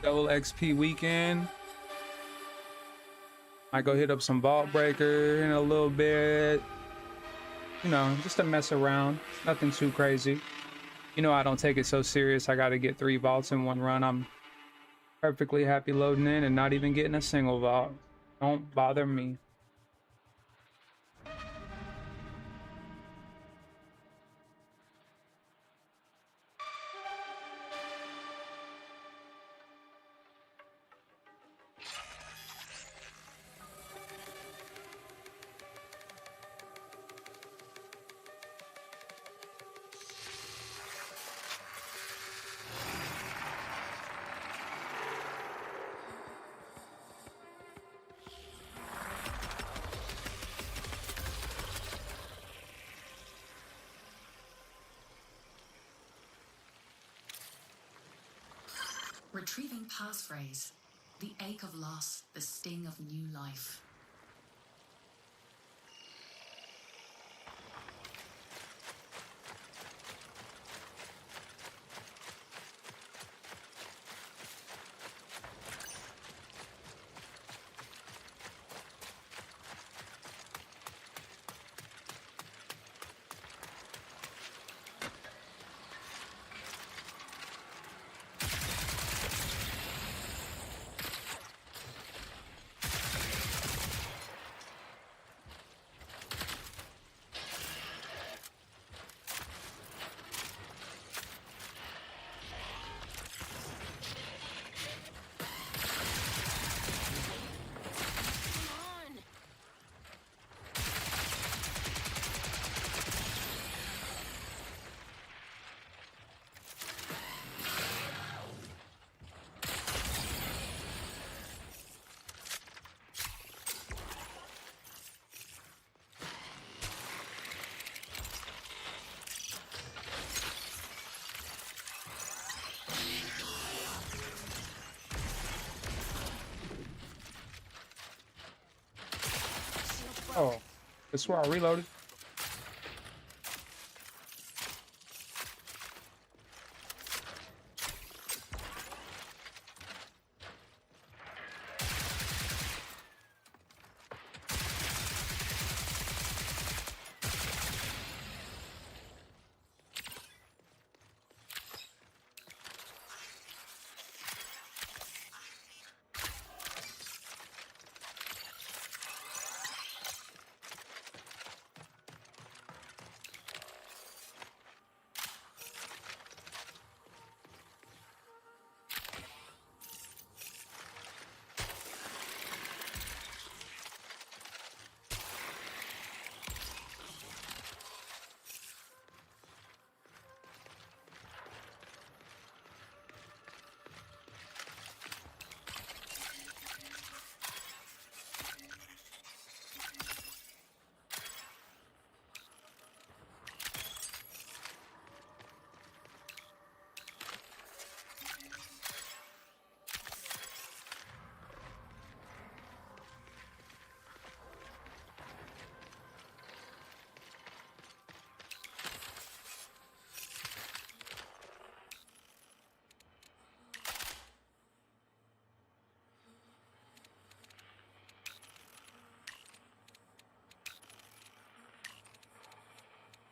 Double XP weekend. Might go hit up some Vault Breaker in a little bit. You know, just to mess around. Nothing too crazy. You know, I don't take it so serious. I got to get 3 vaults in one run. I'm perfectly happy loading in and not even getting a single vault. Don't bother me. Retrieving passphrase. The ache of loss, the sting of new life. Oh, that's where I reloaded.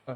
Oh.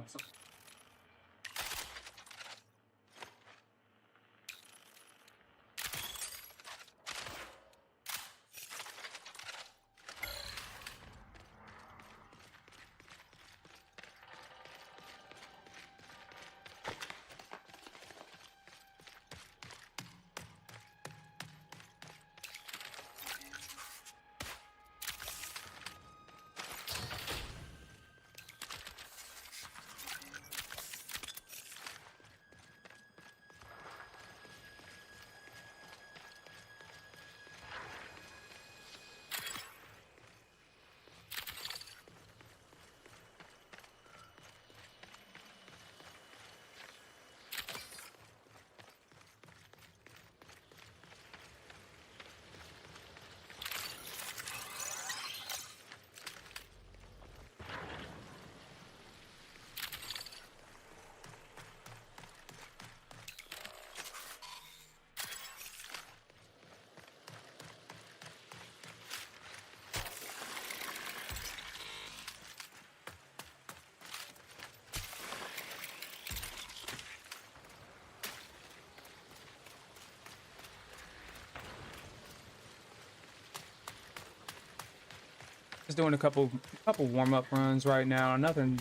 Just doing a couple warm-up runs right now. Nothing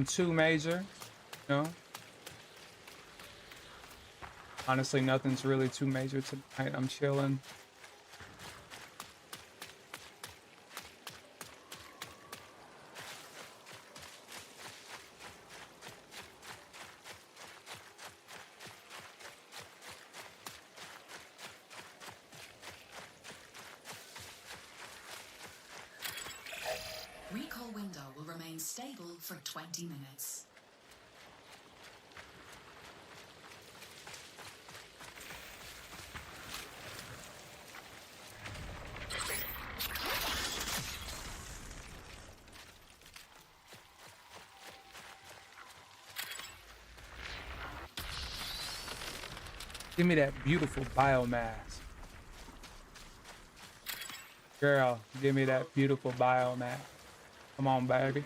too major, you know. Honestly, nothing's really too major tonight. I'm chilling. Recall window will remain stable for 20 minutes. Give me that beautiful biomass. Girl, give me that beautiful biomass. Come on, baby.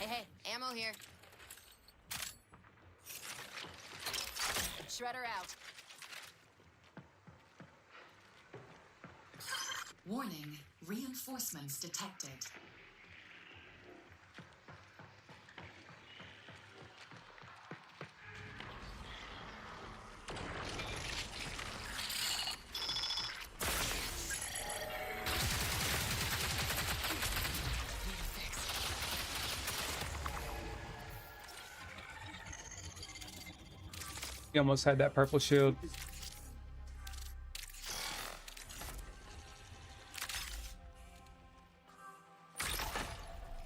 Hey, ammo here. Shredder out. Warning, reinforcements detected. He almost had that purple shield.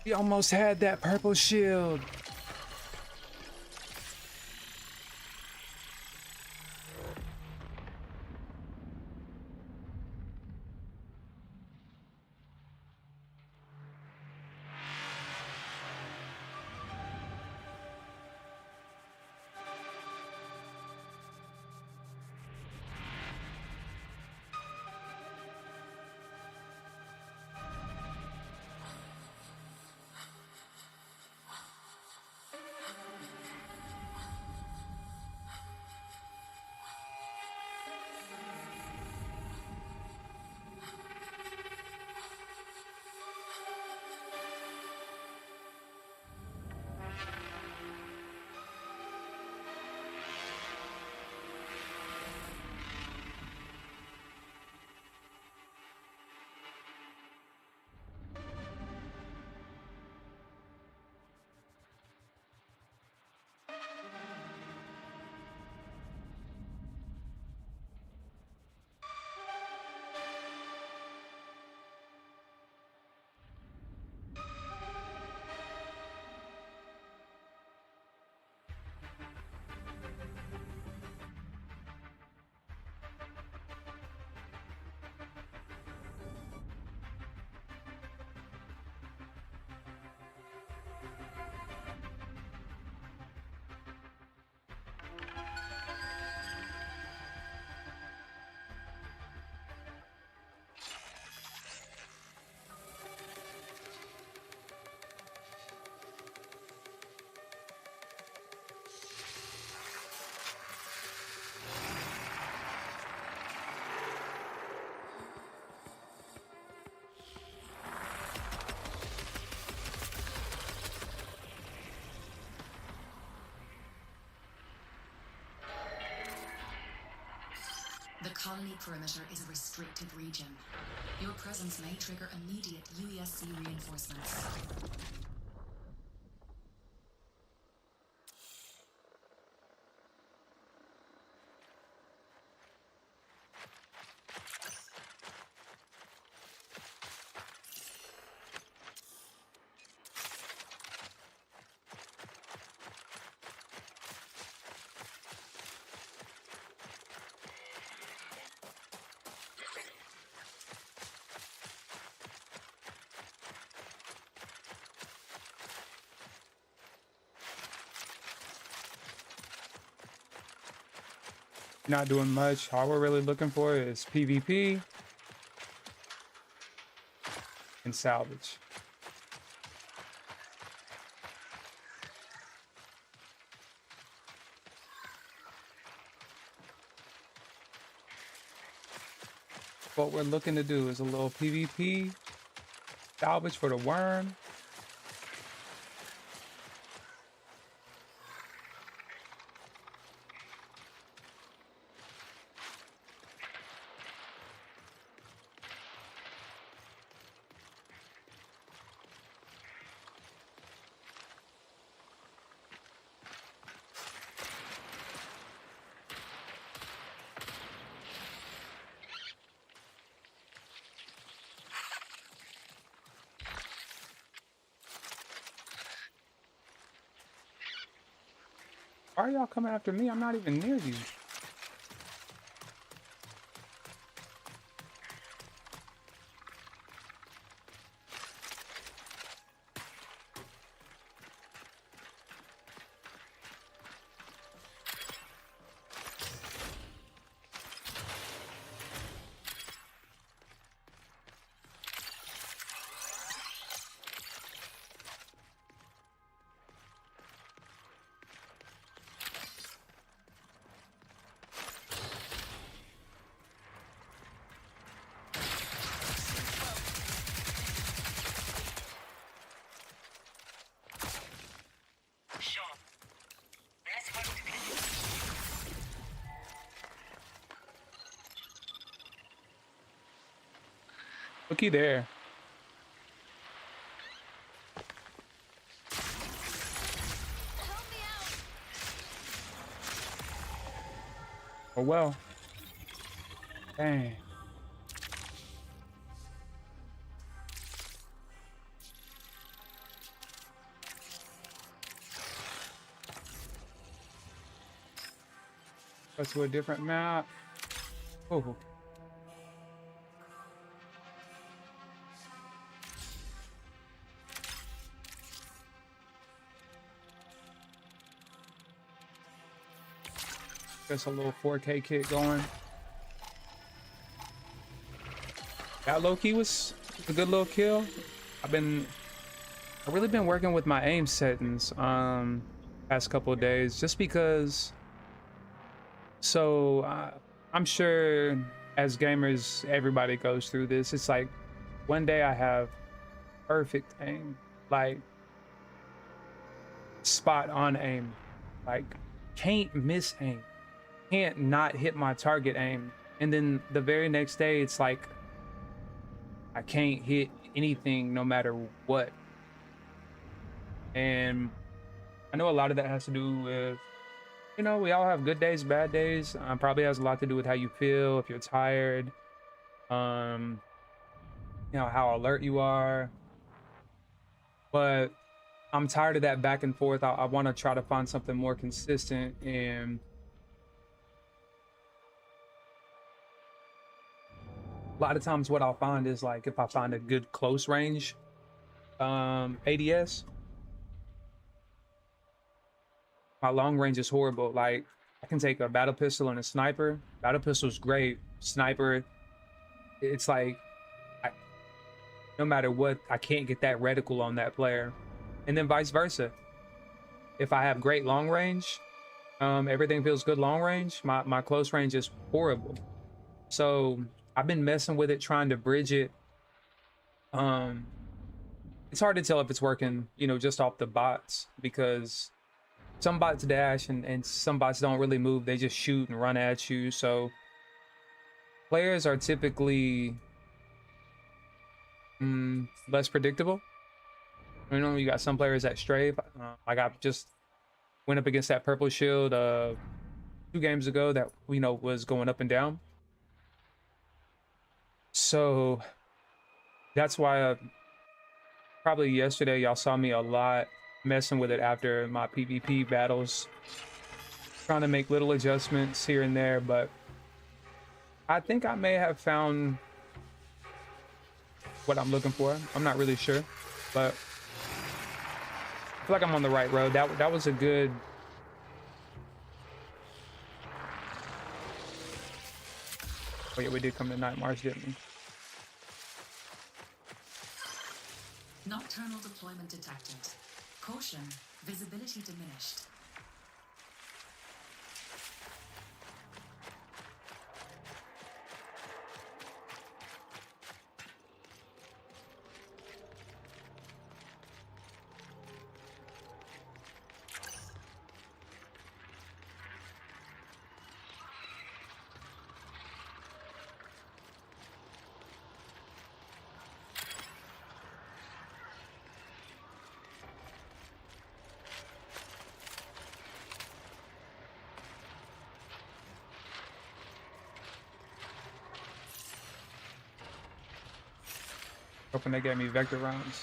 He almost had that purple shield. colony perimeter is a restricted region. Your presence may trigger immediate UESC reinforcements. Not doing much. All we're really looking for is PvP and salvage. What we're looking to do is a little PvP, salvage for the worm. Why are y'all coming after me? I'm not even near you. Looky there. Help me out. Oh well. Dang. Go to a different map. Oh. Just a little 4K kit going. That low key was a good little kill. I've really been working with my aim settings past couple of days just because. So I'm sure as gamers everybody goes through this. It's like one day I have perfect aim, like spot on aim, like can't miss aim, can't not hit my target aim, and then the very next day it's like I can't hit anything no matter what. And I know a lot of that has to do with, you know, we all have good days, bad days. Probably has a lot to do with how you feel, if you're tired, you know, how alert you are. But I'm tired of that back and forth. I want to try to find something more consistent. And a lot of times what I'll find is like if I find a good close range ADS, my long range is horrible. Like I can take a battle pistol and a sniper. Battle pistol's great. Sniper, it's like no matter what, I can't get that reticle on that player. And then vice versa. If I have great long range, everything feels good long range. My close range is horrible. So I've been messing with it, trying to bridge it. It's hard to tell if it's working, you know, just off the bots, because some bots dash and some bots don't really move. They just shoot and run at you. So Players are typically less predictable. You know, you got some players that stray. Like I just went up against that purple shield 2 games ago that was going up and down. So that's why probably yesterday y'all saw me a lot messing with it after my PvP battles, trying to make little adjustments here and there, but I think I may have found what I'm looking for. I'm not really sure, but I feel like I'm on the right road. That was a good. Oh yeah, we did come to Night March, didn't we? Nocturnal deployment detected. Caution, visibility diminished. Hoping they gave me vector rounds.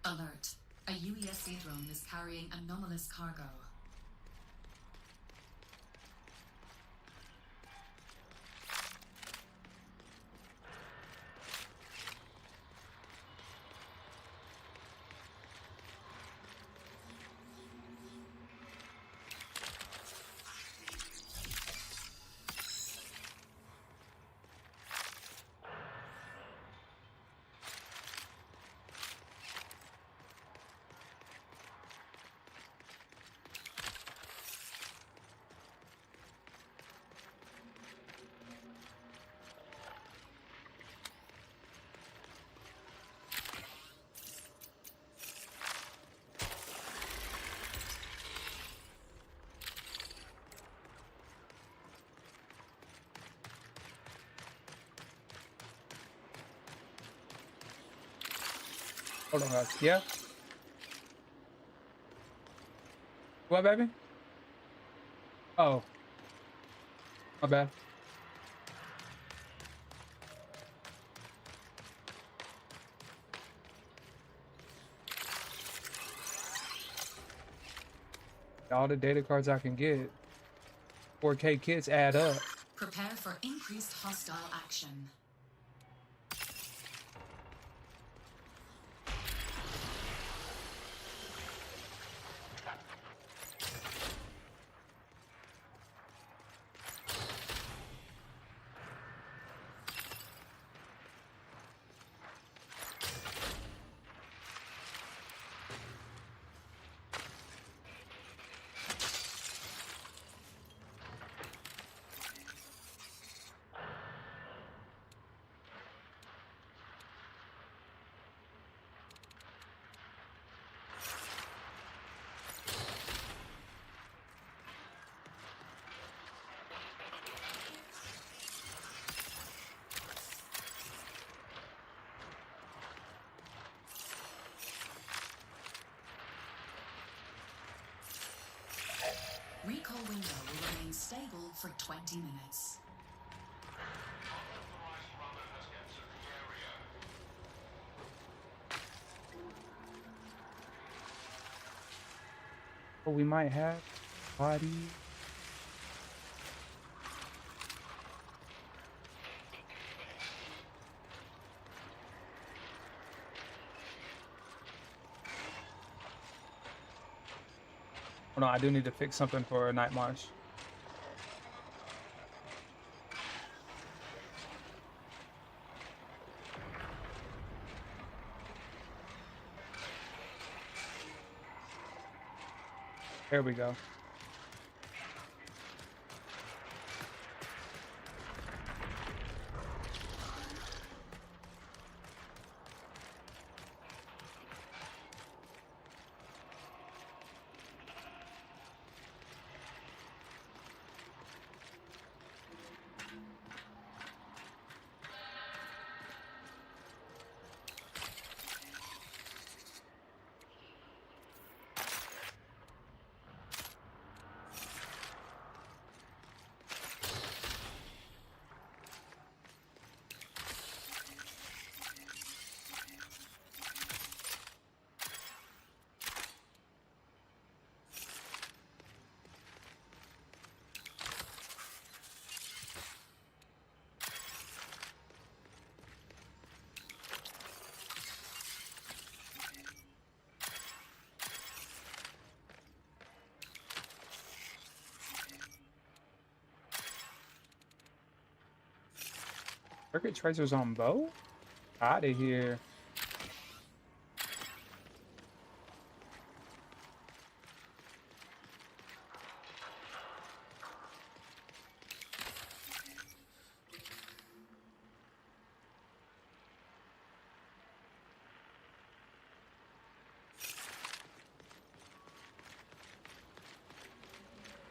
Alert. A UESC drone is carrying anomalous cargo. Hold on, guys. Yeah. What, baby? Oh, my bad. All the data cards I can get. 4K kits add up. Prepare for increased hostile action. remain stable for 20 minutes. Oh, we might have body. Oh no, I do need to fix something for a night march. There we go. Circuit tracers on bow? Out of here.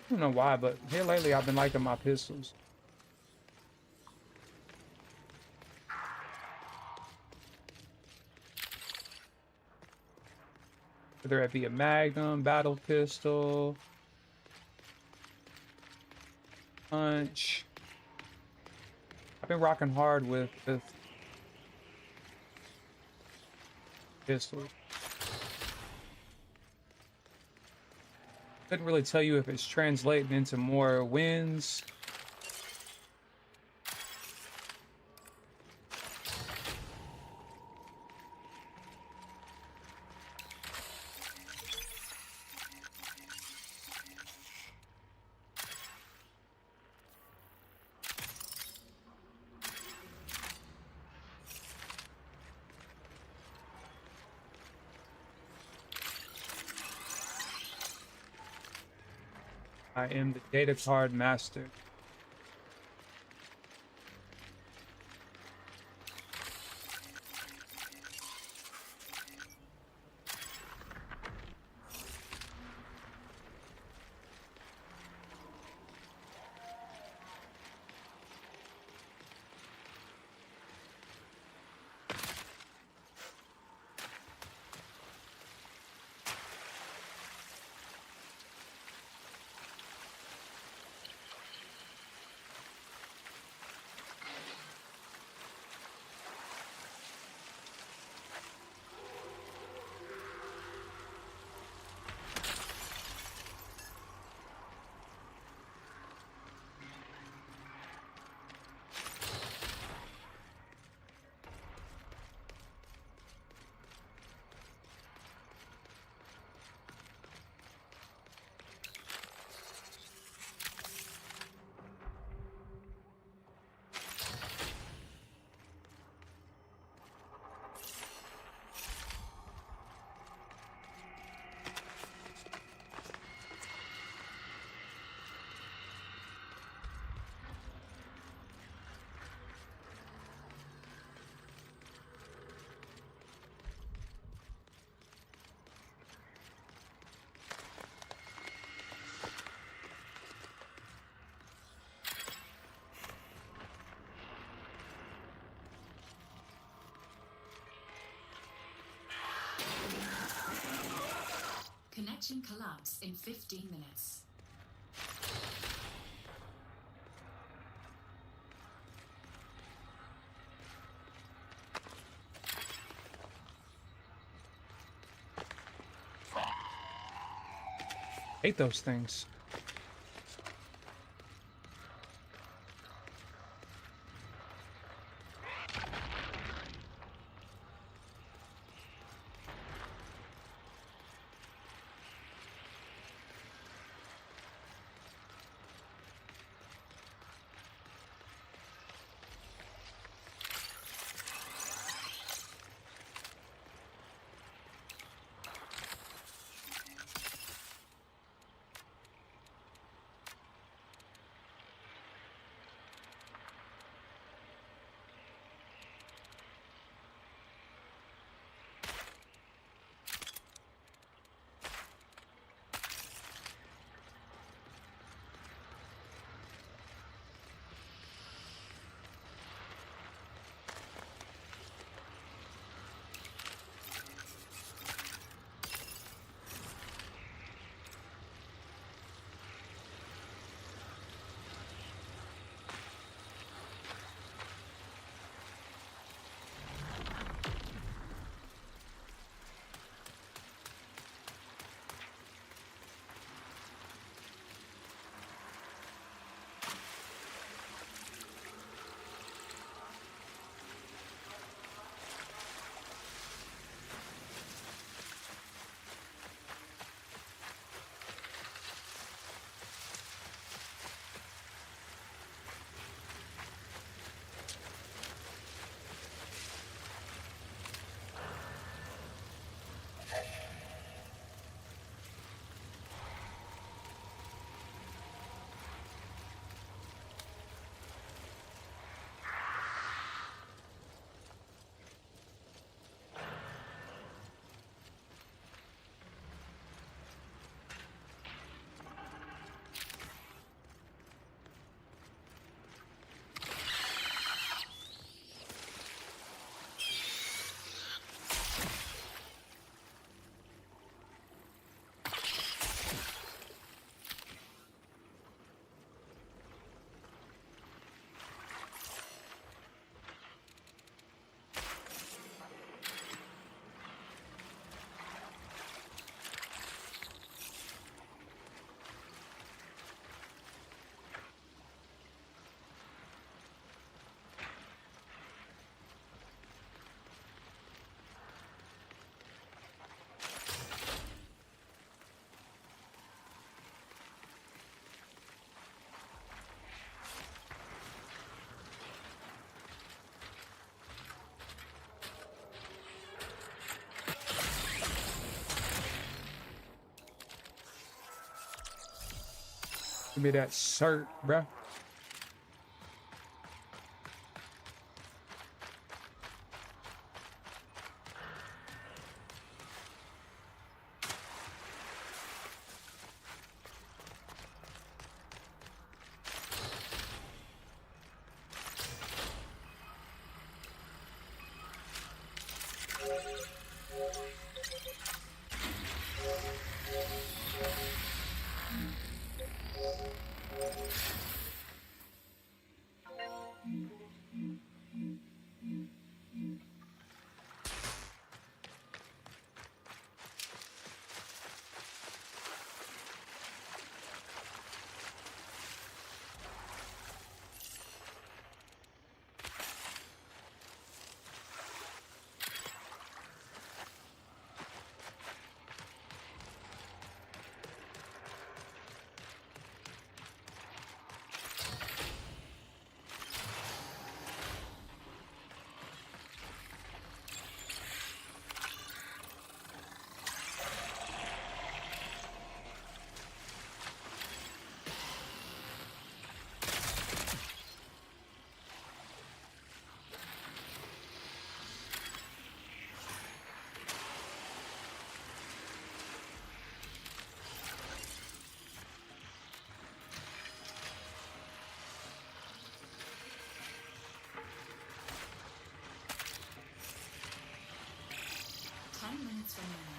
I don't know why, but here lately I've been liking my pistols. Whether it be a Magnum, battle pistol, punch. I've been rocking hard with pistols. Couldn't really tell you if it's translating into more wins. I am the data card master. Connection collapse in 15 minutes. Hate those things. Give me that cert, bruh. Minutes from now.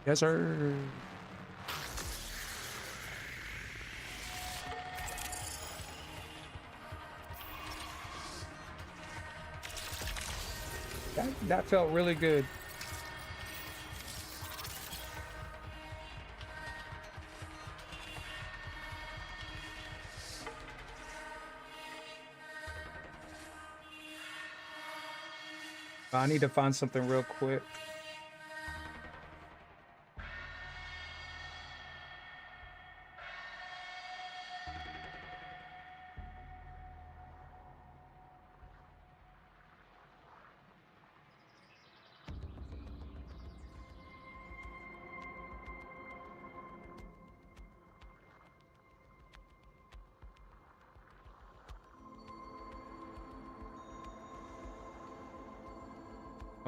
Yes, sir. That felt really good. I need to find something real quick.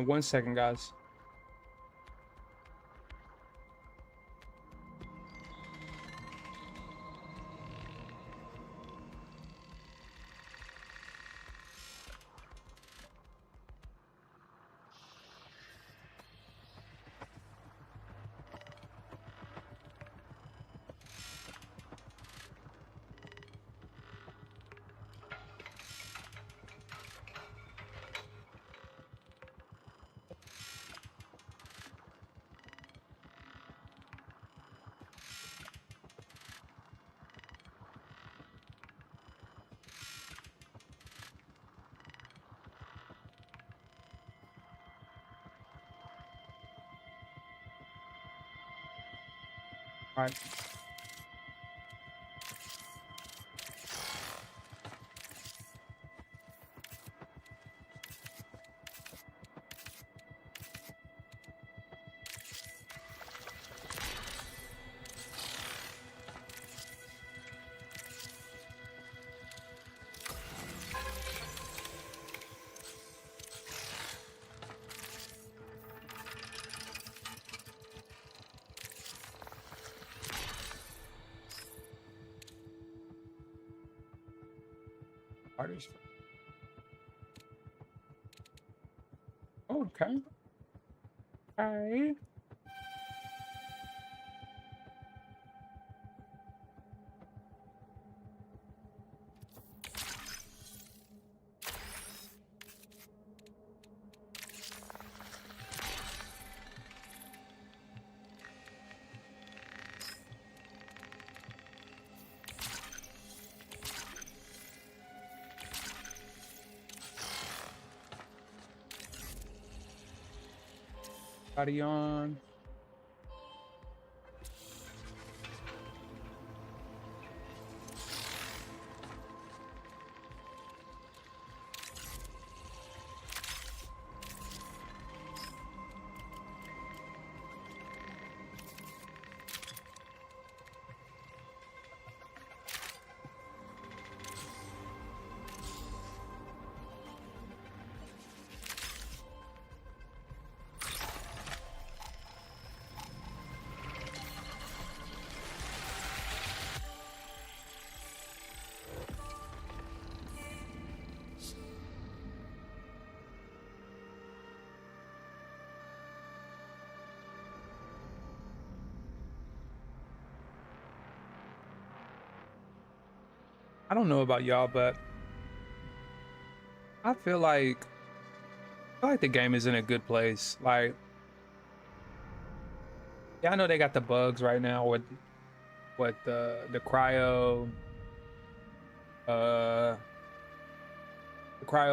One second, guys. All right. Artist. Okay. All right. Body on. I don't know about y'all, but I feel like the game is in a good place. Like, yeah, I know they got the bugs right now with what uh the cryo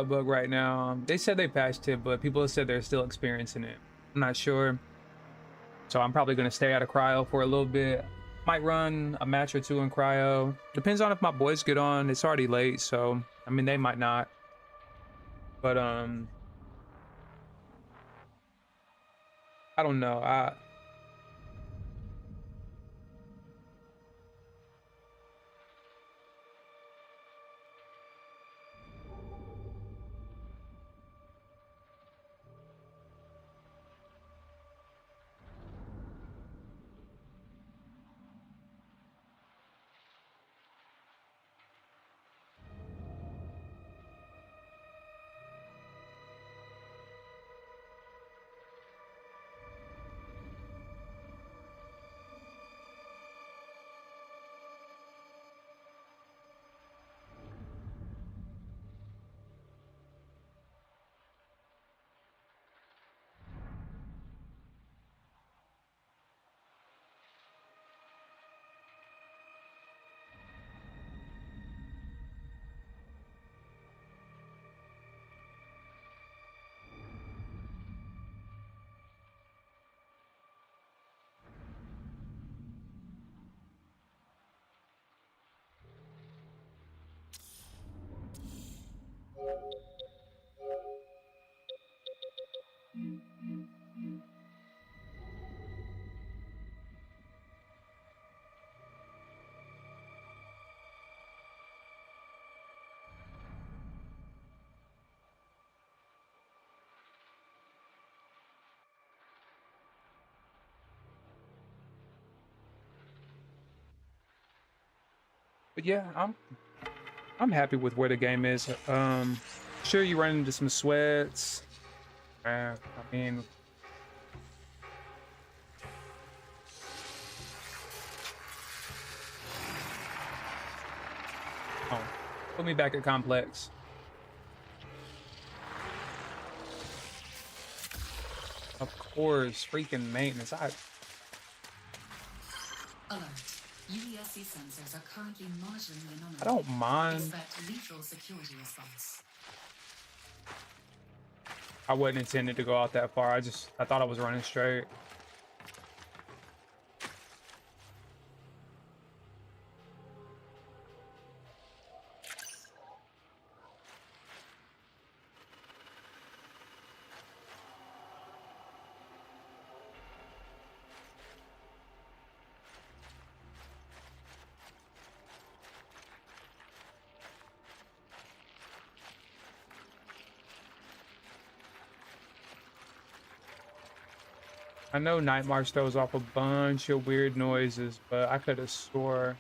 bug right now. They said they patched it, but people have said they're still experiencing it. I'm not sure. So I'm probably gonna stay out of cryo for a little bit. Might run a match or two in cryo. Depends on if my boys get on. It's already late, so I mean they might not. But I don't know. But yeah, I'm happy with where the game is. Sure you run into some sweats. I mean, oh, put me back at complex. Of course, freaking maintenance. Alert. UESC sensors are currently monitoring the anomaly. I don't mind. Expect lethal security response. I wasn't intended to go out that far. I thought I was running straight. I know Night March throws off a bunch of weird noises, but I could have swore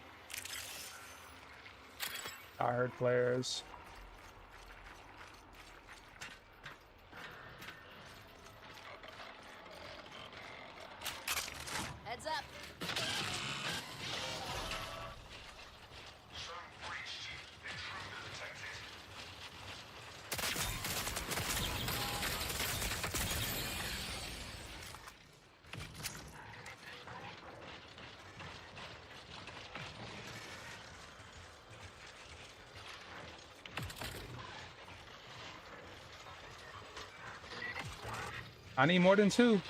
I heard players. Heads up. I need more than two.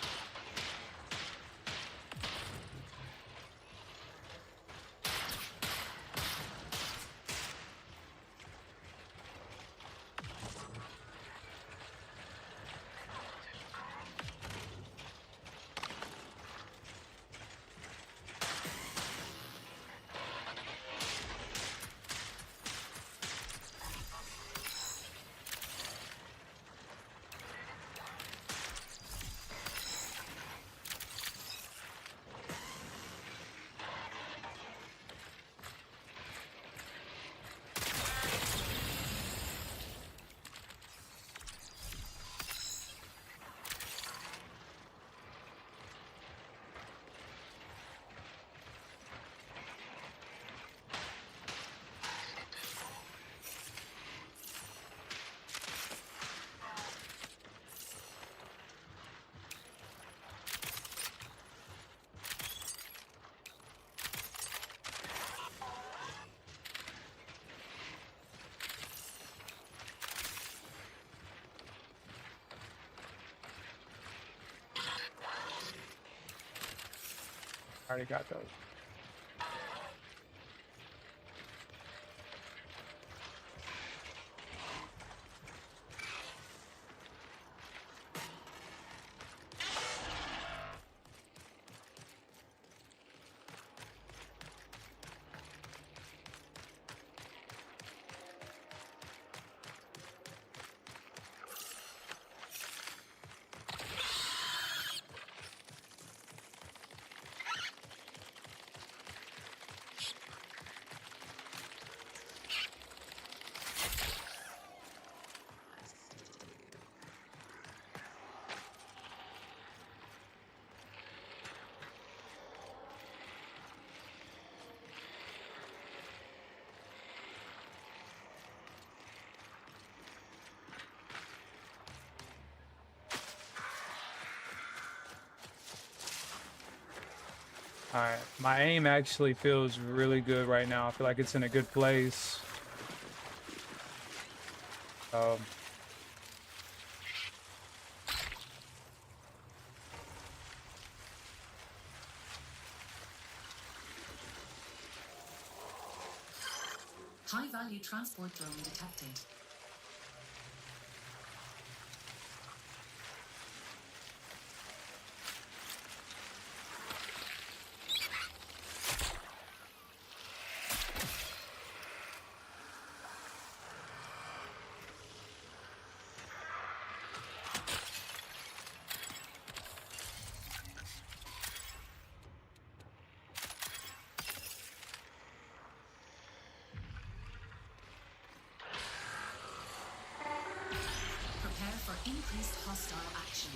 Already got those. All right, my aim actually feels really good right now. I feel like it's in a good place. Um, High-value transport drone detected. Increased hostile action.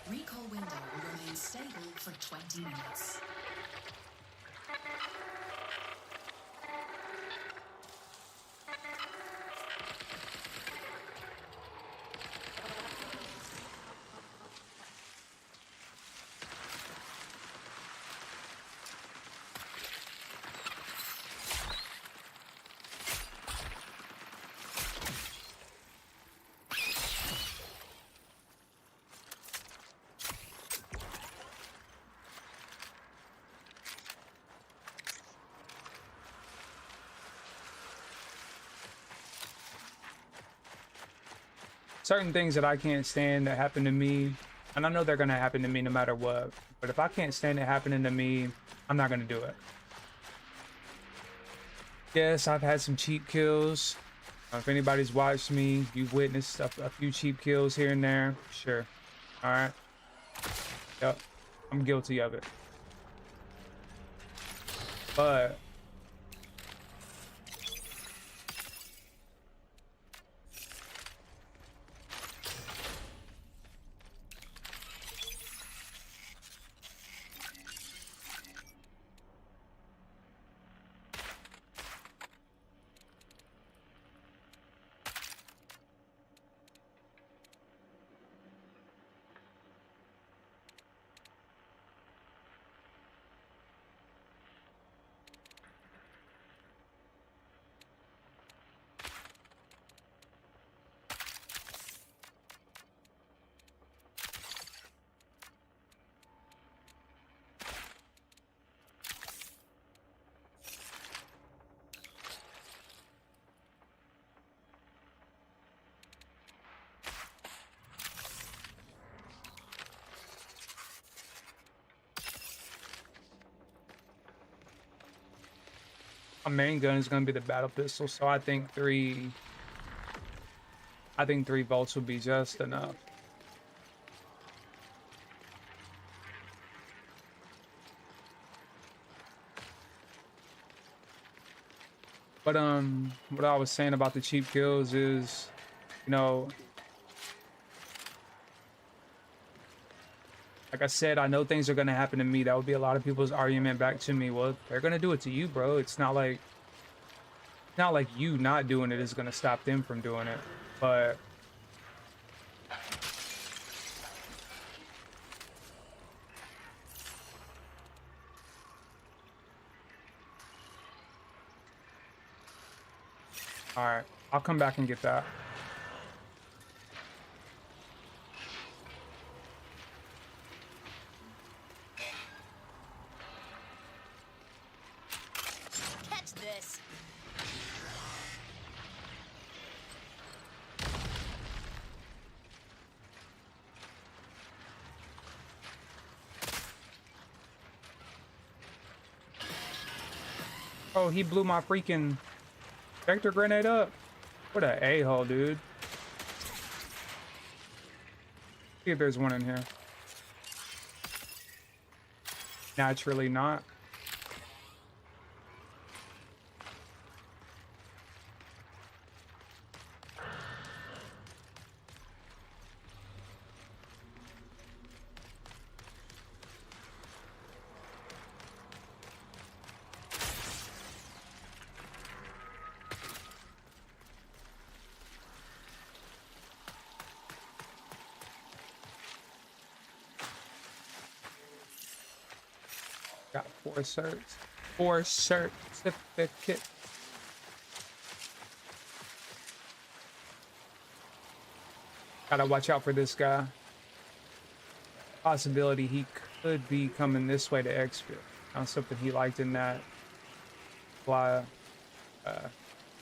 Recall window will remain stable for 20 minutes. Certain things that I can't stand that happen to me, and I know they're gonna happen to me no matter what, but if I can't stand it happening to me, I'm not gonna do it. Yes, I've had some cheap kills. If anybody's watched me, you've witnessed a few cheap kills here and there. Sure. All right. Yep. I'm guilty of it. But my main gun is gonna be the battle pistol, so I think three volts would be just enough. But what I was saying about the cheap kills is, you know, like I said, I know things are gonna happen to me. That would be a lot of people's argument back to me. Well, they're gonna do it to you, bro. It's not like you not doing it is gonna stop them from doing it. But all right, I'll come back and get that. Catch this. Oh, he blew my freaking vector grenade up. What a a-hole, dude. See if there's one in here. Naturally not. Got 4 certs. 4 certificates. Gotta watch out for this guy. Possibility he could be coming this way to exfil. Found something he liked in that fly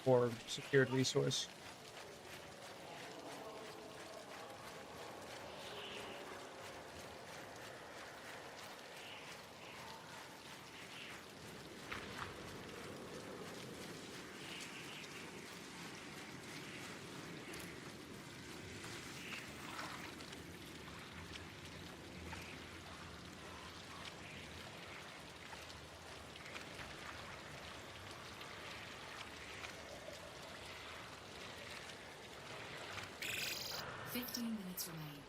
or secured resource. 15 minutes remain.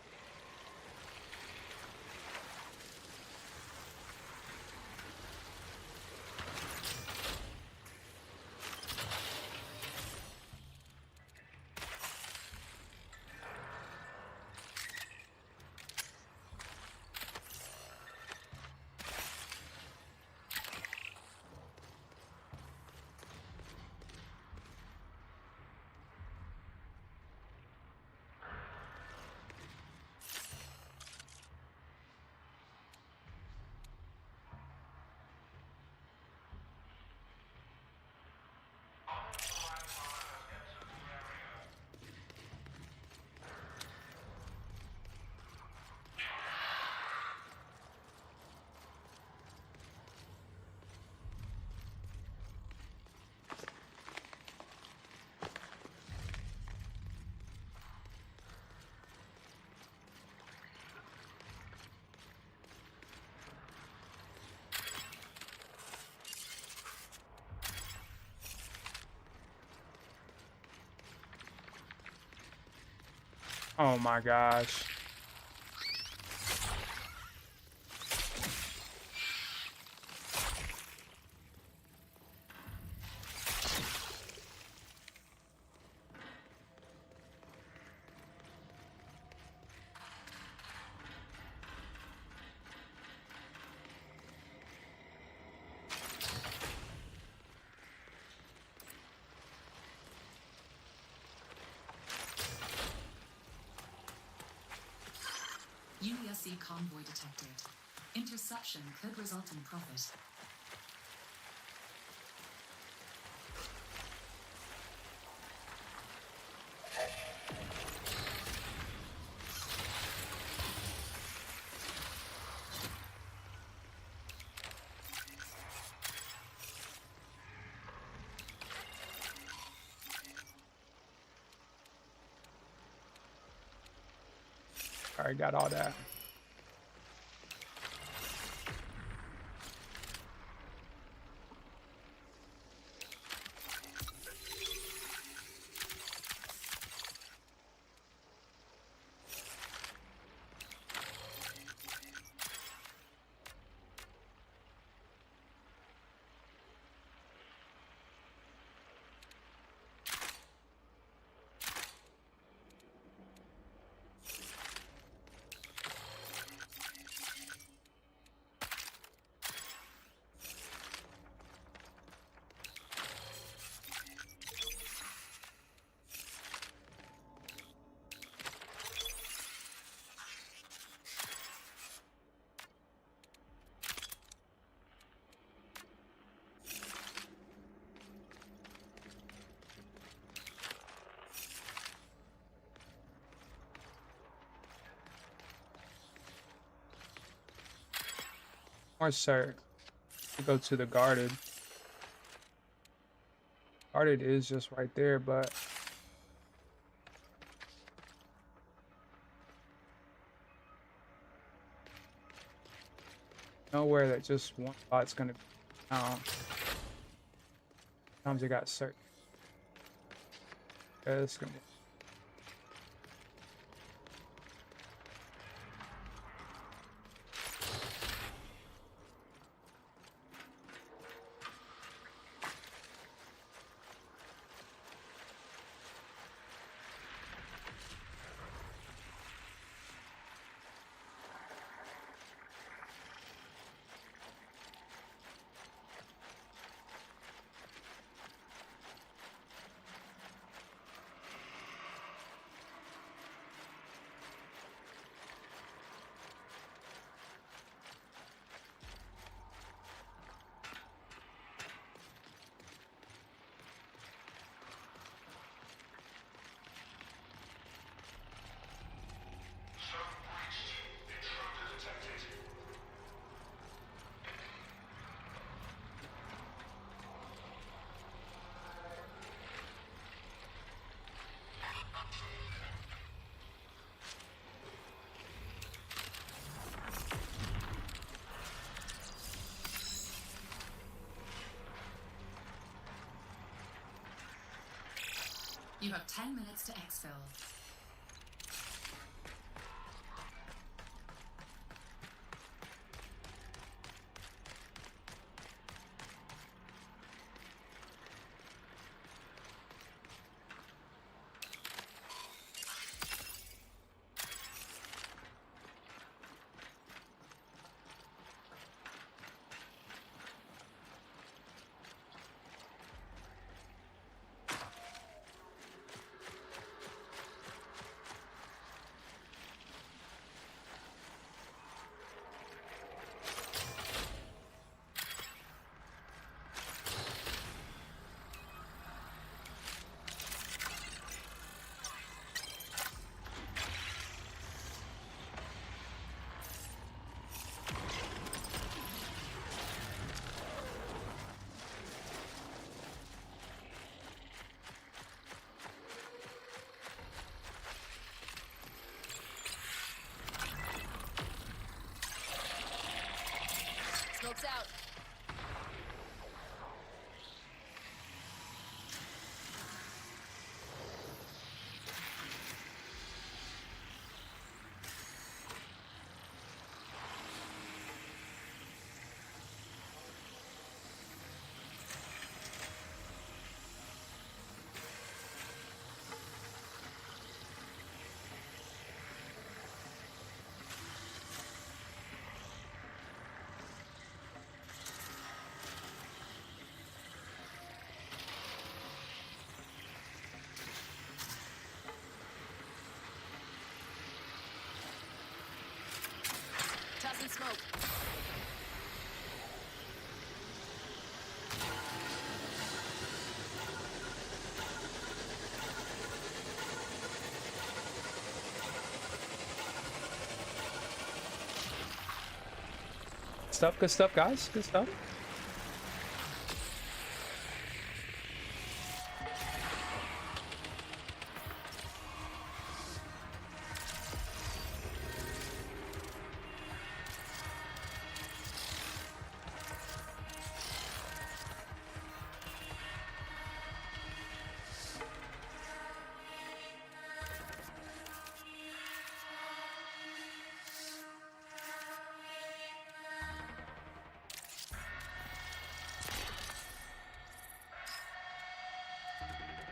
Oh my gosh. UESC convoy detected. Interception could result in profit. Alright, got all that. Or sir, to go to the guarded. Guarded is just right there, but nowhere that just one spot's gonna be found. Sometimes you got search. Yeah, it's gonna be. You have 10 minutes to exfil. Tossing smoke. Good stuff, guys. Good stuff.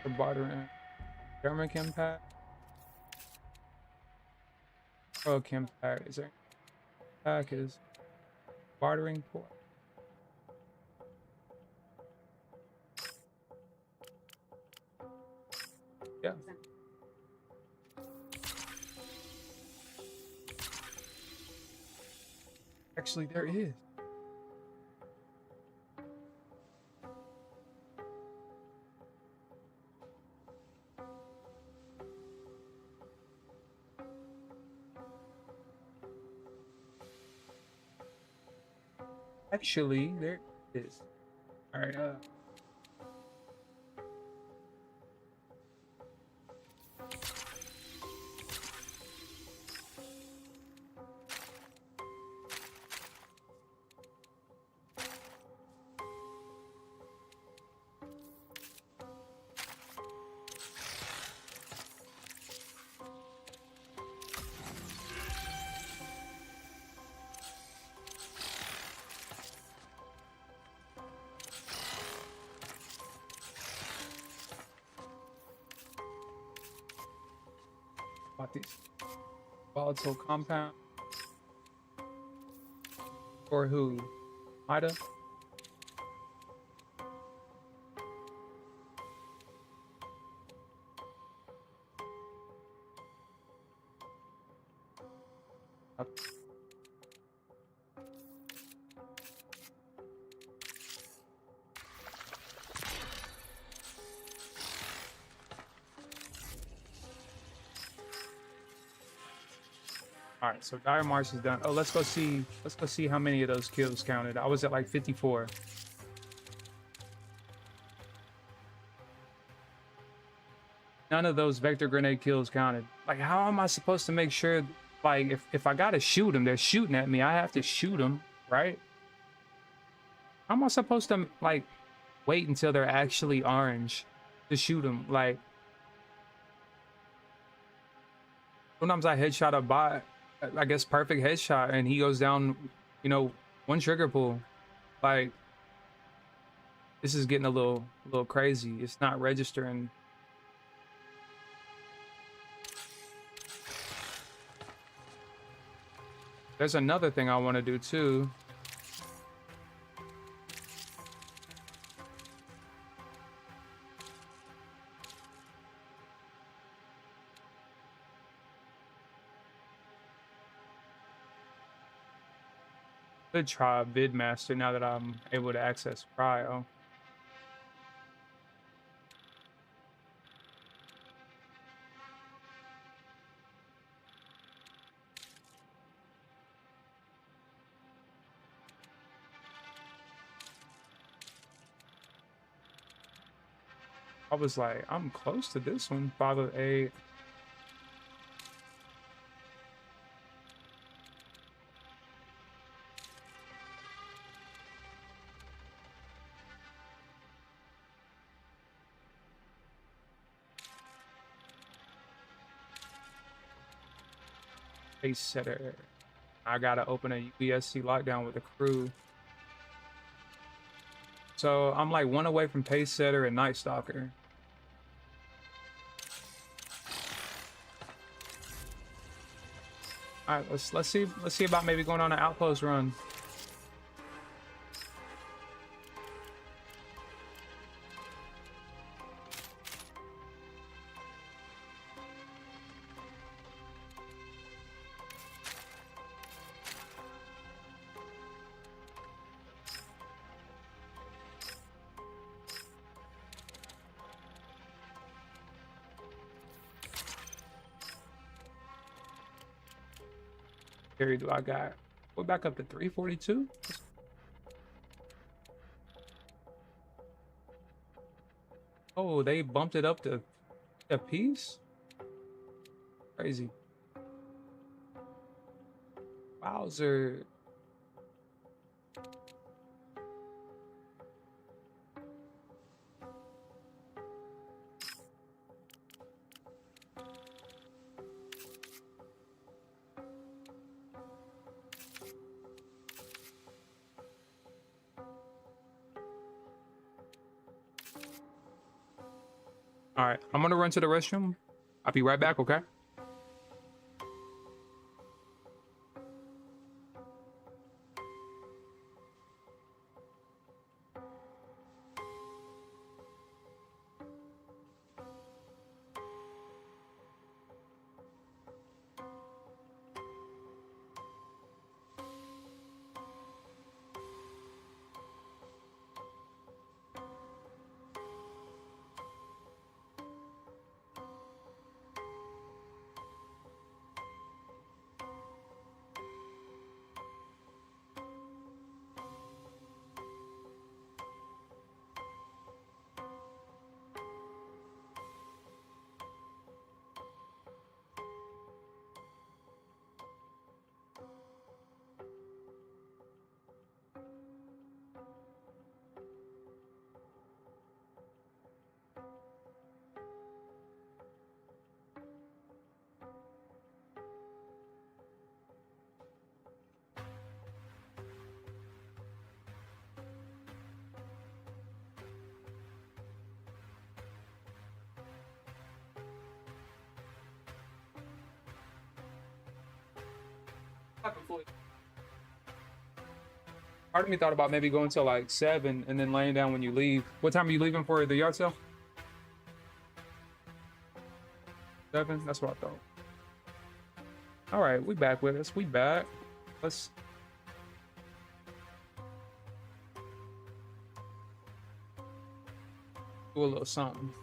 The bartering. German chem pack. Oh, chem pack. Is there pack is bartering for? Yeah. Actually, there is. Actually, there is. All right. About these volatile compound. For who? Ida? All right, so Dire Marsh is done. Oh, let's go see. Let's go see how many of those kills counted. I was at like 54. None of those vector grenade kills counted. Like, how am I supposed to make sure? Like, if I gotta shoot them, they're shooting at me. I have to shoot them, right? How am I supposed to like wait until they're actually orange to shoot them? Like, sometimes I headshot a bot. I guess perfect headshot, and he goes down, you know, one trigger pull. Like, this is getting a little crazy. It's not registering. There's another thing I want to do too. Could try Vidmaster now that I'm able to access Cryo. I was like, I'm close to this one. 508. Pace setter. I gotta open a UESC lockdown with a crew. So I'm like one away from pace setter and night stalker. All right, let's see about maybe going on an outpost run. carry do I got? We're back up to 342. Oh, they bumped it up to a piece? Crazy. Bowser. All right, I'm gonna run to the restroom. I'll be right back, okay? Part of me thought about maybe going till like 7 and then laying down when you leave. What time are you leaving for the yard sale? 7? That's what I thought. All right, we back with us. We back. Let's. Do a little something.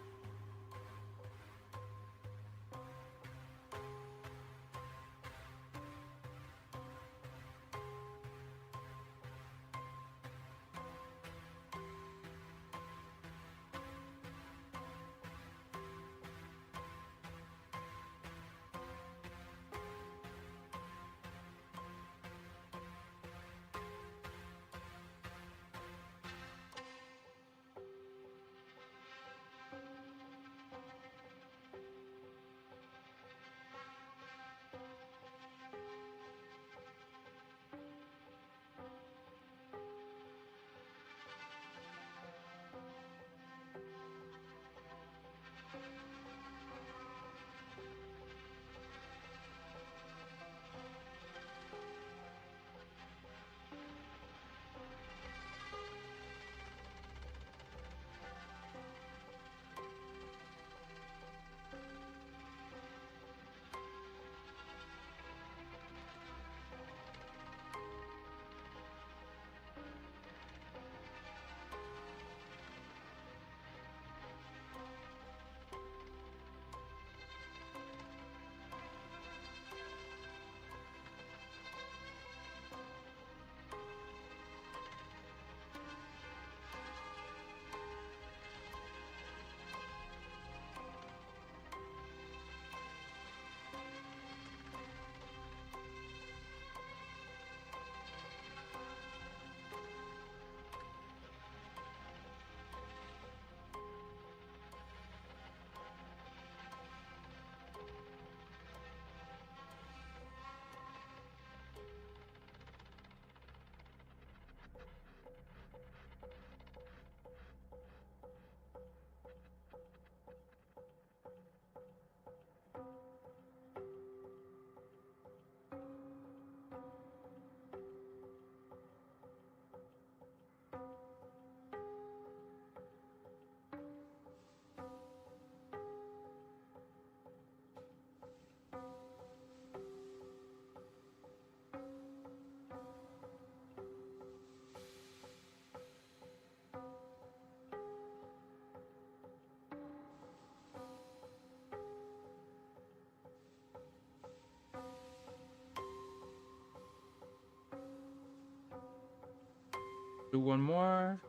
Do one more.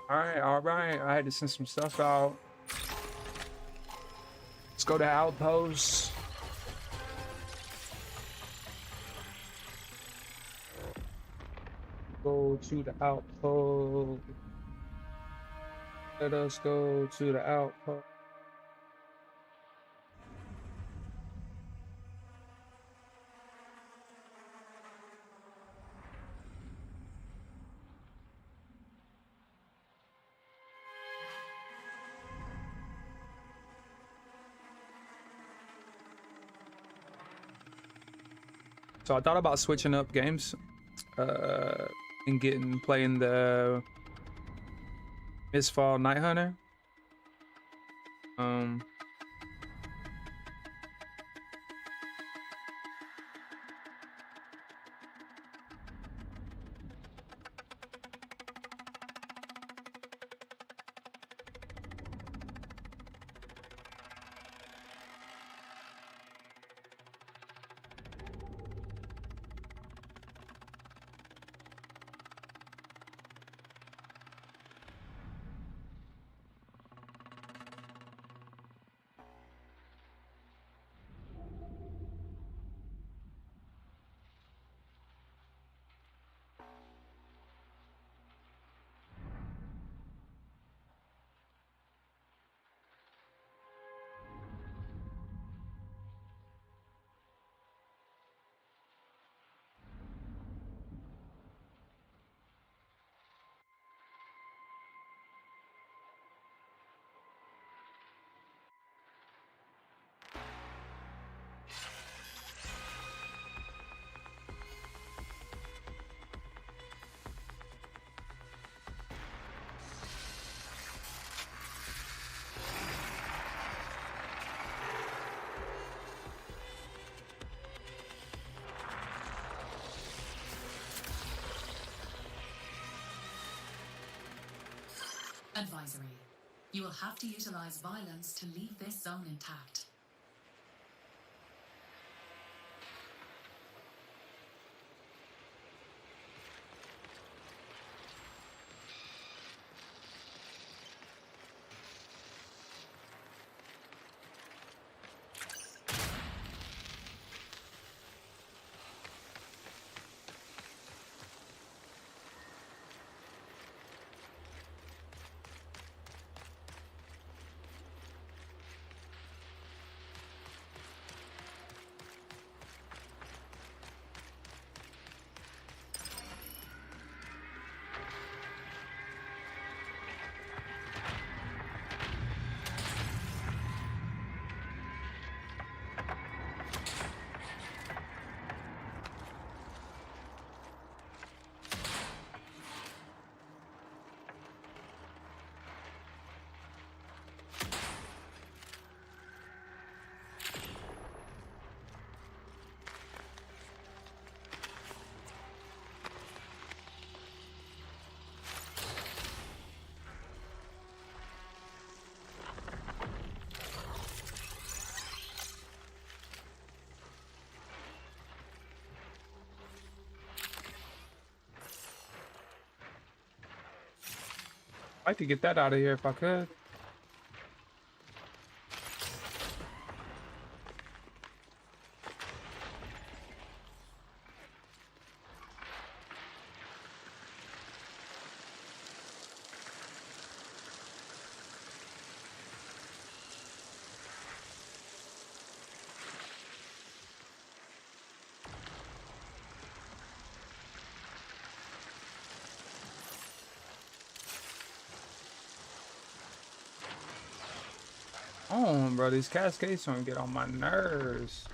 All right. I had to send some stuff out. Let's go to Outpost. Go to the Outpost. Let us go to the Outpost. So I thought about switching up games and playing the Mistfall Night Hunter. Advisory. You will have to utilize violence to leave this zone intact. I'd like to get that out of here if I could. Oh, bro, these cascades don't get on my nerves.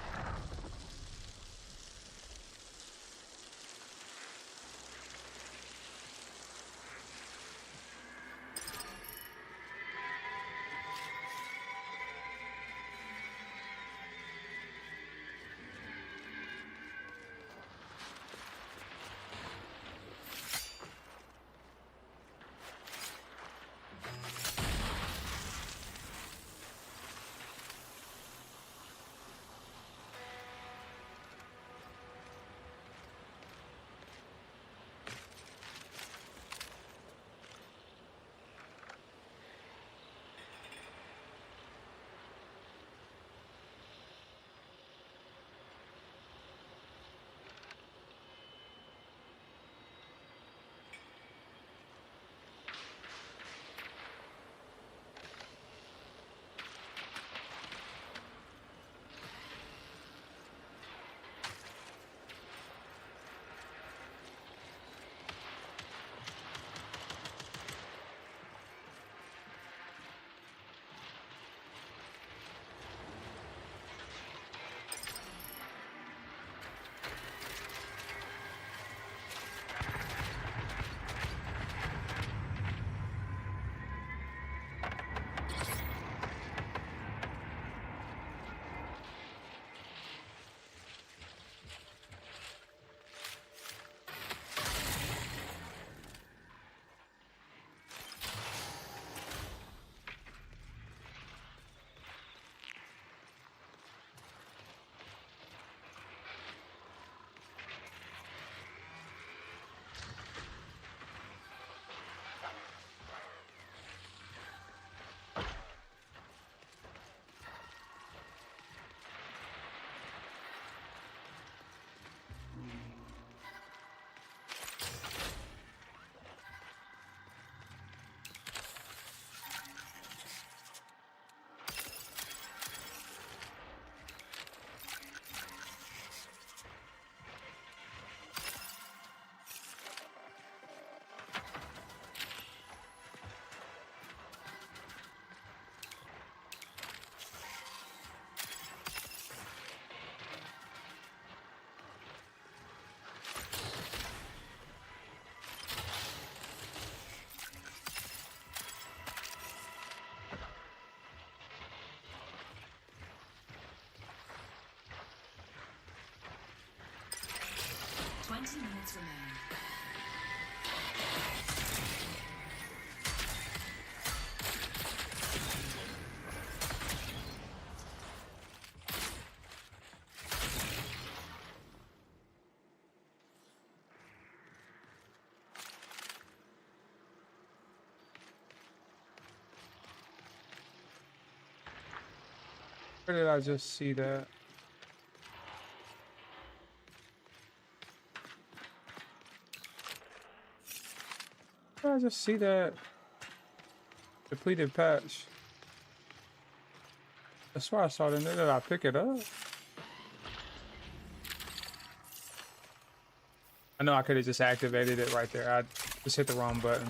minutes remain. Where did I just see that? Where did I just see that depleted patch? I swear I saw it in there. Did I pick it up? I know I could have just activated it right there. I just hit the wrong button.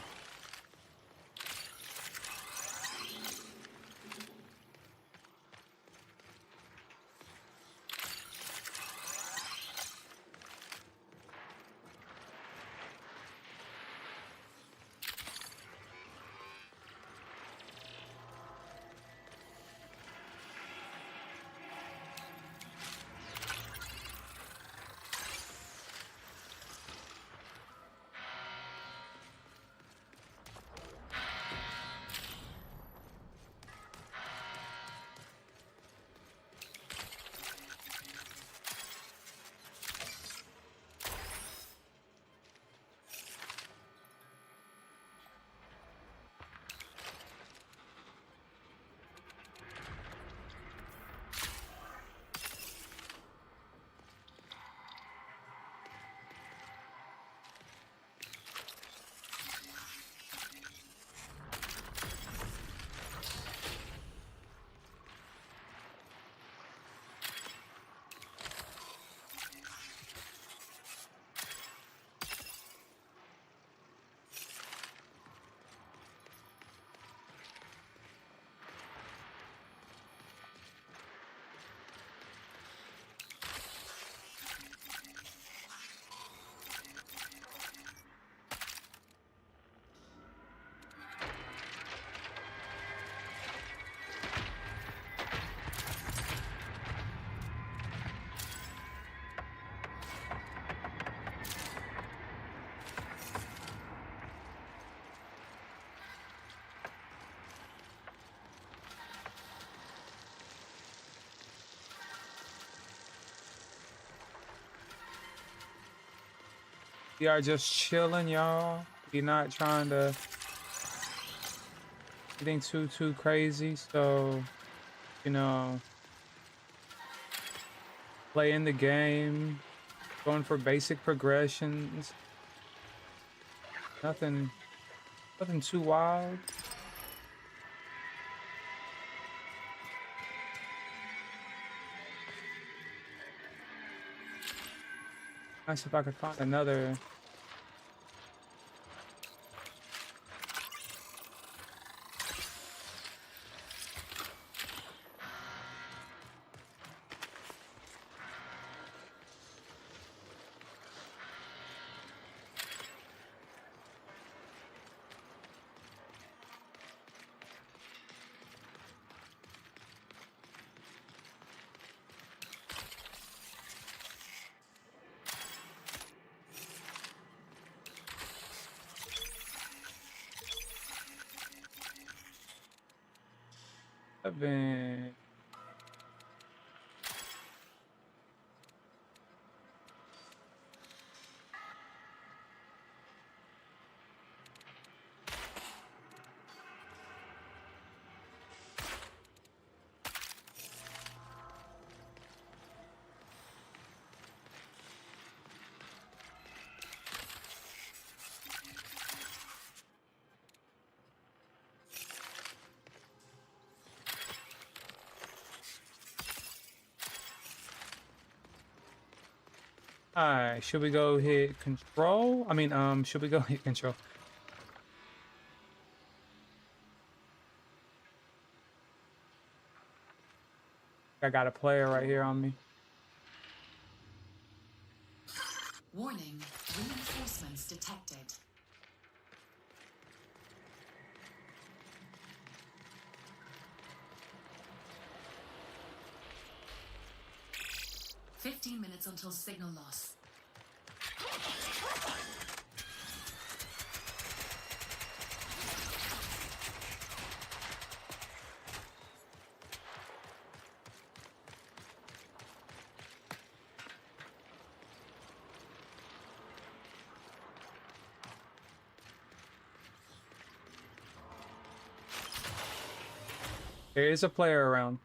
We are just chilling, y'all. We're not trying to getting too crazy. So, you know, playing the game, going for basic progressions. Nothing too wild. Nice if I could find another. Seven. Alright, should we go hit control? I mean, should we go hit control? I got a player right here on me. Warning, reinforcements detected. "15 minutes until signal loss." There is a player around.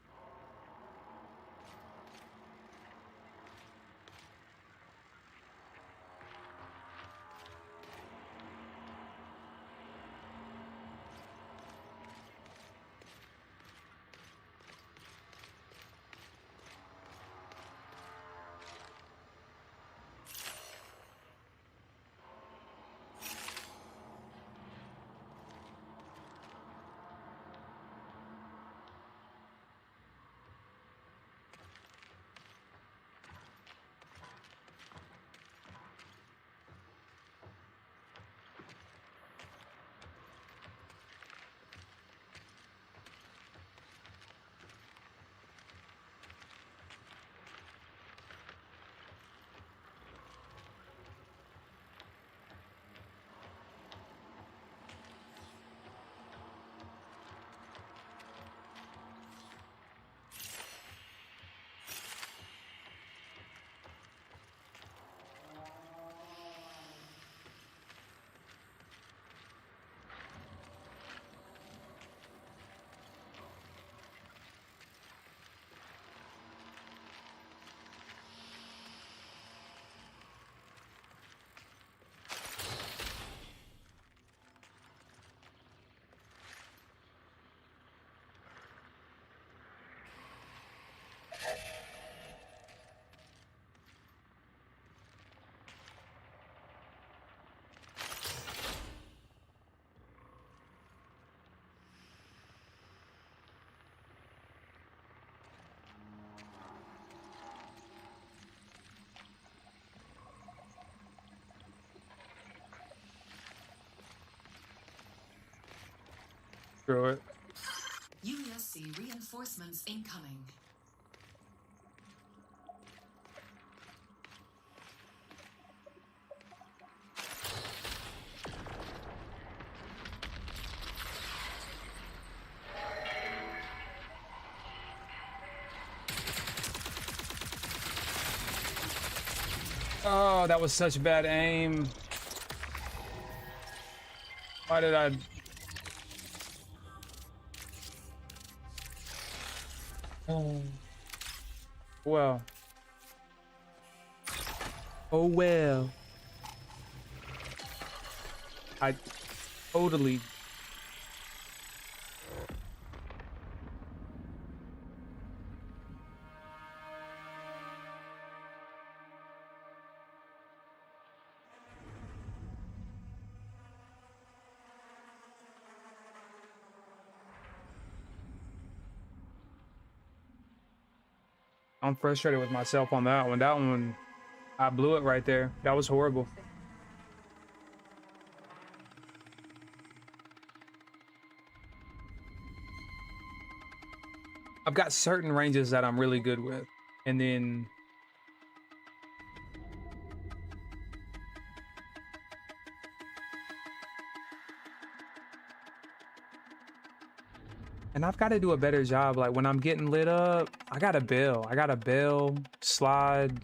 Screw it. USC reinforcements incoming. Oh, that was such bad aim. Why did I? Oh. Well. Oh well. I totally. I'm frustrated with myself on that one. That one, I blew it right there. That was horrible. I've got certain ranges that I'm really good with, and then I've got to do a better job. Like when I'm getting lit up, I gotta bail, slide,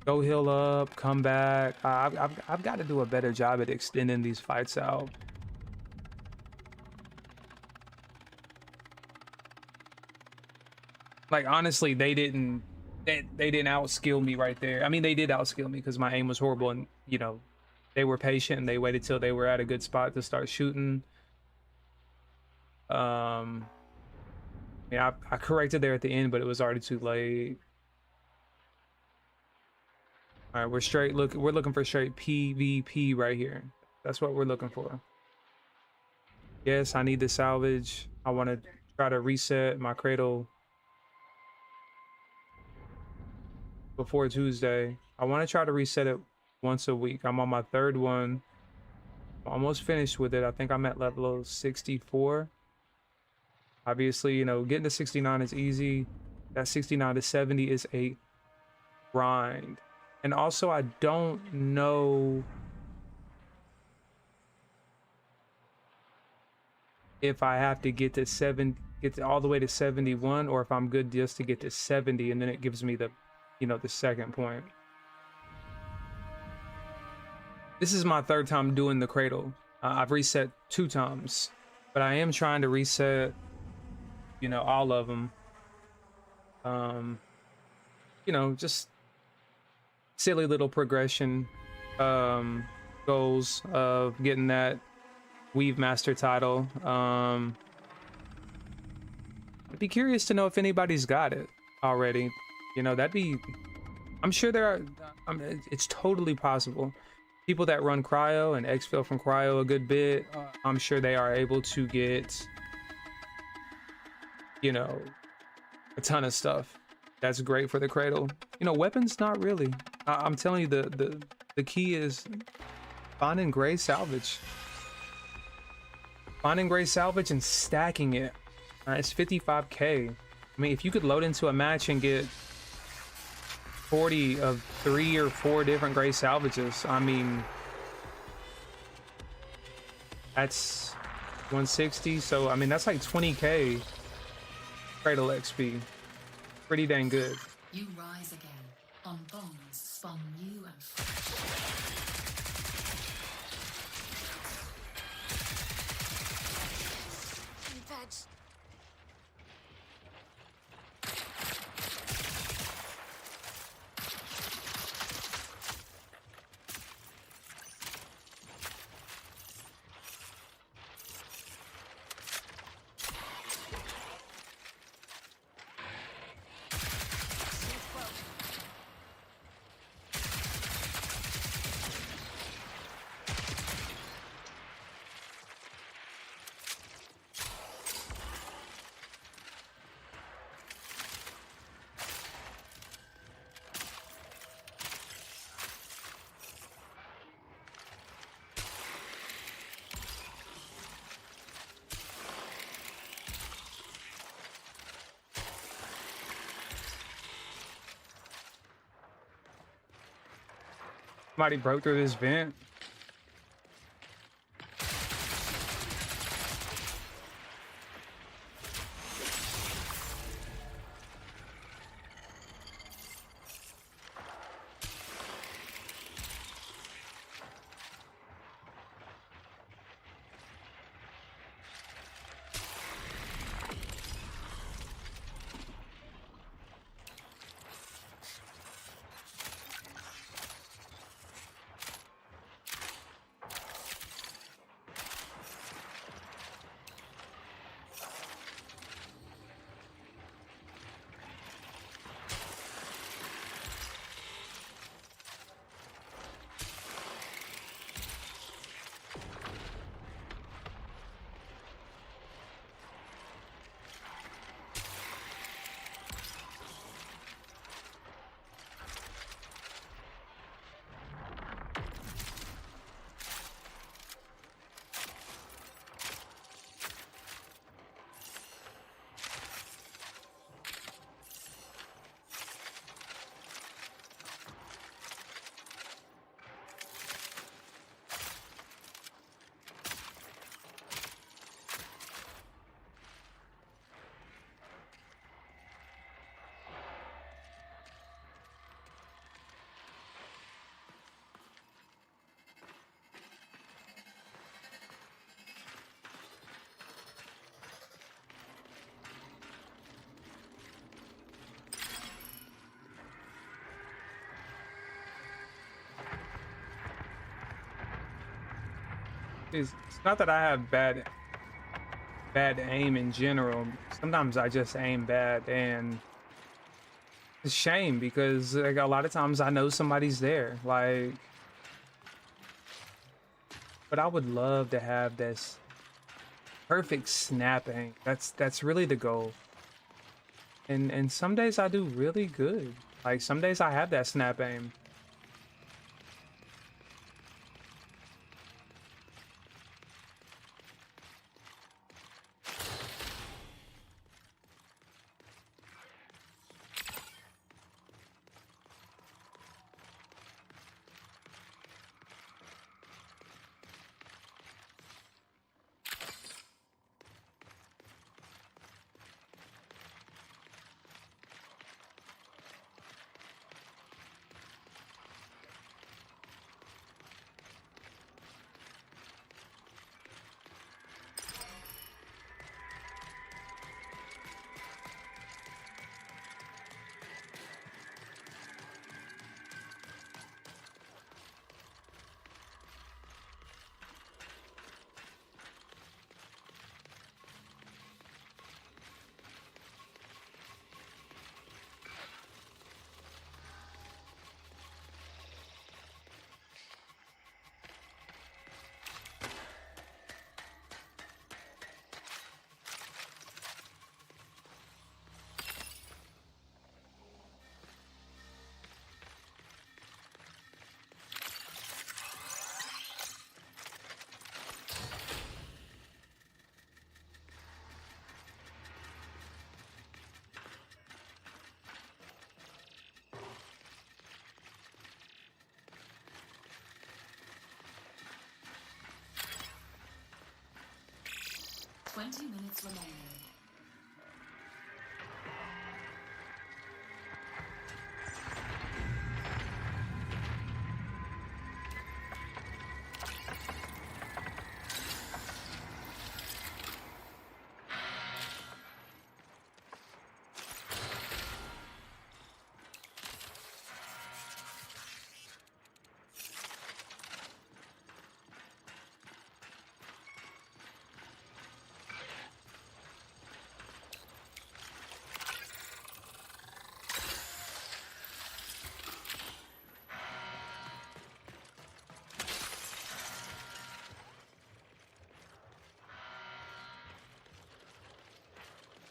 go heal up, come back. I've got to do a better job at extending these fights out. Like honestly, they didn't outskill me right there. I mean, they did outskill me because my aim was horrible, and you know, they were patient and they waited till they were at a good spot to start shooting. Yeah, I corrected there at the end, but it was already too late. All right, we're looking for straight PvP right here. That's what we're looking for. Yes, I need the salvage. I want to try to reset my cradle before Tuesday. I want to try to reset it once a week. I'm on my third one. I'm almost finished with it. I think I'm at level 64. Obviously, you know, getting to 69 is easy. That 69 to 70 is a grind. And also, I don't know if I have to get all the way to 71, or if I'm good just to get to 70, and then it gives me the, you know, the second point. This is my third time doing the cradle. I've reset 2 times, but I am trying to reset you know, all of them. You know, just silly little progression um, goals of getting that Weave Master title. I'd be curious to know if anybody's got it already. You know, that'd be. I'm sure there are. I mean, it's totally possible. People that run cryo and exfil from cryo a good bit, I'm sure they are able to get, you know, a ton of stuff. That's great for the cradle. You know, weapons, not really. I'm telling you, the key is finding gray salvage. Finding gray salvage and stacking it. It's 55k. I mean, if you could load into a match and get 40 of 3 or 4 different gray salvages, I mean, that's 160. So I mean, that's like 20k cradle XP. Pretty dang good. You rise again on bones spun new and fresh. Patch. Somebody broke through this vent. It's not that I have bad aim in general. Sometimes I just aim bad, and it's a shame because like a lot of times I know somebody's there. Like, but I would love to have this perfect snap aim. That's really the goal. And some days I do really good. Like some days I have that snap aim. 20 minutes remaining.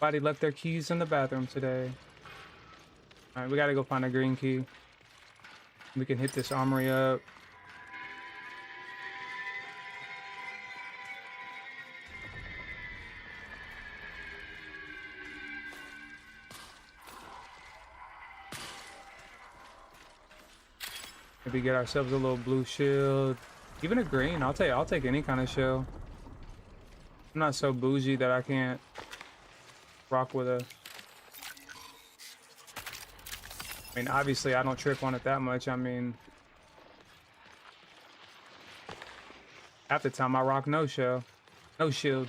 Somebody left their keys in the bathroom today. All right, we gotta go find a green key. We can hit this armory up. Maybe get ourselves a little blue shield. Even a green. I'll take any kind of shield. I'm not so bougie that I can't rock with a... I mean, obviously I don't trip on it that much. I mean, half the time I rock no shield. No shield.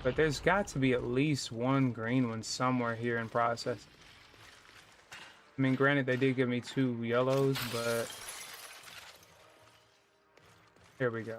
But there's got to be at least one green one somewhere here in process. I mean, granted, they did give me 2 yellows, but here we go.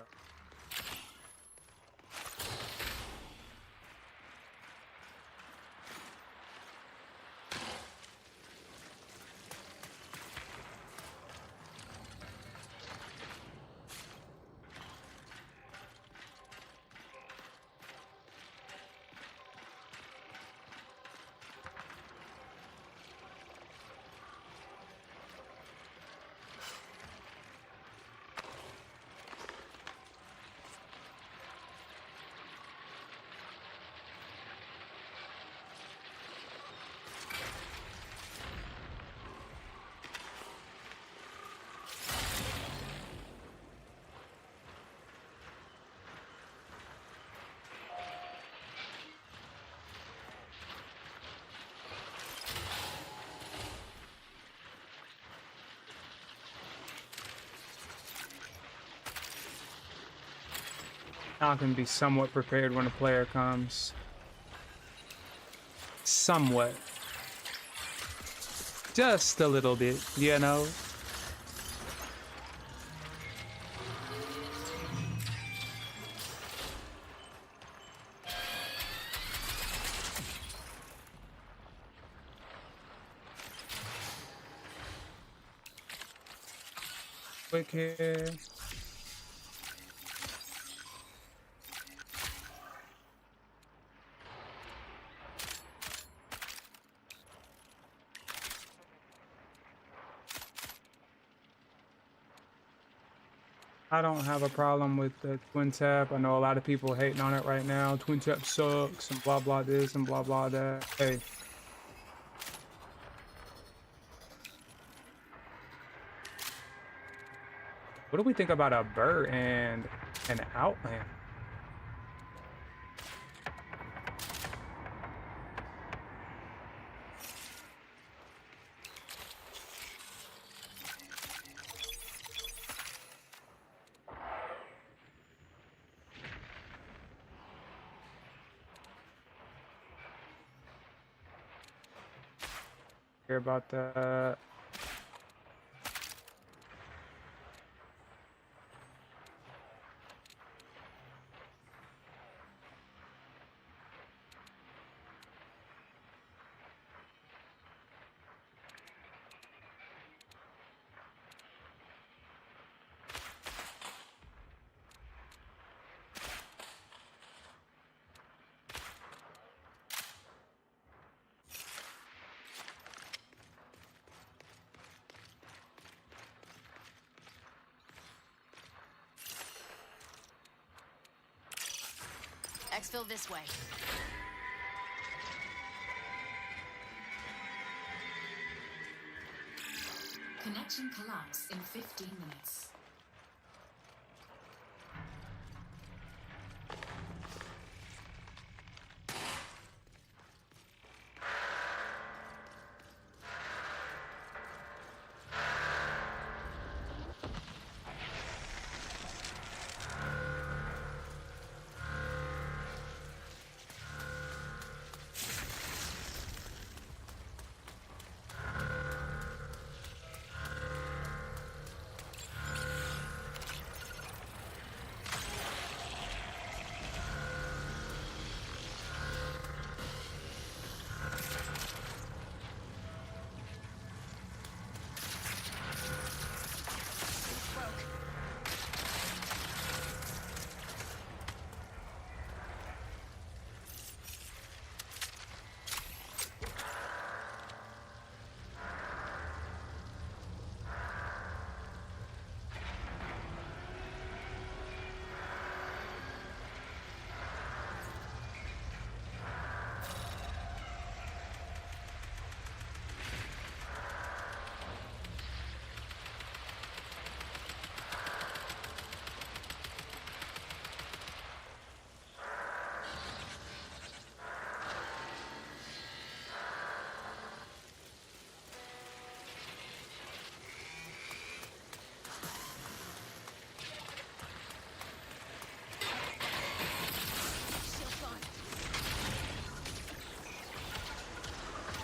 I can be somewhat prepared when a player comes. Somewhat. Just a little bit, you know? Quick here. I don't have a problem with the twin tap. I know a lot of people hating on it right now. Twin tap sucks and blah blah this and blah blah that. Hey. What do we think about a bird and an outland? Hear about that. Exfil this way. Connection collapse in 15 minutes.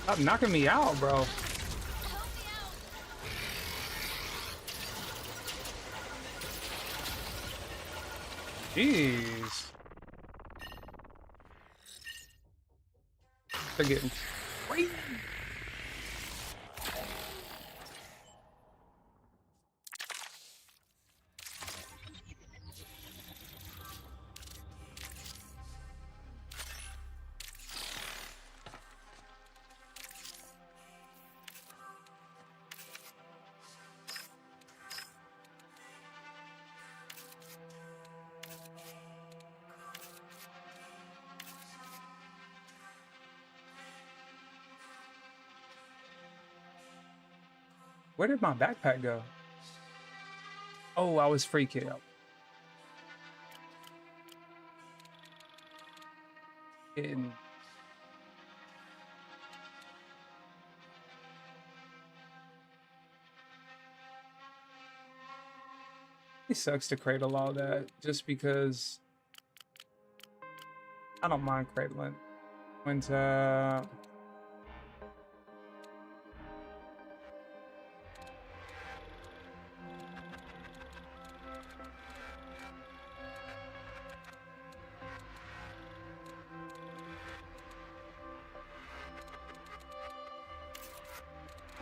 Stop knocking me out, bro. Jeez. They're getting crazy. Where did my backpack go? Oh, I was free kill. Getting it sucks to cradle all that just because I don't mind cradling. Went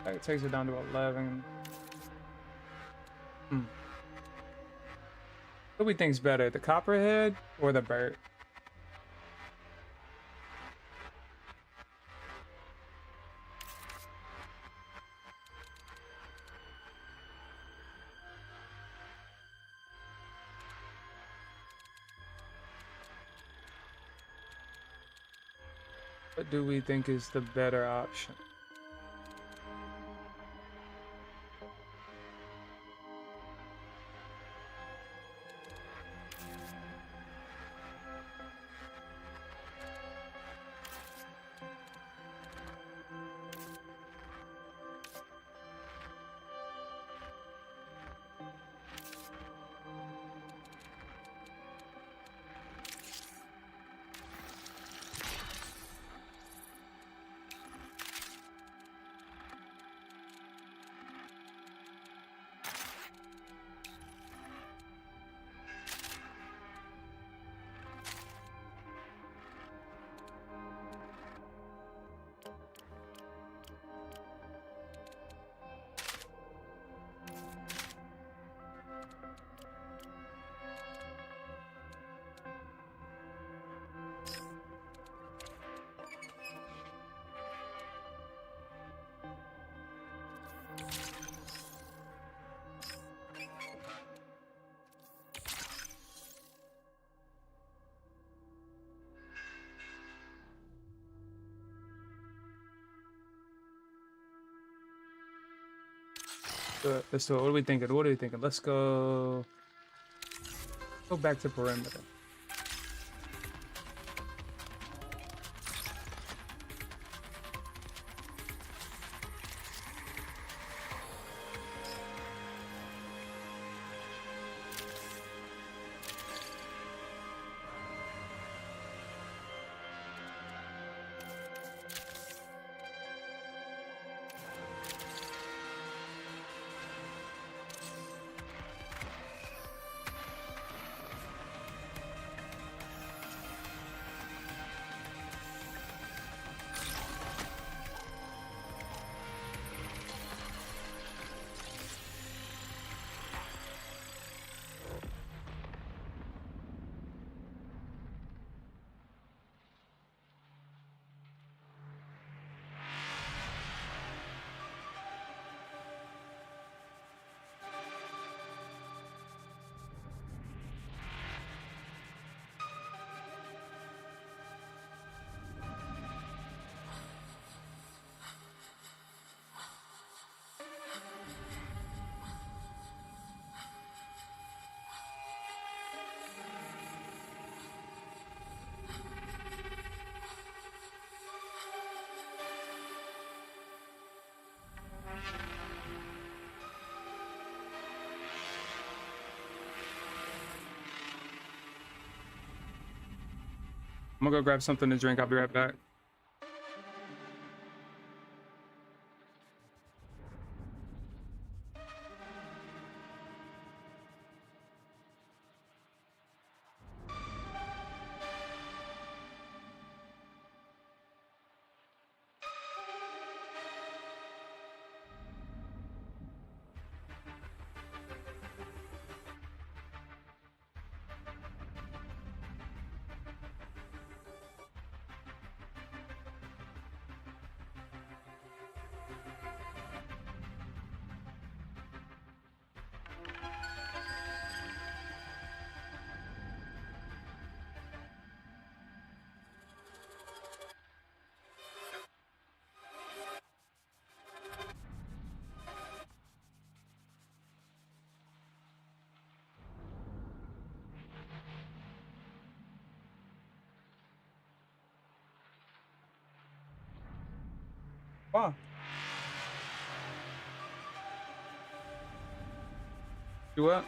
it takes it down to 11. What do we think's better, the copperhead or the bird? What do we think is the better option? Let's do it. What are we thinking? What are we thinking? Let's go back to perimeter. I'm gonna go grab something to drink. I'll be right back. Why? You what?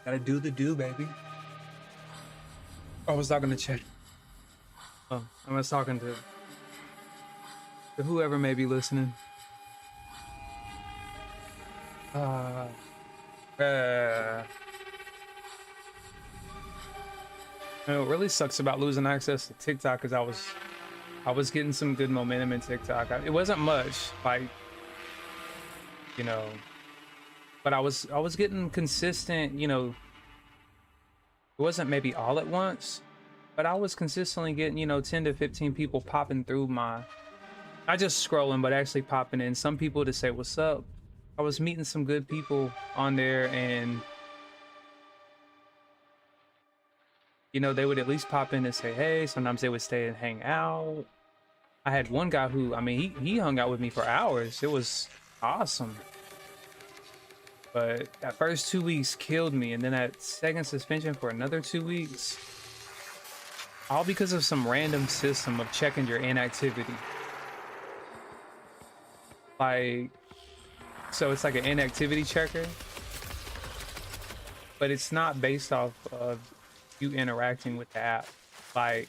Gotta do the do, baby. I was talking to Chet. Oh, I was talking to whoever may be listening. Uh, you know, what really sucks about losing access to TikTok is I was getting some good momentum in TikTok. It wasn't much, like, you know, but I was getting consistent, you know. It wasn't maybe all at once, but I was consistently getting, you know, 10 to 15 people popping through my, not just scrolling, but actually popping in. Some people to say what's up. I was meeting some good people on there, and you know, they would at least pop in and say hey. Sometimes they would stay and hang out. I had one guy who, I mean, he hung out with me for hours. It was awesome. But that first 2 weeks killed me, and then that second suspension for another 2 weeks, all because of some random system of checking your inactivity. Like, so it's like an inactivity checker, but it's not based off of you interacting with the app. Like,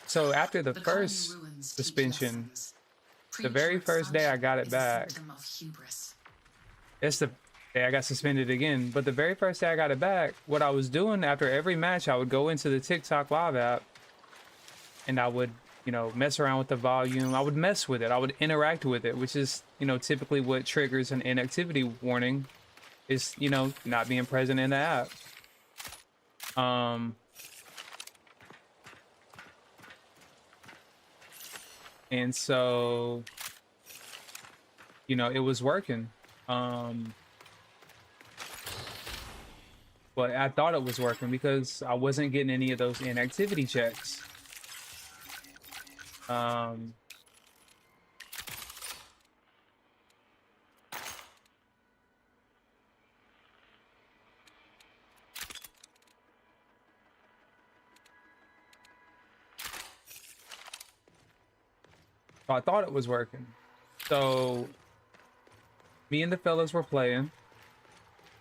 so after the first suspension, the very first day I got it back, it's the day I got suspended again. But the very first day I got it back, what I was doing after every match, I would go into the TikTok live app and I would, you know, mess around with the volume. I would mess with it. I would interact with it, which is, you know, typically what triggers an inactivity warning is, you know, not being present in the app. And so, you know, it was working. But I thought it was working because I wasn't getting any of those inactivity checks. So I thought it was working. So me and the fellas were playing,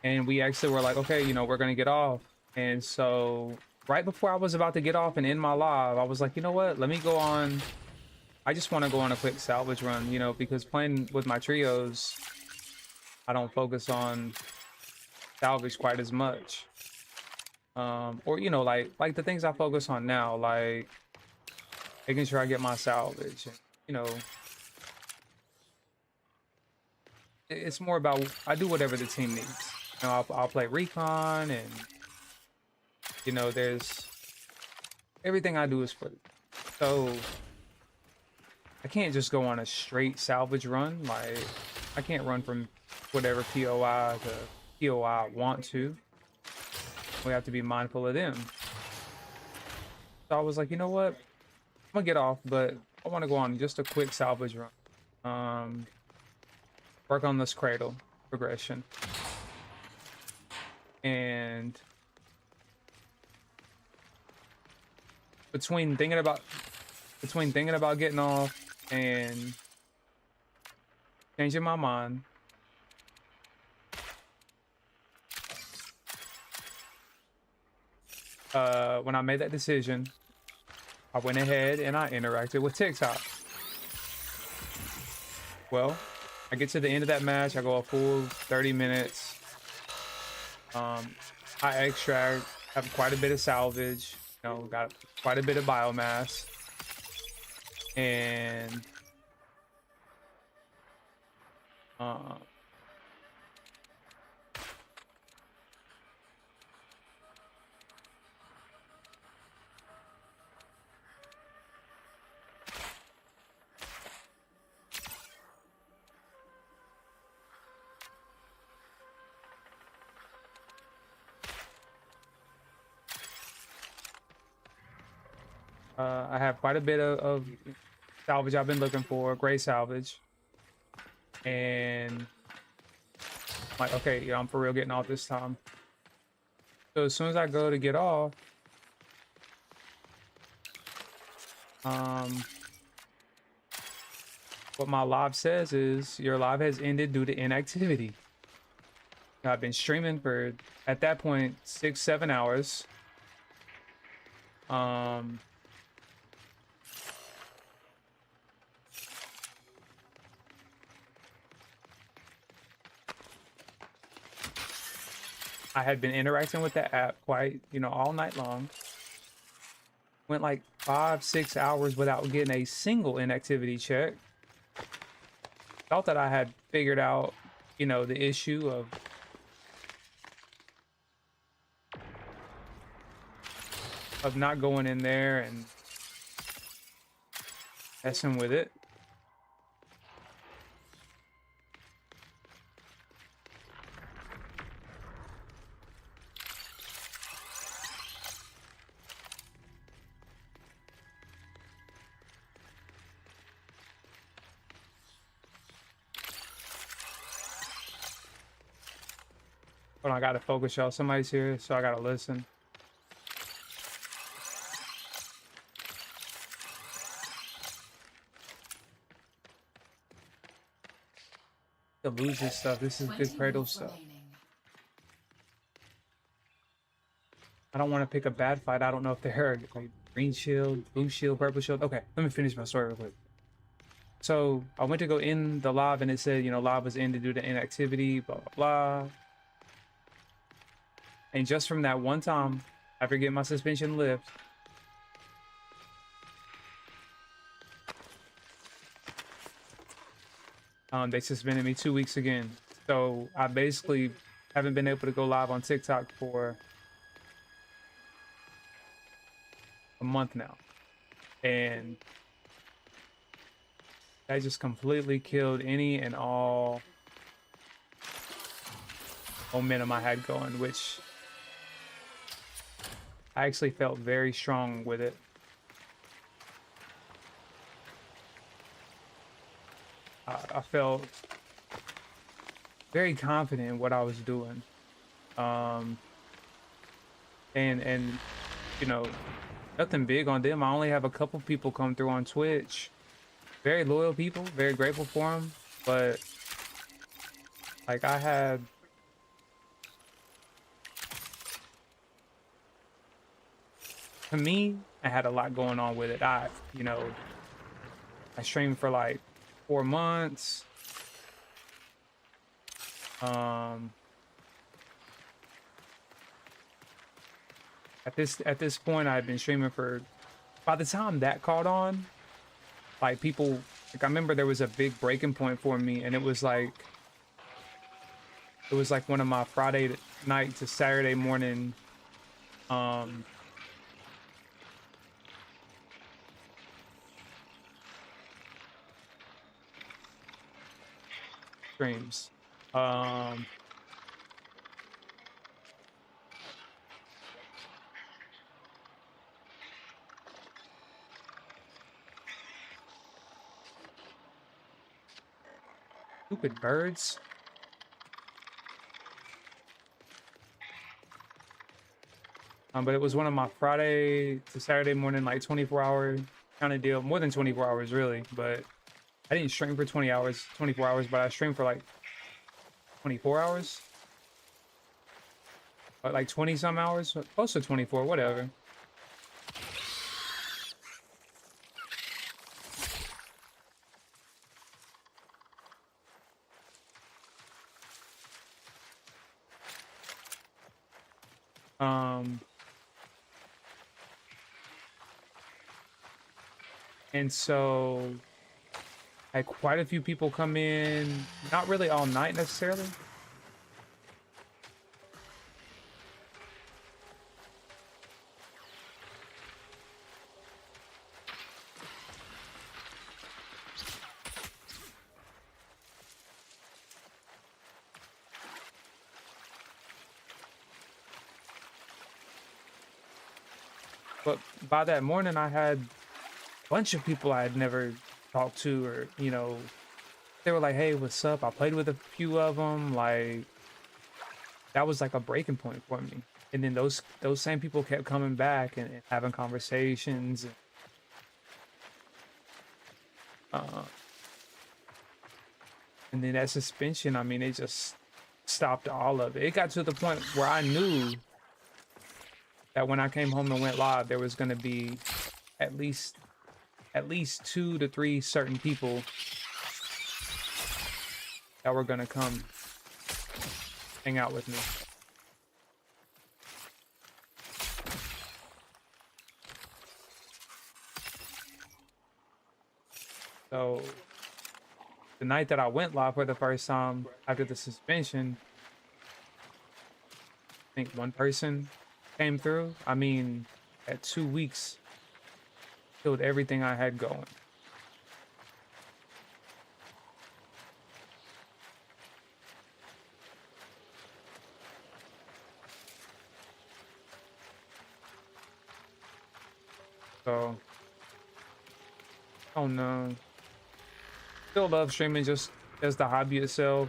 and we actually were like, okay, you know, we're gonna get off. And so right before I was about to get off and end my live, I was like, you know what, let me go on. I just want to go on a quick salvage run, you know, because playing with my trios, I don't focus on salvage quite as much. Or, you know, like the things I focus on now, like making sure I get my salvage, and, you know, it's more about, I do whatever the team needs. You know, I'll play recon, and, you know, there's everything I do is for, so I can't just go on a straight salvage run. Like, I can't run from whatever POI to POI I want to. We have to be mindful of them. So I was like, you know what? I'm gonna get off, but I want to go on just a quick salvage run. Work on this cradle progression. And between thinking about getting off and changing my mind, when I made that decision, I went ahead and I interacted with TikTok. Well, I get to the end of that match, I go a full 30 minutes. I extract, have quite a bit of salvage, you know, got quite a bit of biomass. And I have quite a bit of salvage I've been looking for, gray salvage. And I'm like, okay, yeah, I'm for real getting off this time. So as soon as I go to get off, what my live says is your live has ended due to inactivity. I've been streaming for, at that point, 6-7 hours. I had been interacting with the app quite, all night long. Went like 5-6 hours without getting a single inactivity check. Thought that I had figured out, the issue of not going in there and messing with it. But I gotta focus, y'all. Somebody's here, so I gotta listen. To lose this stuff. This is 20 good cradle minutes stuff. remaining. I don't want to pick a bad fight. I don't know if they're like green shield, blue shield, purple shield. Okay, let me finish my story real quick. So I went to go in the live and it said, live was ended due to inactivity, blah, blah, blah. And just from that one time, after getting my suspension lift, they suspended me 2 weeks again. So I basically haven't been able to go live on TikTok for a month now. And that just completely killed any and all momentum I had going, which I actually felt very strong with it. I felt very confident in what I was doing. And nothing big on them. I only have a couple people come through on Twitch. Very loyal people, very grateful for them. But like to me, I had a lot going on with it. I streamed for like 4 months. At this point, I've been streaming for. By the time that caught on, like people, like I remember there was a big breaking point for me, and it was like one of my Friday night to Saturday morning, streams. Stupid birds. But it was one of my Friday to Saturday morning, like 24-hour kind of deal. More than 24 hours, really. But I didn't stream for 24 hours, but I streamed for like 24 hours. Like 20 some hours, close to 24, whatever. And so I had quite a few people come in, not really all night necessarily. But by that morning, I had a bunch of people I had never talked to, or, they were like, hey, what's up? I played with a few of them. Like, that was like a breaking point for me. And then those same people kept coming back and having conversations. Uh, and then that suspension, I mean, it just stopped all of it. It got to the point where I knew that when I came home and went live, there was going to be at least 2 to 3 certain people that were going to come hang out with me. So the night that I went live for the first time after the suspension, I think one person came through. I mean, at 2 weeks, killed everything I had going. So, oh no. Still love streaming just as the hobby itself.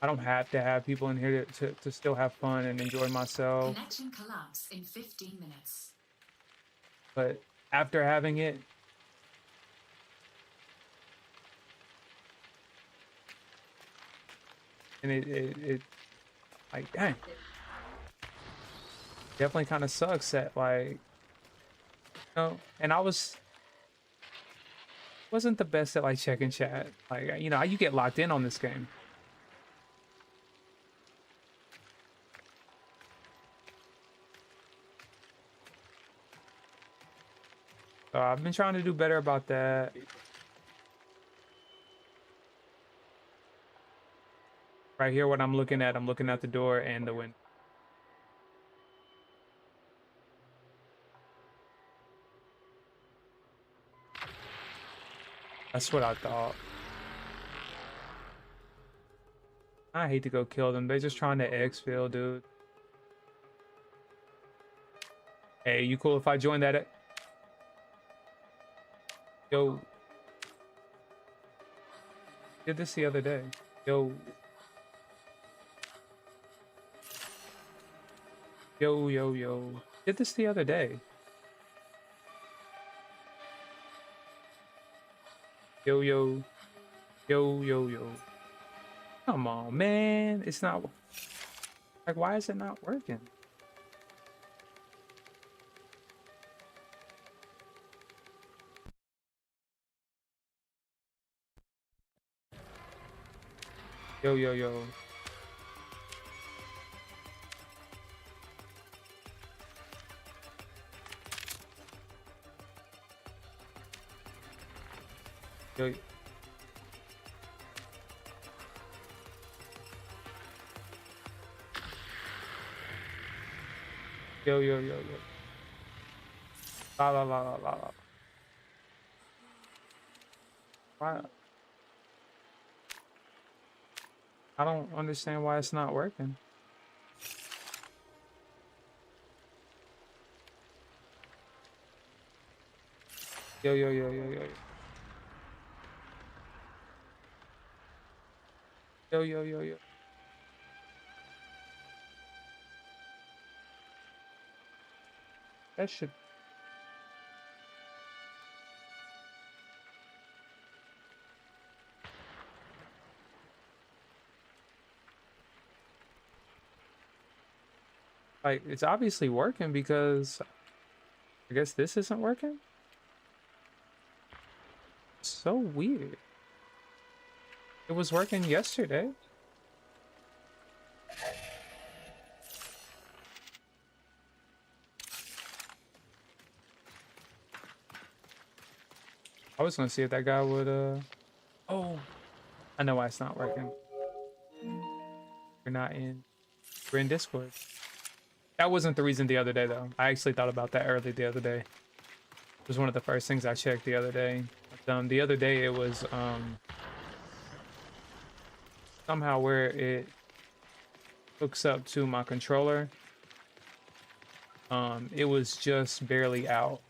I don't have to have people in here to still have fun and enjoy myself. Connection collapse in 15 minutes. But after having it, and it like, dang, definitely kind of sucks that, like, you know, and I wasn't the best at like checking chat. Like, you know, you get locked in on this game. So I've been trying to do better about that. Right here, what I'm looking at the door and the window. That's what I thought. I hate to go kill them. They're just trying to exfil, dude. Hey, you cool if I join that? Yo. Did this the other day. Yo. Yo. Did this the other day. Yo. Come on, man. It's not... Like, why is it not working? Yo. Yo. Yo. La. Why? I don't understand why it's not working. Yo. Yo. That should... Like, it's obviously working because I guess this isn't working. So weird. It was working yesterday. I was gonna see if that guy would, oh, I know why it's not working. We're in Discord. That wasn't the reason the other day, though. I actually thought about that early the other day. It was one of the first things I checked the other day. But, the other day it was, somehow where it hooks up to my controller. It was just barely out.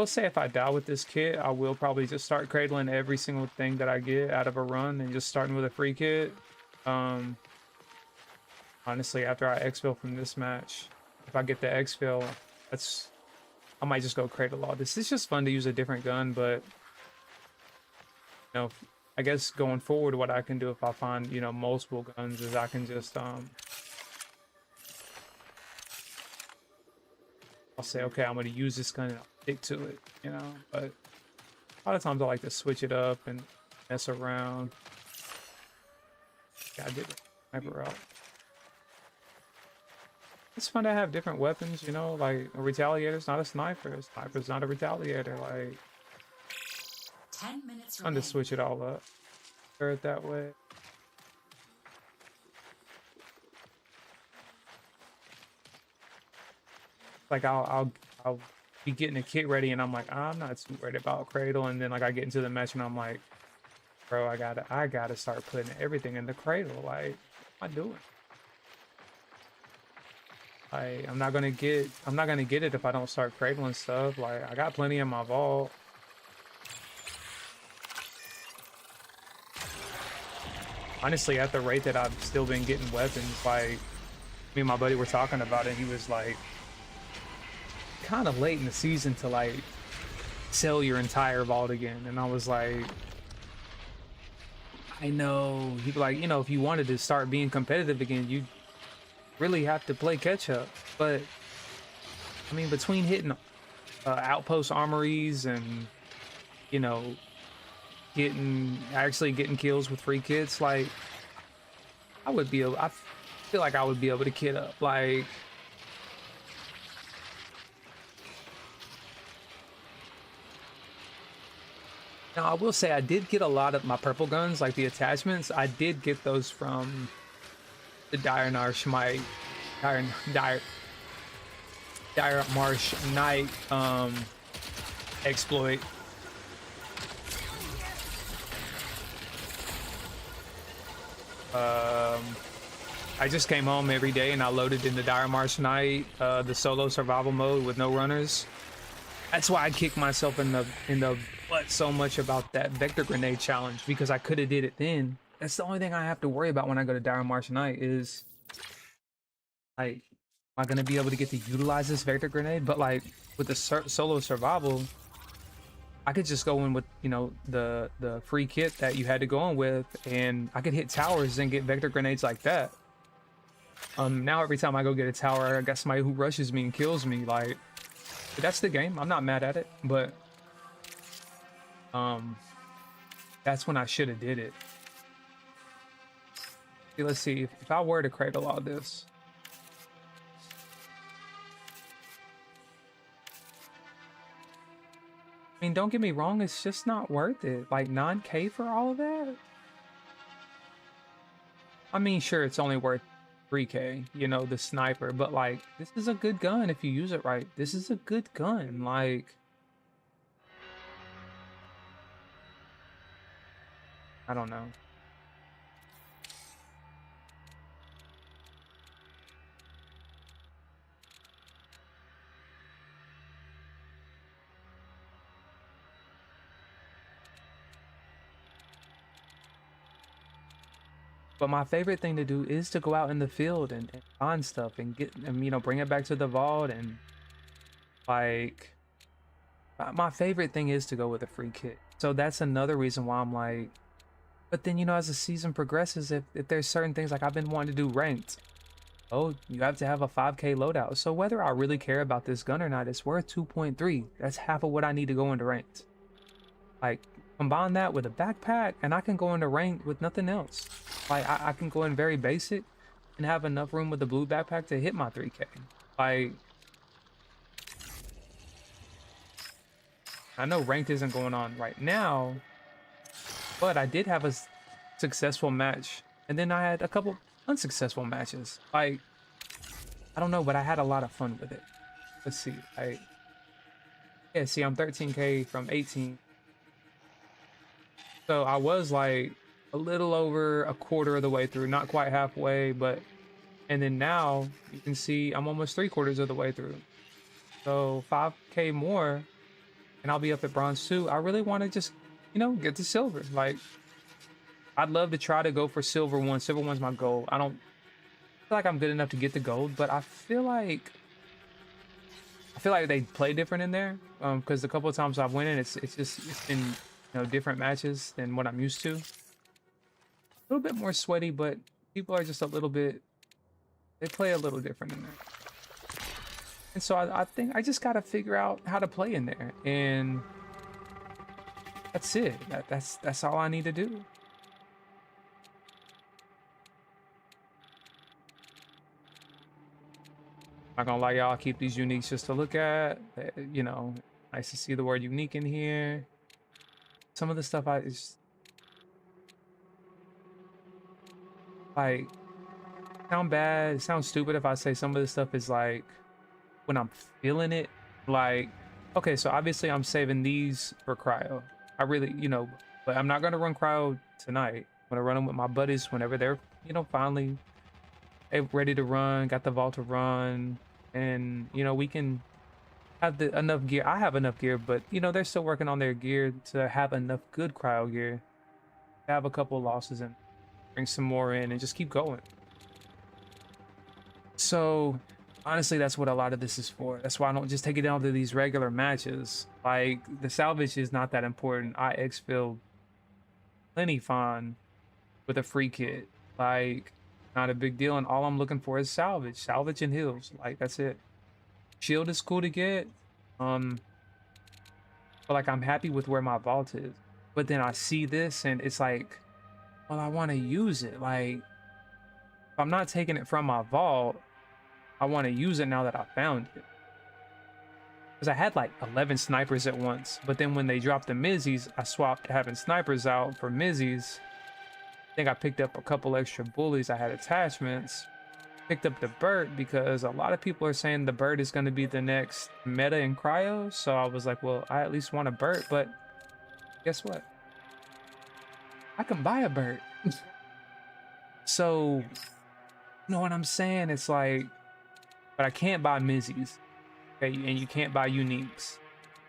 will say if I die with this kit, I will probably just start cradling every single thing that I get out of a run and just starting with a free kit. Honestly, after I exfil from this match, if I get the exfil, I might just go cradle all this. It's just fun to use a different gun, but you know, I guess going forward, what I can do if I find, you know, multiple guns is I can just I'll say, okay, I'm going to use this gun and I'll stick to it, you know. But a lot of times I like to switch it up and mess around. Yeah, I did the sniper out. It's fun to have different weapons, you know, like a retaliator's not a sniper. A sniper's not a retaliator. Like, 10 minutes fun to switch it all up. Turn it that way. Like I'll be getting a kit ready and I'm like, I'm not too worried about cradle, and then like I get into the match and I'm like, bro, I gotta start putting everything in the cradle. Like, what am I doing? I'm not gonna get it if I don't start cradling stuff. Like, I got plenty in my vault. Honestly, at the rate that I've still been getting weapons, like me and my buddy were talking about it, he was like, kind of late in the season to like sell your entire vault again, and I was like, I know. He'd be like, you know, if you wanted to start being competitive again, you really have to play catch up. But I mean, between hitting outpost armories and, you know, actually getting kills with free kits, like I feel like I would be able to kit up. Like, now, I will say I did get a lot of my purple guns, like the attachments. I did get those from the Dire Marsh Knight exploit. I just came home every day and I loaded in the Dire Marsh Knight, the solo survival mode with no runners. That's why I kicked myself in the butt so much about that vector grenade challenge, because I could have did it then. That's the only thing I have to worry about when I go to Dire Marsh Night is, like, am I gonna be able to get to utilize this vector grenade? But like with the solo survival, I could just go in with, you know, the free kit that you had to go in with, and I could hit towers and get vector grenades like that. Now every time I go get a tower, I got somebody who rushes me and kills me. Like, that's the game. I'm not mad at it, but that's when I should have did it. Okay, let's see if I were to cradle all this. I mean, don't get me wrong, it's just not worth it. Like 9K for all of that? I mean, sure, it's only worth 3K, you know, the sniper, but like, this is a good gun if you use it right. This is a good gun. Like, I don't know. But my favorite thing to do is to go out in the field and find stuff and get, and, you know, bring it back to the vault. And like, my favorite thing is to go with a free kit. So that's another reason why I'm like, but then, you know, as the season progresses, if there's certain things, like I've been wanting to do ranked, oh, you have to have a 5K loadout. So whether I really care about this gun or not, it's worth 2.3. That's half of what I need to go into ranked. Like, combine that with a backpack and I can go into ranked with nothing else. Like, I can go in very basic and have enough room with the blue backpack to hit my 3K. Like, I know ranked isn't going on right now, but I did have a successful match, and then I had a couple unsuccessful matches. Like, I don't know, but I had a lot of fun with it. Let's see. Yeah, see, I'm 13K from 18. So I was like a little over a quarter of the way through, not quite halfway, but, and then now you can see I'm almost 3/4 of the way through. So 5K more, and I'll be up at bronze too. I really want to just, you know, get to silver. Like, I'd love to try to go for silver one. Silver one's my goal. I don't feel like I'm good enough to get the gold, but I feel like they play different in there. Because the couple of times I've went in, it's been, you know, different matches than what I'm used to. A little bit more sweaty, but people are just a little bit, they play a little different in there. And so I think I just gotta figure out how to play in there, and that's it. That's all I need to do. Not gonna lie, y'all. I keep these uniques just to look at. You know, nice to see the word unique in here. Some of the stuff I just like sound bad. It sounds stupid if I say some of this stuff is like when I'm feeling it. Like, okay, so obviously I'm saving these for cryo. I really, you know, but I'm not gonna run cryo tonight. I'm gonna run them with my buddies whenever they're, you know, finally ready to run, got the vault to run, and you know we can have the enough gear. I have enough gear, but you know they're still working on their gear to have enough good cryo gear. Have a couple losses and bring some more in, and just keep going. So honestly, that's what a lot of this is for. That's why I don't just take it down to these regular matches. Like the salvage is not that important. I exfilled plenty fine with a free kit. Like, not a big deal, and all I'm looking for is salvage and heals. Like, that's it. Shield is cool to get. But like I'm happy with where my vault is. But then I see this and it's like, well, I want to use it. Like, if I'm not taking it from my vault, I want to use it now that I found it. Because I had like 11 snipers at once, but then when they dropped the Mizzies, I swapped having snipers out for Mizzies. I think I picked up a couple extra bullies. I had attachments. Picked up the Burt because a lot of people are saying the Burt is going to be the next meta in cryo. So I was like, well, I at least want a Burt, but guess what? I can buy a Burt. So, you know what I'm saying? It's like, but I can't buy Mizzies. Okay, and you can't buy uniques.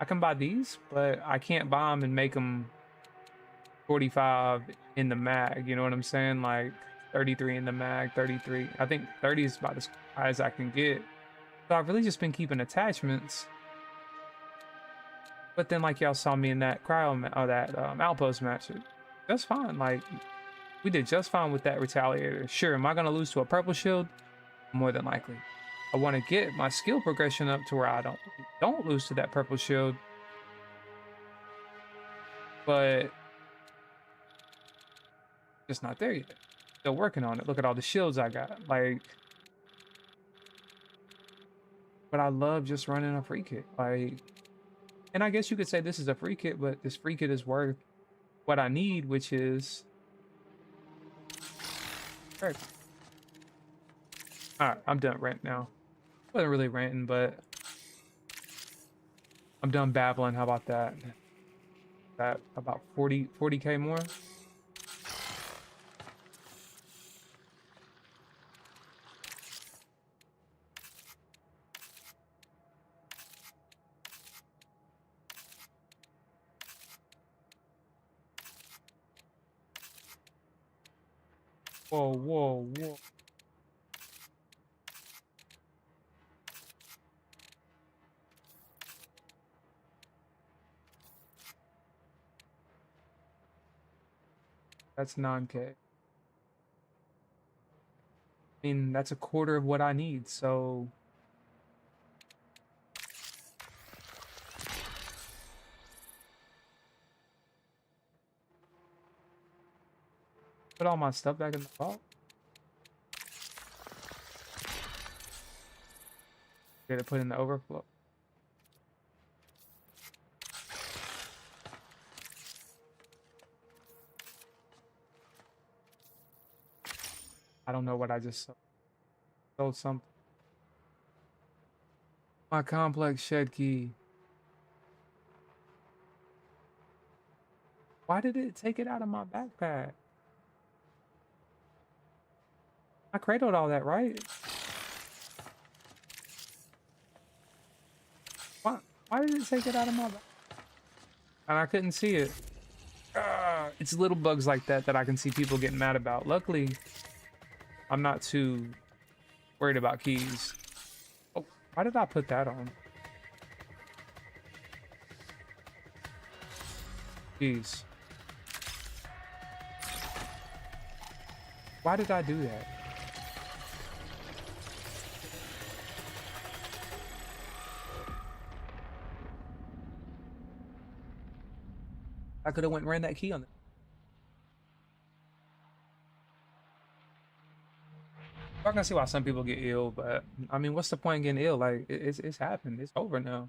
I can buy these, but I can't buy them and make them 45 in the mag, you know what I'm saying? Like 33 in the mag, 33. I think 30 is about as high as I can get. So I've really just been keeping attachments. But then, like y'all saw me in that outpost match, that's fine. Like, we did just fine with that retaliator. Sure, am I gonna lose to a purple shield? More than likely. I want to get my skill progression up to where I don't lose to that purple shield. But just not there yet. Still working on it. Look at all the shields I got. Like, but I love just running a free kit. Like, and I guess you could say this is a free kit, but this free kit is worth what I need, which is all right, I'm done ranting now. Wasn't really ranting, but I'm done babbling. How about that? That about 40k more. Whoa, whoa, whoa. That's 9k. I mean, that's a quarter of what I need, so put all my stuff back in the vault. Get it put in the overflow. I don't know what I just sold something. My complex shed key. Why did it take it out of my backpack? I cradled all that, right? Why did it take it out of my backpack? and I couldn't see it. It's little bugs like that that I can see people getting mad about. Luckily, I'm not too worried about keys. Oh, why did I put that on? Jeez. Why did I do that? I could have went and ran that key on it. I can see why some people get ill, but I mean, what's the point in getting ill? Like, it's happened. It's over now.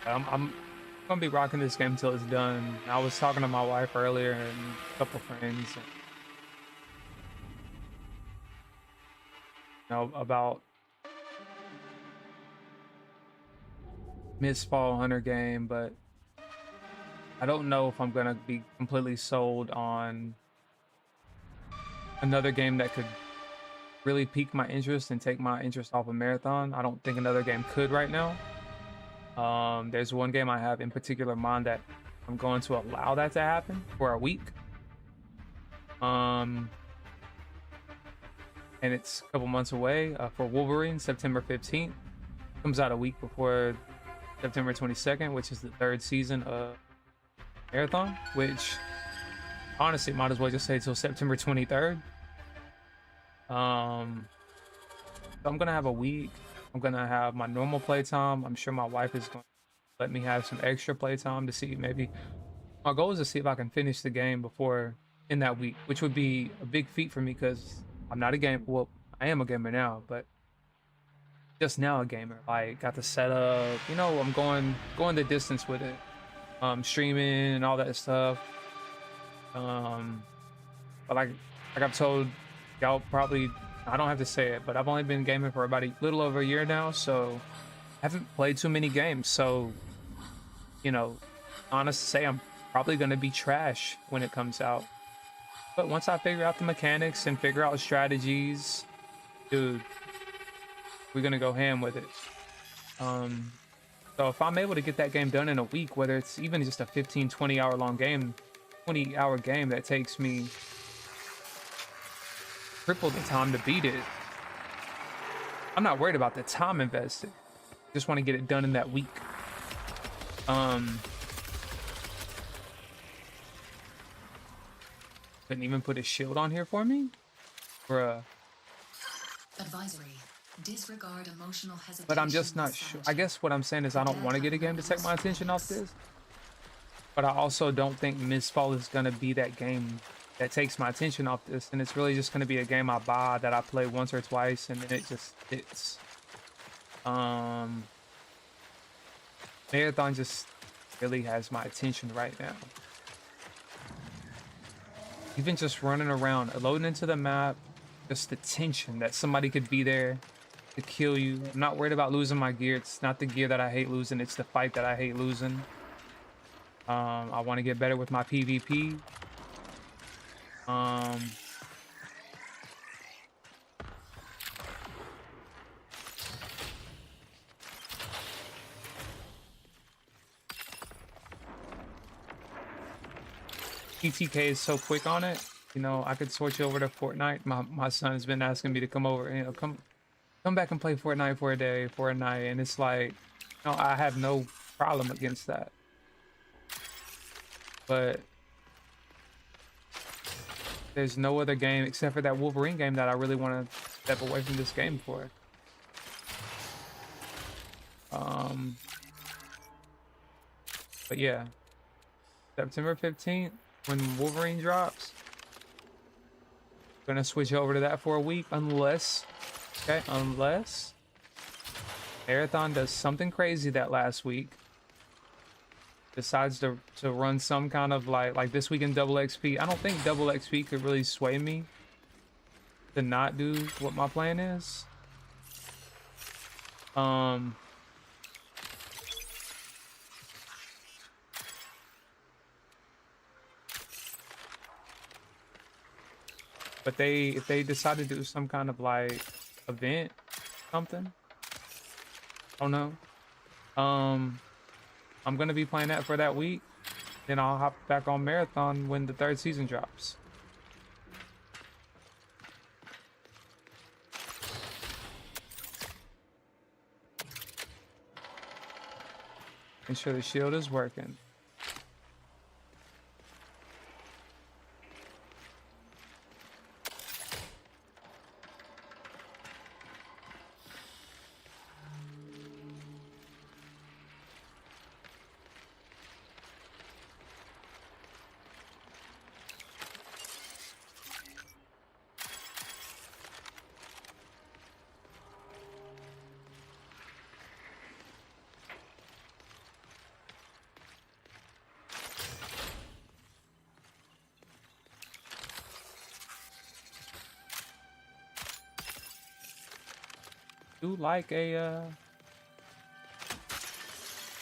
I'm gonna be rocking this game until it's done. I was talking to my wife earlier and a couple friends, and, about Miss Fall Hunter game, but I don't know if I'm gonna be completely sold on another game that could really pique my interest and take my interest off of Marathon. I don't think another game could right now. There's one game I have in particular mind that I'm going to allow that to happen for a week. And it's a couple months away for Wolverine, September 15th. Comes out a week before September 22nd, which is the third season of Marathon, which honestly might as well just say till September 23rd. So I'm gonna have a week. I'm gonna have my normal playtime. I'm sure my wife is going to let me have some extra playtime to see maybe. My goal is to see if I can finish the game before in that week, which would be a big feat for me because I'm not a game. Well, I am a gamer now, but just now a gamer. Like, got the setup. I'm going the distance with it. Streaming and all that stuff. But like I've told y'all probably. I don't have to say it, but I've only been gaming for about a little over a year now, so I haven't played too many games. So, honest to say, I'm probably going to be trash when it comes out. But once I figure out the mechanics and figure out strategies, dude, we're going to go ham with it. So if I'm able to get that game done in a week, whether it's even just a 15, 20-hour long game, 20-hour game that takes me triple the time to beat it, I'm not worried about the time invested. Just want to get it done in that week. Couldn't even put a shield on here for me, bruh. Advisory. Disregard emotional hesitation. But I'm just not sure. I guess what I'm saying is I don't want to get a game to take my attention off this. But I also don't think Mistfall is gonna be that game that takes my attention off this, and it's really just going to be a game I buy that I play once or twice and then it just fits. Marathon just really has my attention right now. Even just running around, loading into the map, just the tension that somebody could be there to kill you. I'm not worried about losing my gear. It's not the gear that I hate losing, it's the fight that I hate losing. I want to get better with my PvP. PTK is so quick on it. I could switch over to Fortnite. My son has been asking me to come over, come back and play Fortnite for a day, for a night, and it's like, I have no problem against that. But there's no other game except for that Wolverine game that I really want to step away from this game for. But yeah, September 15th, when Wolverine drops, gonna switch over to that for a week, unless Marathon does something crazy that last week. Decides to run some kind of like this week in double XP. I don't think double XP could really sway me to not do what my plan is. But if they decide to do some kind of like event, something, I don't know. I'm gonna be playing that for that week. Then I'll hop back on Marathon when the 3rd season drops. Make sure the shield is working. Do like a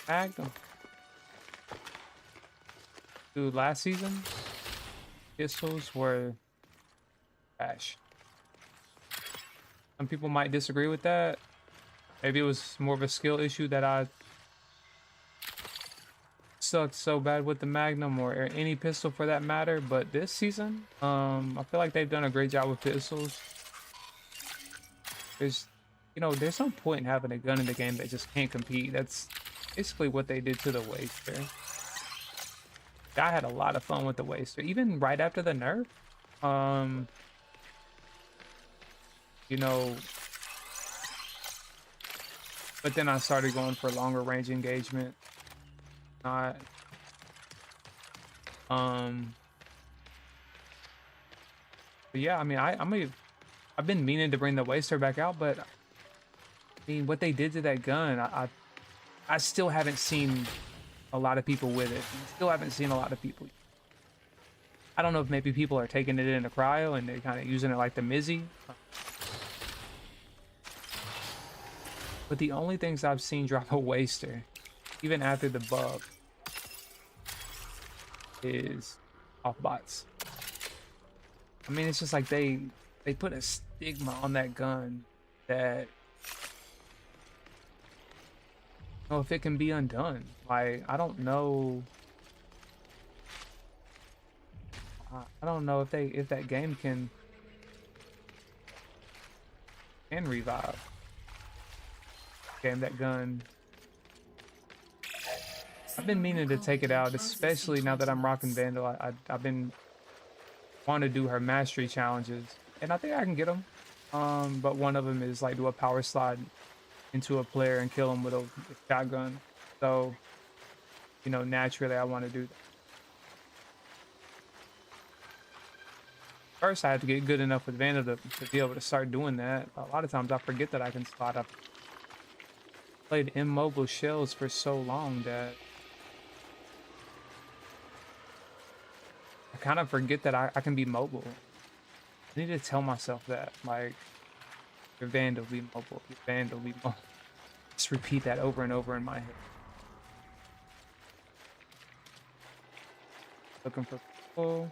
Magnum. Dude, last season pistols were trash. Some people might disagree with that. Maybe it was more of a skill issue that I sucked so bad with the Magnum or any pistol for that matter, but this season I feel like they've done a great job with pistols. There's no point in having a gun in the game that just can't compete. That's basically what they did to the Waster. I had a lot of fun with the Waster, even right after the nerf. But then I started going for longer range engagement. Not but yeah, I mean, I've been meaning to bring the Waster back out, but I mean, what they did to that gun, I still haven't seen a lot of people with it. Still haven't seen a lot of people. I don't know if maybe people are taking it into cryo and they're kind of using it like the Mizzy. But the only things I've seen drop a Waster, even after the buff, is off bots. I mean, it's just like they put a stigma on that gun that, if it can be undone. Like, I don't know if that game can revive. That gun. I've been meaning to take it out, especially now that I'm rocking Vandal. I've been wanting to do her mastery challenges, and I think I can get them. But one of them is like do a power slide into a player and kill him with a shotgun. So, naturally I want to do that. First, I have to get good enough with Vandal to be able to start doing that. A lot of times I forget that I can slide up. Played immobile shells for so long that I kind of forget that I can be mobile. I need to tell myself that, like, your Vandal be mobile, your Vandal be mobile. Just repeat that over and over in my head. Looking for people.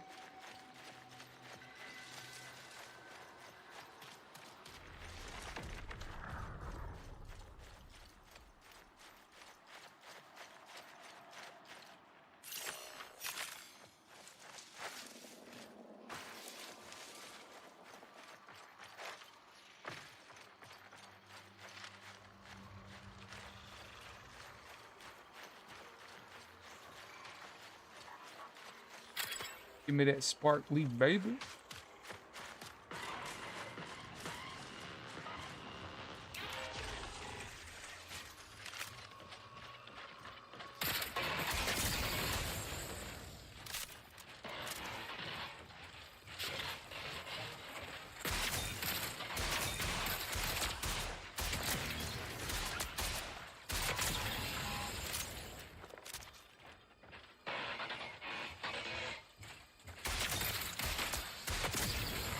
Give me that sparkly baby.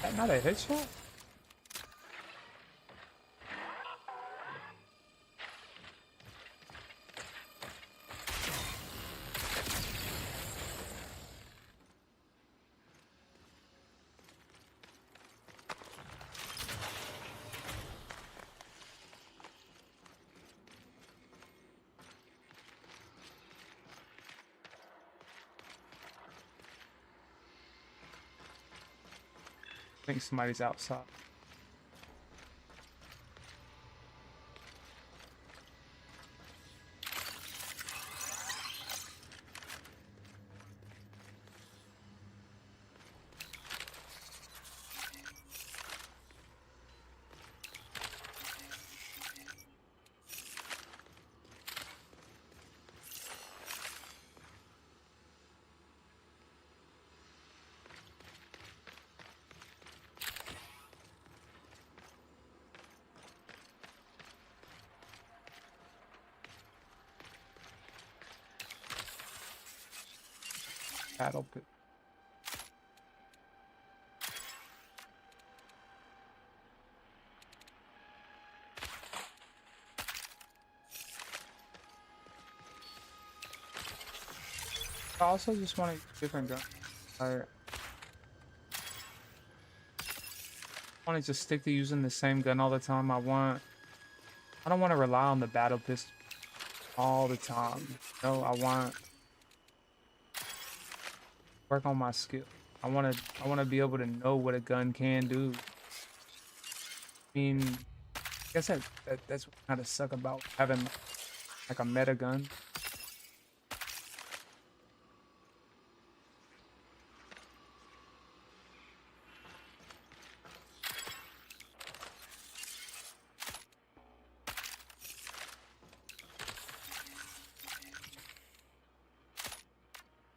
That not a headshot? I think somebody's outside. Battle pit. I also just want a different gun. I want to just stick to using the same gun all the time. I don't want to rely on the battle pistol all the time. No, I want work on my skill. I want to be able to know what a gun can do. I mean, I guess that's what kind of suck about having like a meta gun.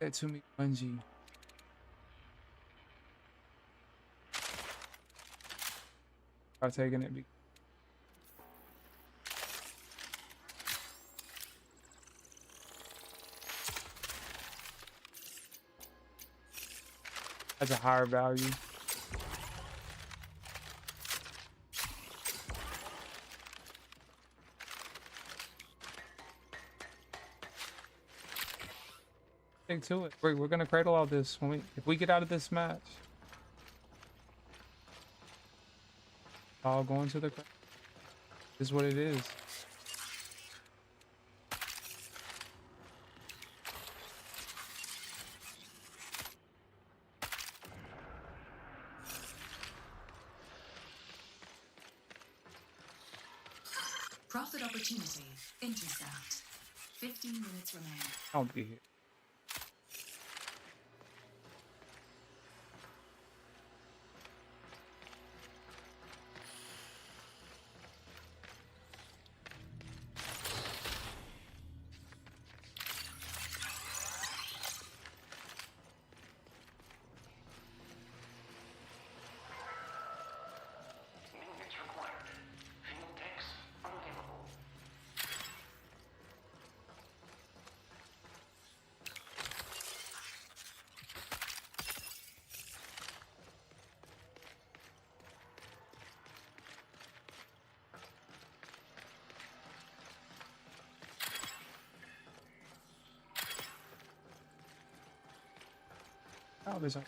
That to me, Bungie. I'm taking it. Has a higher value. Stick to it. We're gonna cradle all this if we get out of this match. All going to the. This is what it is. Profit opportunity. Intercept. 15 minutes remain. I'll be here. Oh, there's a.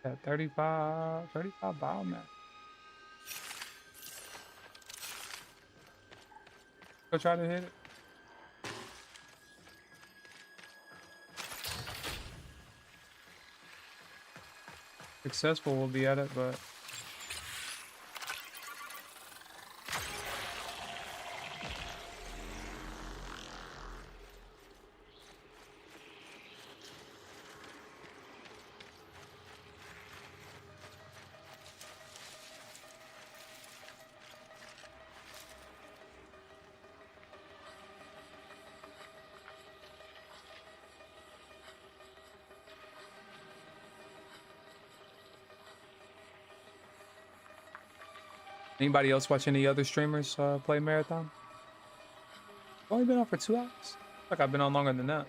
Yeah, 35 biomass. Go try to hit it. Successful, we'll be at it, but. Anybody else watch any other streamers play Marathon? I've only been on for 2 hours. Like I've been on longer than that.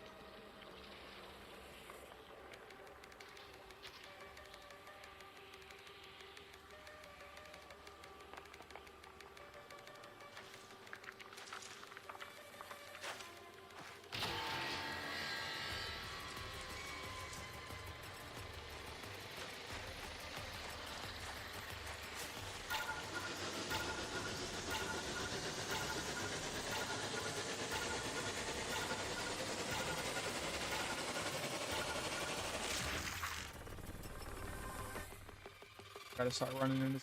Gotta start running in this.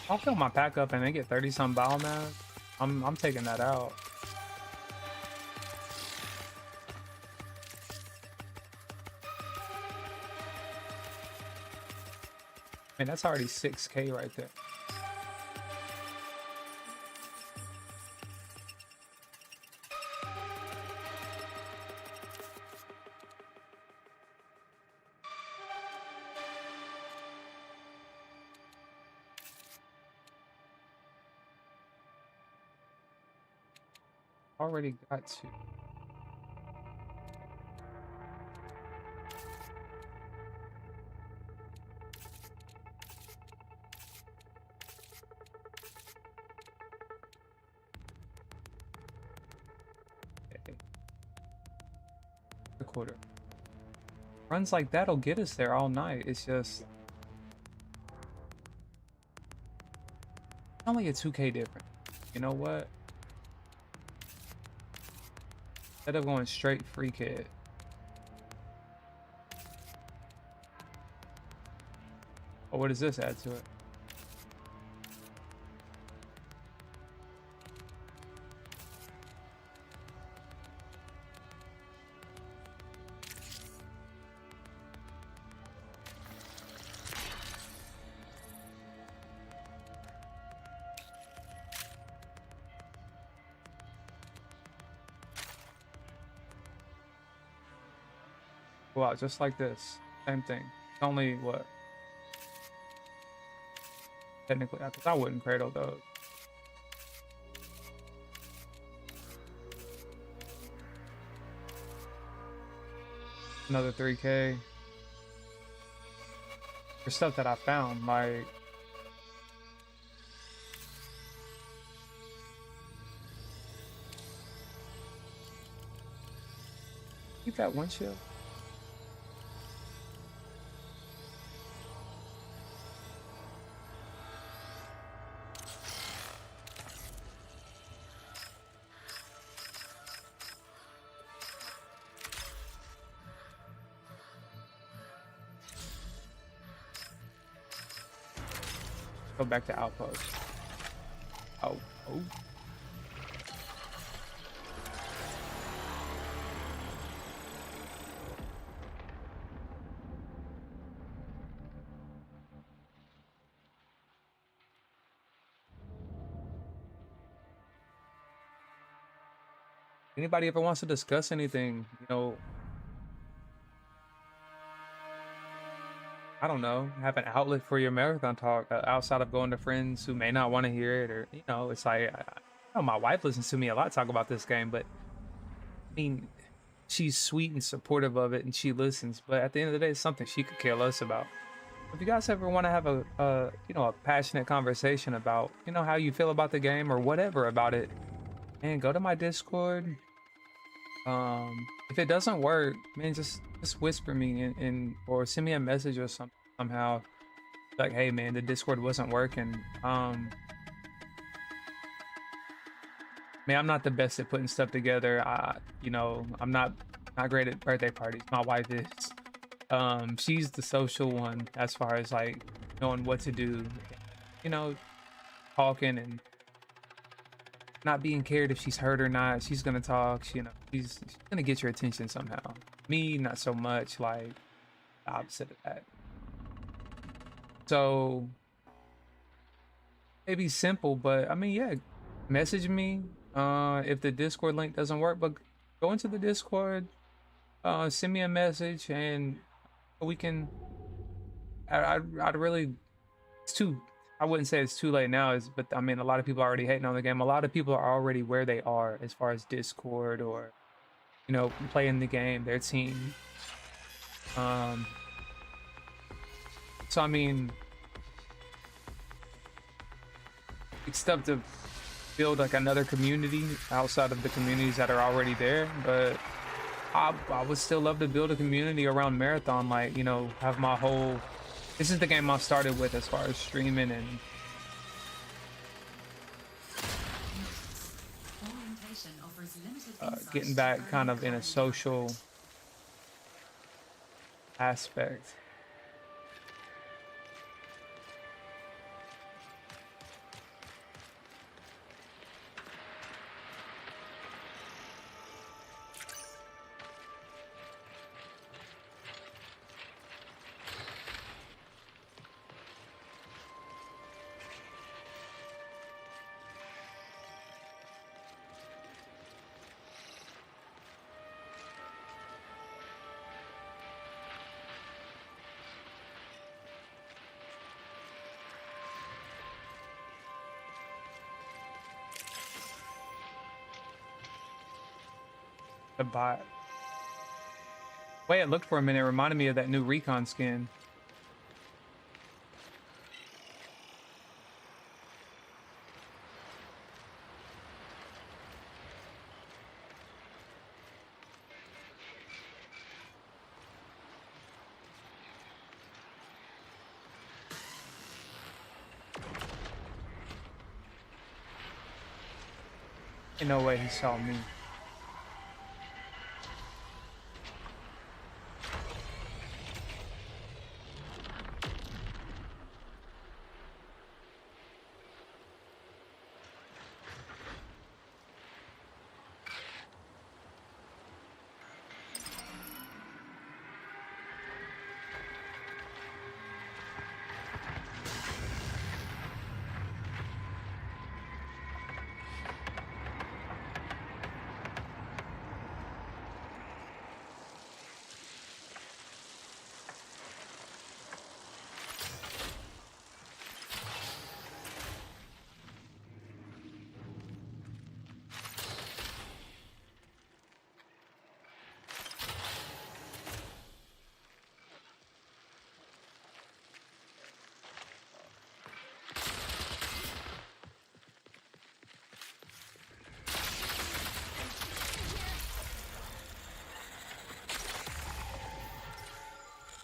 I'll fill my pack up and they get 30 some biomass. I'm taking that out. Man, that's already 6K right there. Already got to. Okay. A quarter. Runs like that'll get us there all night. It's just only a 2K difference. You know what? Instead of going straight free kid. Oh, what does this add to it? Wow, just like this. Same thing. It's only what? Technically, because I wouldn't cradle those. Another 3K. For stuff that I found, like keep that windshield. Go back to outpost. Oh. Anybody ever wants to discuss anything, you know, I don't know, have an outlet for your marathon talk outside of going to friends who may not want to hear it, or you know, it's like I know my wife listens to me a lot talk about this game, but I mean, she's sweet and supportive of it, and she listens. But at the end of the day, it's something she could care less about. If you guys ever want to have a you know, a passionate conversation about, you know, how you feel about the game or whatever about it, and go to my Discord. If it doesn't work, man, just whisper me and or send me a message or something somehow. Like, hey man, the Discord wasn't working. Man, I'm not the best at putting stuff together. You know, I'm not great at birthday parties. My wife is. She's the social one as far as like knowing what to do. You know, talking and not being cared if she's hurt or not. She's gonna talk. You know, she's gonna get your attention somehow. Me, not so much. Like the opposite of that. So maybe simple, but I mean, yeah, message me if the Discord link doesn't work. But go into the Discord, send me a message, and we can. I'd really. It's too. I wouldn't say it's too late now, but I mean, a lot of people are already hating on the game. A lot of people are already where they are as far as Discord or, you know, playing the game, their team. So I mean, it's tough to build like another community outside of the communities that are already there, but I would still love to build a community around Marathon. Like, you know, have my whole. This is the game I started with as far as streaming and getting back kind of in a social aspect. The bot. The way it looked for a minute reminded me of that new recon skin. Ain't no way he saw me.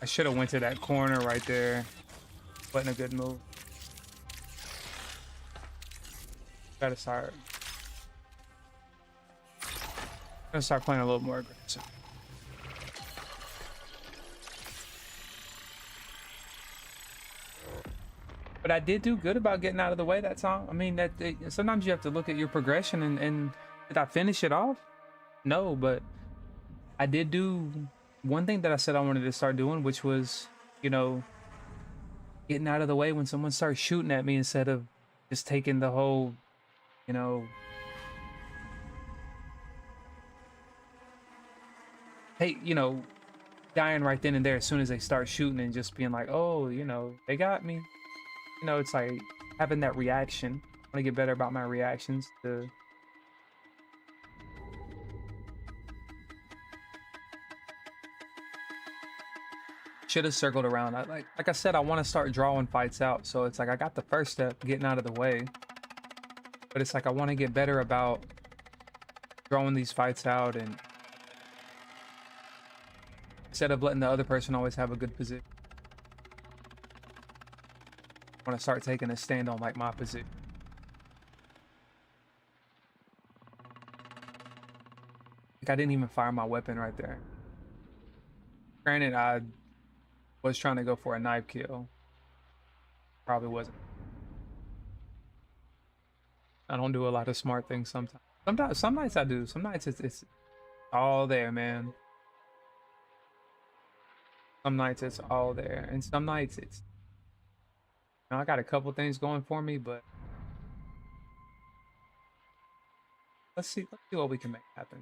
I should have went to that corner right there. Wasn't a good move. Gotta start. Gotta start playing a little more aggressive. But I did do good about getting out of the way that time. I mean, sometimes you have to look at your progression and did I finish it off? No, but I did do one thing that I said I wanted to start doing, which was, you know, getting out of the way when someone starts shooting at me instead of just taking the whole, you know, hey, dying right then and there as soon as they start shooting and just being like, oh, they got me. It's like having that reaction. I want to get better about my reactions to. Should have circled around. Like I said, I want to start drawing fights out. So it's like I got the first step, getting out of the way. But it's like I want to get better about drawing these fights out, and instead of letting the other person always have a good position, I want to start taking a stand on like my position. Like I didn't even fire my weapon right there. Granted, I was trying to go for a knife kill. Probably wasn't. I don't do a lot of smart things sometimes. Some nights I do. Some nights it's all there, man. Some nights it's all there, and some nights it's. I got a couple things going for me, but let's see what we can make happen.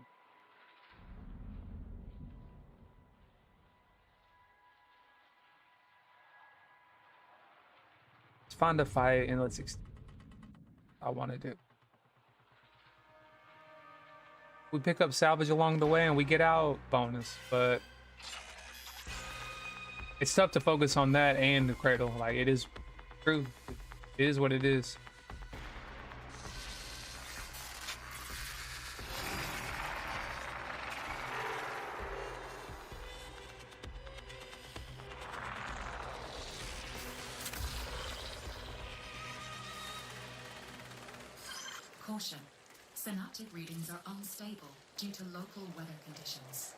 Let's find a fight and let's. I want to do. We pick up salvage along the way and we get out, bonus, but it's tough to focus on that and the cradle. Like it is true. It is what it is. Caution. Synaptic readings are unstable due to local weather conditions.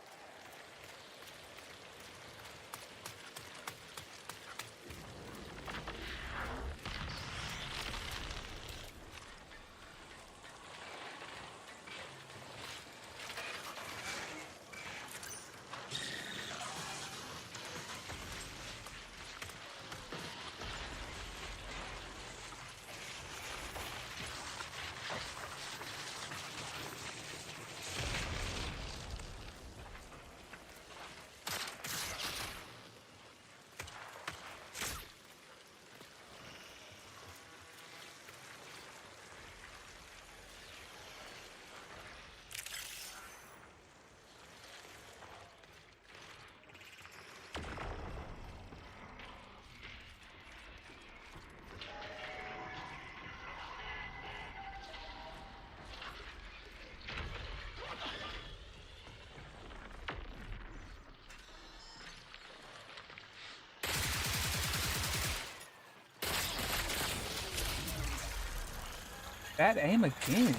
Bad aim again.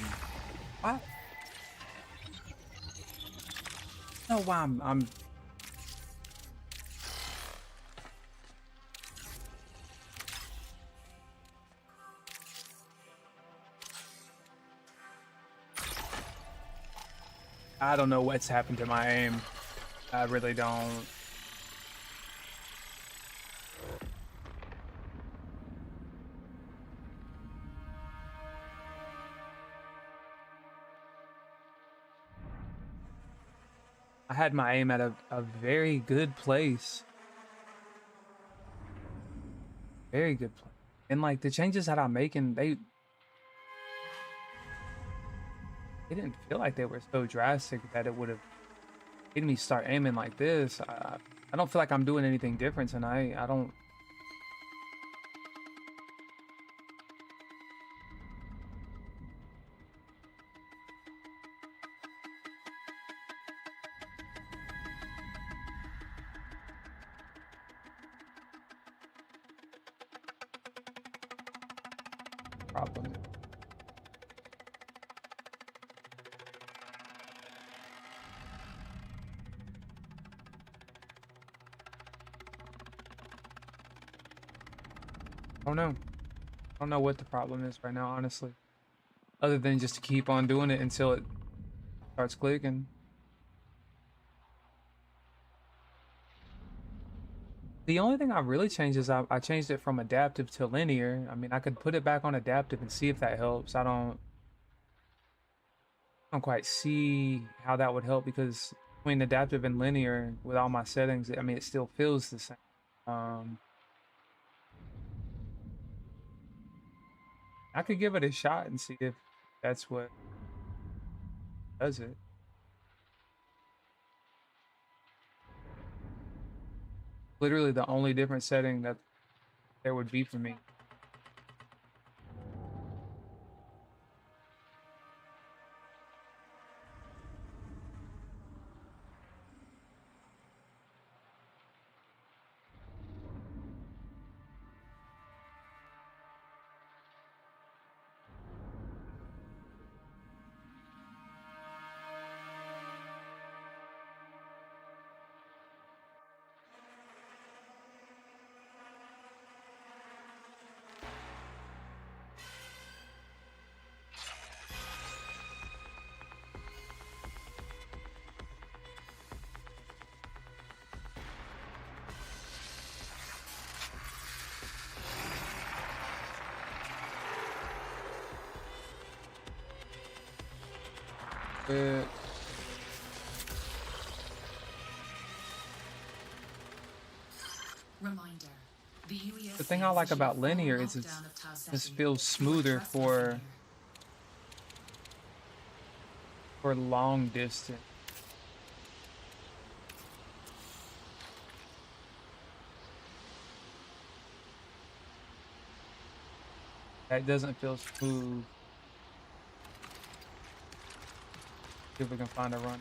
Why? No, why I'm I don't know what's happened to my aim. I really don't. I had my aim at a very good place. Very good place. And like the changes that I'm making, they didn't feel like they were so drastic that it would have made me start aiming like this. I don't feel like I'm doing anything different tonight. I don't. Problem. I don't know. I don't know what the problem is right now, honestly. Other than just to keep on doing it until it starts clicking. The only thing I really changed is I changed it from adaptive to linear. I mean, I could put it back on adaptive and see if that helps. I don't quite see how that would help because between adaptive and linear, with all my settings, I mean, it still feels the same. Um, I could give it a shot and see if that's what does it. Literally the only different setting that there would be for me. But Reminder. The the thing I like about linear is it just feels smoother for long distance. That doesn't feel smooth. See if we can find a run.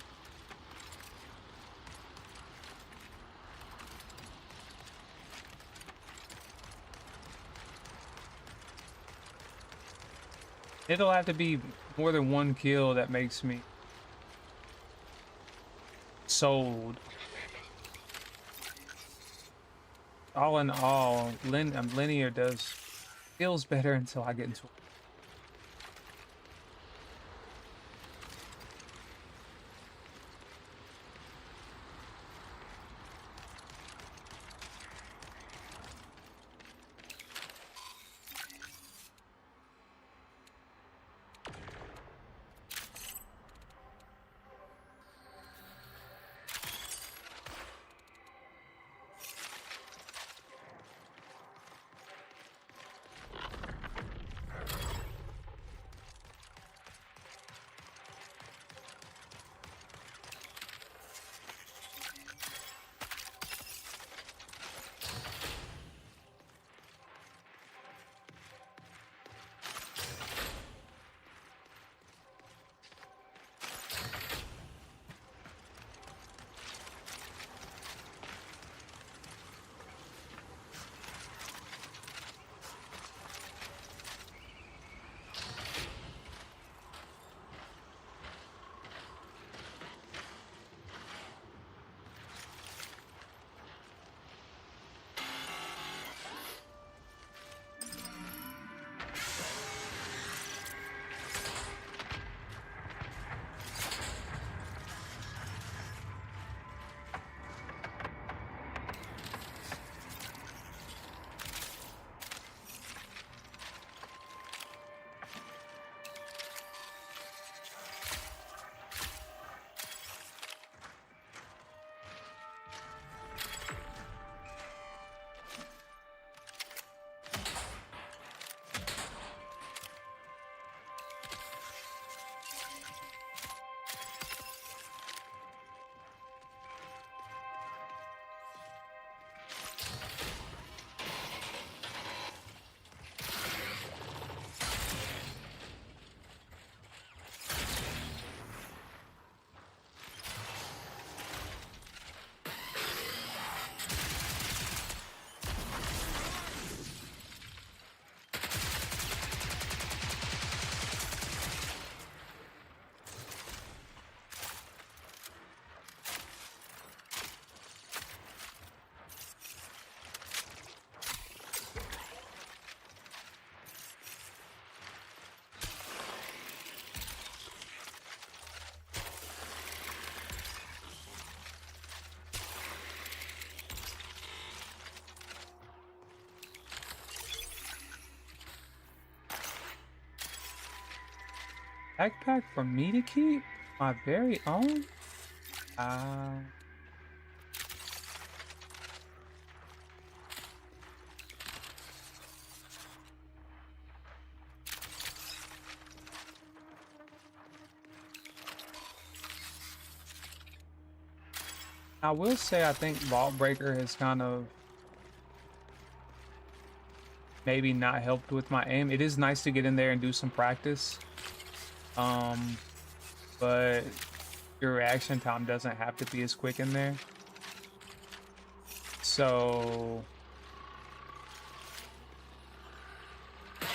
It'll have to be more than one kill that makes me sold. All in all, linear feels better until I get into it. Backpack for me to keep? My very own? I will say I think Vault Breaker has kind of maybe not helped with my aim. It is nice to get in there and do some practice. But your reaction time doesn't have to be as quick in there. So I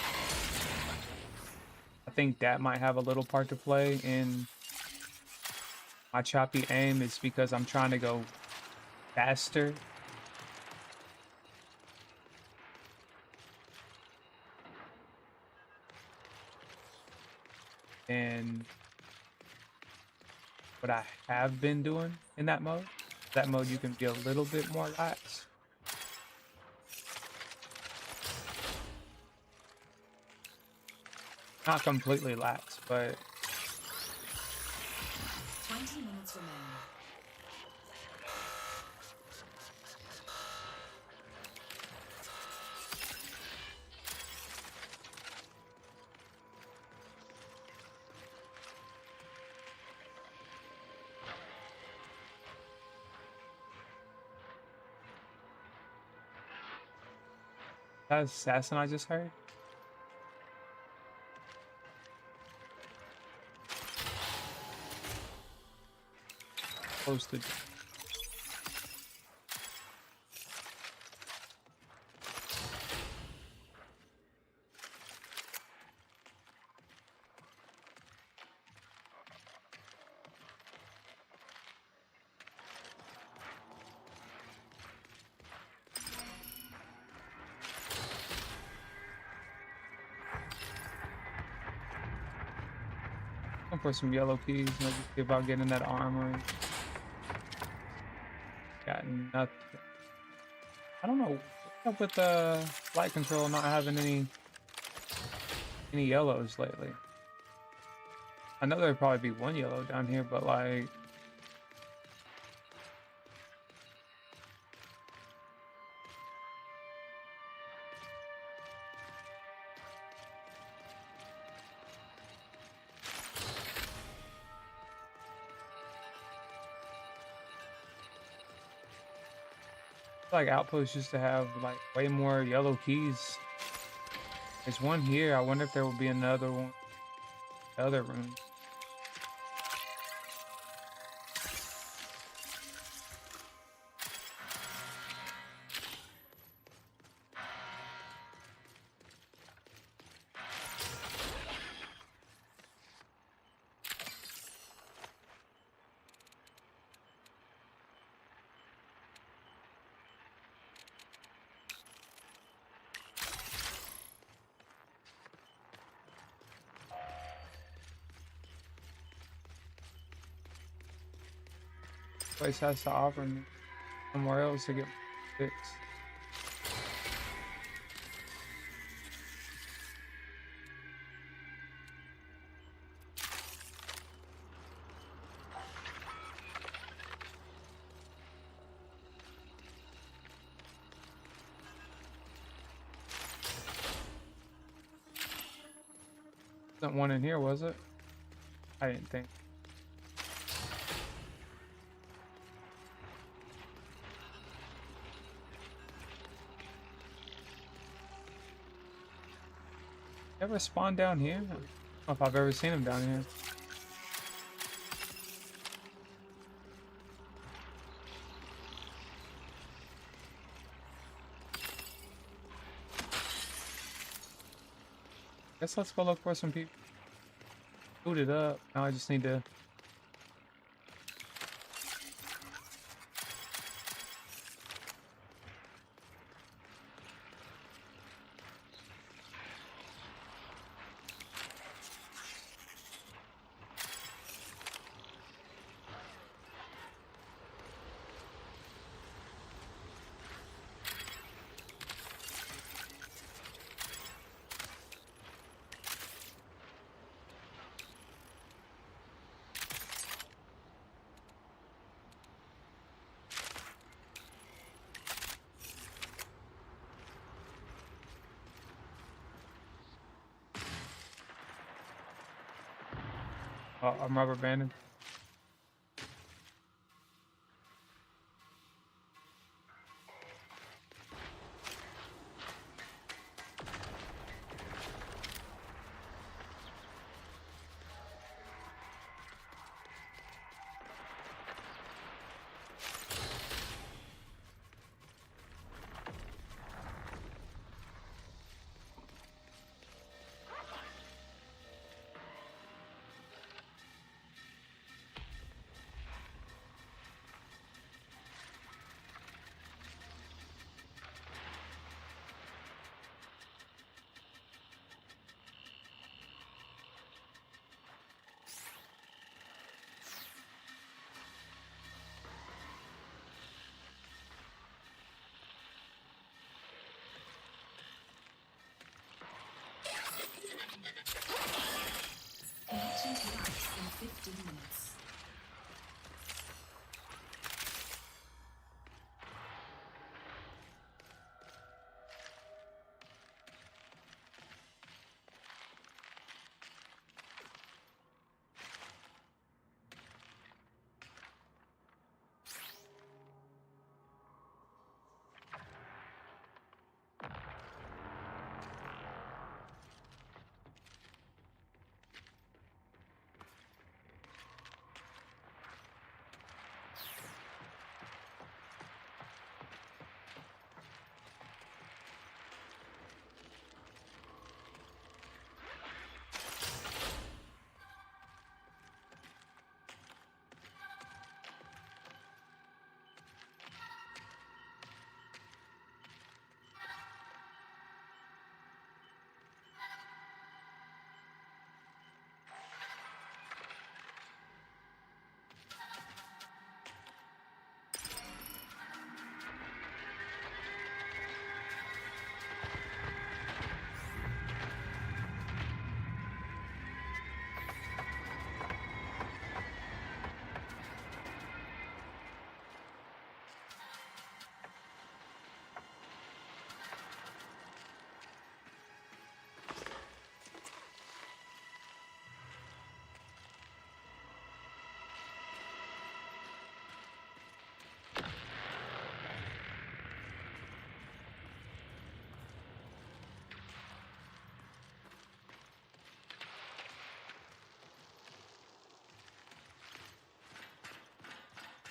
think that might have a little part to play in my choppy aim, is because I'm trying to go faster. And what I have been doing in that mode. That mode you can be a little bit more lax. Not completely lax, but 20 minutes remain. that assassin I just heard. Posted. Looking for some yellow keys, maybe see about getting that armor. Got nothing. I don't know what's up with the flight control not having any yellows lately. I know there'd probably be one yellow down here, but like Outposts used to have like way more yellow keys. There's one here. I wonder if there will be another one. The other room. Place has to offer me somewhere else to get fixed. Wasn't one in here, was it? I didn't think. Ever spawn down here? I don't know if I've ever seen him down here. Guess let's go look for some people. Boot it up. Now I just need to. I'm rubber banding. Connection to Max in 15 minutes.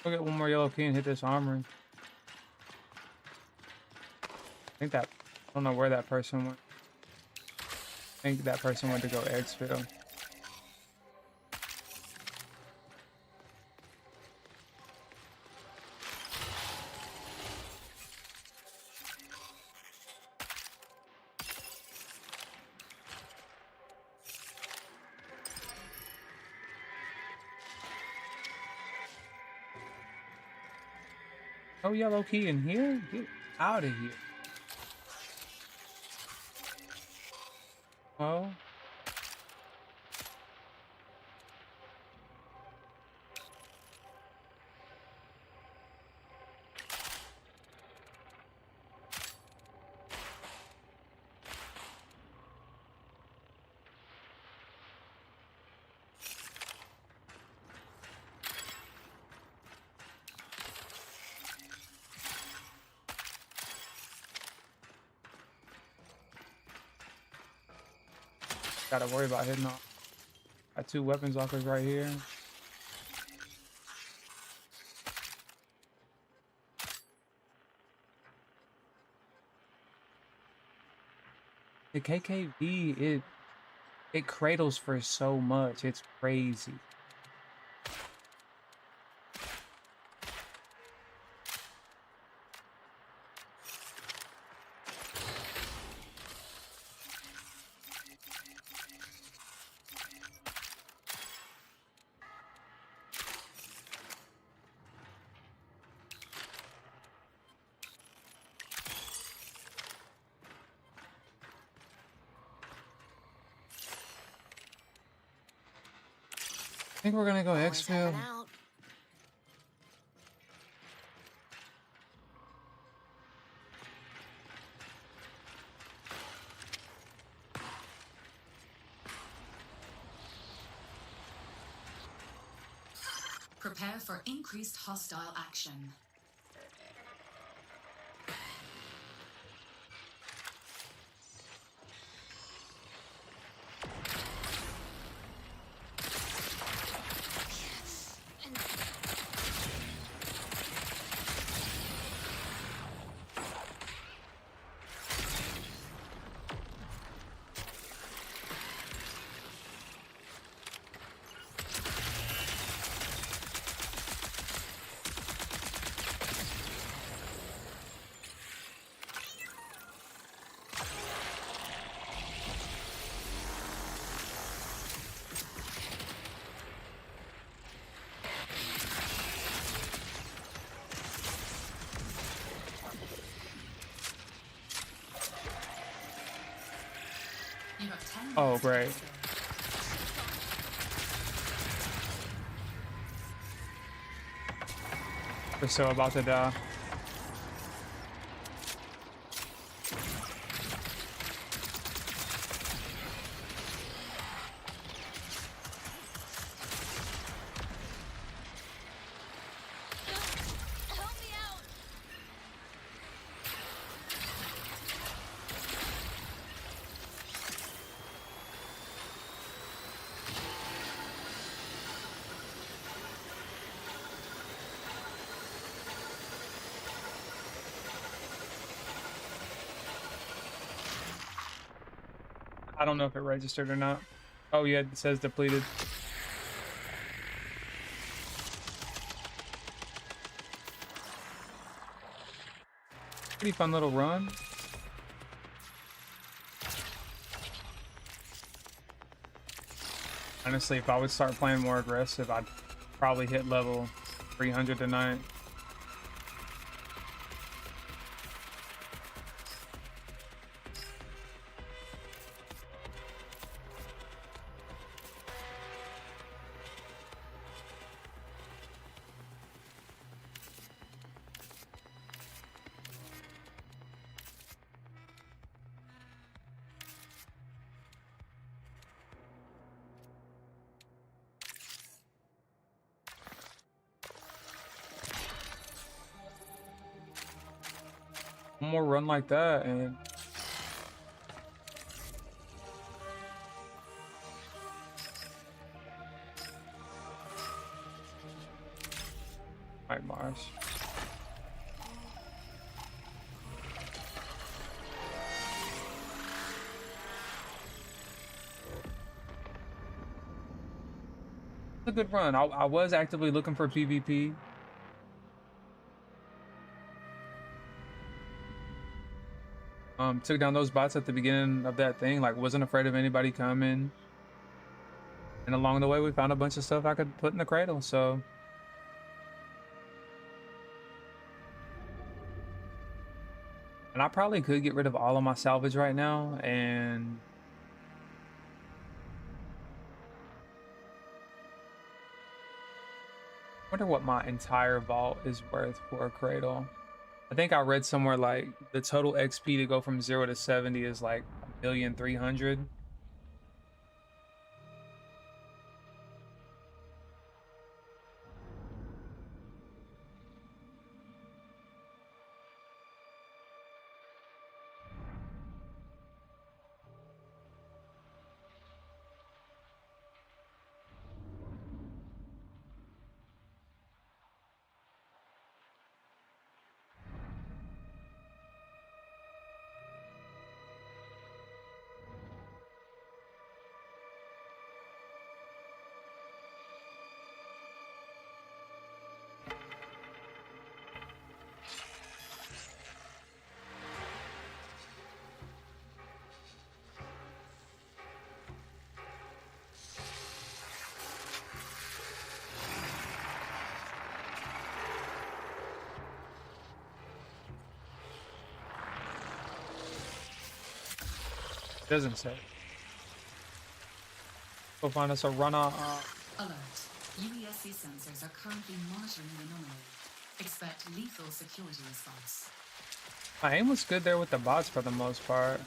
I'll get one more yellow key and hit this armory. I think that, I don't know where that person went. I think that person went to go exfil. No yellow key in here? Get out of here. Oh. Gotta worry about hitting off. Got two weapons lockers right here. The KKV, it cradles for so much. It's crazy. I think we're gonna go Always exfil. helping out. Prepare for increased hostile action. You have 10 Oh, minutes to great. get there. We're so about to die. Help me out. I don't know if it registered or not. Oh yeah, it says depleted. Pretty fun little run. Honestly, if I would start playing more aggressive, I'd probably hit level 300 tonight. One more run like that and right, Mars. It's a good run. I was actively looking for PvP. Took down those bots at the beginning of that thing, like wasn't afraid of anybody coming. And along the way we found a bunch of stuff I could put in the cradle, so and I probably could get rid of all of my salvage right now and wonder what my entire vault is worth for a cradle. I think I read somewhere like the total XP to go from 0 to 70 is like 1,300,000. Doesn't say. Go find us a runner. Alert. UESC sensors are currently monitoring the anomaly. Expect lethal security response. My aim was good there with the bots for the most part.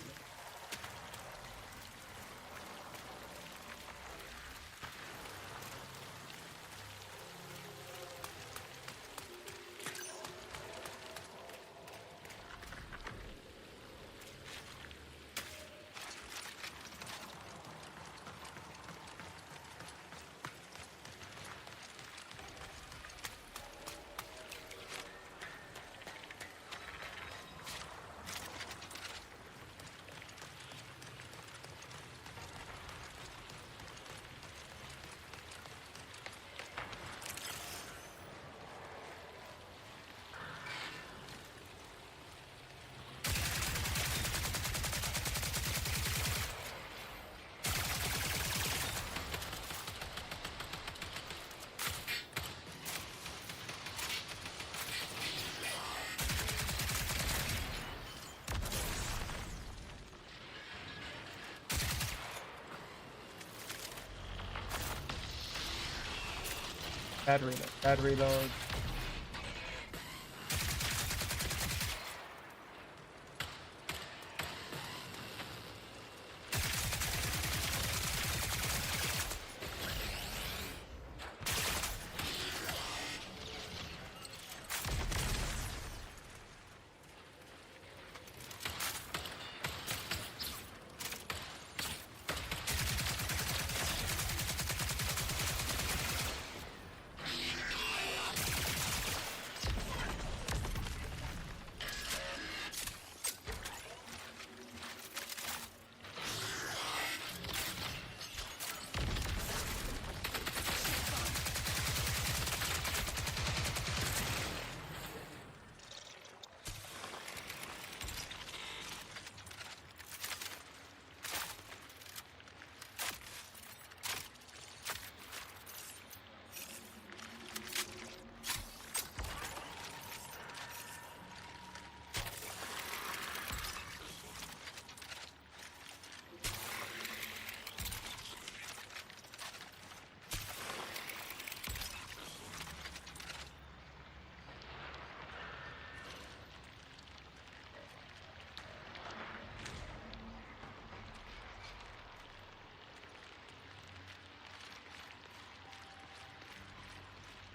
Bad reload. Bad reload.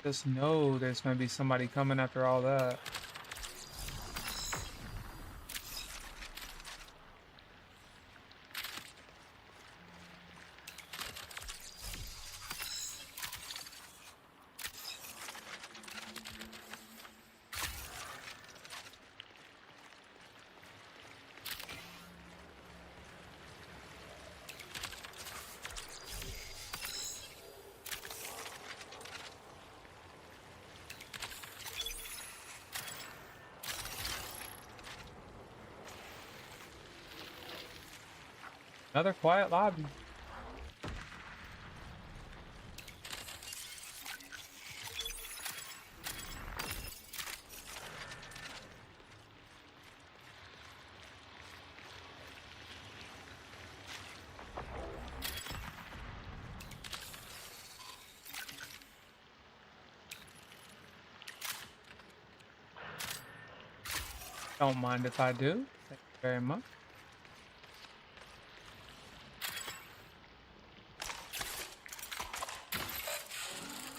Just know there's gonna be somebody coming after all that. Another quiet lobby. Don't mind if I do. Thank you very much.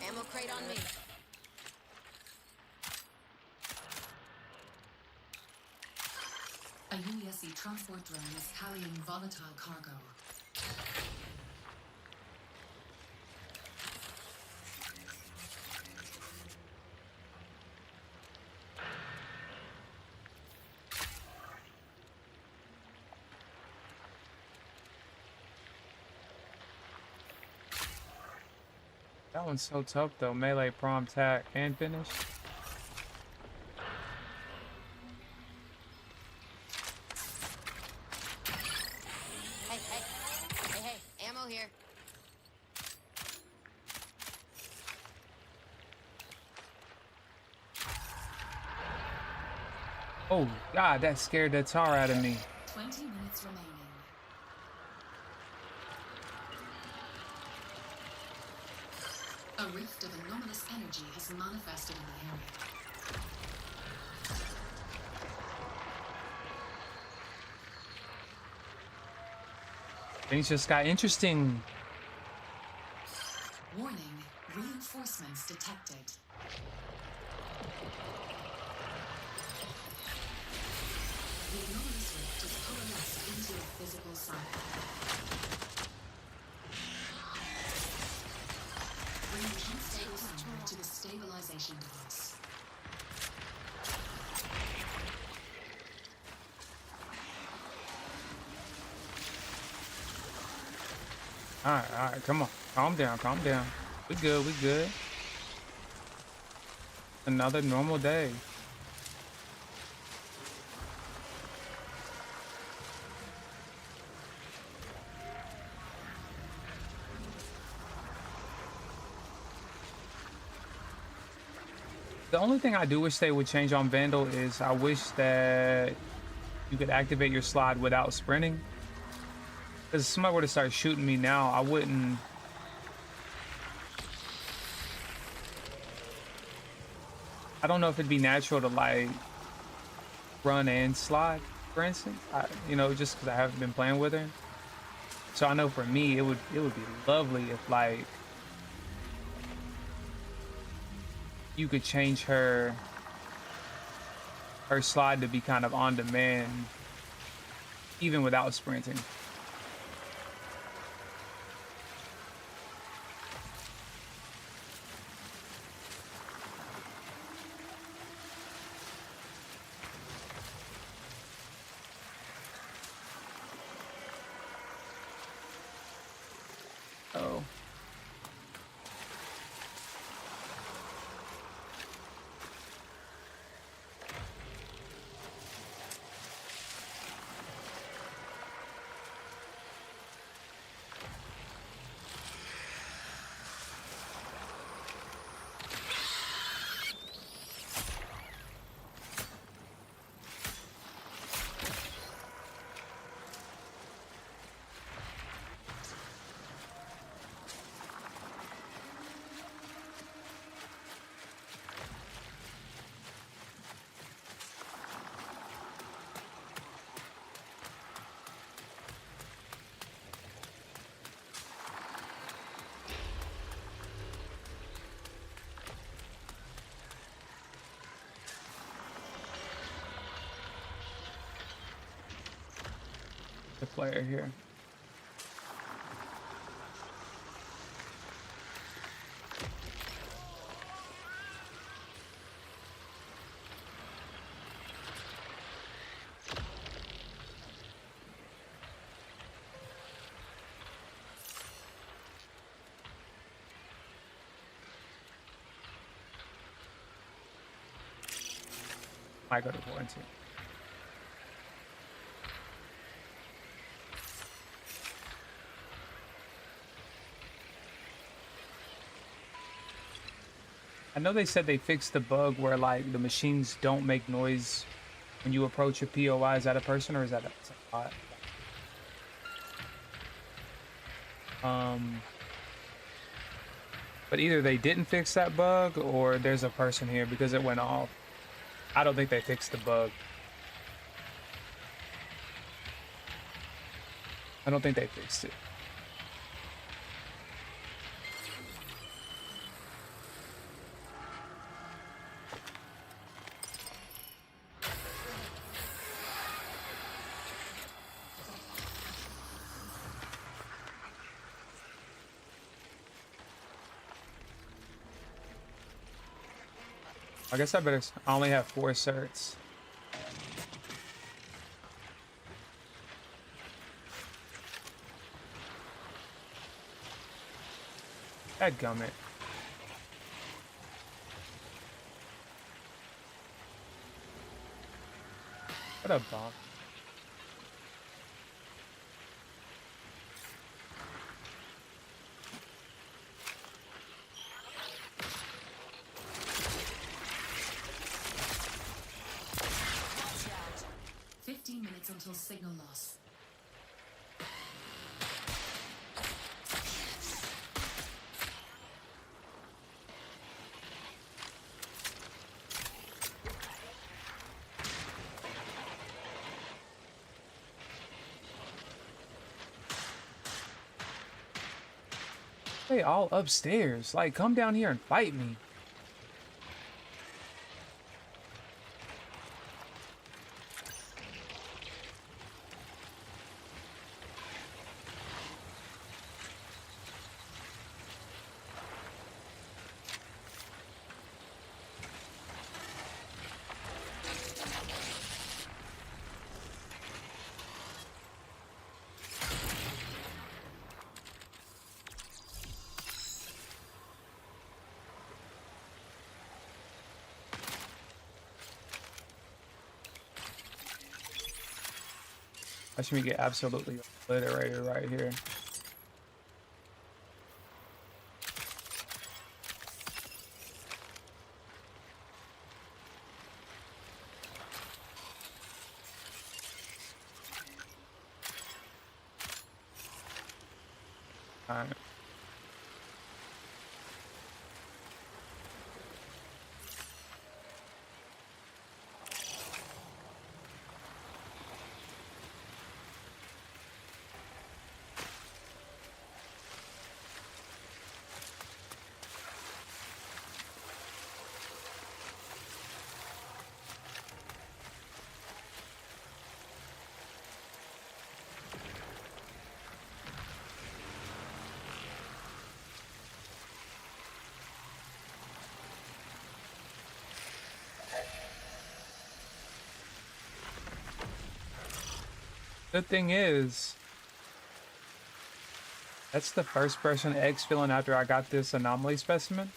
Ammo crate on me. A UESC transport drone is carrying volatile cargo. That one's so tough though. Melee, prompt, attack, and finish. Hey, ammo here. Oh God, that scared the tar out of me. 20 minutes remaining. A rift of anomalous energy has manifested in the area. Things just got interesting. Warning, reinforcements detected. The anomalous rift is coalesced into a physical cycle. Bring the unstable sample to the stabilization device. All right, come on. Calm down, calm down. We good, we good. Another normal day. The only thing I do wish they would change on Vandal is I wish that you could activate your slide without sprinting. Because if somebody were to start shooting me now, I wouldn't I don't know if it'd be natural to like run and slide, for instance. You know, just because I haven't been playing with her. So I know for me, it would be lovely if like you could change her slide to be kind of on demand, even without sprinting. Oh. The player here. I go to quarantine. I know they said they fixed the bug where like the machines don't make noise when you approach your POI. Is that a person or is that a bot? Um, but either they didn't fix that bug or there's a person here because it went off. I don't think they fixed the bug. I don't think they fixed it. I guess I better. I only have 4 certs. Dadgummit. What a bomb. Watch out. 15 minutes until signal loss. They all upstairs. Like, come down here and fight me. Watch me get absolutely obliterated right here. Alright. Good thing is, that's the first person X feeling after I got this anomaly specimen.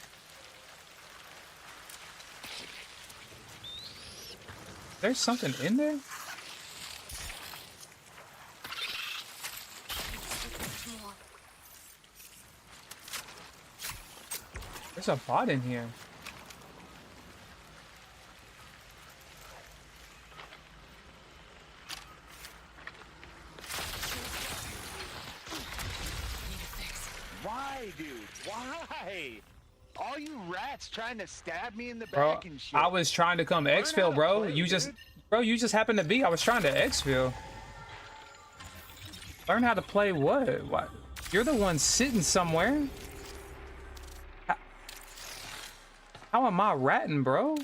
There's something in there? There's a bot in here. Why, dude? Why? All you rats trying to stab me in the Bro, back and shit. I was trying to come Learn how exfil, to bro. play, You just, dude. bro, you just happened to be. I was trying to exfil. Learn how to play what? What? You're the one sitting somewhere. How am I ratting, bro?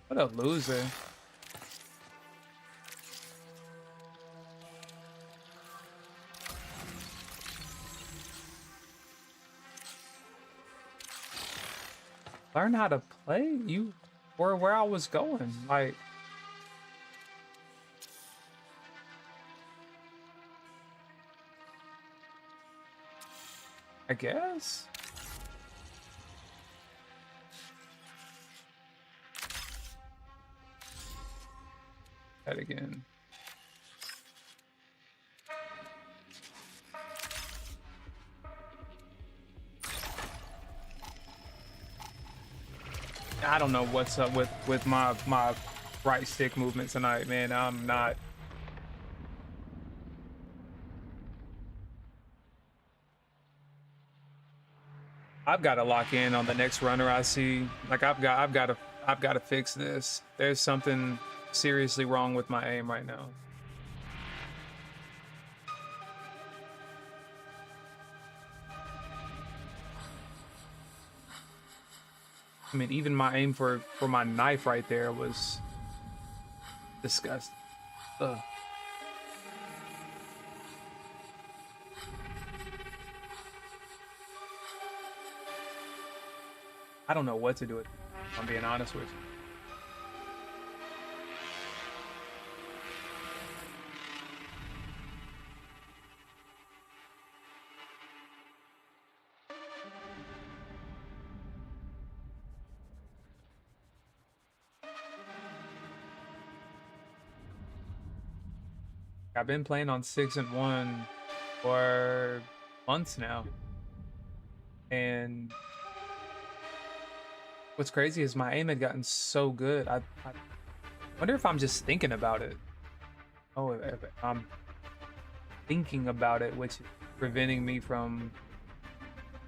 What a loser. Learn how to play? You were where I was going. Like, I guess. That again. I don't know what's up with my right stick movement tonight, man. I'm not. I've got to lock in on the next runner I see. Like I've got to fix this. There's something seriously wrong with my aim right now. I mean, even my aim for my knife right there was disgusting. Ugh. I don't know what to do with it, if I'm being honest with you. I've been playing on 6 and 1 for months now. And what's crazy is my aim had gotten so good. I wonder if I'm just thinking about it. Oh, if I'm thinking about it, which is preventing me from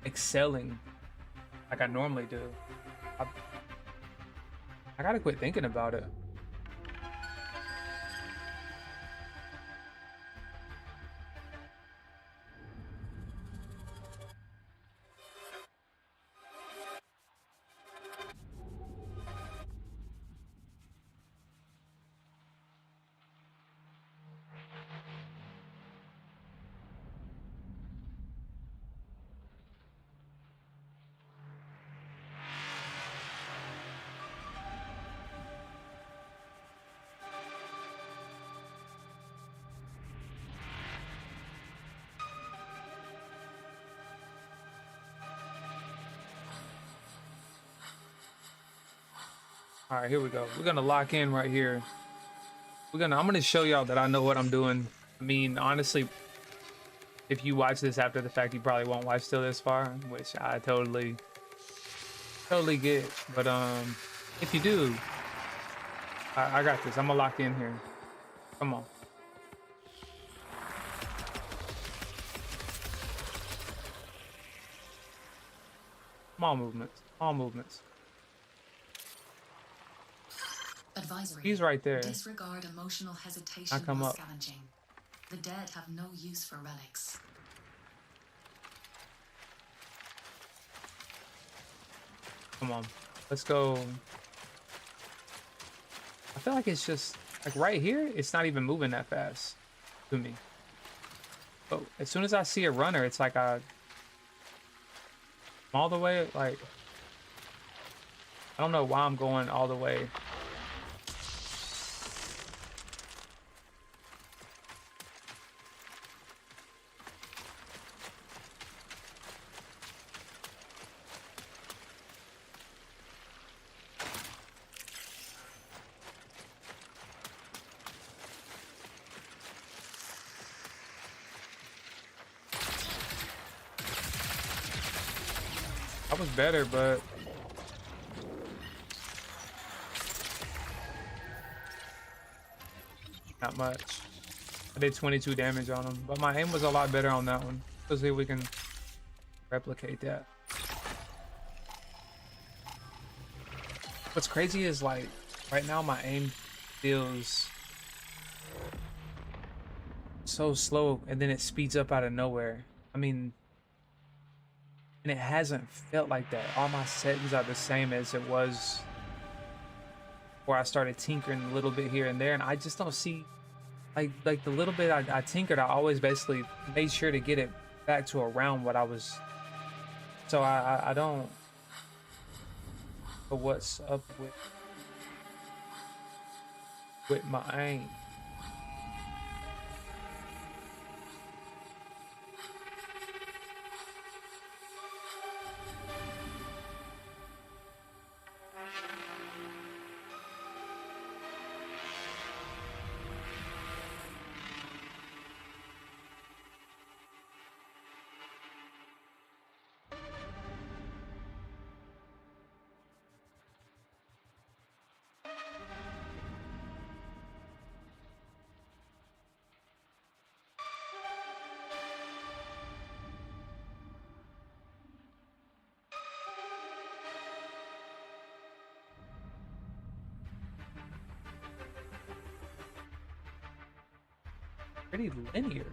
excelling like I normally do. I gotta quit thinking about it. All right, here we go. We're gonna lock in right here. I'm gonna show y'all that I know what I'm doing. I mean, honestly, if you watch this after the fact, you probably won't watch till this far, which I totally get. But if you do, I got this. I'm gonna lock in here. Come on. Small movements. Small movements. Advisory. He's right there. Disregard emotional hesitation I come while up. scavenging. The dead have no use for relics. Come on. Let's go. I feel like it's just like right here, it's not even moving that fast to me. But as soon as I see a runner, it's like I'm all the way, like, I don't know why I'm going all the way. I was better, but not much. I did 22 damage on him, but my aim was a lot better on that one. Let's see if we can replicate that. What's crazy is like right now my aim feels so slow and then it speeds up out of nowhere. I mean, and it hasn't felt like that. All my settings are the same as it was before I started tinkering a little bit here and there, and I just don't see like the little bit I tinkered, I always basically made sure to get it back to around what I was. So I don't know what's up with my aim. Pretty linear.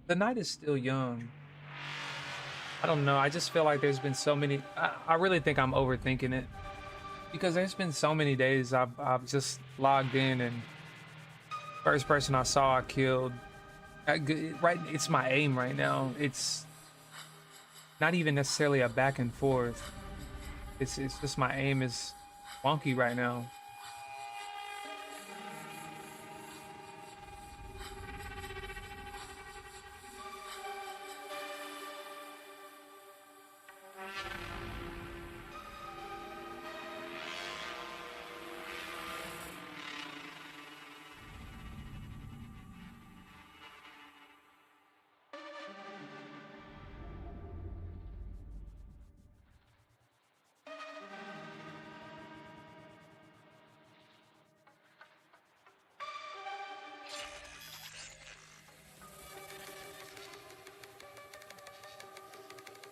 The night is still young. I don't know. I just feel like there's been so many. I really think I'm overthinking it because there's been so many days I've just logged in and first person I saw I killed. Right, it's my aim right now. It's not even necessarily a back and forth. It's just my aim is wonky right now.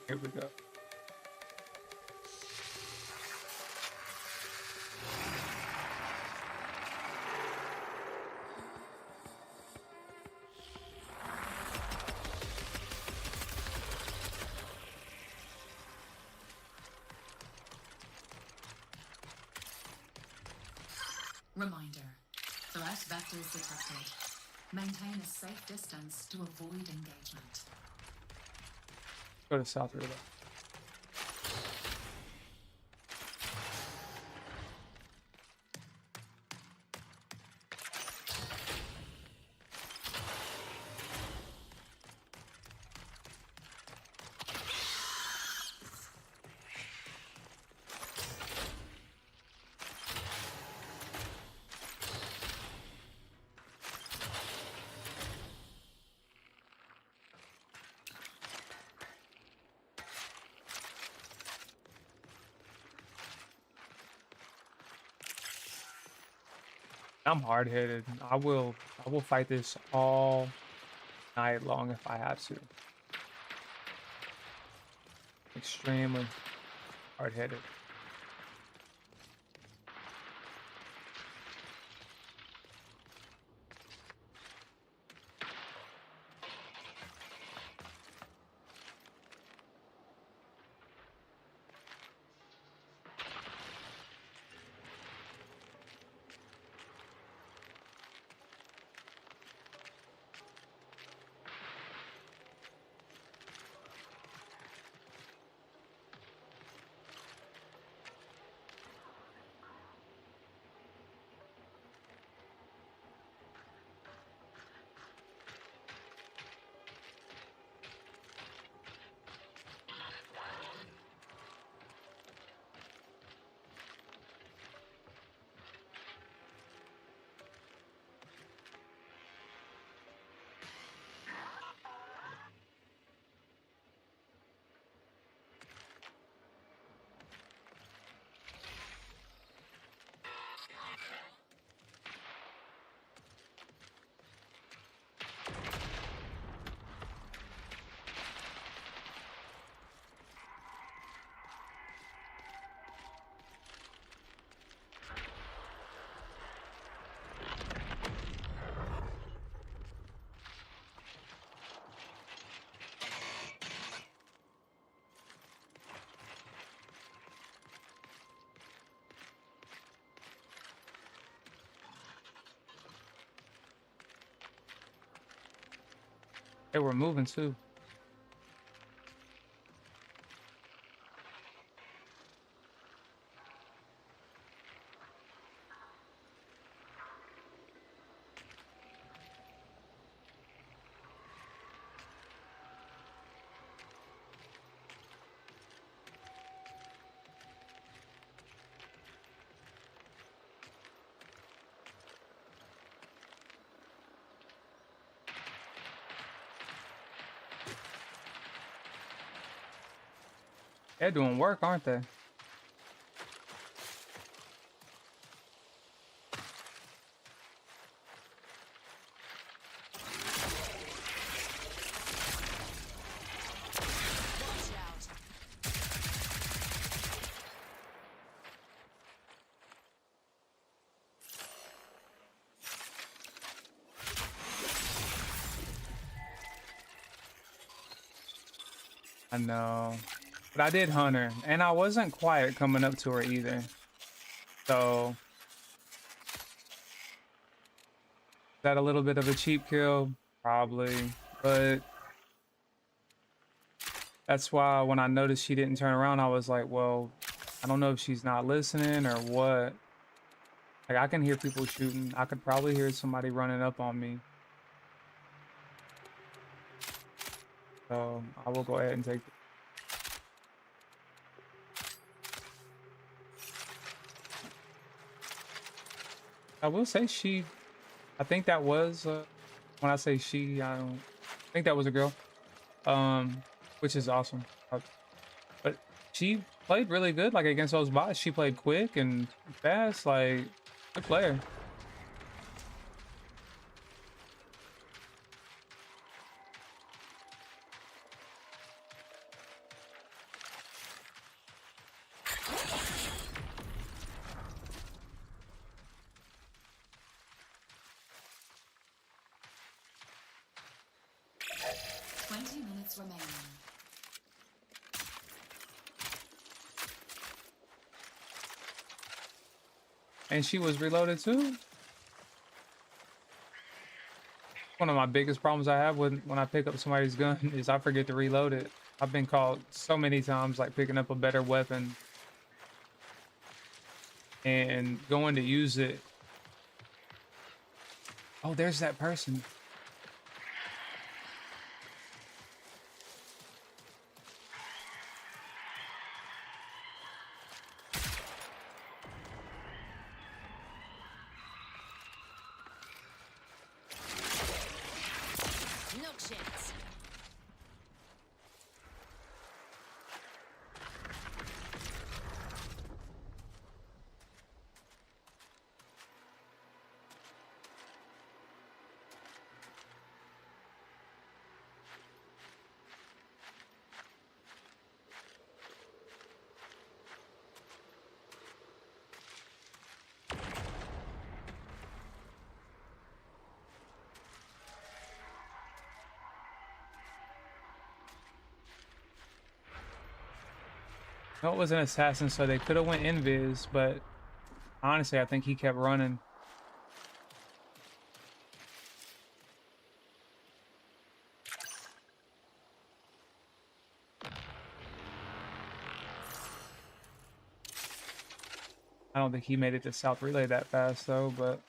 Here we go. Reminder. Threat vectors detected. Maintain a safe distance to avoid engagement. Go to South River. I'm hard-headed. I will fight this all night long if I have to. Extremely hard-headed. They were moving too. They're doing work, aren't they? Watch out. I know. But I did hunt her, and I wasn't quiet coming up to her either. So, is that a little bit of a cheap kill? Probably. But that's why when I noticed she didn't turn around, I was like, well, I don't know if she's not listening or what. Like, I can hear people shooting. I could probably hear somebody running up on me. So, I will go ahead and take it. I will say she, I think that was, when I say she, I don't think that was a girl, which is awesome. But she played really good, like against those bots. She played quick and fast, like, good player. Minutes remaining. And she was reloaded too. One of my biggest problems I have when I pick up somebody's gun is I forget to reload it. I've been caught so many times like picking up a better weapon and going to use it. Oh, there's that person. No chance. No, it was an assassin, so they could have went invis, but honestly, I think he kept running. I don't think he made it to South Relay that fast though, but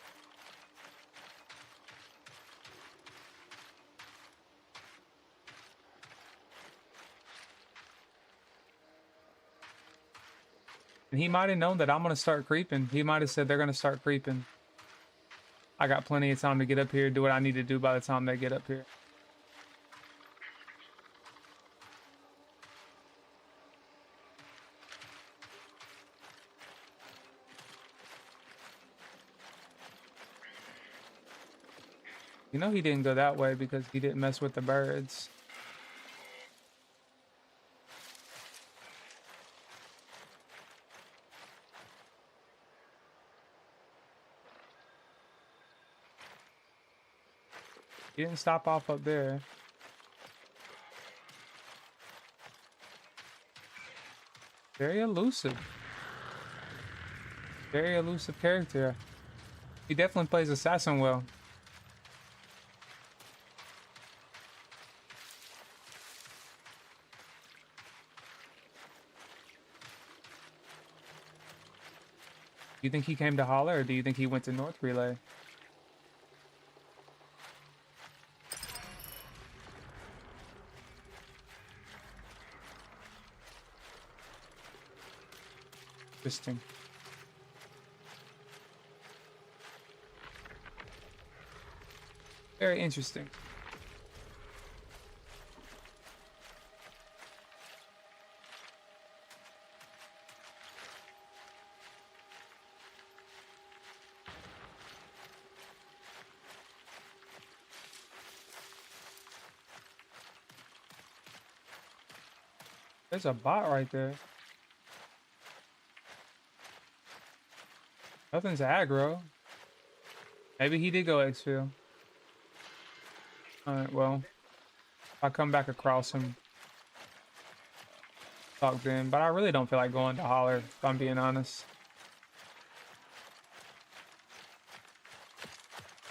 and he might have known that I'm gonna start creeping. He might have said they're gonna start creeping. I got plenty of time to get up here, do what I need to do by the time they get up here. You know he didn't go that way because he didn't mess with the birds. He didn't stop off up there. Very elusive. Very elusive character. He definitely plays assassin well. You think he came to Holler, or do you think he went to North Relay? Interesting. Very interesting. There's a bot right there. Nothing's aggro. Maybe he did go exfil. Alright, well. If I come back across him, talk then. But I really don't feel like going to Holler, if I'm being honest.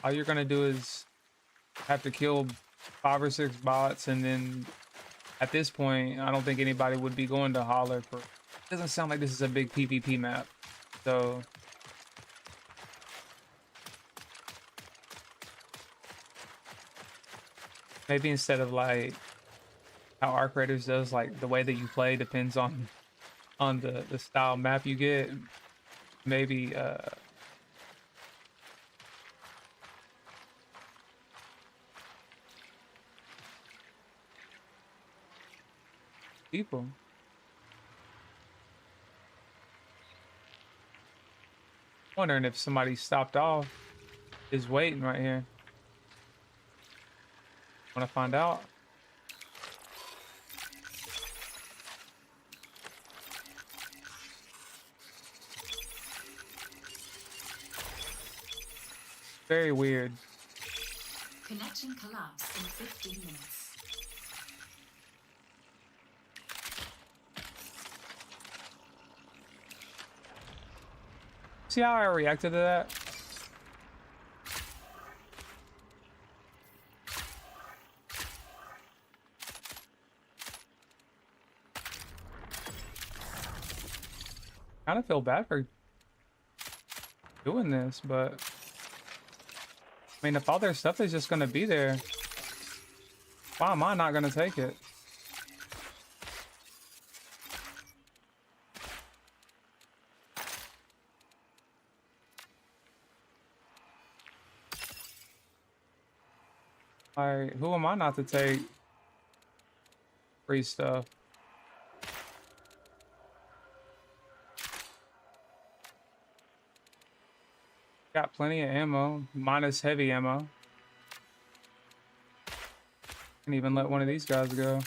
All you're gonna do is have to kill 5 or 6 bots, and then at this point, I don't think anybody would be going to Holler for... It doesn't sound like this is a big PvP map. So... maybe instead of like how Arc Raiders does, like the way that you play depends on the style map you get. Maybe people. Wondering if somebody stopped off, is waiting right here. Want to find out? Very weird. Connection collapse in 15 minutes. See how I reacted to that? Kind of feel bad for doing this, but I mean, if all their stuff is just gonna be there, why am I not gonna take it? Like, who am I not to take free stuff? Got plenty of ammo, minus heavy ammo. Can even let one of these guys go.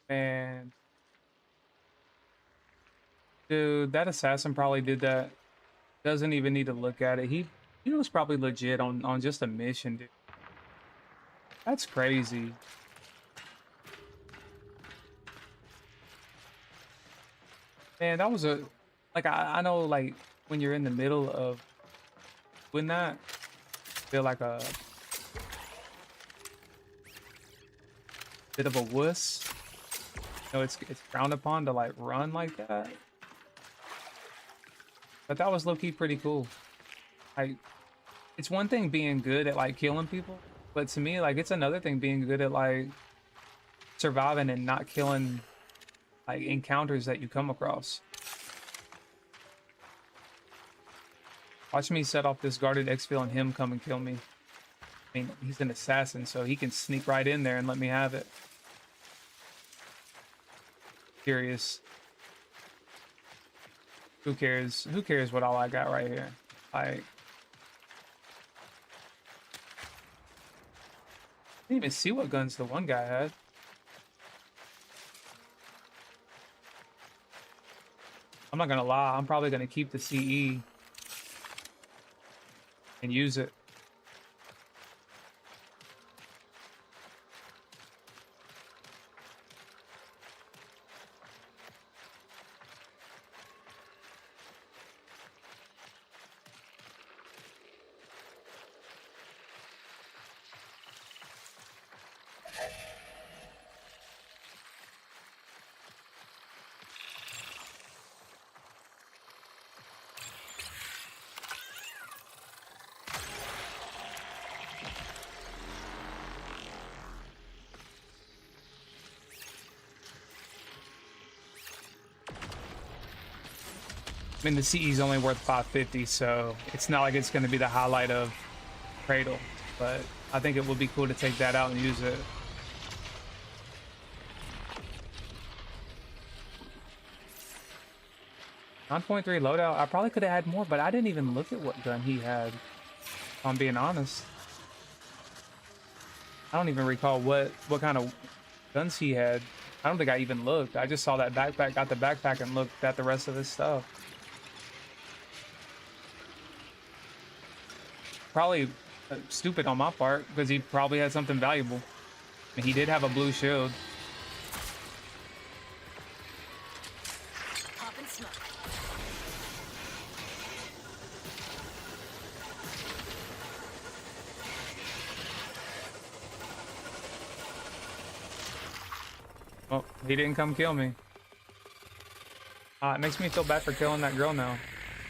Man. Dude, that assassin probably did that. Doesn't even need to look at it. He was probably legit on just a mission, dude. That's crazy. Man, that was a... Like, I know, like, when you're in the middle of doing that, feel like a bit of a wuss. You know, it's frowned upon to, like, run like that. But that was low-key pretty cool. Like, it's one thing being good at, like, killing people. But to me, like, it's another thing being good at, like, surviving and not killing, like, encounters that you come across. Watch me set off this guarded exfil and him come and kill me. I mean, he's an assassin, so he can sneak right in there and let me have it. Curious. Who cares? Who cares what all I got right here? Like... I didn't even see what guns the one guy had. I'm not gonna lie, I'm probably gonna keep the CE and use it. I mean, the CE is only worth 550, so it's not like it's going to be the highlight of Cradle, but I think it would be cool to take that out and use it. .3 loadout. I probably could have had more, but I didn't even look at what gun he had, if I'm being honest. I don't even recall what kind of guns he had. I don't think I even looked. I just saw that backpack, got the backpack, and looked at the rest of his stuff. Probably stupid on my part, because he probably had something valuable. And he did have a blue shield. Pop and smoke. Oh, he didn't come kill me. It makes me feel bad for killing that girl now.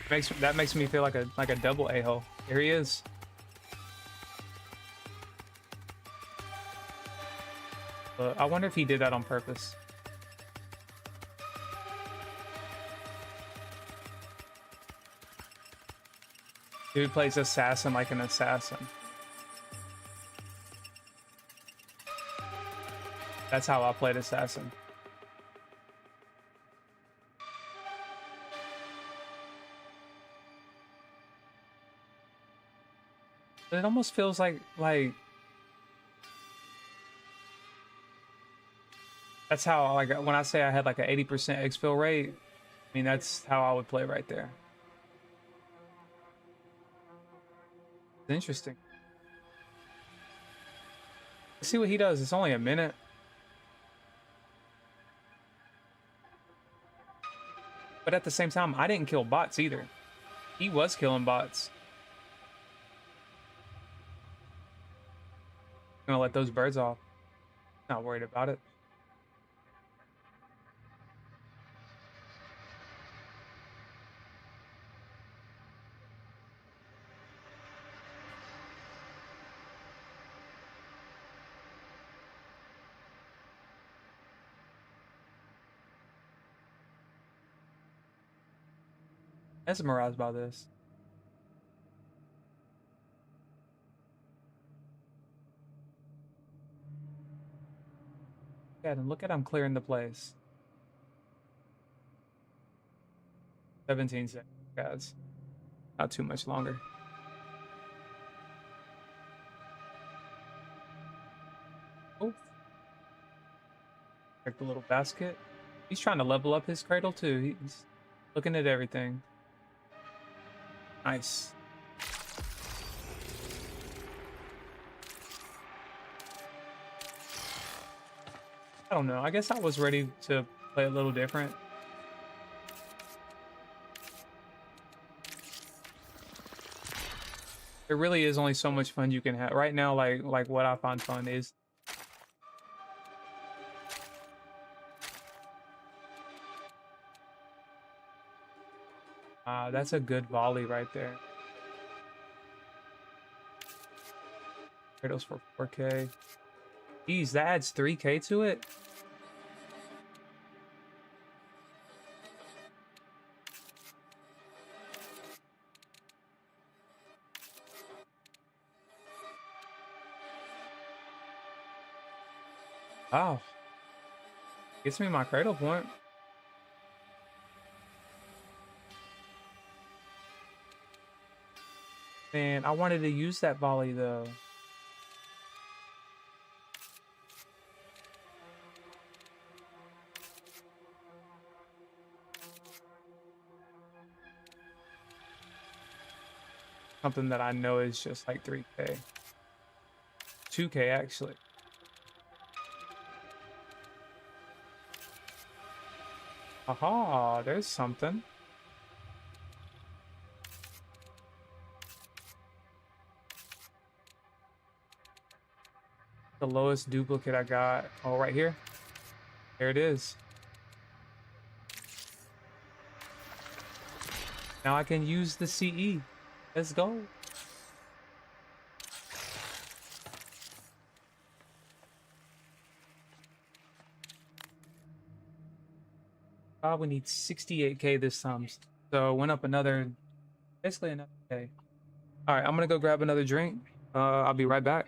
That makes me feel like a double a-hole. Here he is. I wonder if he did that on purpose. Dude plays assassin like an assassin. That's how I played assassin. But it almost feels like that's how, like, when I say I had like an 80% exfil rate, I mean that's how I would play right there. It's interesting. Let's see what he does. It's only a minute. But at the same time, I didn't kill bots either. He was killing bots. I'm gonna let those birds off. Not worried about it. Mesmerized by this. Yeah, and look at him clearing the place. 17 seconds, guys. Not too much longer. Oh. Check the little basket. He's trying to level up his cradle too. He's looking at everything. Nice. I don't know. I guess I was ready to play a little different. There really is only so much fun you can have right now. Like what I find fun is that's a good volley right there. Kratos for 4K. Geez, that adds 3K to it. Wow. Gets me my cradle point. Man, I wanted to use that volley though. Something that I know is just like 3K. 2K actually. Aha, there's something. The lowest duplicate I got. Oh, right here. There it is. Now I can use the CE. Let's go. We need 68K this time. So it went up another, basically another day. All right, I'm gonna go grab another drink. I'll be right back.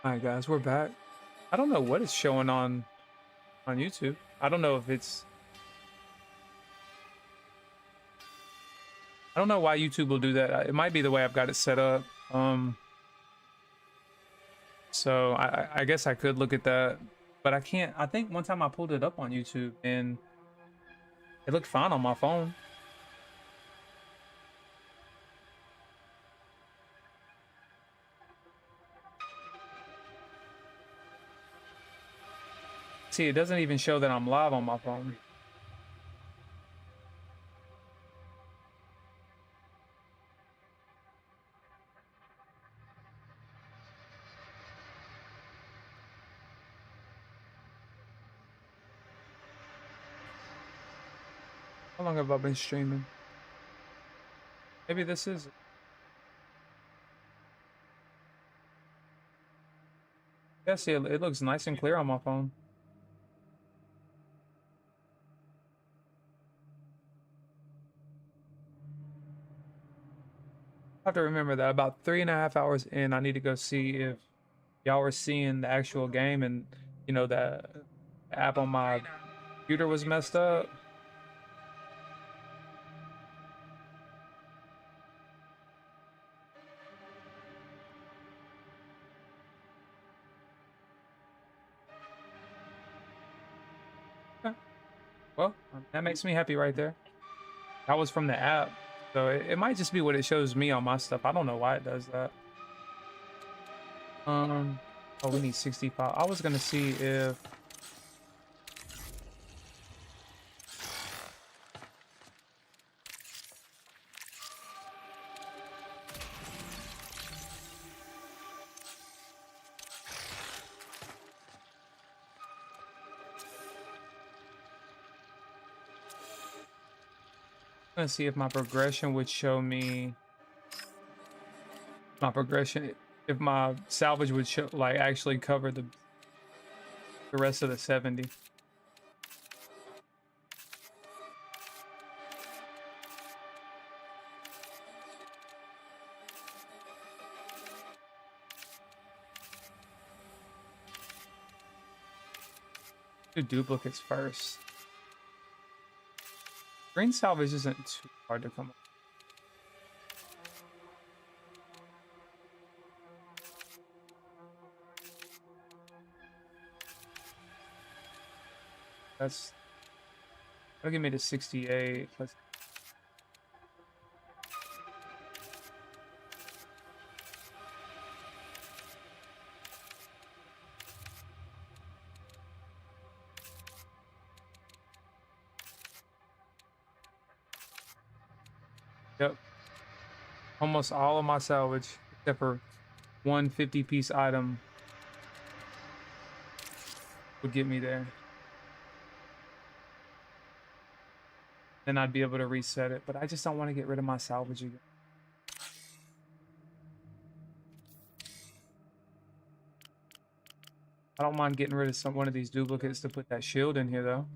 All right, guys, we're back. I don't know what is showing on YouTube. I don't know if it's. I don't know why YouTube will do that. It might be the way I've got it set up. So I guess I could look at that, but I can't. I think one time I pulled it up on YouTube and it looked fine on my phone. See, it doesn't even show that I'm live on my phone. How long have I been streaming? Maybe this is. Yeah, see, it looks nice and clear on my phone. I have to remember that about 3.5 hours in, I need to go see if y'all were seeing the actual game and, you know, the app on my computer was messed up. Okay. Well, that makes me happy right there. That was from the app. So it might just be what it shows me on my stuff. I don't know why it does that. Oh, we need 65. I was gonna see if gonna see if my progression would show me my progression, if my salvage would show, like, actually cover the rest of the 70. Do duplicates first. Green salvage isn't too hard to come up. That'll give me to 68. Let's. Yep. Almost all of my salvage, except for one 50-piece item, would get me there. Then I'd be able to reset it, but I just don't want to get rid of my salvage again. I don't mind getting rid of one of these duplicates to put that shield in here, though.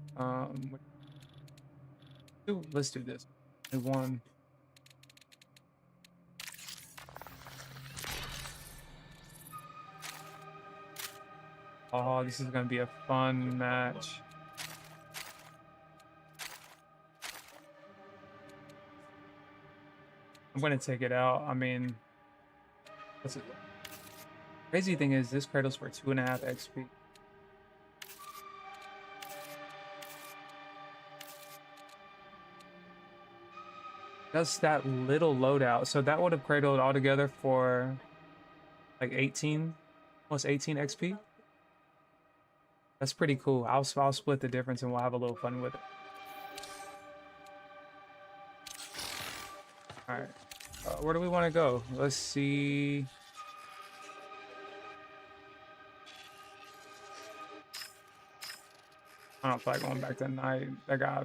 Let's do this. One. Oh, this is gonna be a fun match. I'm gonna take it out. I mean, what's it? Crazy thing is, this Kratos for 2.5 XP. Just that little loadout. So that would have cradled altogether for like 18, almost 18 XP. That's pretty cool. I'll split the difference and we'll have a little fun with it. All right, where do we want to go? Let's see. I don't feel like going back to night. That guy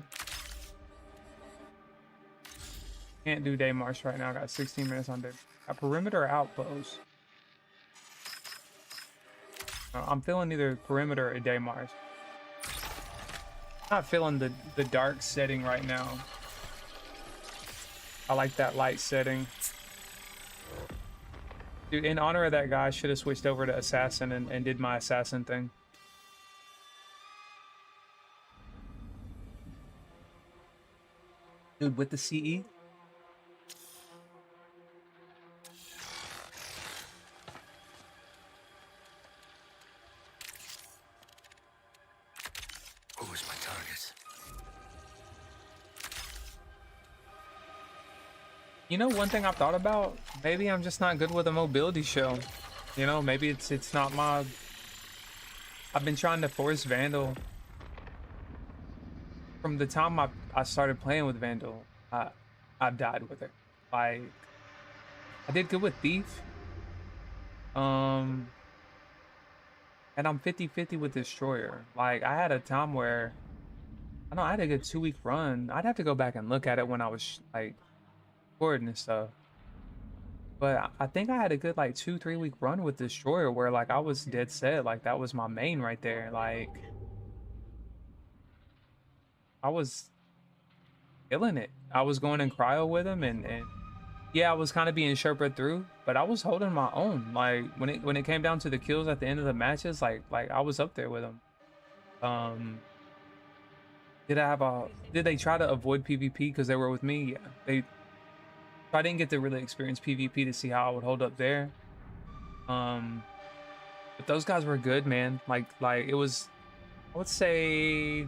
can't do day march right now. I got 16 minutes on day. Got perimeter outpost. I'm feeling either perimeter or day march. Not feeling the dark setting right now. I like that light setting. Dude, in honor of that guy, I should have switched over to assassin and did my assassin thing. Dude, with the CE. Who's my target? You know, one thing I've thought about, maybe I'm just not good with a mobility shell. You know, maybe it's not my... I've been trying to force Vandal. From the time I started playing with Vandal, I've died with it. Like, I did good with Thief. And I'm 50-50 with Destroyer. Like, I had a time where, I know I had a good 2-week run. I'd have to go back and look at it when I was, like, recording and stuff. But I think I had a good, like, 2-3 week run with Destroyer where, like, I was dead set. Like, that was my main right there. Like, I was killing it. I was going in cryo with him, and yeah, I was kind of being Sherpa through, but I was holding my own. Like, when it came down to the kills at the end of the matches, like I was up there with him. Did they try to avoid PvP because they were with me? Yeah, I didn't get to really experience PvP to see how I would hold up there. But those guys were good, man. Like it was, I would say,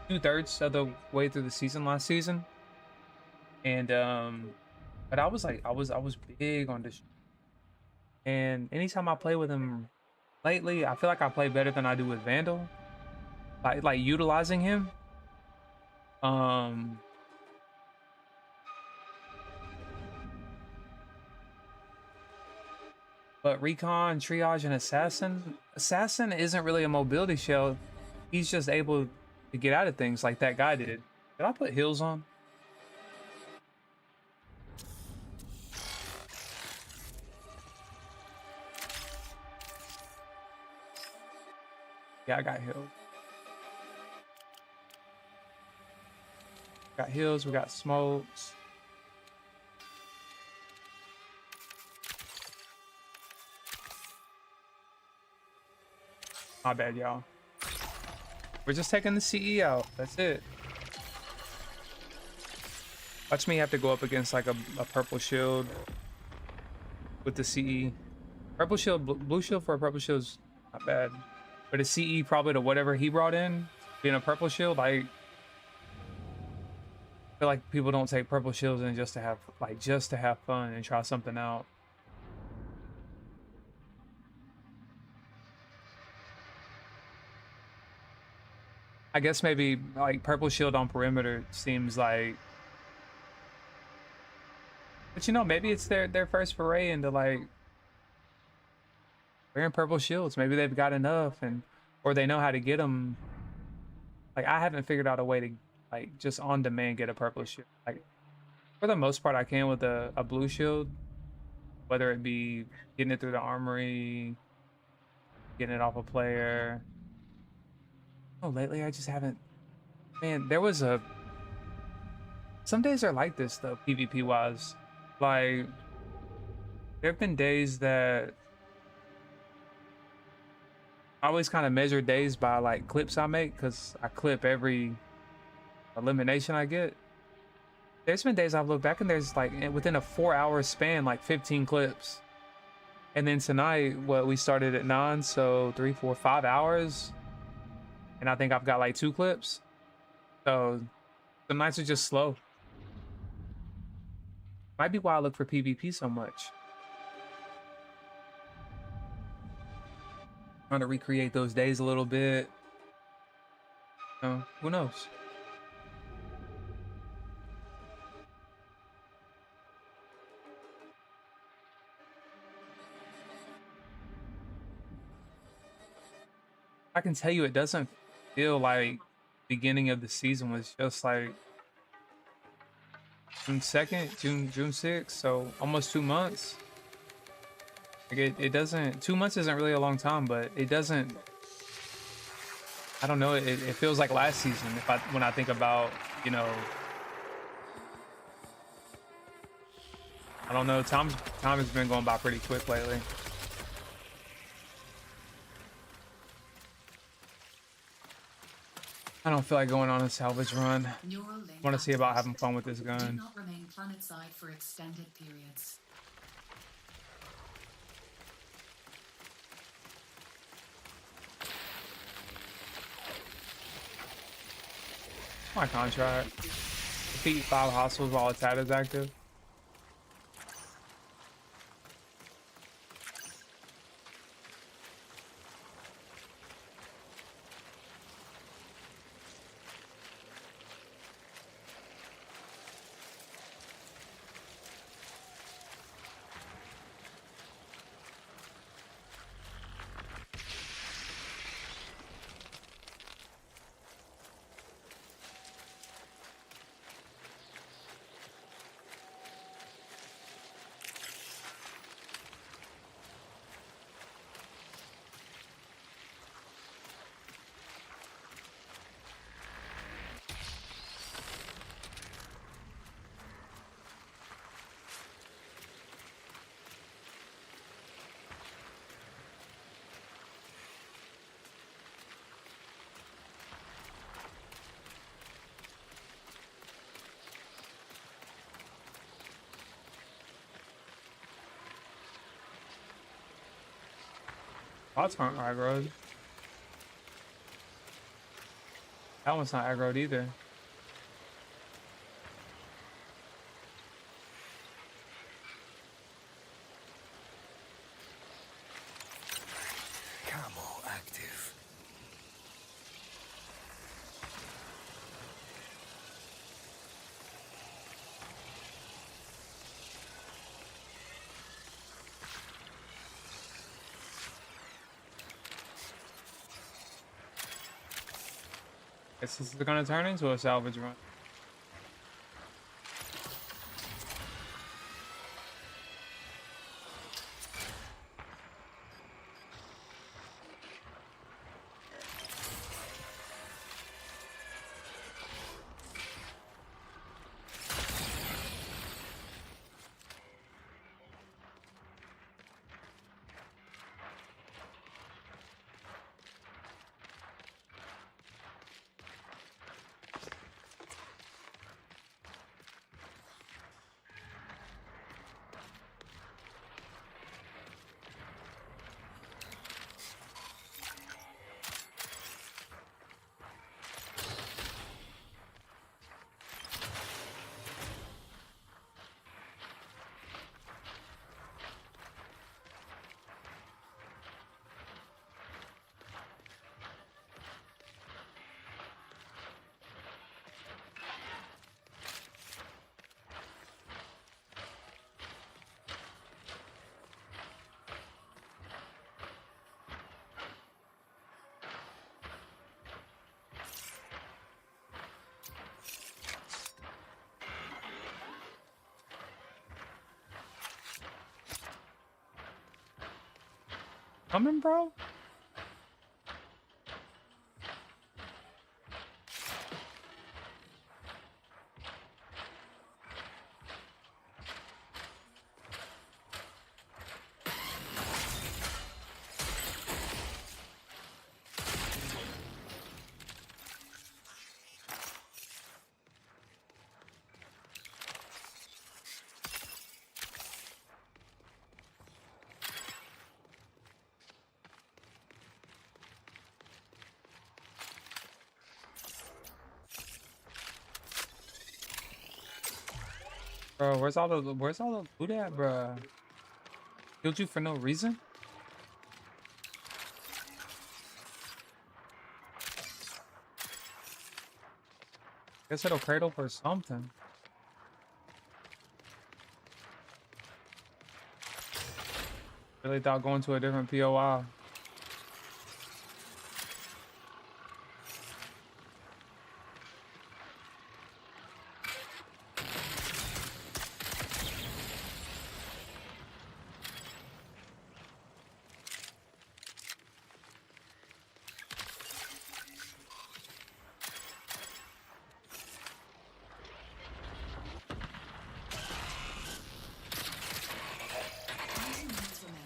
2/3 of the way through the season last season. And but I was like, I was big on this. And anytime I play with him lately, I feel like I play better than I do with Vandal. Like utilizing him. But Recon, Triage, and Assassin isn't really a mobility shell. He's just able to get out of things like that guy did. Did I put heals on? Yeah, I got healed. Got heals, we got smokes. My bad, y'all. We're just taking the CE out. That's it. Watch me have to go up against like a purple shield with the CE. Purple shield, blue shield for a purple shield is not bad. But a CE probably to whatever he brought in, being a purple shield, I feel like people don't take purple shields in just to have fun and try something out. I guess maybe like purple shield on perimeter seems like, but you know, maybe it's their first foray into like wearing purple shields. Maybe they've got enough, or they know how to get them. Like, I haven't figured out a way to like just on demand get a purple shield. Like, for the most part I can with a blue shield, whether it be getting it through the armory, getting it off a player. Oh, lately I just haven't. Man, there was some days are like this though, PvP wise. Like, there have been days that I always kind of measure days by like clips I make because I clip every elimination I get. There's been days I've looked back and there's like within a 4-hour span, like 15 clips. And then tonight, what, we started at 9, so 3, 4, 5 hours. And I think I've got like 2 clips. So the nights are just slow. Might be why I look for PvP so much. Trying to recreate those days a little bit. Who knows? I can tell you it doesn't feel like beginning of the season was just like June 2nd, June 6th, so almost 2 months. Like it doesn't, 2 months isn't really a long time, but it doesn't, I don't know, it feels like last season when I think about, you know, I don't know, time has been going by pretty quick lately. I don't feel like going on a salvage run. I want to see about having fun with this Do gun. not remain planetside for extended periods. My contract. Defeat 5 hostiles while attack is active. Bots aren't aggroed. That one's not aggroed either. Camo active. Guess this is gonna turn into a salvage run. Coming, bro? Bro, where's all the loot at, bro? Killed you for no reason? Guess it'll cradle for something. Really thought going to a different POI. Minutes remain.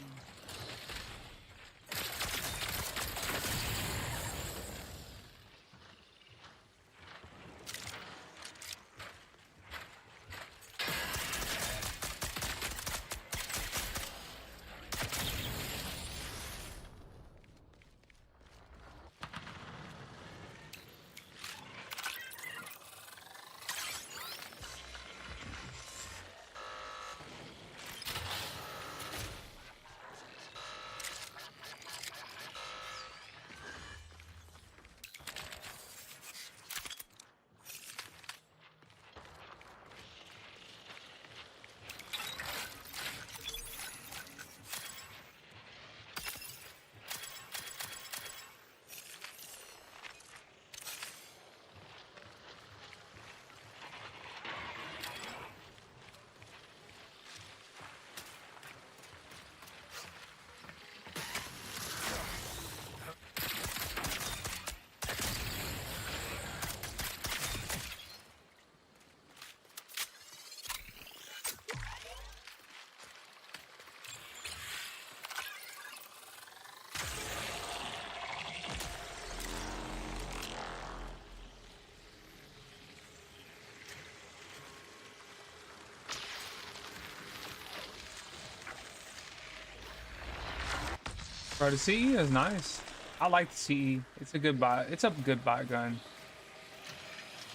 Bro, the CE is nice. I like the CE. It's a good buy. It's a good buy gun.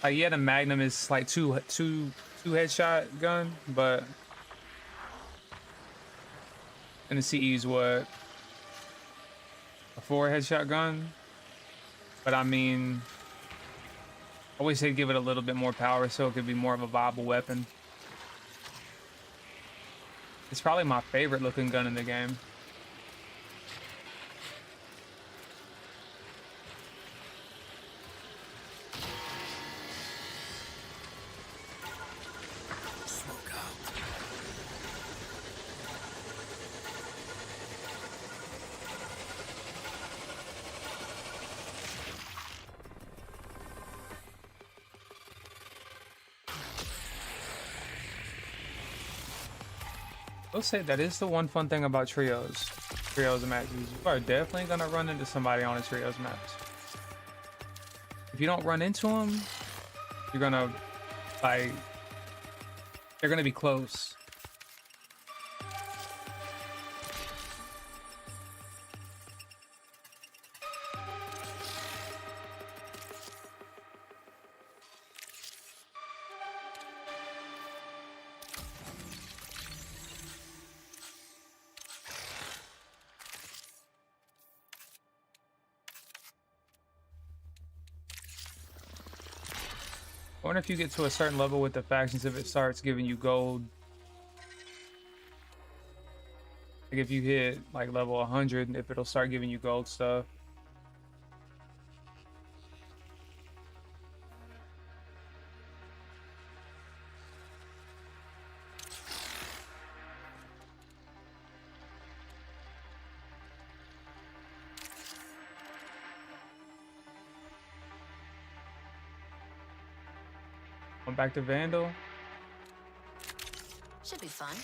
Like, yeah, the Magnum is like two headshot gun, but and the CE is what, a 4 headshot gun. But I mean, I wish they'd give it a little bit more power so it could be more of a viable weapon. It's probably my favorite looking gun in the game. Smoke out. I'll say that is the one fun thing about trios matches. You are definitely gonna run into somebody on a trios match. If you don't run into them, you're gonna, like, they're gonna be close. I wonder if you get to a certain level with the factions, if it starts giving you gold. Like if you hit like level 100, if it'll start giving you gold stuff. Going back to Vandal. Should be fun.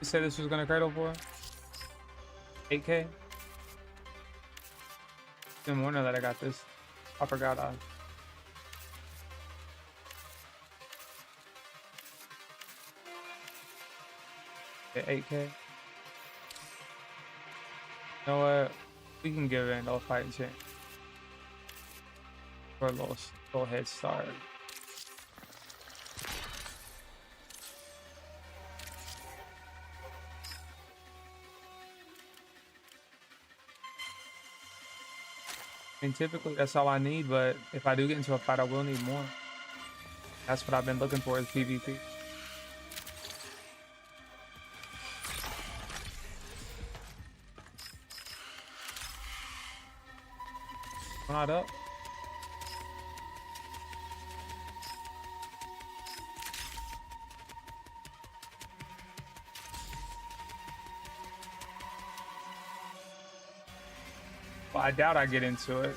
You said this was gonna cradle for 8K? Didn't wonder that I got this. I forgot I. at 8K. You know what? We can give it a fight chance for a little head start. I mean, typically that's all I need, but if I do get into a fight, I will need more. That's what I've been looking for is PvP. We're not up. Well, I doubt I get into it.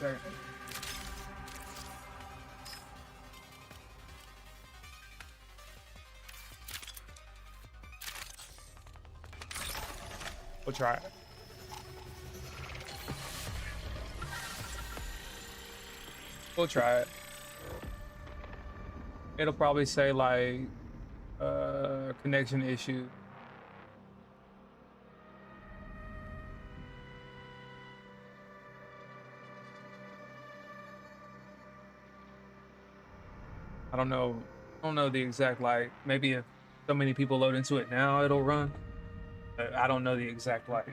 We'll try it. We'll try it. It'll probably say like connection issue. I don't know. I don't know the exact, like, maybe if so many people load into it now, it'll run. But I don't know the exact, like.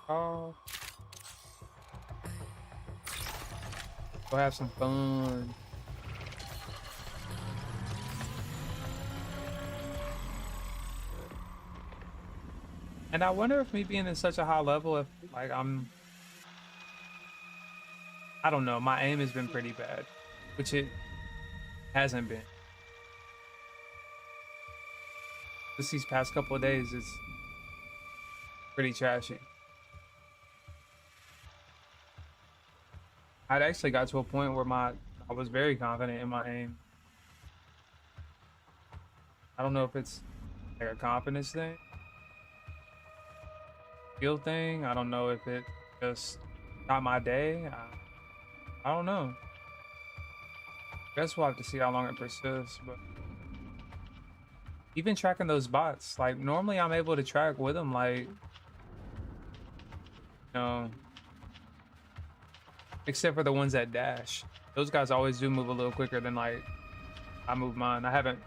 Oh. Go have some fun. And I wonder if me being in such a high level, if like I don't know, my aim has been pretty bad, which it hasn't been. Just these past couple of days, it's pretty trashy. I'd actually got to a point where I was very confident in my aim. I don't know if it's like a confidence thing, skill thing. I don't know if it just got my day. I don't know. Guess we'll have to see how long it persists. But even tracking those bots, like normally I'm able to track with them, like, you know, except for the ones that dash. Those guys always do move a little quicker than like I move mine. I haven't,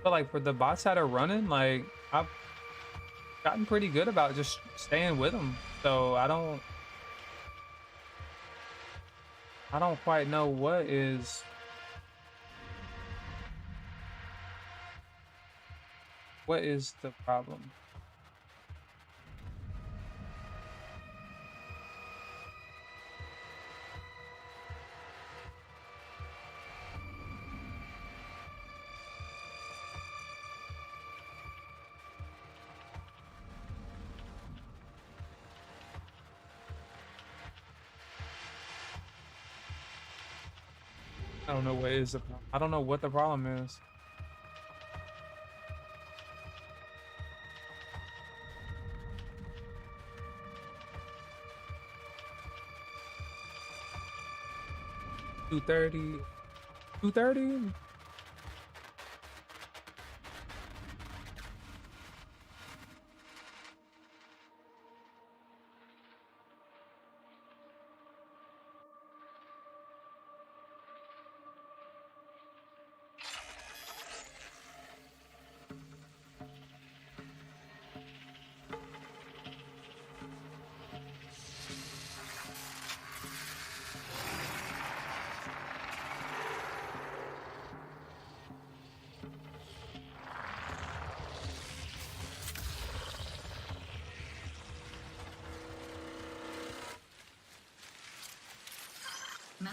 but like for the bots that are running, like I've gotten pretty good about just staying with them. So I don't quite know what is the problem. I don't know what is the problem. I don't know what the problem is. $230. $230?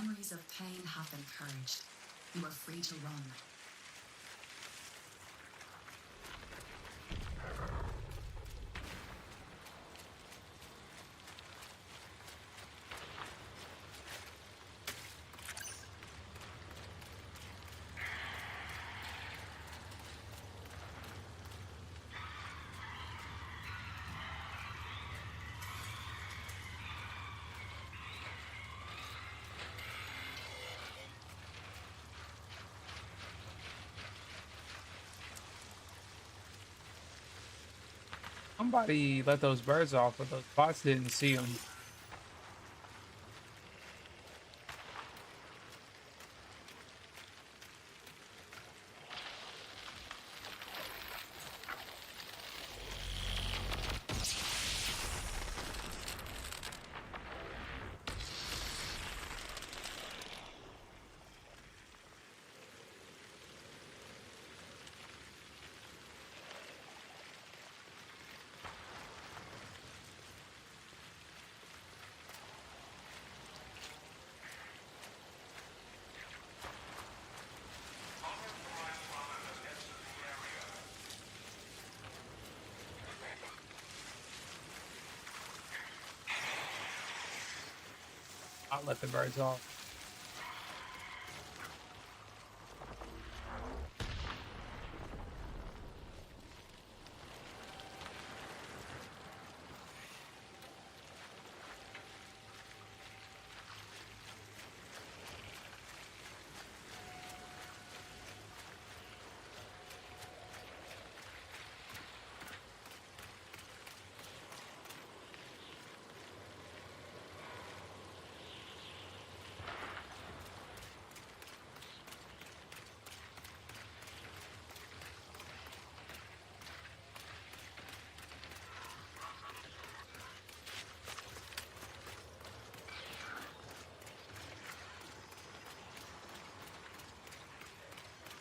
memories of pain have been purged. You are free to run. Somebody let those birds off, but those bots didn't see them. I'll let the birds off.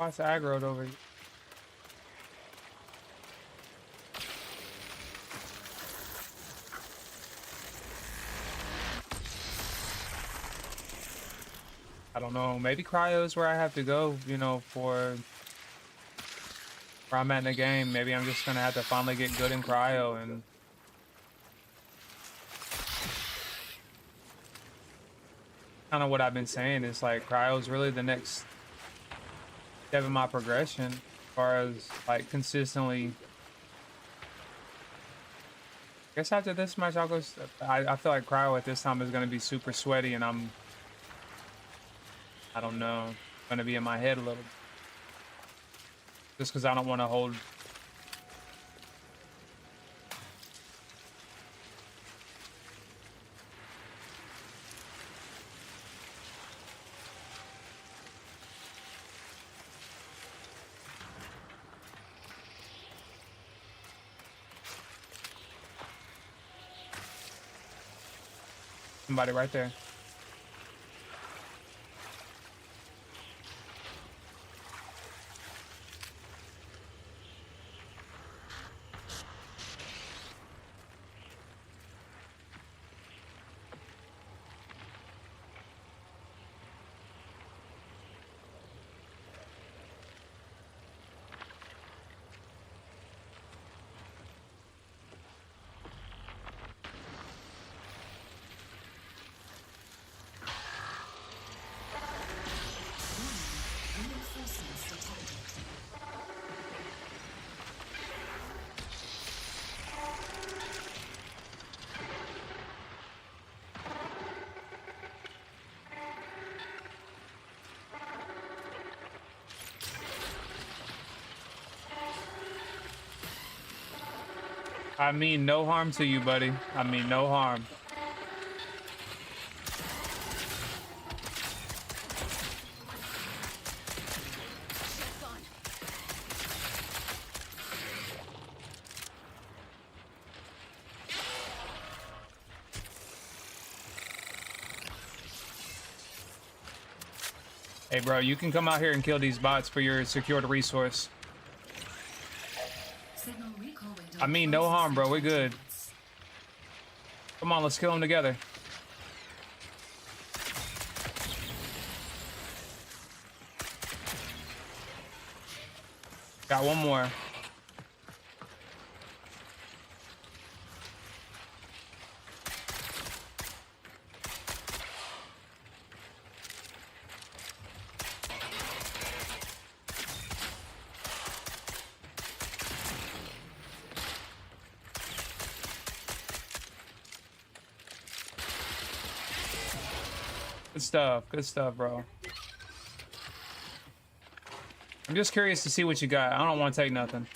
Why's aggroed over here? I don't know. Maybe cryo is where I have to go, you know, for where I'm at in the game. Maybe I'm just gonna have to finally get good in cryo and kind of what I've been saying is like cryo is really the next step in my progression as far as like consistently. I guess after this match I'll go. I feel like cryo at this time is gonna be super sweaty and I don't know, gonna be in my head a little. Just because I don't want to hold. Somebody right there. Reinforcements detected. I mean no harm to you, buddy. I mean no harm. Shit's on. Hey, bro, you can come out here and kill these bots for your secured resource. Signal recall window I mean, no closes harm, bro. in We're 10 good. minutes. Come on, let's kill them together. Got one more. Good stuff, bro. I'm just curious to see what you got. I don't want to take nothing.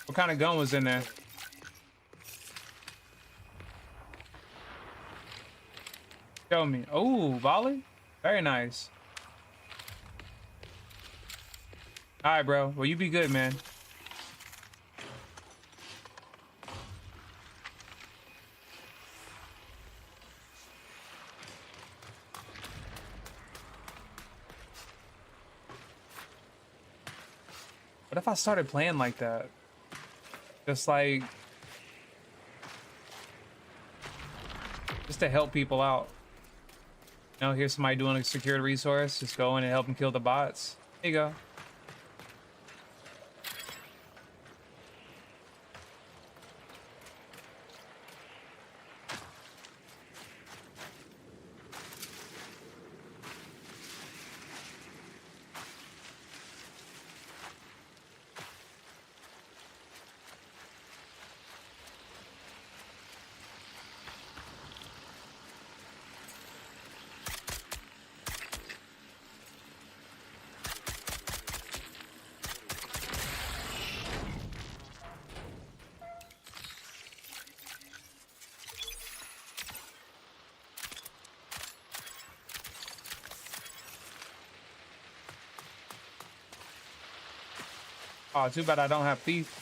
What kind of gun was in there? Show me. Oh, volley? Very nice. All right, bro. Well, you be good, man. What if I started playing like that? Just like... just to help people out. You know, here's somebody doing a secured resource. Just go in and help them kill the bots. There you go. Oh, too bad I don't have thief.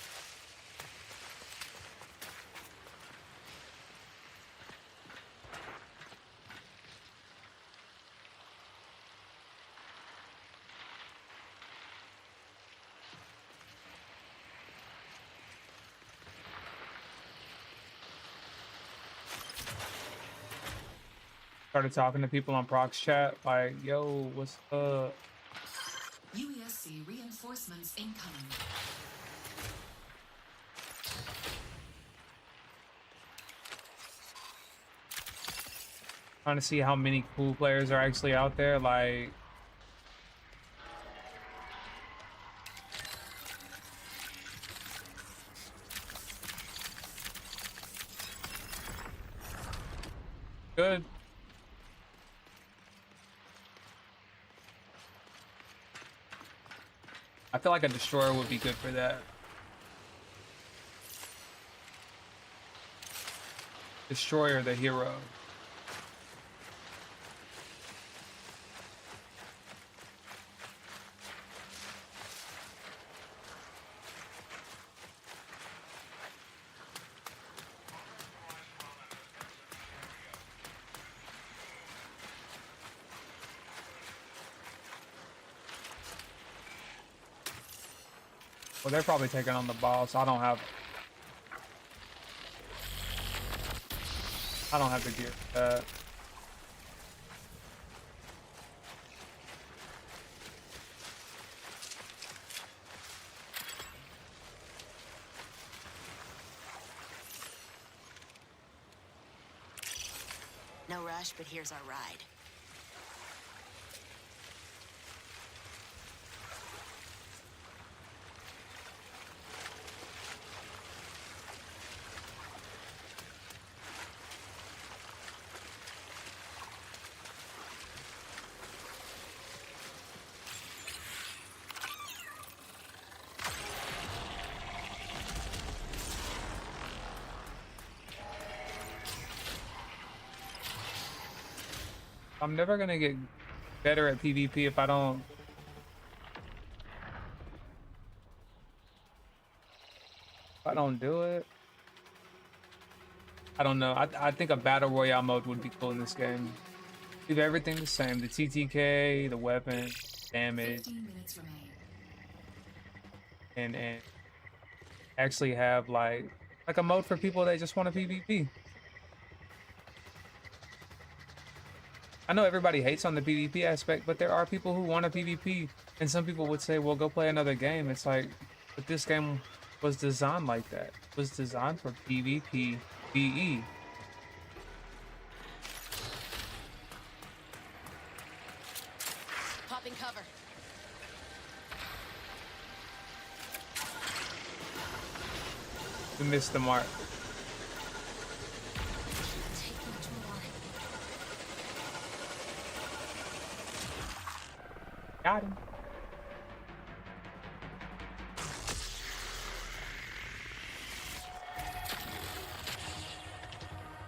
Started talking to people on Prox chat, like, yo, what's up? UESC reinforcements incoming. Trying to see how many cool players are actually out there, like... Good. I feel like a destroyer would be good for that. Destroyer the hero. Well, they're probably taking on the boss. I don't have the gear for that. No rush, but here's our ride. I'm never gonna get better at PvP if I don't do it. I don't know. I think a battle royale mode would be cool in this game. Leave everything the same: the TTK, the weapon, damage, 15 minutes remain. and actually have like a mode for people that just want to PvP. I know everybody hates on the PvP aspect, but there are people who want a PvP, and some people would say, well, go play another game. It's like, but this game was designed like that. It was designed for PvP, PvE. Popping cover. We missed the mark. Taking too long. Got him.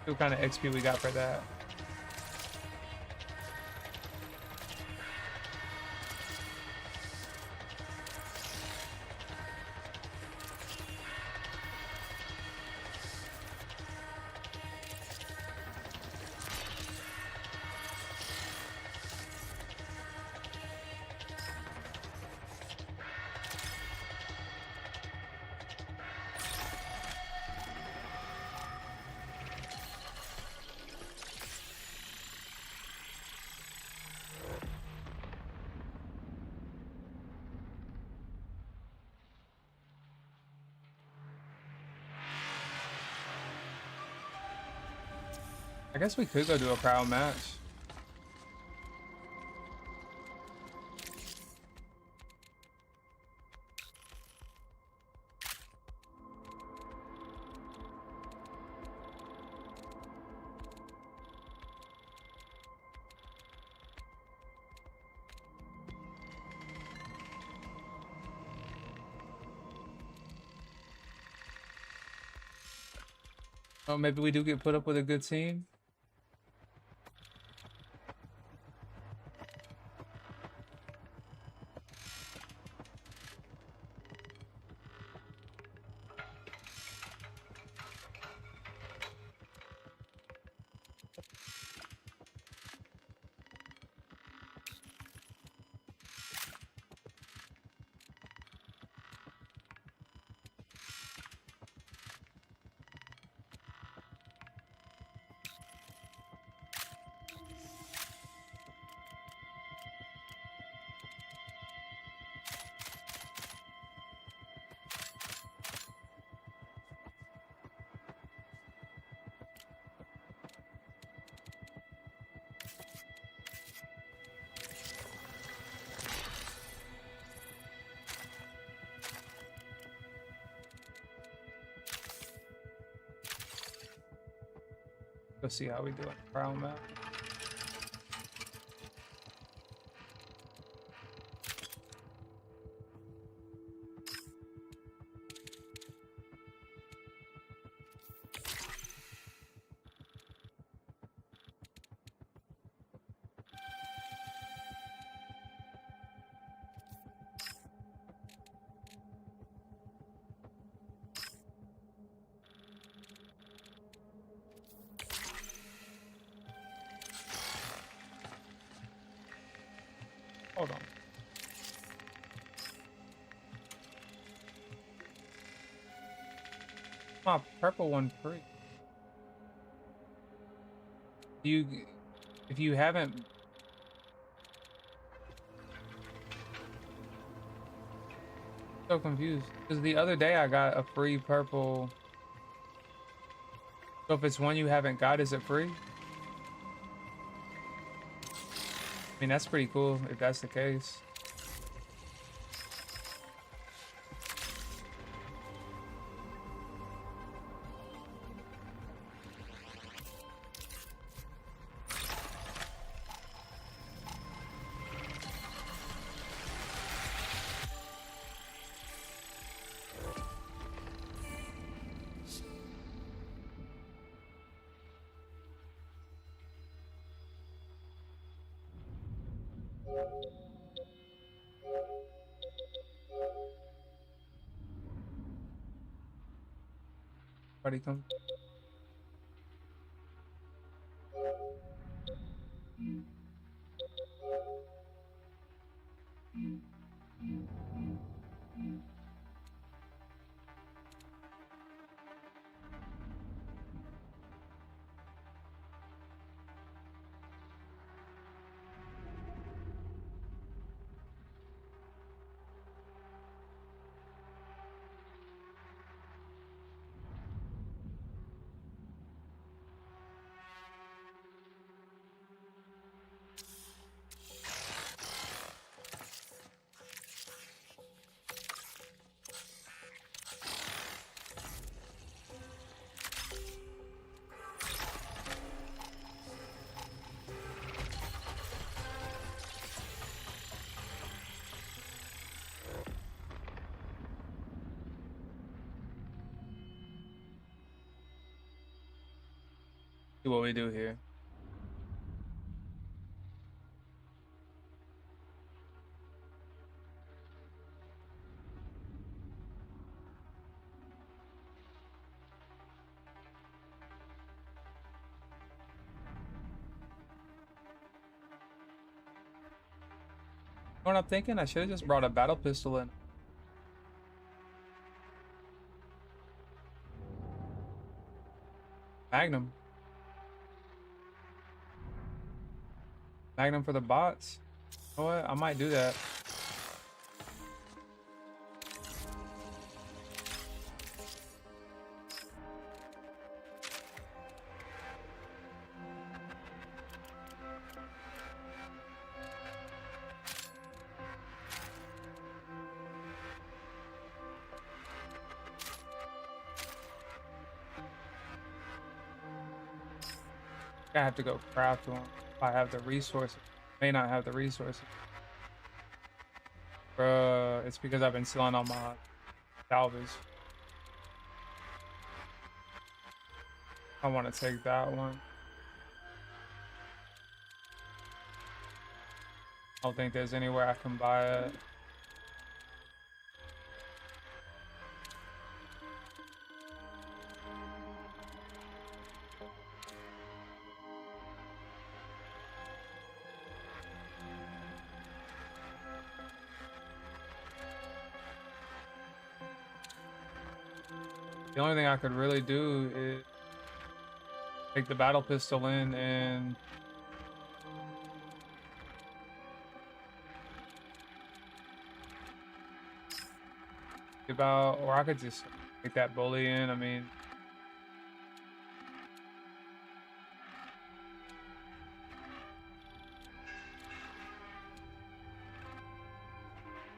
See what kind of XP we got for that. I guess we could go do a crowd match. Oh, maybe we do get put up with a good team. Let's see how we do it. Crowd map. Hold on. My purple one free. You, if you haven't, so confused because the other day I got a free purple. So if it's one you haven't got, is it free? I mean, that's pretty cool if that's the case. Everybody come. See what we do here. What I'm thinking, I should have just brought a battle pistol in. Magnum. Magnum for the bots. You know what? I might do that. I have to go craft one. If I have the resources. May not have the resources. Bruh, it's because I've been selling on my salvage. I want to take that one. I don't think there's anywhere I can buy it. The only thing I could really do is take the battle pistol in and about, or I could just take that bully in. I mean,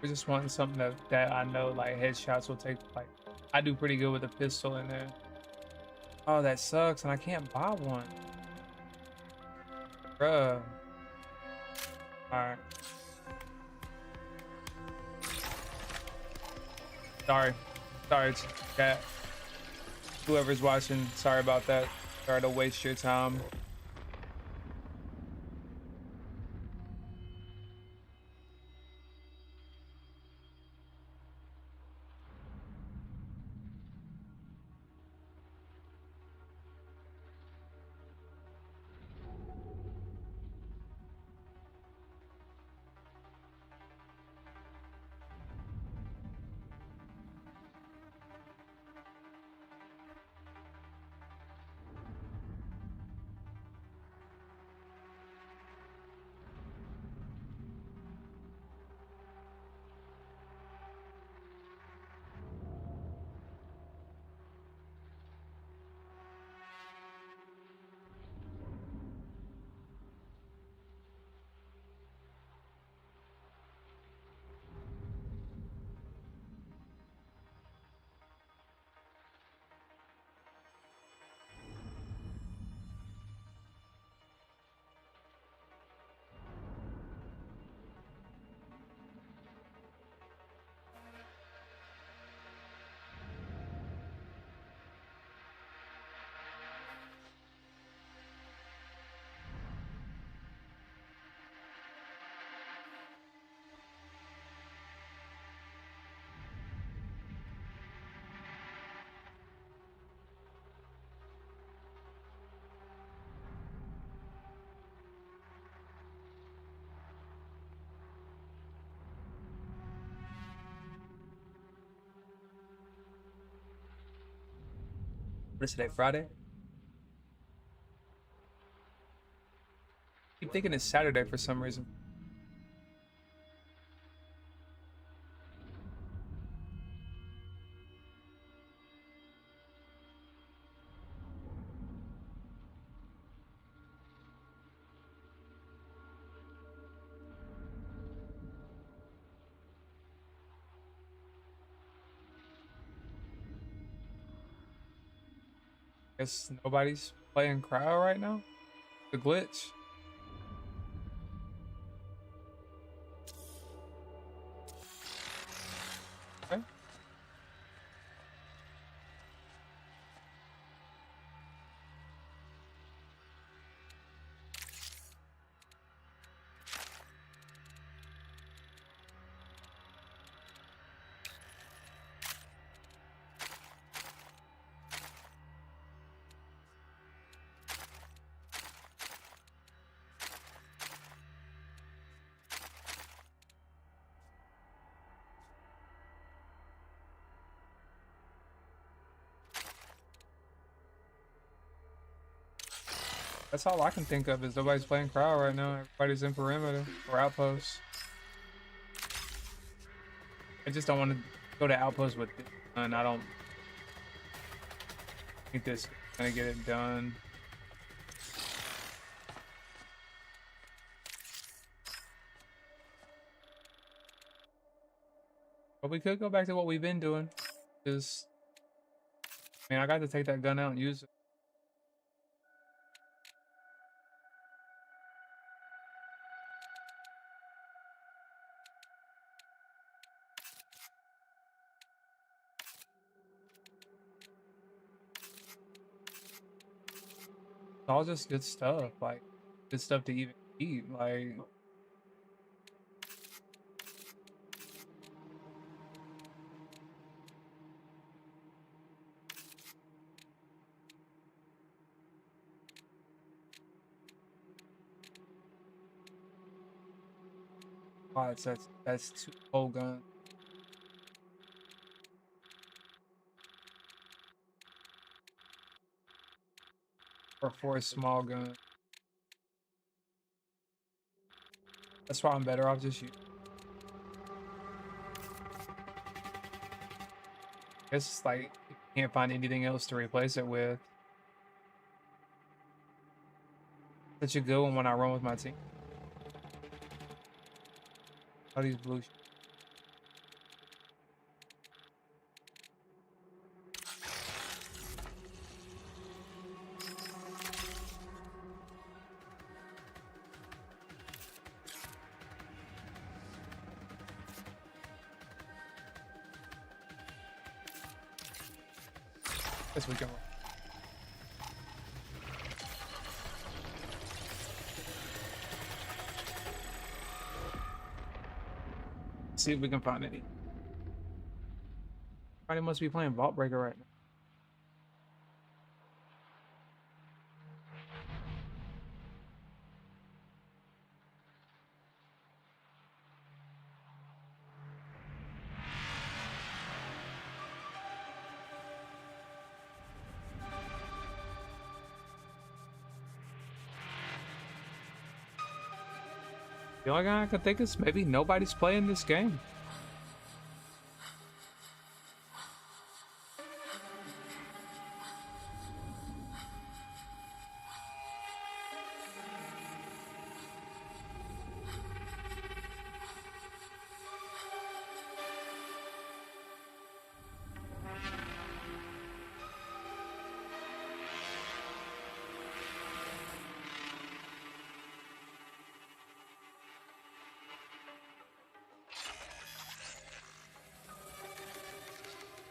we're just wanting something that I know like headshots will take. Like, I do pretty good with a pistol in there. Oh, that sucks, and I can't buy one. Bruh. Alright. Sorry. Sorry, chat. Whoever's watching, sorry about that. Sorry to waste your time. What is today, Friday? Keep thinking it's Saturday for some reason. Guess nobody's playing cryo right now. The glitch. Okay. That's all I can think of is nobody's playing crowd right now. Everybody's in perimeter or outposts. I just don't want to go to outpost with this gun. I don't think this is gonna get it done. But we could go back to what we've been doing. Just, I mean, I got to take that gun out and use it. It's all just good stuff, like good stuff to even eat. Like, wow, that's two whole guns. Or four small guns. That's why I'm better off just using. It's like you can't find anything else to replace it with. Such a good one when I run with my team. All these blue. Guess we can run. See if we can find any. Somebody must be playing Vault Breaker right now. The only thing I can think is maybe nobody's playing this game.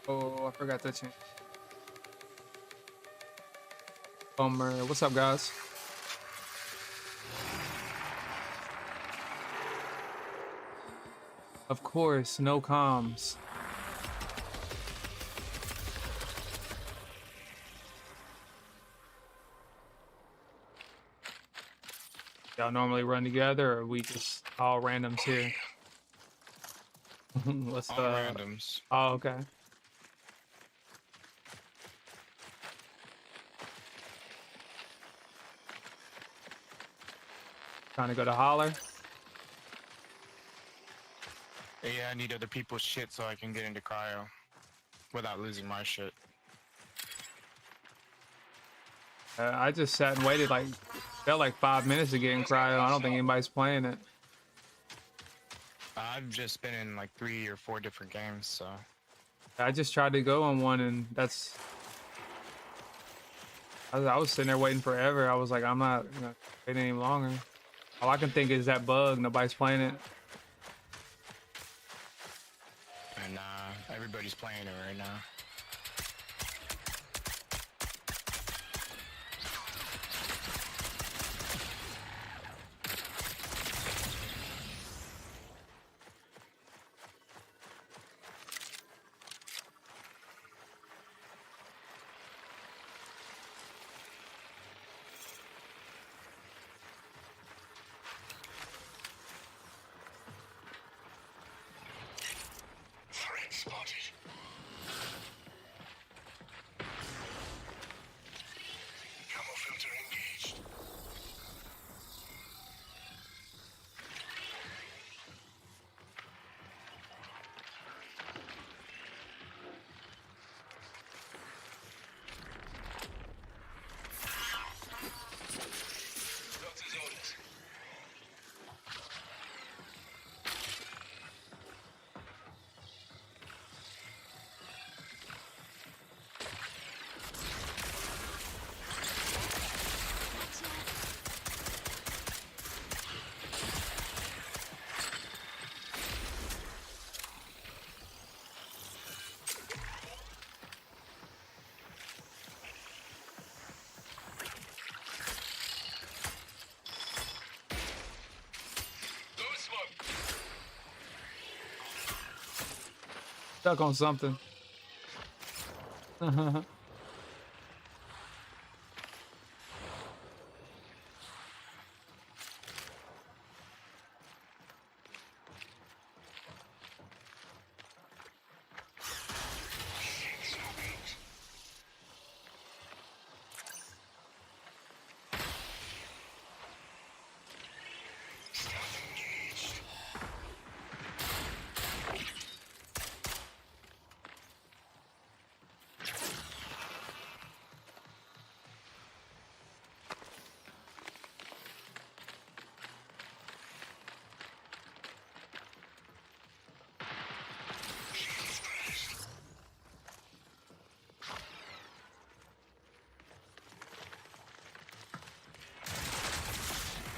Oh, I forgot to change. Bummer. What's up, guys? Of course, no comms. Y'all normally run together, or we just all randoms here? What's All the randoms. Oh, okay. Trying to go to holler. Yeah, I need other people's shit so I can get into cryo without losing my shit. I just sat and waited felt like 5 minutes to get in cryo. I don't think anybody's playing it. I've just been in like 3 or 4 different games, so. I just tried to go on one, and I was sitting there waiting forever. I was like, I'm not gonna wait any longer. All I can think is that bug. Nobody's playing it. And everybody's playing it right now. Threat spotted. Stuck on something.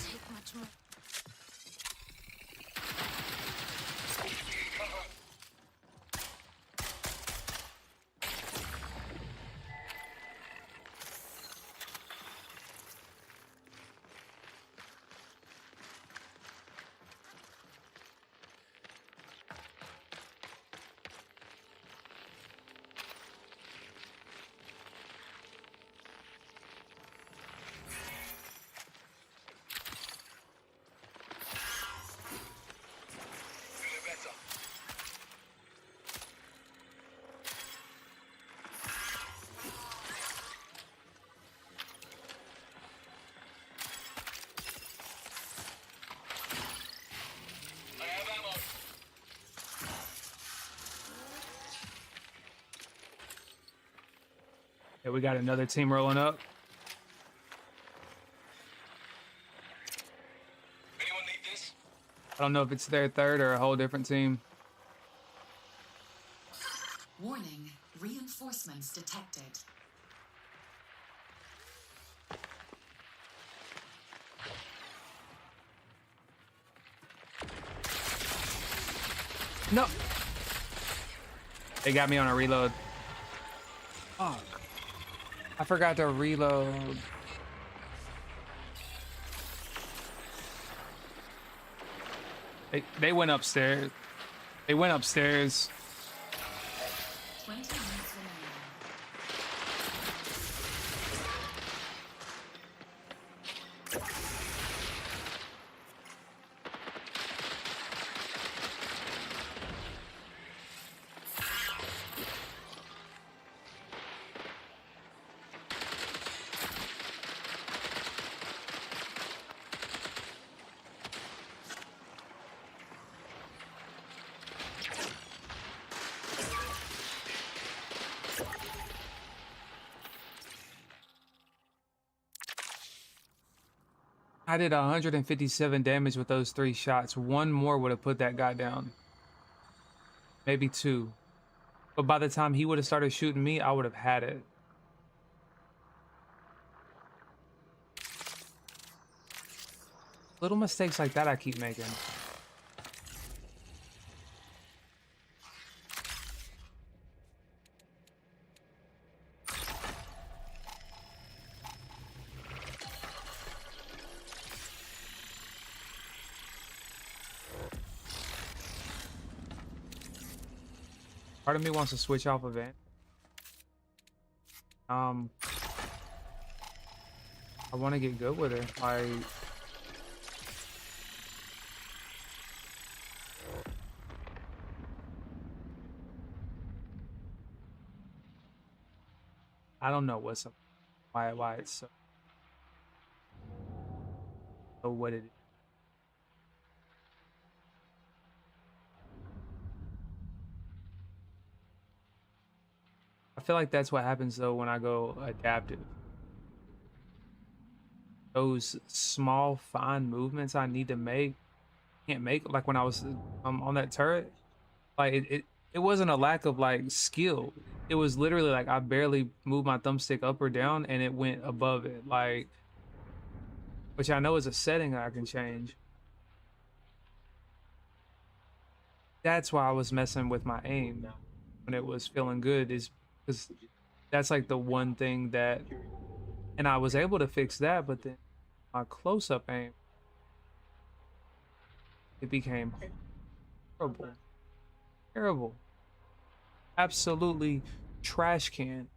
Take much more. Yeah, we got another team rolling up. Anyone need this? I don't know if it's their third or a whole different team. Warning, reinforcements detected. No. They got me on a reload. Fuck. I forgot to reload. They went upstairs. They went upstairs. 20 minutes remaining. I did 157 damage with those 3 shots. One more would have put that guy down. Maybe 2. But by the time he would have started shooting me, I would have had it. Little mistakes like that I keep making. Part of me wants to switch off of it. I want to get good with it. I don't know what's up. Why it's so what it is. I feel like that's what happens though when I go adaptive. Those small fine movements I need to make can't make, like when I was on that turret. Like it wasn't a lack of like skill. It was literally like I barely moved my thumbstick up or down and it went above it. Like, which I know is a setting I can change. That's why I was messing with my aim when it was feeling good, is because that's like the one thing that, and I was able to fix that, but then my close-up aim, it became horrible, terrible. Absolutely trash can.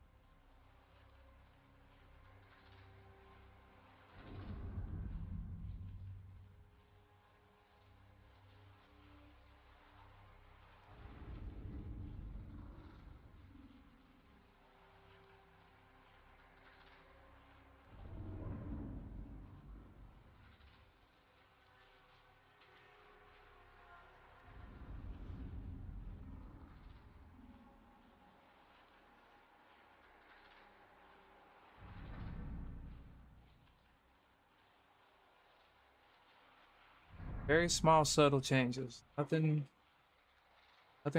Very small, subtle changes. Nothing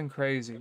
crazy.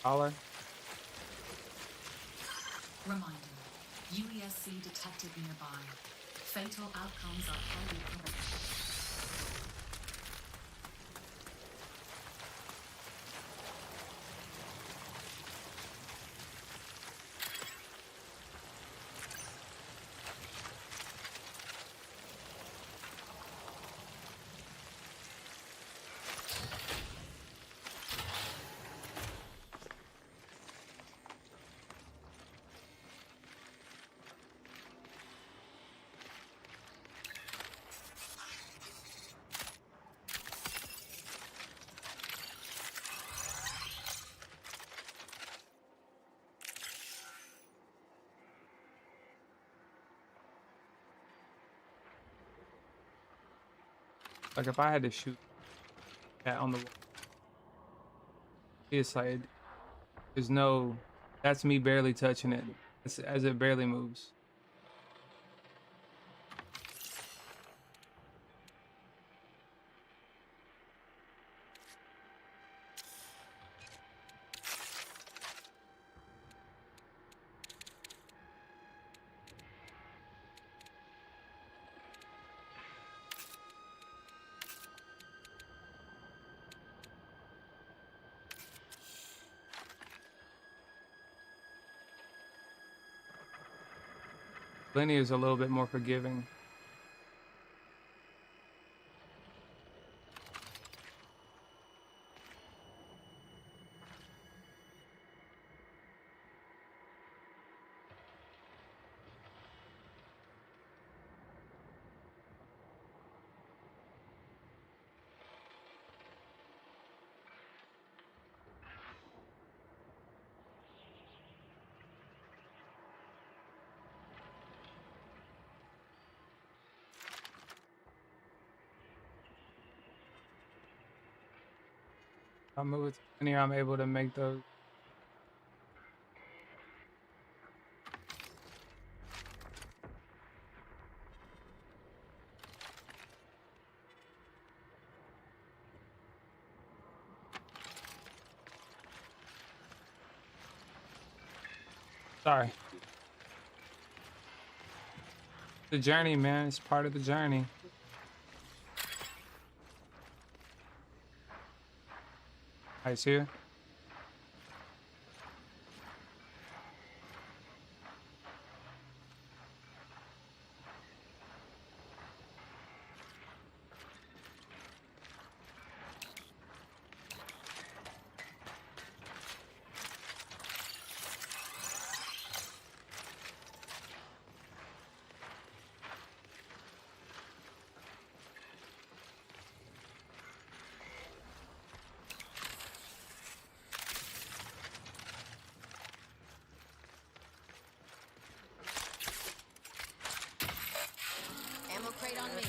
Holler. Reminder. UESC detected nearby. Fatal outcomes are highly probable. Like if I had to shoot that on the wall, it's like there's no. That's me barely touching it. As it barely moves. Lenny is a little bit more forgiving. I move it to linear, I'm able to make those. Sorry. The journey, man. It's part of the journey. Ice here. Ammo crate on me.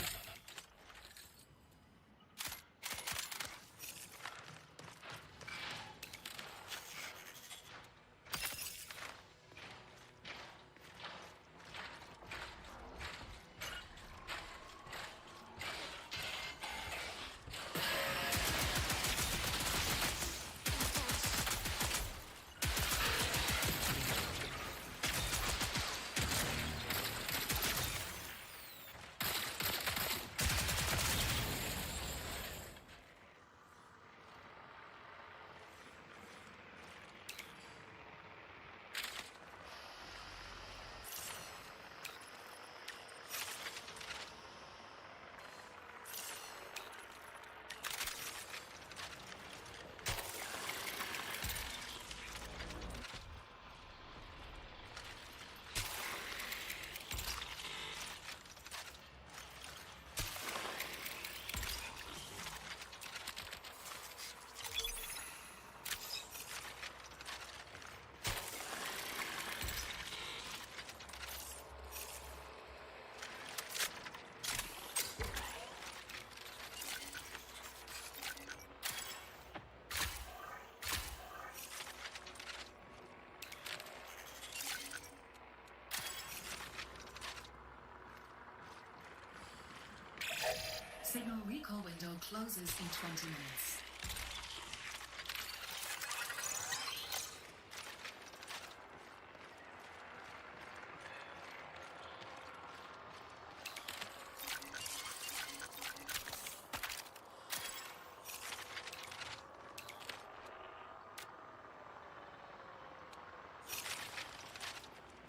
Signal recall window closes in 20 minutes.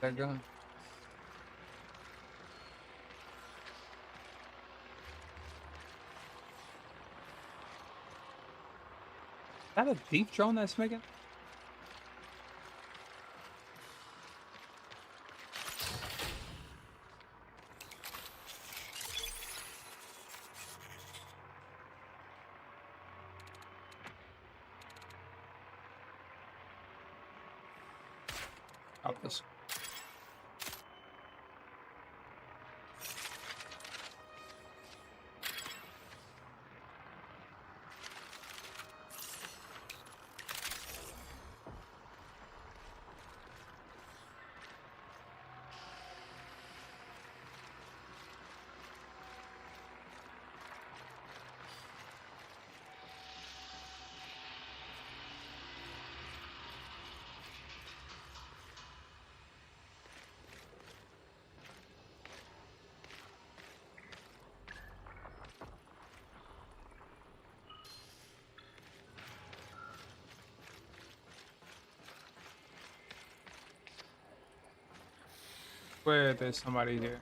That gun. Is that a deep drone that's making? Out this. Where there's somebody here.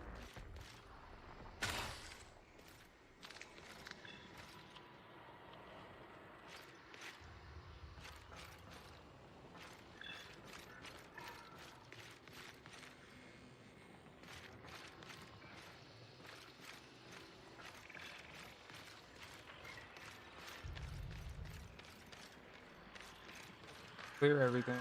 Clear everything.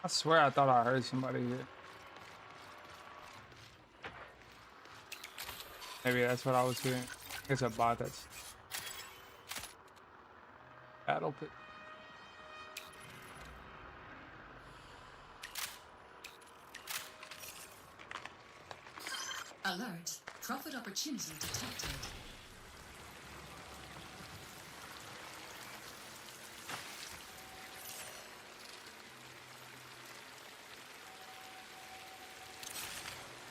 I swear I thought I heard somebody here. Maybe that's what I was hearing. It's a bot that's battle pit. Alert. Profit opportunity detected.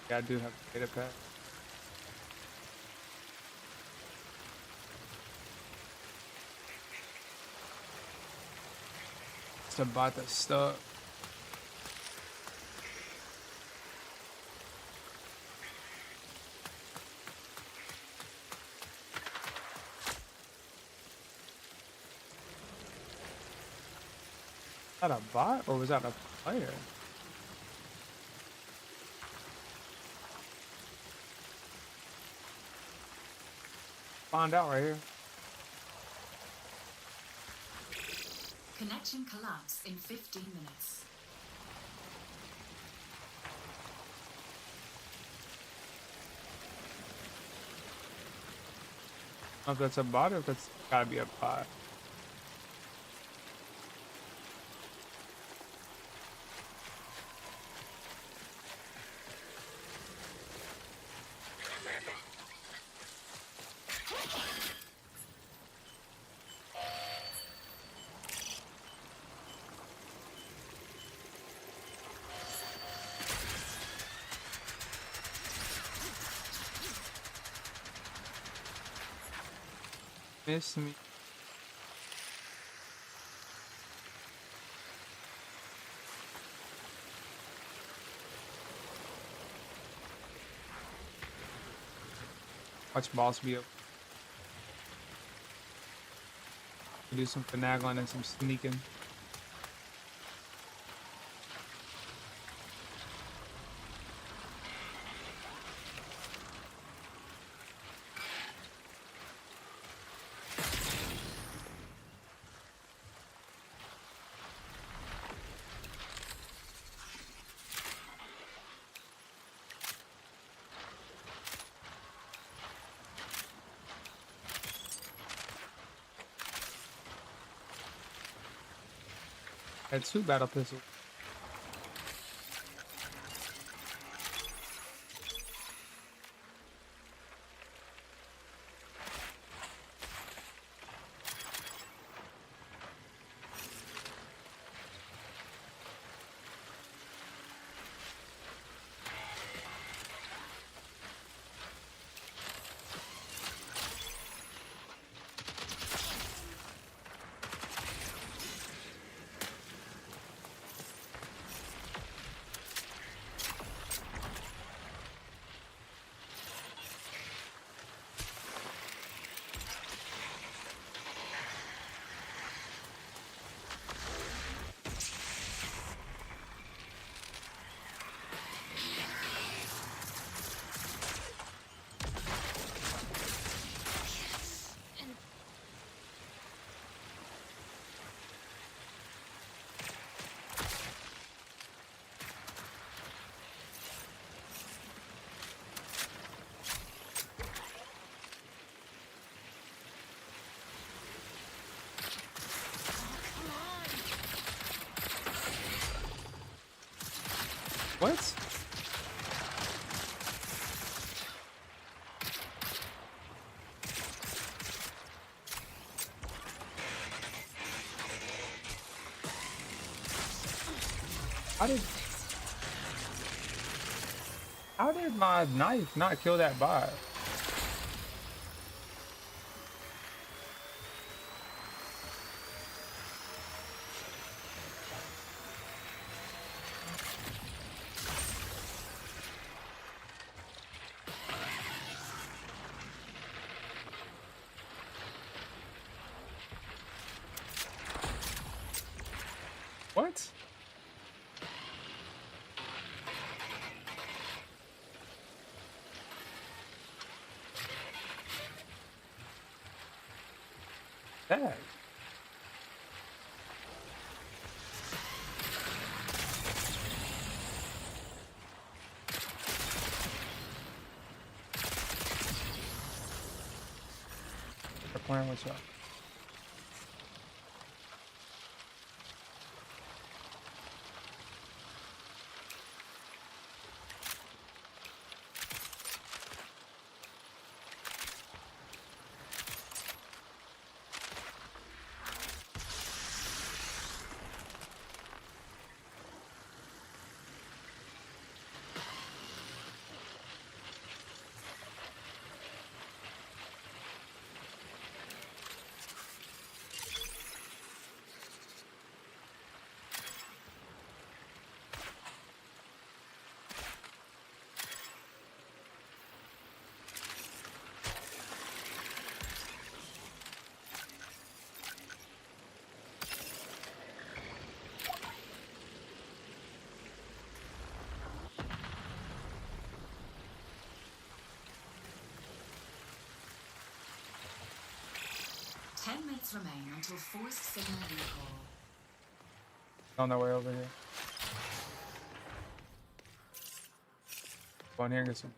Yeah, I do have a data pack. It's a bot that's stuck. Was that a bot or was that a player? Find out right here. Connection collapse in 15 minutes. I don't know if that's a bot or if that's gotta be a bot. Miss me. Watch boss be up. Do some finagling and some sneaking. I had 2 battle pistols. What? How did... How did my knife not kill that bot? What? That. The plan was up. Ten minutes remain until forced signal recall. On their way over here. Go in here and get some.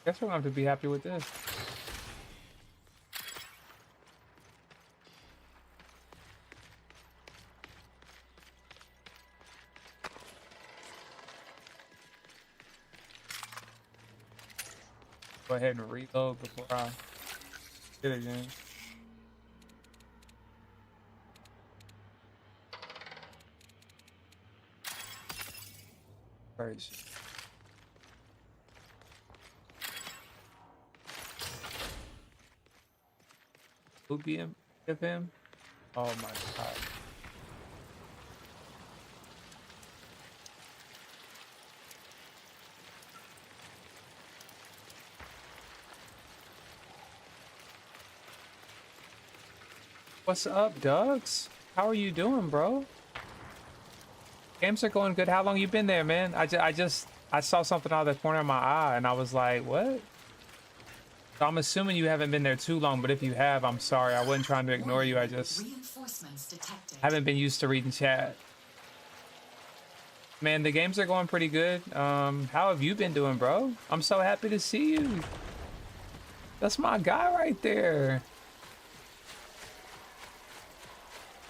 Guess we're gonna have to be happy with this. Go ahead and reload before I hit again. Crazy. Who beat him? Hit him? Oh my god. What's up, Dugs? How are you doing, bro? Games are going good. How long you been there, man? I saw something out of the corner of my eye and I was like, what? So I'm assuming you haven't been there too long, but if you have, I'm sorry. I wasn't trying to ignore you. I just Reinforcements detected. haven't been used to reading chat. Man, the games are going pretty good. How have you been doing, bro? I'm so happy to see you. That's my guy right there.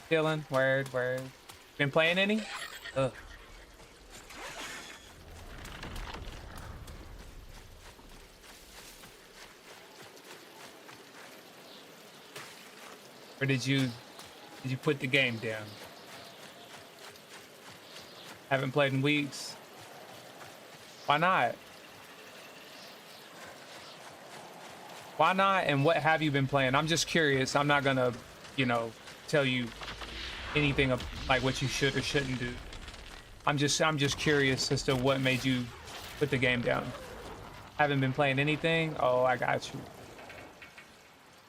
Chilling. Word. Been playing any? Ugh. Or did you put the game down? Haven't played in weeks. Why not? Why not? And what have you been playing? I'm just curious. I'm not gonna, you know, tell you anything of like what you should or shouldn't do. I'm just curious as to what made you put the game down. Haven't been playing anything? Oh, I got you.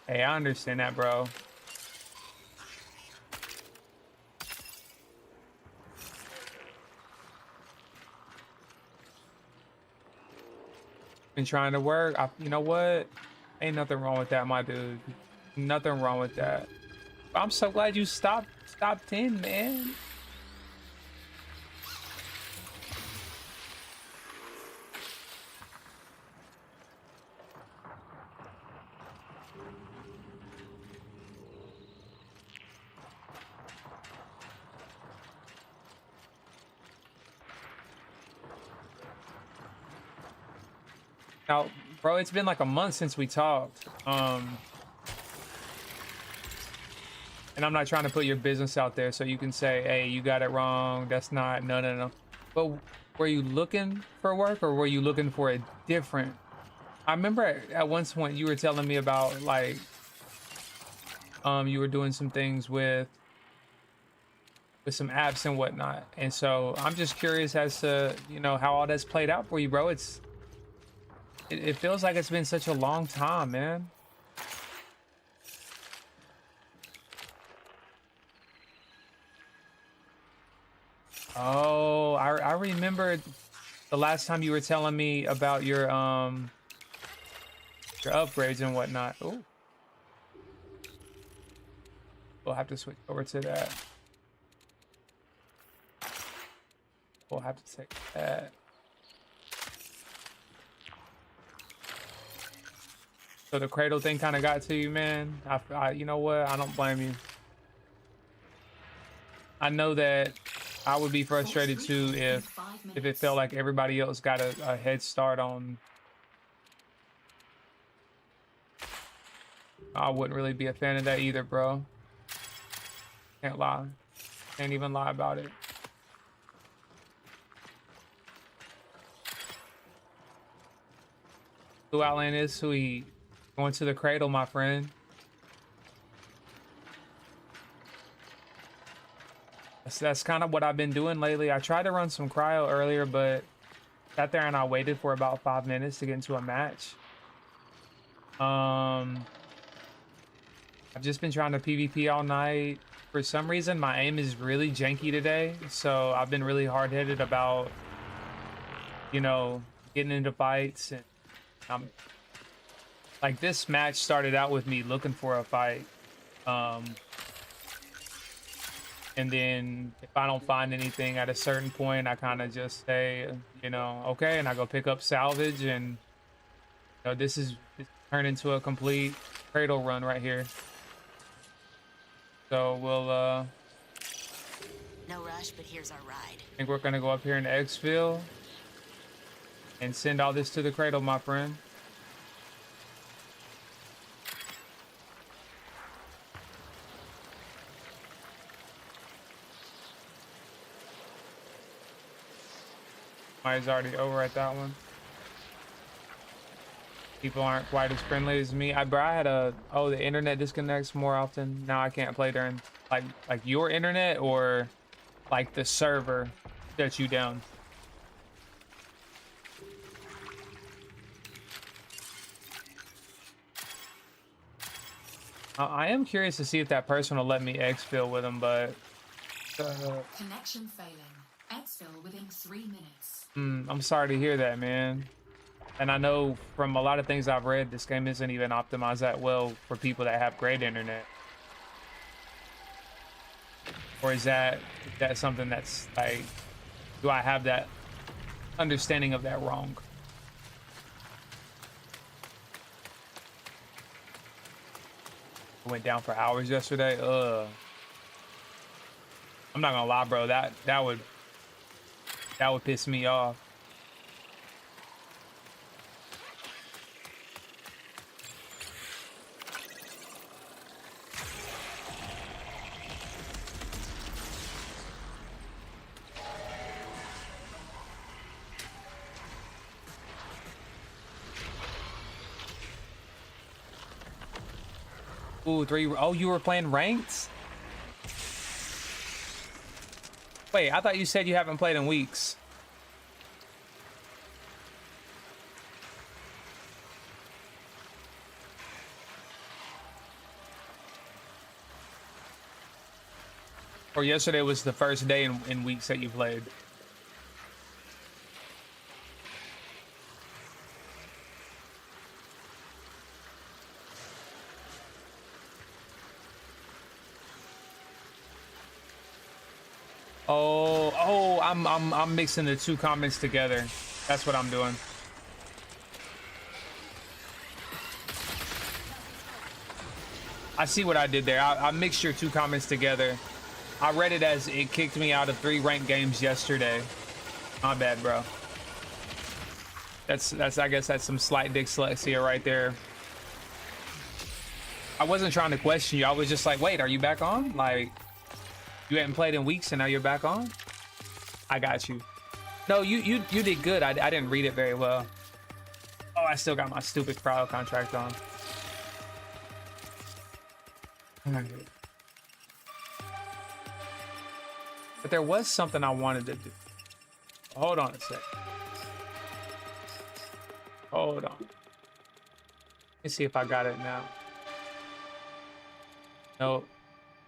Hey, I understand that, bro. Been trying to work. You know what? Ain't nothing wrong with that, my dude. Nothing wrong with that. I'm so glad you stopped in, man. Now, bro, it's been like a month since we talked. And I'm not trying to put your business out there so you can say, hey, you got it wrong. That's not, no. But were you looking for work or were you looking for a different? I remember at one point you were telling me about like, you were doing some things with some apps and whatnot. And so I'm just curious as to, you know, how all that's played out for you, bro. It feels like it's been such a long time, man. Oh, I remember the last time you were telling me about your upgrades and whatnot. Oh, we'll have to switch over to that. We'll have to take that. So the cradle thing kind of got to you, man. You know what? I don't blame you. I know that I would be frustrated too if it felt like everybody else got a head start on. I wouldn't really be a fan of that either, bro. Can't lie. Can't even lie about it. Who Outland is, who he going to the cradle, my friend. That's kind of what I've been doing lately. I tried to run some cryo earlier, but sat there and I waited for about 5 minutes to get into a match. I've just been trying to PvP all night. For some reason, my aim is really janky today, so I've been really hard-headed about, you know, getting into fights. And like this match started out with me looking for a fight. And then if I don't find anything at a certain point, I kind of just say, you know, okay, and I go pick up salvage, and you know, this turned into a complete cradle run right here. So we'll No rush, but here's our ride. I think we're gonna go up here in Xville and send all this to the cradle, my friend. Mine's already over at that one. People aren't quite as friendly as me. Bro, I had the internet disconnects more often. Now I can't play during like your internet, or like the server shuts you down. I am curious to see if that person will let me exfil with them, but Connection failing. Exfil within 3 minutes. I'm sorry to hear that, man. And I know from a lot of things I've read, this game isn't even optimized that well for people that have great internet. Or is that something that's like, do I have that understanding of that wrong? I went down for hours yesterday. I'm not gonna lie, bro. That would piss me off. Ooh, 3. Oh, you were playing ranked? Wait, I thought you said you haven't played in weeks. Or yesterday was the first day in weeks that you played. Oh, I'm mixing the two comments together. That's what I'm doing. I see what I did there. I mixed your two comments together. I read it as it kicked me out of 3 ranked games yesterday. My bad, bro. That's I guess that's some slight dyslexia right there. I wasn't trying to question you. I was just like, wait, are you back on? Like, you hadn't played in weeks and now you're back on? I got you. No, you did good. I didn't read it very well. Oh, I still got my stupid cryo contract on. But there was something I wanted to do. Hold on a sec. Hold on. Let me see if I got it now. Nope.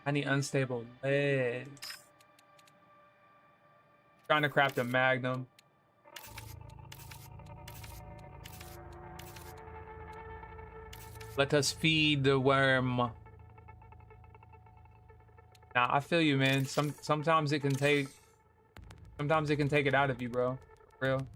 I need unstable lead. Trying to craft a magnum. Let us feed the worm. Nah, I feel you, man. Sometimes it can take it out of you, bro. For real.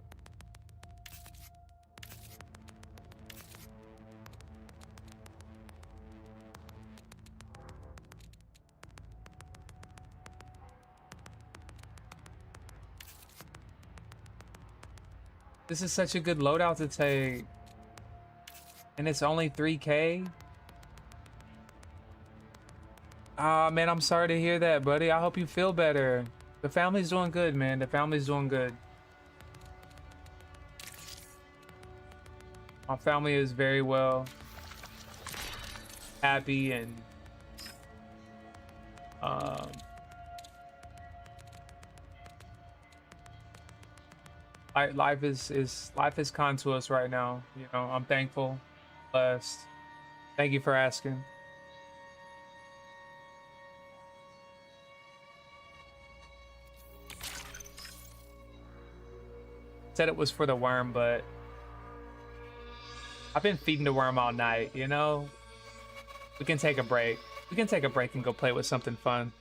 This is such a good loadout to take. And it's only 3K. Ah, man, I'm sorry to hear that, buddy. I hope you feel better. The family's doing good, man. The family's doing good. My family is very well. Happy and life is kind to us right now. You know, I'm thankful, blessed. Thank you for asking. Said it was for the worm, but I've been feeding the worm all night, you know? We can take a break. We can take a break and go play with something fun.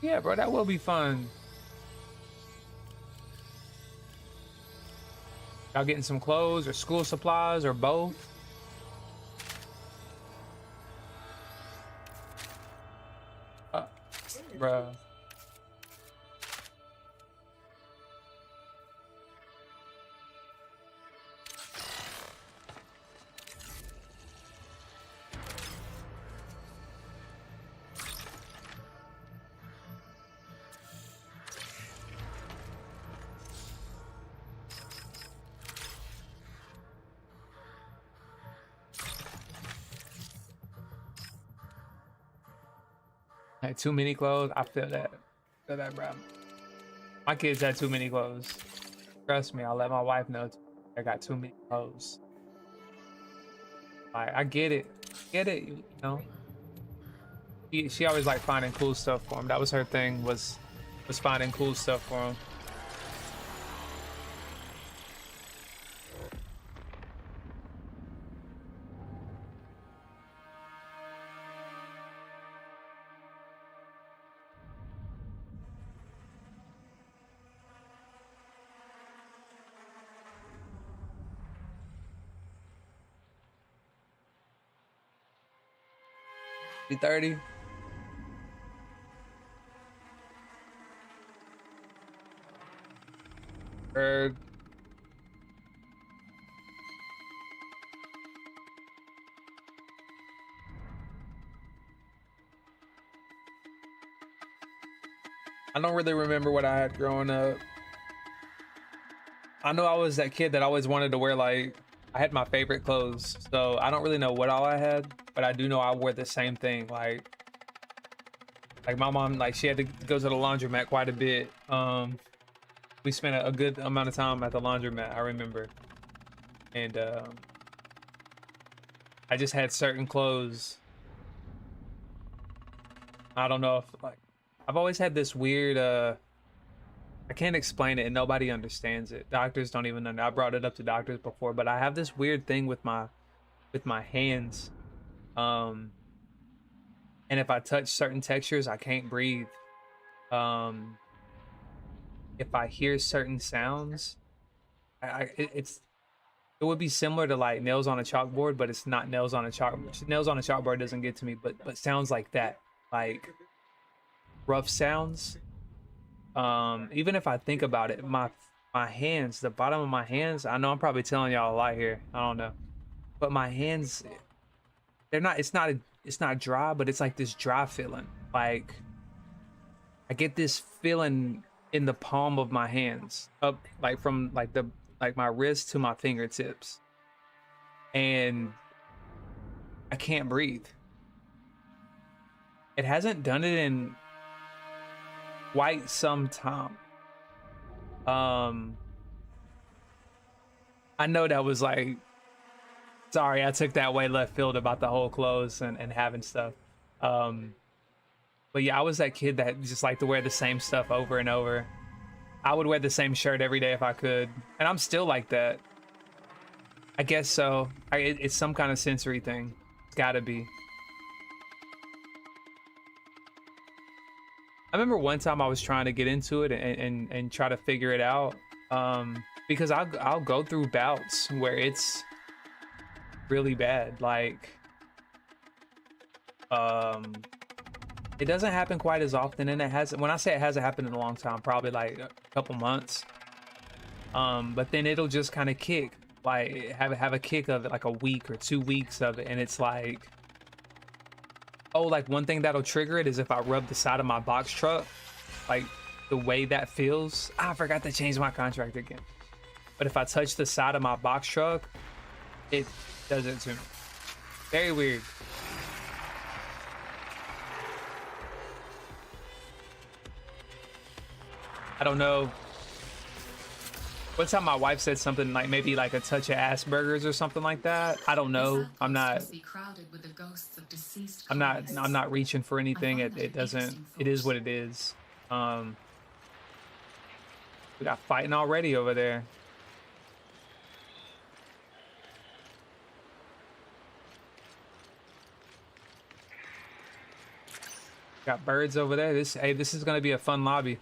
Yeah, bro, that will be fun. Y'all getting some clothes or school supplies or both? Bruh. Had too many clothes. I feel that. Feel that, bro. My kids had too many clothes. Trust me, I'll let my wife know. I got too many clothes. I get it. Get it, you know. She always liked finding cool stuff for him. That was her thing, was finding cool stuff for him. $30. Bird. I don't really remember what I had growing up. I know I was that kid that always wanted to wear like I had my favorite clothes, so I don't really know what all I had, but I do know I wore the same thing. Like my mom, like she had to go to the laundromat quite a bit. We spent a good amount of time at the laundromat, I remember, and I just had certain clothes. I don't know if like I've always had this weird I can't explain it and nobody understands it. Doctors don't even know. I brought it up to doctors before, but I have this weird thing with my hands. Um and if I touch certain textures, I can't breathe. Um if I hear certain sounds, it would be similar to like nails on a chalkboard, but it's not nails on a chalkboard. Nails on a chalkboard doesn't get to me, but sounds like that. Like rough sounds. Even if I think about it, my hands, the bottom of my hands, I know I'm probably telling y'all a lot here, I don't know, but my hands, they're not, it's not dry, but it's like this dry feeling. Like I get this feeling in the palm of my hands, up like from like my wrist to my fingertips, and I can't breathe. It hasn't done it in quite some time. I know that was like, sorry, I took that way left field about the whole clothes and having stuff. But yeah, I was that kid that just liked to wear the same stuff over and over. I would wear the same shirt every day if I could, and I'm still like that. I guess so. It's some kind of sensory thing. It's gotta be. I remember one time I was trying to get into it and try to figure it out, because I'll go through bouts where it's really bad. Like, it doesn't happen quite as often, and it hasn't. When I say it hasn't happened in a long time, probably like a couple months. But then it'll just kind of kick, like have a kick of it, like a week or 2 weeks of it, and it's like, oh, like one thing that'll trigger it is if I rub the side of my box truck, like the way that feels. I forgot to change my contract again. But if I touch the side of my box truck, it does it to me. Very weird. I don't know. One time my wife said something like maybe like a touch of Asperger's or something like that. I don't know. I'm not reaching for anything. It doesn't, it is what it is. We got fighting already over there. Got birds over there. This is gonna be a fun lobby.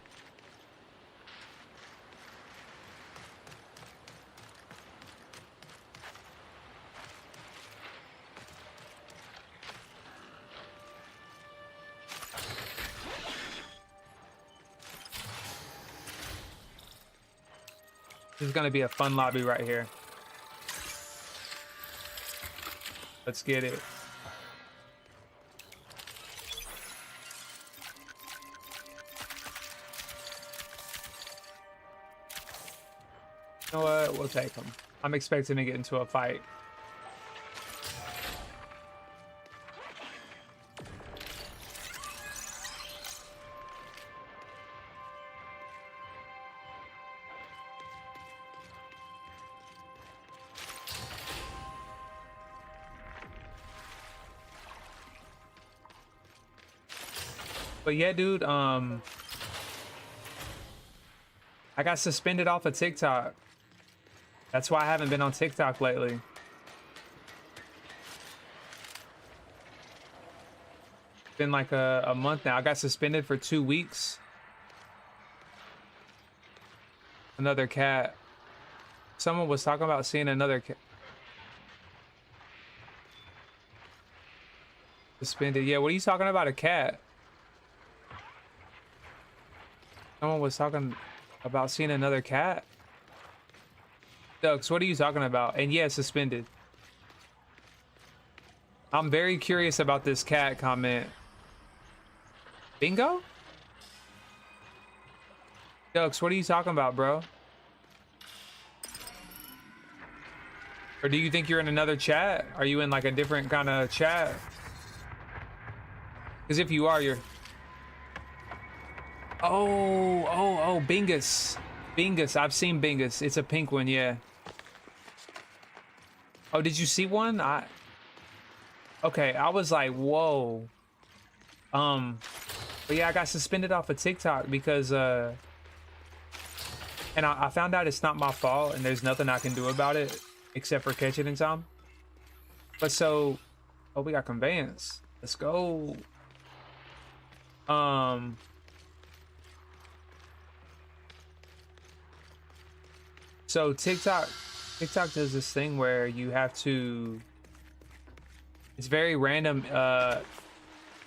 This is gonna be a fun lobby right here. Let's get it. You know what? We'll take them. I'm expecting to get into a fight. But yeah, dude, I got suspended off of TikTok. That's why I haven't been on TikTok lately. It's been like a month now. I got suspended for 2 weeks. Another cat. Someone was talking about seeing another cat. Suspended. Yeah, what are you talking about? A cat? Someone was talking about seeing another cat? Ducks, what are you talking about? And yeah, suspended. I'm very curious about this cat comment. Bingo? Ducks, what are you talking about, bro? Or do you think you're in another chat? Are you in like a different kind of chat? Because if you are, you're... Oh, Bingus. Bingus, I've seen Bingus. It's a pink one, yeah. Oh, did you see one? Okay, I was like, whoa. But yeah, I got suspended off of TikTok because, and I found out it's not my fault and there's nothing I can do about it except for catch it in time. But so, oh, we got conveyance. Let's go. So TikTok does this thing where you have to, it's very random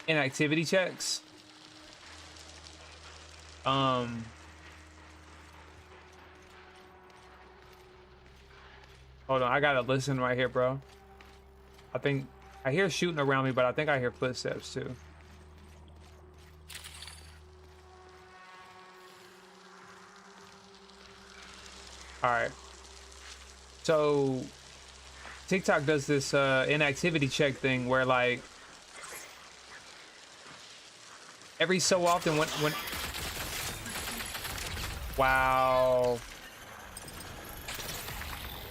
inactivity checks. Hold on, I gotta listen right here, bro. I think I hear shooting around me, but I think I hear footsteps too. All right. So TikTok does this inactivity check thing where like every so often when wow.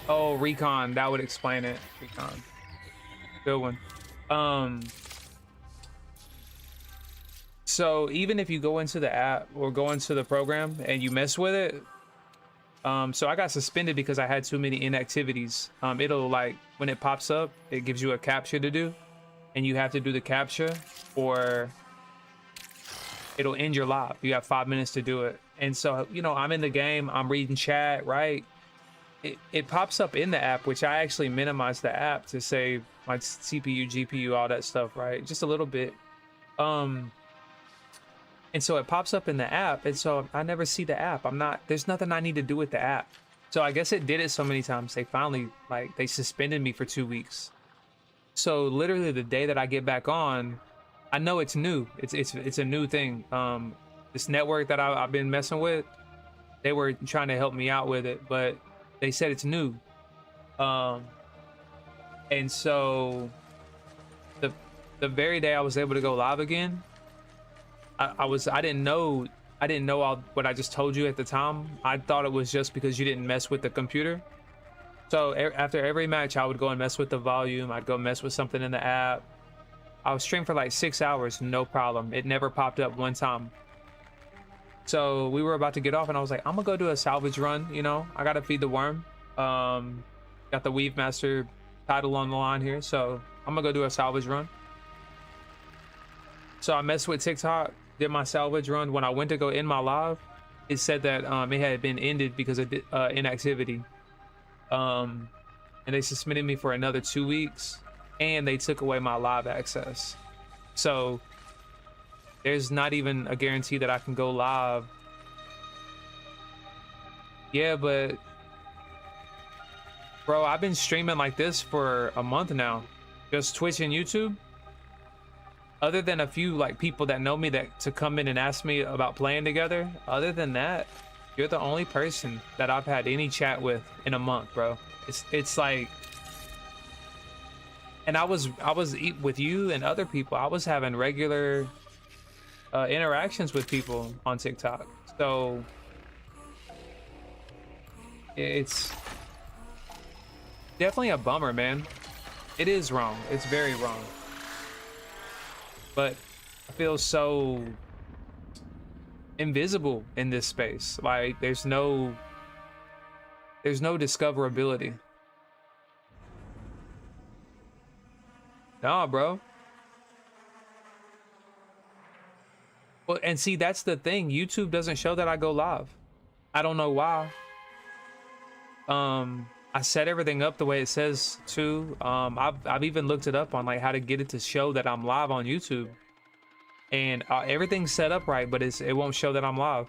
Oh, recon, that would explain it. Recon. Good one. So even if you go into the app or go into the program and you mess with it, so I got suspended because I had too many inactivities. It'll like, when it pops up, it gives you a captcha to do and you have to do the captcha or it'll end your live. You have 5 minutes to do it. And so, you know, I'm in the game, I'm reading chat, right? It pops up in the app, which I actually minimized the app to save my CPU, GPU, all that stuff, right? Just a little bit. And so it pops up in the app, and so I never see the app. There's nothing I need to do with the app. So I guess it did it so many times, they finally, like, they suspended me for 2 weeks. So literally the day that I get back on, I know it's new. It's a new thing. This network that I've been messing with, they were trying to help me out with it, but they said it's new. And so the very day I was able to go live again, I didn't know all what I just told you at the time. I thought it was just because you didn't mess with the computer. So after every match, I would go and mess with the volume. I'd go mess with something in the app. I would stream for like 6 hours, no problem. It never popped up one time. So we were about to get off and I was like, I'm gonna go do a salvage run, you know? I gotta feed the worm. Got the Weave Master title on the line here, so I'm gonna go do a salvage run. So I messed with TikTok, did my salvage run. When I went to go end my live, it said that it had been ended because of inactivity. And they suspended me for another 2 weeks and they took away my live access. So there's not even a guarantee that I can go live. Yeah, but bro, I've been streaming like this for a month now, just Twitch and YouTube. Other than a few like people that know me that to come in and ask me about playing together, other than that, you're the only person that I've had any chat with in a month, bro. It's like, and I was with you and other people. I was having regular interactions with people on TikTok. So it's definitely a bummer, man. It is wrong. It's very wrong. But I feel so invisible in this space. Like there's no discoverability. Nah, bro. Well, and see, that's the thing. YouTube doesn't show that I go live. I don't know why. I set everything up the way it says to. I've even looked it up on like how to get it to show that I'm live on YouTube, and everything's set up right, but it won't show that I'm live.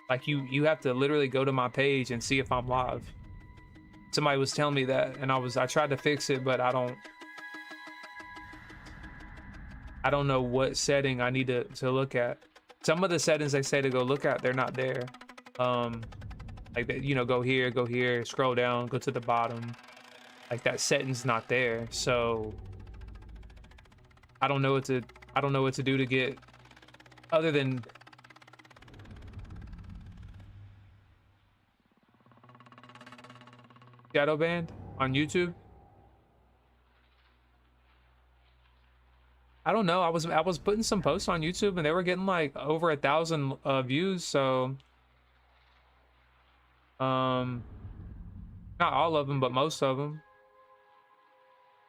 Like you have to literally go to my page and see if I'm live. Somebody was telling me that, and I tried to fix it, but I don't know what setting I need to look at. Some of the settings they say to go look at, they're not there. Like, you know, go here, scroll down, go to the bottom. Like that setting's not there, so I don't know what to do to get other than shadow banned on YouTube. I don't know. I was putting some posts on YouTube and they were getting like over 1,000 views, so not all of them, but most of them.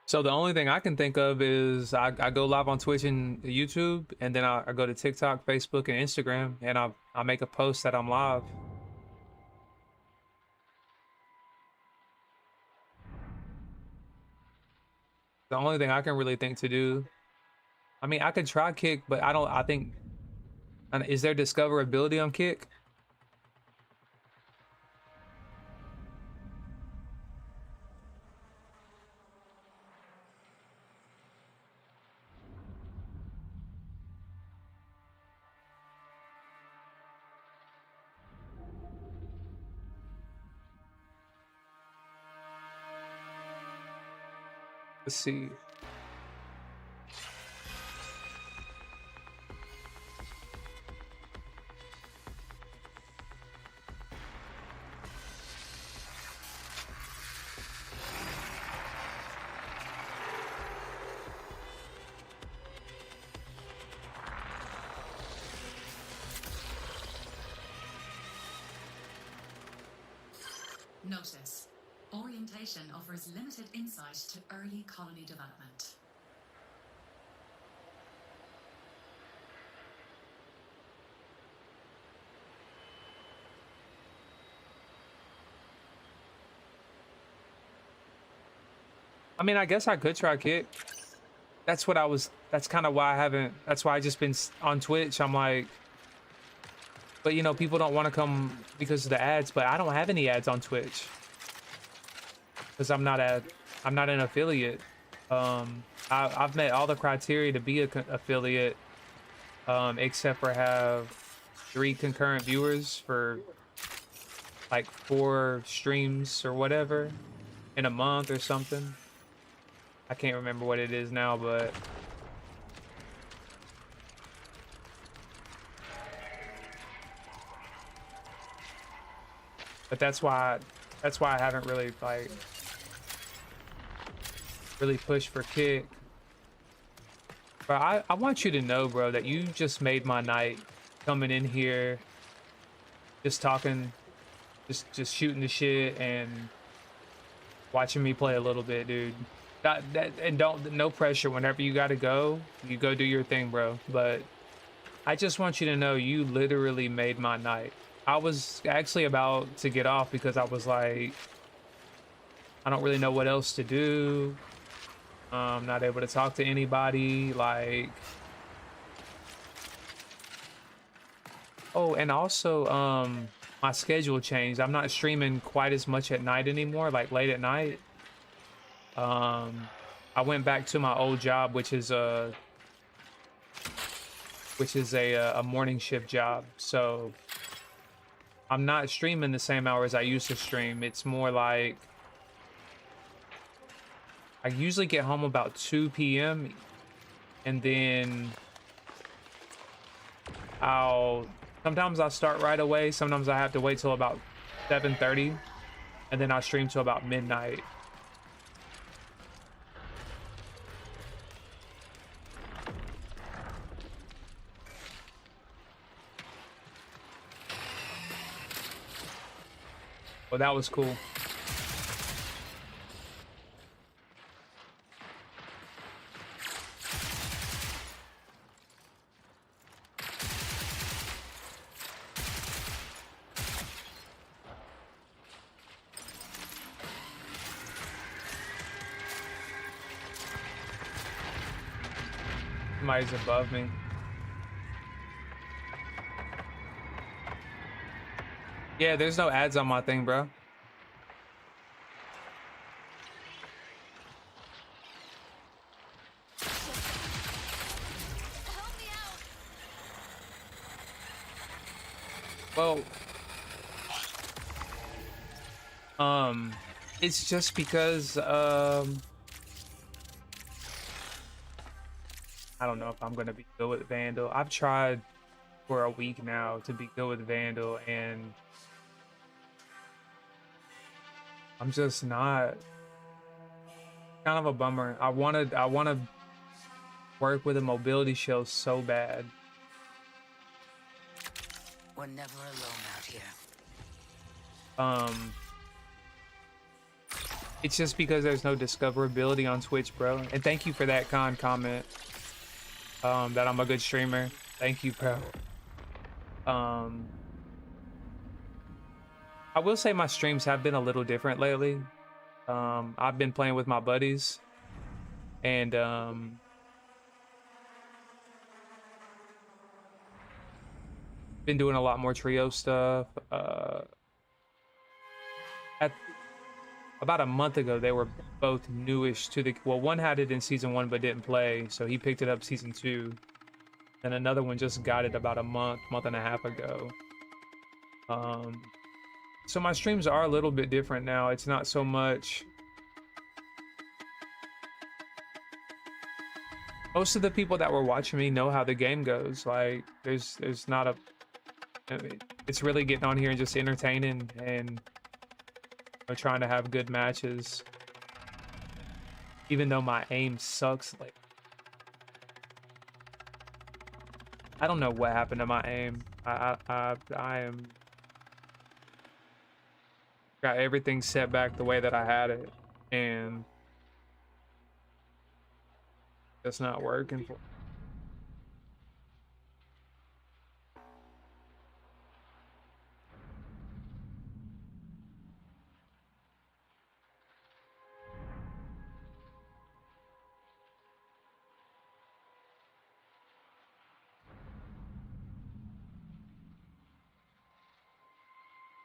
So the only thing I can think of is I go live on Twitch and YouTube, and then I go to TikTok, Facebook, and Instagram, and I make a post that I'm live. The only thing I can really think to do. I mean, I could try Kick, but I think, is there discoverability on Kick? Let's see. Notice. Orientation offers limited insight to early colony development. I mean, I guess I could try Kick. That's kind of why I haven't, that's why I just been on Twitch. I'm like, but you know, people don't want to come because of the ads, but I don't have any ads on Twitch. Because I'm not an affiliate. I've met all the criteria to be an affiliate, except for have 3 concurrent viewers for like 4 streams or whatever in a month or something. I can't remember what it is now, but that's why I haven't really really pushed for Kick. But I want you to know, bro, that you just made my night coming in here, just talking, just shooting the shit and watching me play a little bit, dude. And no pressure. Whenever you gotta go, you go do your thing, bro. But I just want you to know you literally made my night. I was actually about to get off because I was like, I don't really know what else to do. I'm not able to talk to anybody. Like, oh, and also, my schedule changed. I'm not streaming quite as much at night anymore, like late at night. I went back to my old job, which is a morning shift job. So I'm not streaming the same hours I used to stream. It's more like I usually get home about 2 p.m. and then sometimes I'll start right away. Sometimes I have to wait till about 7:30 and then I'll stream till about midnight. Well, that was cool. Somebody's above me. Yeah, there's no ads on my thing, bro. Help me out. Well, It's just because I don't know if I'm gonna be good with Vandal. I've tried for a week now to be good with Vandal, and I'm just not. Kind of a bummer. I wanna work with a mobility shell so bad. We're never alone out here. It's just because there's no discoverability on Twitch, bro. And thank you for that comment. That I'm a good streamer. Thank you, bro. I will say my streams have been a little different lately. I've been playing with my buddies, and been doing a lot more trio stuff. At about a month ago, they were both newish to the. Well, one had it in season 1 but didn't play, so he picked it up season 2. And another one just got it about a month and a half ago. So my streams are a little bit different now. It's not so much. Most of the people that were watching me know how the game goes. Like, there's not a. It's really getting on here and just entertaining and trying to have good matches. Even though my aim sucks, like I don't know what happened to my aim. I am got everything set back the way that I had it, and it's not working for.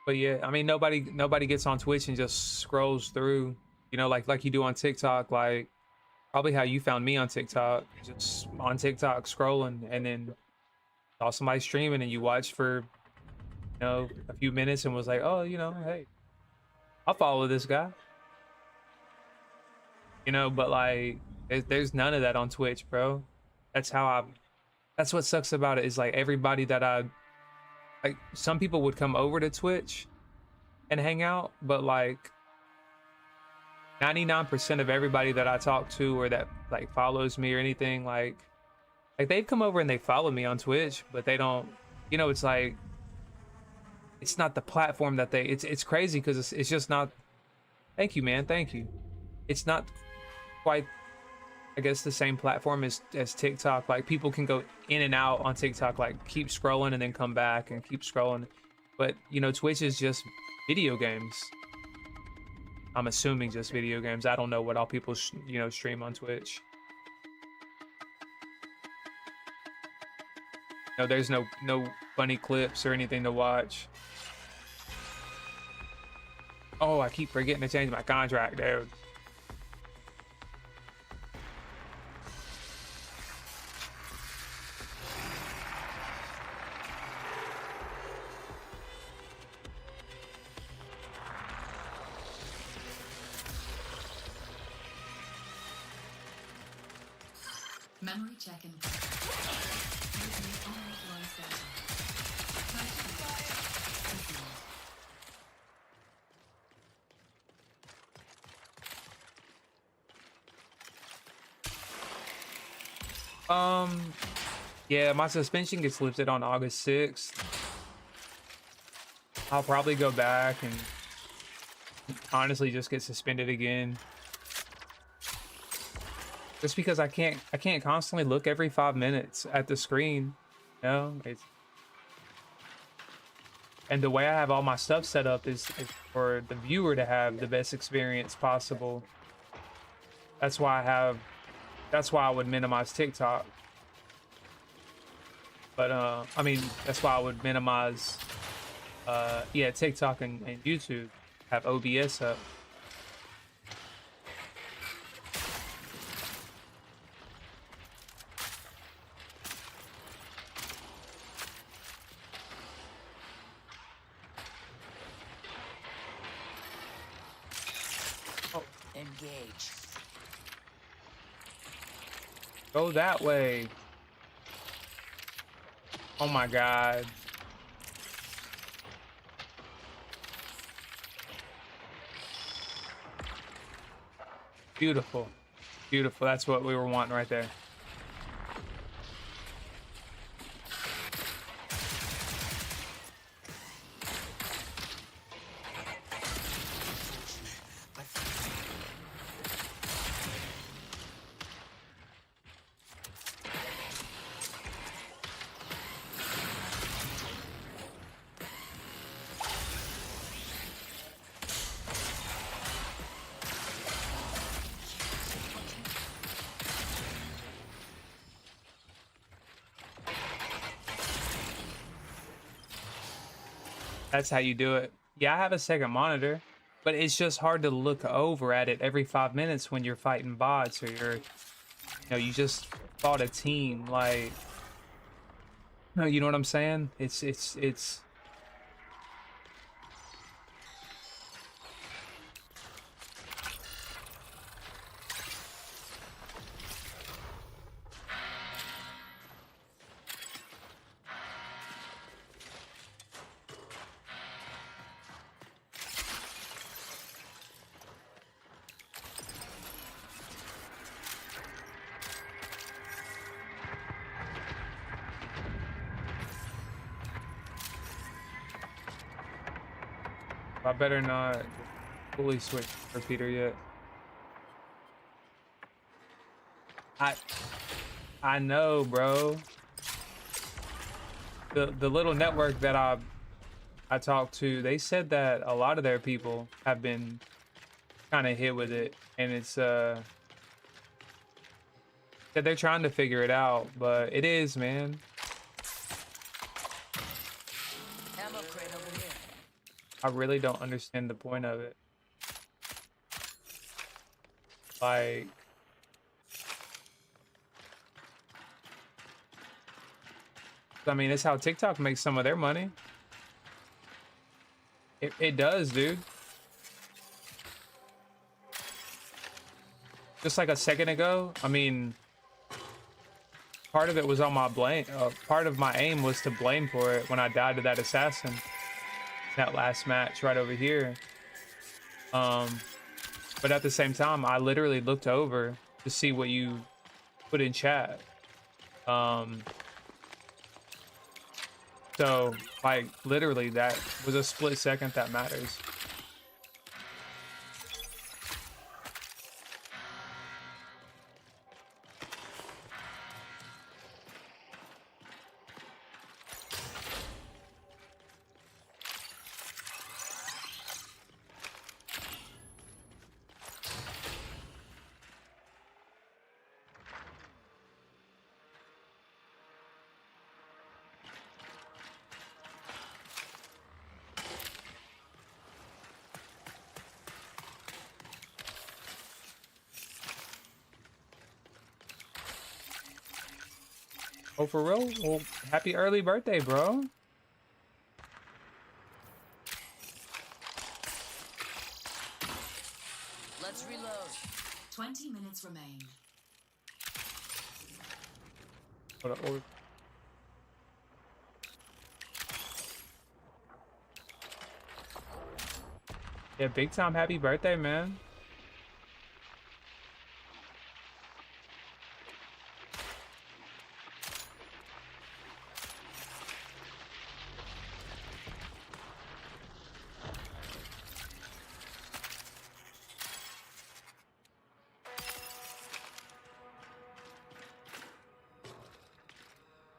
But yeah, I mean, nobody gets on Twitch and just scrolls through, like you do on TikTok. Like probably how you found me on TikTok, just on TikTok scrolling, and then saw somebody streaming, and you watched for a few minutes and was like, oh, hey, I'll follow this guy. But like there's none of that on Twitch, bro. That's what sucks about it, is like everybody that like some people would come over to Twitch and hang out, but like 99% of everybody that I talk to or that like follows me or anything, like they've come over and they follow me on Twitch, but they don't, it's like it's not the platform that it's crazy because it's just not. Thank you, man. Thank you. It's not quite, I guess, the same platform as TikTok. Like people can go in and out on TikTok, like keep scrolling and then come back and keep scrolling. But Twitch is just video games. I'm assuming just video games. I don't know what all people stream on Twitch. There's no funny clips or anything to watch. Oh, I keep forgetting to change my contract, dude. Memory check in. Using unauthorized data. Yeah, my suspension gets lifted on August 6th. I'll probably go back and honestly just get suspended again. Just because I can't constantly look every 5 minutes at the screen, and the way I have all my stuff set up is for the viewer to have the best experience possible. That's why I would minimize TikTok. But I mean, that's why I would minimize TikTok and YouTube, have OBS up. Engage. Go that way. Oh my god. Beautiful. Beautiful. That's what we were wanting right there. That's how you do it. Yeah, I have a second monitor, but it's just hard to look over at it every 5 minutes when you're fighting bots or you're, you just fought a team. Like, no, you know what I'm saying? It's. I better not fully switch repeater yet. I know, bro. The little network that I talked to, they said that a lot of their people have been kind of hit with it, and it's that they're trying to figure it out, but it is, man. Ammo crate over here. I really don't understand the point of it. Like, I mean, it's how TikTok makes some of their money. It does, dude. Just like a second ago, I mean, part of it was on my blame. Part of my aim was to blame for it when I died to that assassin. That last match right over here. But at the same time, I literally looked over to see what you put in chat. So, like, literally, that was a split second that matters. Oh, for real? Well, happy early birthday, bro. Let's reload. 20 minutes remain. Hold up, hold. Yeah, big time happy birthday, man.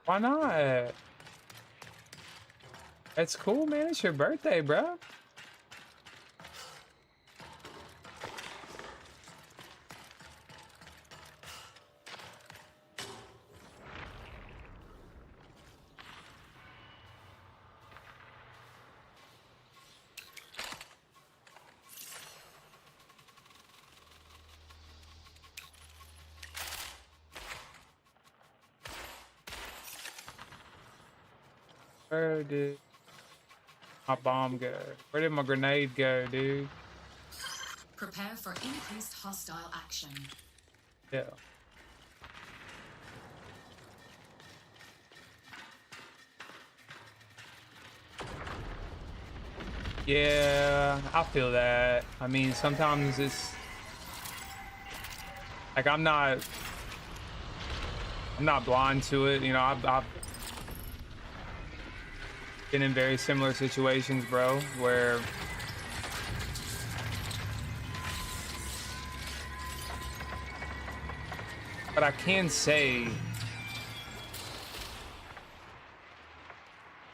Why not? It's cool, man. It's your birthday, bro. Where did my bomb go? Where did my grenade go, dude? Prepare for increased hostile action. Yeah. Yeah, I feel that. I mean, sometimes it's like I'm not blind to it. You know, I've been in very similar situations, bro, where but I can say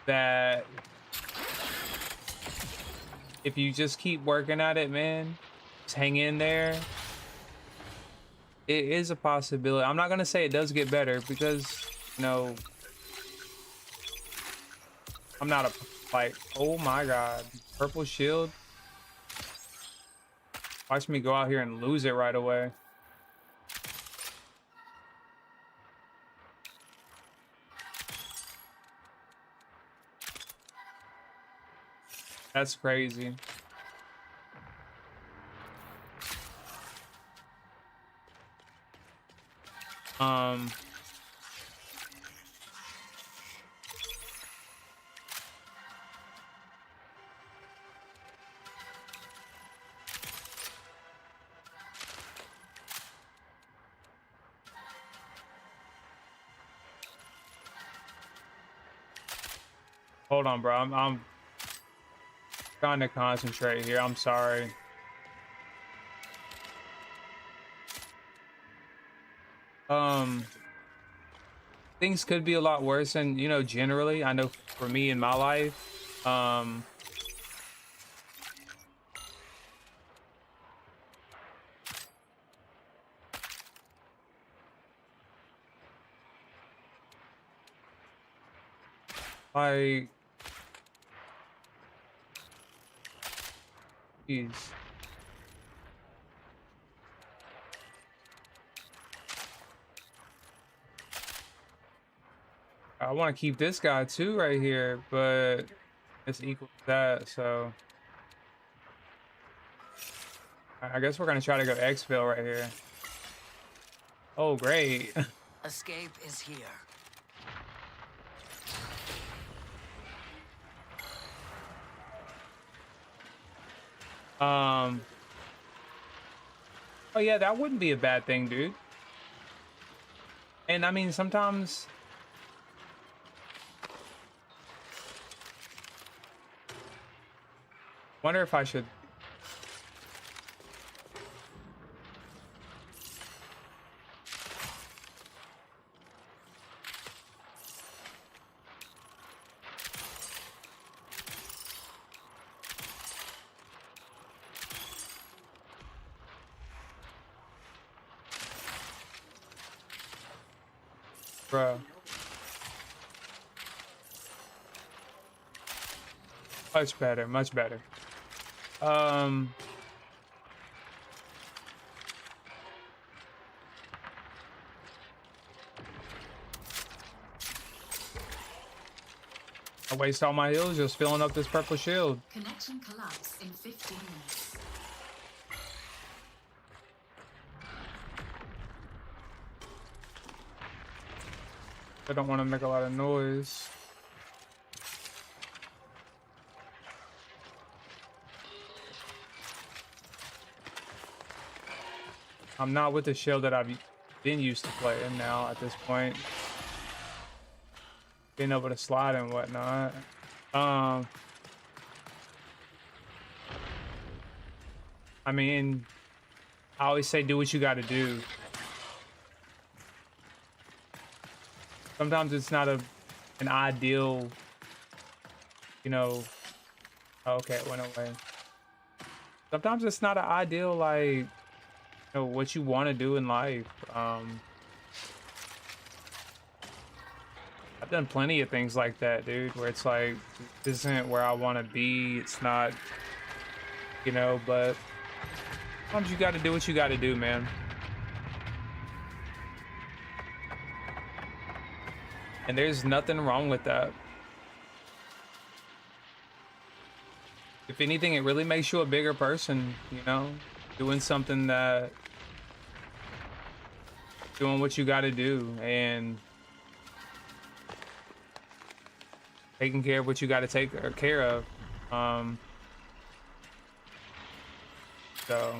that if you just keep working at it, man, just hang in there, it is a possibility. I'm not gonna say it does get better because, you know, I'm not a like, oh my god, purple shield. Watch me go out here and lose it right away. That's crazy. Hold on, bro. I'm trying to concentrate here. I'm sorry. Things could be a lot worse, and you know, generally, I know for me in my life, like, jeez. I want to keep this guy too right here, but it's equal to that, so I guess we're gonna try to go exfil right here. Oh, great. Escape is here. Oh yeah, that wouldn't be a bad thing, dude. And I mean, sometimes wonder if I should. Bro. Much better, much better. I waste all my heals just filling up this purple shield. Connection collapse in 15 minutes. I don't want to make a lot of noise. I'm not with the shield that I've been used to playing now at this point. Being able to slide and whatnot. I mean, I always say do what you got to do. Sometimes it's not an ideal, you know. Okay, it went away. Sometimes it's not an ideal, like, you know, what you want to do in life. I've done plenty of things like that, dude, where it's like, this isn't where I want to be. It's not, you know, but sometimes you got to do what you got to do, man. And there's nothing wrong with that. If anything, it really makes you a bigger person, you know? doing something that, doing what you got to do, and taking care of what you got to take care of. So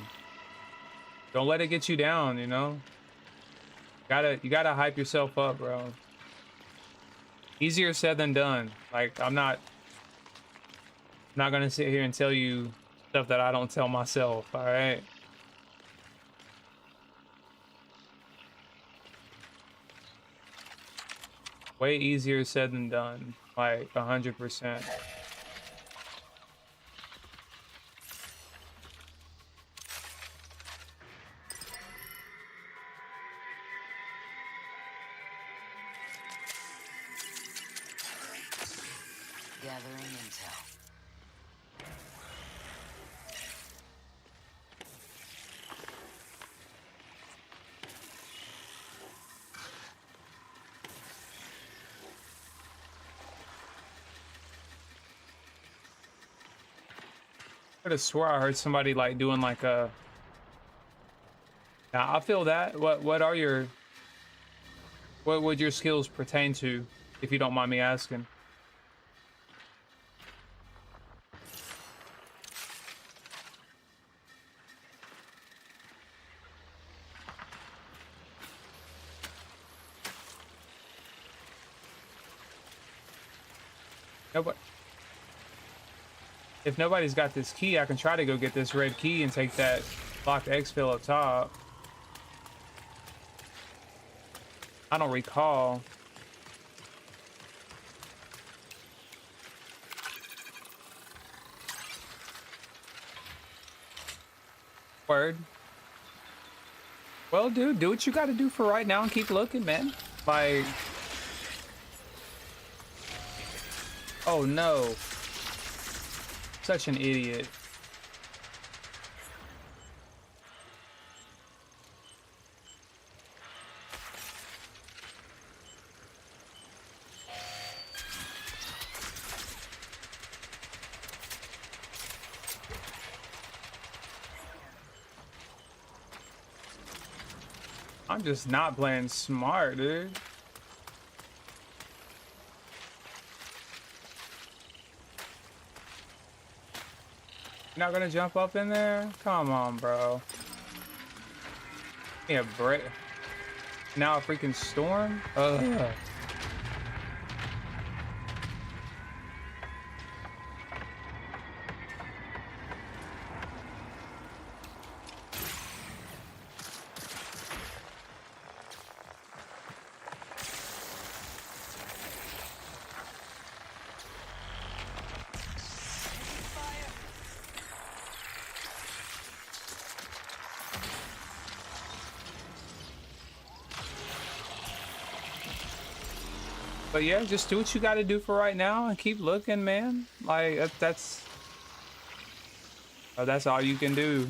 don't let it get you down, you know. You gotta hype yourself up, bro. Easier said than done. Like, I'm not gonna sit here and tell you stuff that I don't tell myself, all right? Way easier said than done, like 100%. Gathering intel. I could have swore I heard somebody like doing like a. Now I feel that. What are your? What would your skills pertain to, if you don't mind me asking? Nobody. If nobody's got this key, I can try to go get this red key and take that locked exfil up top. I don't recall. Word. Well, dude, do what you got to do for right now and keep looking, man. Like, oh no. Such an idiot. I'm just not playing smart, dude. You're not gonna jump up in there? Come on, bro. Yeah, break. Now a freaking storm? Ugh. But yeah, just do what you got to do for right now and keep looking, man. Like that's all you can do.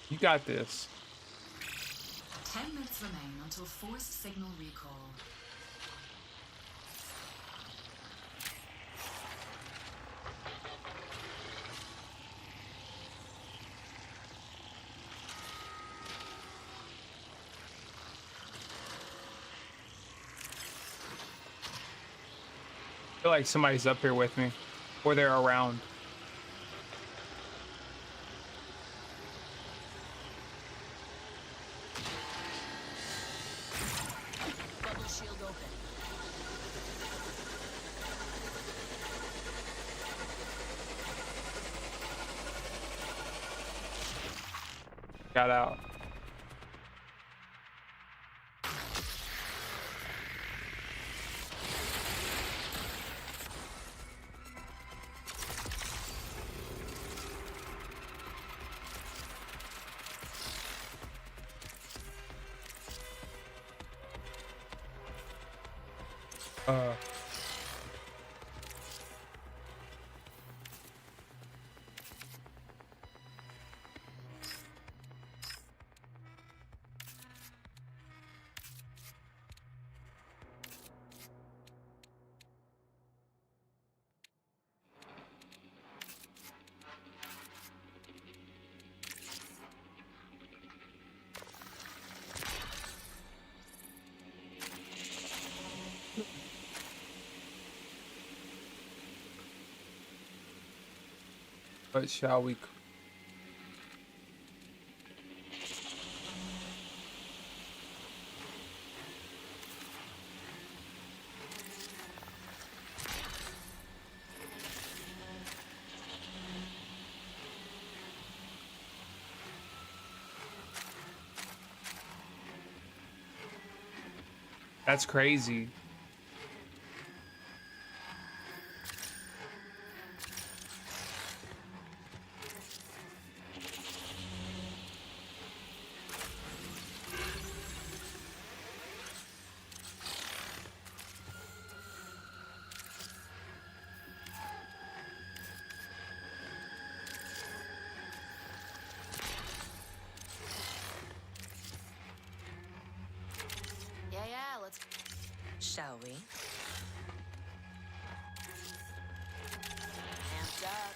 You got this. 10 minutes remain until forced signal recall. I feel like somebody's up here with me, or they're around. Bubble shield open. Got out. Uh. What shall we? That's crazy. Yeah, let's. Shall we? Amped up.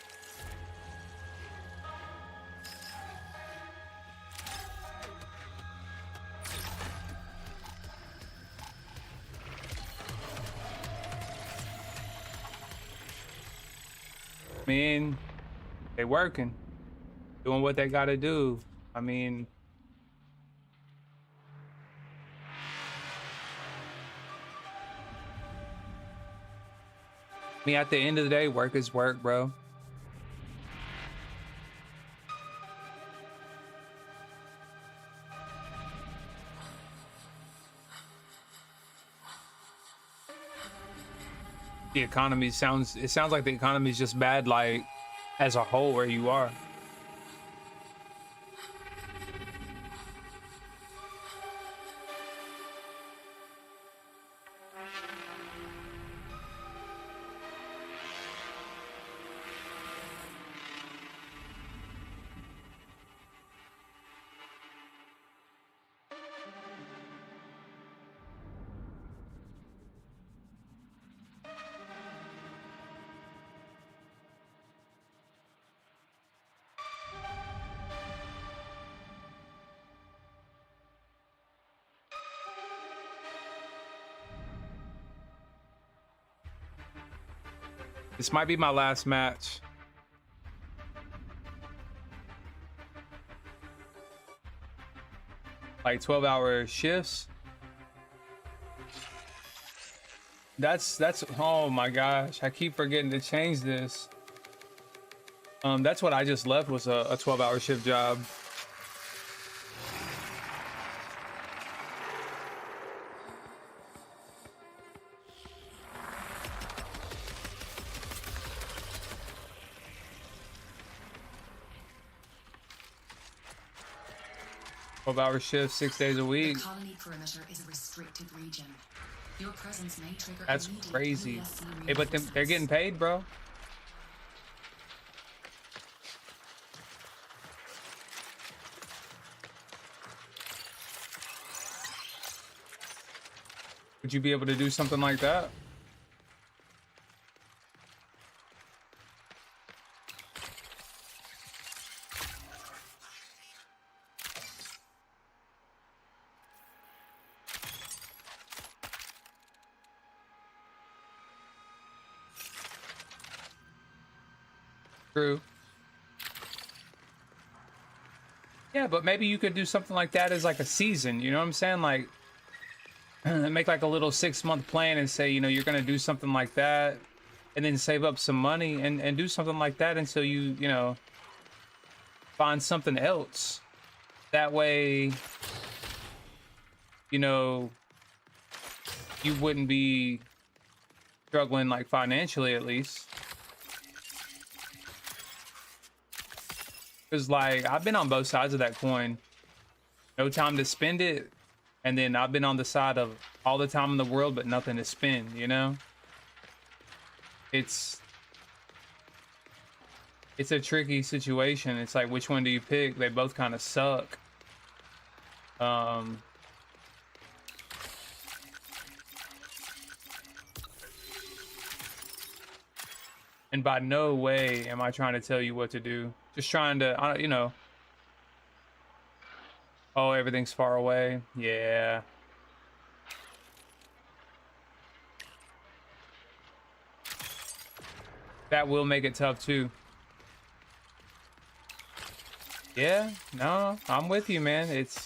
I mean, they working, doing what they gotta do. I mean, at the end of the day, work is work, bro. The economy sounds, it sounds like the economy is just bad, like as a whole where you are. This might be my last match. Like 12-hour shifts. That's oh my gosh, I keep forgetting to change this. That's what I just left, was a 12-hour shift job. Hour shift, 6 days a week. The colony perimeter is a restricted region. Your presence may trigger That's immediate crazy. PSC Hey, but they're reinforcements. getting paid, bro. Would you be able to do something like that? True. Yeah, but maybe you could do something like that as like a season, you know what I'm saying? Like make like a little 6-month plan and say, you know, you're gonna do something like that, and then save up some money and do something like that until you know, find something else. That way, you know, you wouldn't be struggling, like financially at least. Because like I've been on both sides of that coin. No time to spend it, and then I've been on the side of all the time in the world but nothing to spend, you know? It's a tricky situation. It's like, which one do you pick? They both kind of suck. And by no way am I trying to tell you what to do. Just trying to, you know. Oh, everything's far away. Yeah. That will make it tough too. Yeah, no, I'm with you, man. It's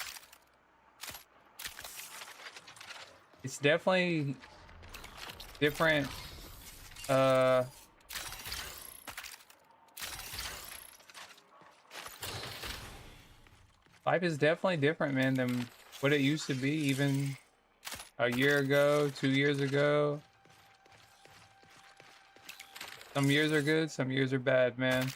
definitely different. Uh, Life is definitely different, man, than what it used to be, even a year ago, 2 years ago. Some years are good, some years are bad, man.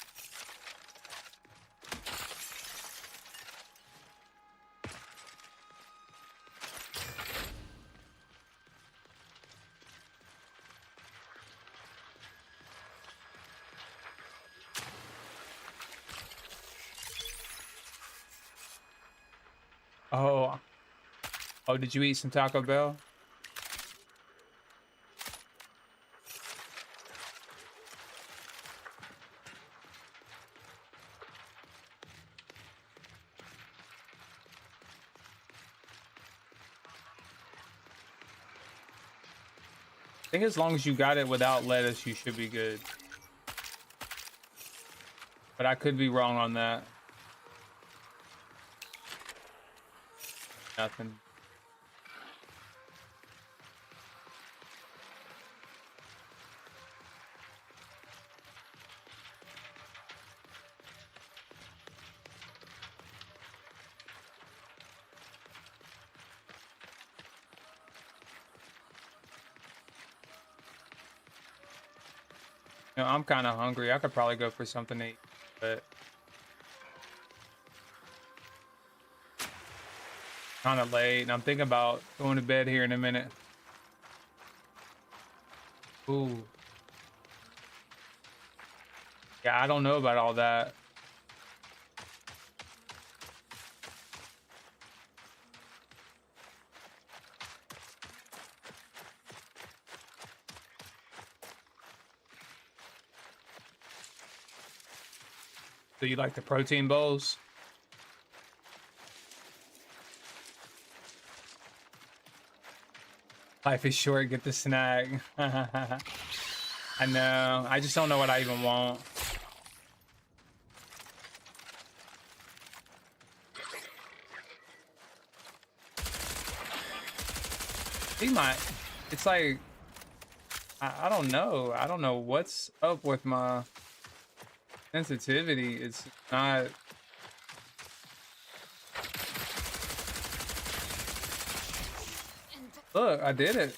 Oh, oh, did you eat some Taco Bell? I think as long as you got it without lettuce, you should be good. But I could be wrong on that. Nothing. You know, I'm kind of hungry. I could probably go for something to eat, but kind of late. And I'm thinking about going to bed here in a minute. Ooh. Yeah, I don't know about all that. Do you like the protein bowls? Life is short, get the snack. I know. I just don't know what I even want. See my, it's like, I don't know. I don't know what's up with my sensitivity. It's not. Look, I did it.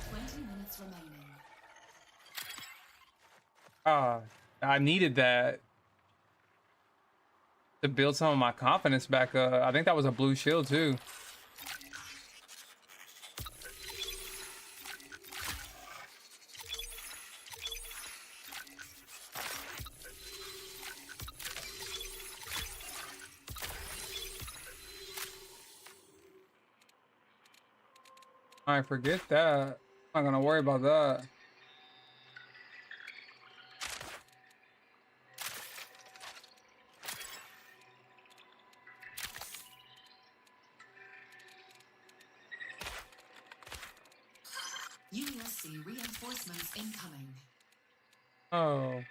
20 minutes remaining. Ah, I needed that to build some of my confidence back up. I think that was a blue shield too. I forget that. I'm not gonna worry about that. USC reinforcements incoming. Oh.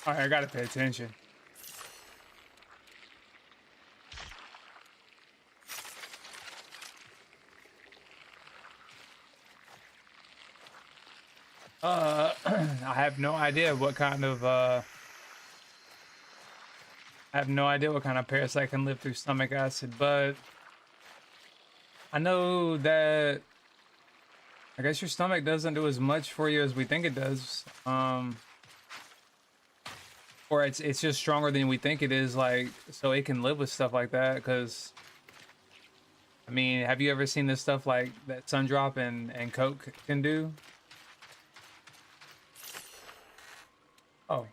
All right, I gotta pay attention. I have no idea what kind of I have no idea what kind of parasite can live through stomach acid, but I know that I guess your stomach doesn't do as much for you as we think it does. Or it's just stronger than we think it is, like, so it can live with stuff like that. Because I mean, have you ever seen this stuff like that Sundrop and Coke can do? Oh,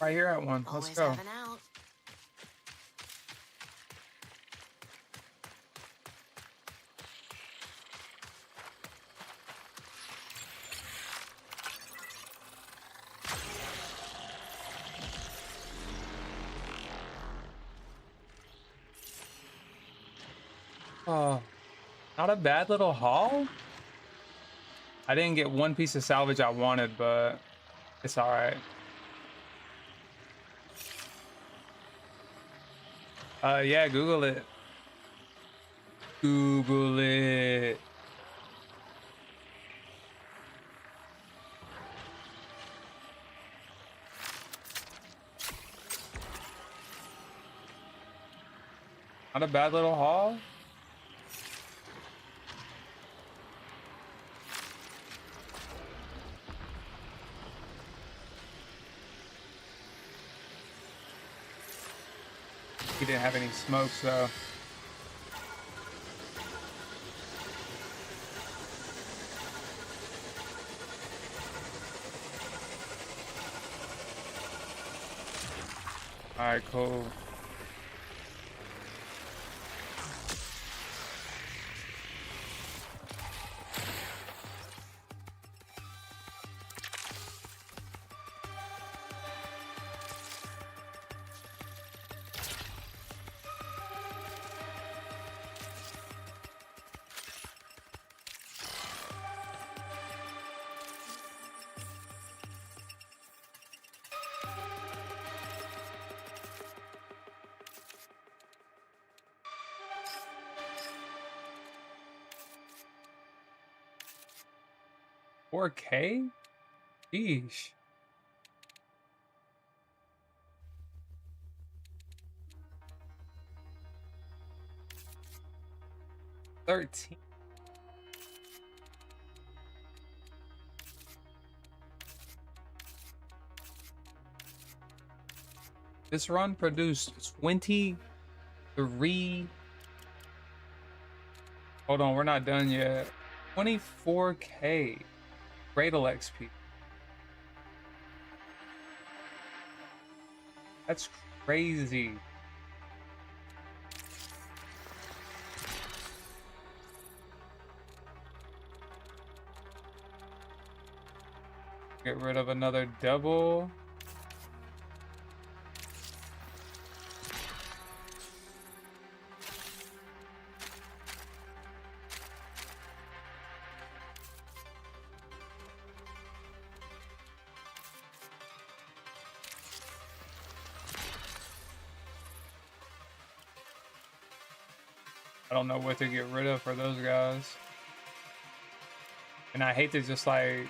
right here at one. Let's Always go. have an out. Oh, not a bad little haul. I didn't get one piece of salvage I wanted, but it's all right. Yeah, Google it. Google it. Not a bad little haul. He didn't have any smoke, so. All right, cool. $4K? Sheesh. $13. This run produced 23. Hold on, we're not done yet. 24K. Cradle XP. That's crazy. Get rid of another double. I don't know what to get rid of for those guys. And I hate to just like...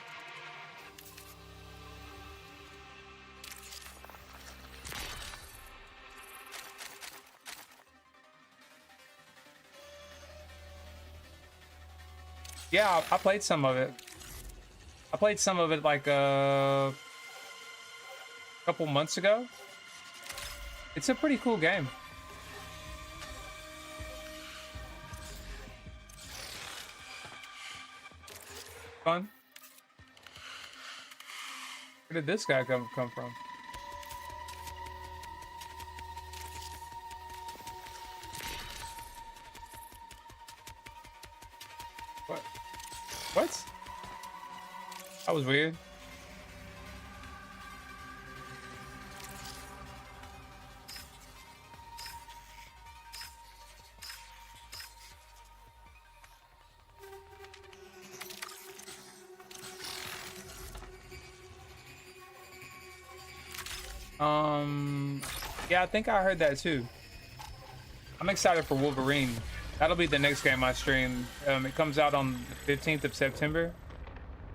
Yeah, I played some of it. I played some of it like a couple months ago. It's a pretty cool game. Fun. Where did this guy come from? What? What? That was weird. Yeah, I think I heard that too. I'm excited for Wolverine. That'll be the next game I stream. It comes out on the 15th of September.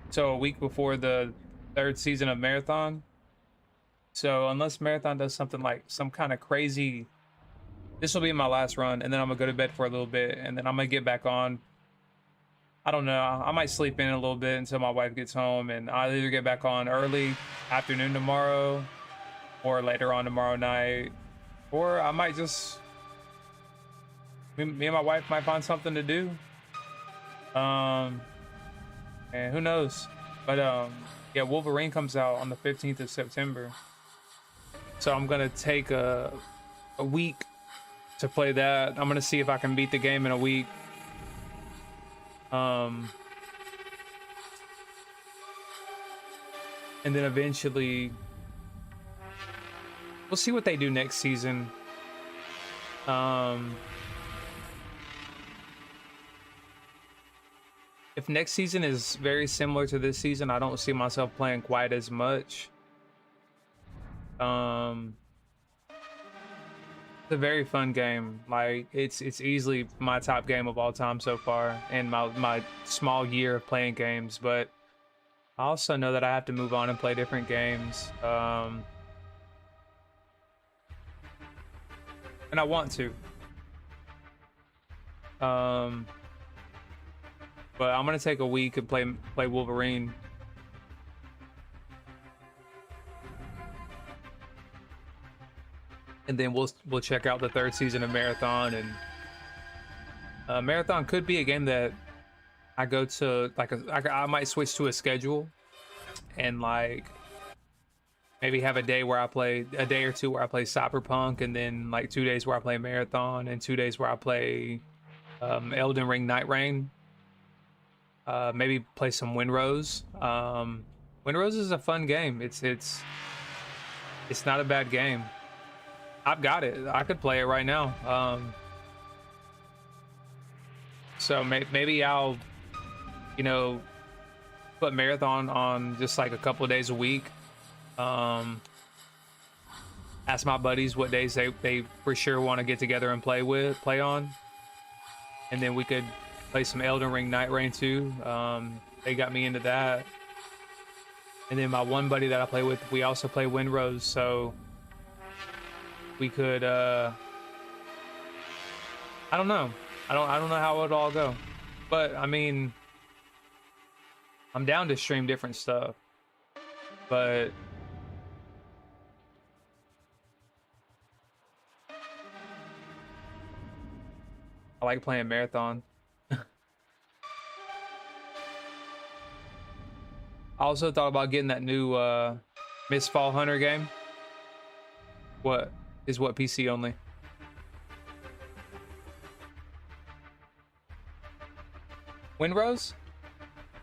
So a week before the 3rd season of Marathon. So unless Marathon does something like some kind of crazy, this will be my last run, and then I'm gonna go to bed for a little bit, and then I'm gonna get back on. I don't know. I might sleep in a little bit until my wife gets home, and I'll either get back on early afternoon tomorrow, or later on tomorrow night, or I might just me and my wife might find something to do. And who knows? But yeah, Wolverine comes out on the 15th of September, so I'm gonna take a week to play that. I'm gonna see if I can beat the game in a week. And then eventually we'll see what they do next season. If next season is very similar to this season, I don't see myself playing quite as much. It's a very fun game. Like it's easily my top game of all time so far in my small year of playing games, but I also know that I have to move on and play different games. And I want to. But I'm gonna take a week and play Wolverine. And then we'll check out the third season of Marathon, and Marathon could be a game that I go to like I might switch to a schedule, and like maybe have a day where I play a day or two where I play Cyberpunk, and then like 2 days where I play Marathon, and 2 days where I play Elden Ring Night Rain. Maybe play some Windrose. Windrose is a fun game. It's not a bad game. I've got it. I could play it right now. So maybe I'll, put Marathon on just like a couple of days a week. Ask my buddies what days they for sure want to get together and play on. And then we could play some Elden Ring Night Rain too. They got me into that. And then my one buddy that I play with, we also play Windrose, so we could I don't know. I don't know how it would all go. But I mean, I'm down to stream different stuff. But I like playing Marathon. I also thought about getting that new Mistfall Hunter game. What PC only? Windrose?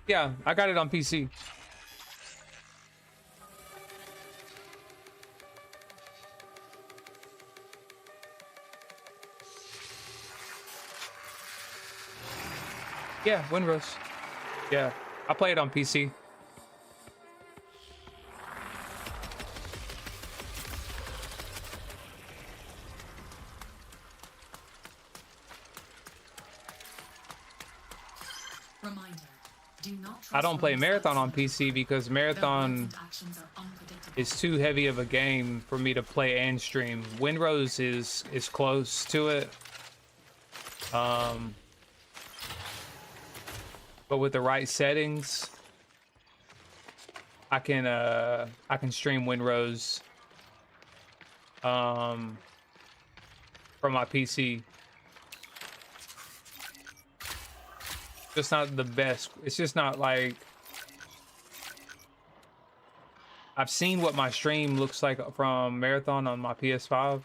Yeah, I got it on PC. Yeah, Windrose. Yeah, I play it on PC. Reminder, do not I don't play trust Marathon on one's PC because Their Marathon words and actions are unpredictable. is too heavy of a game for me to play and stream. Windrose is close to it. But with the right settings, I can stream Windrose from my PC. Just not the best. It's just not like I've seen what my stream looks like from Marathon on my PS5.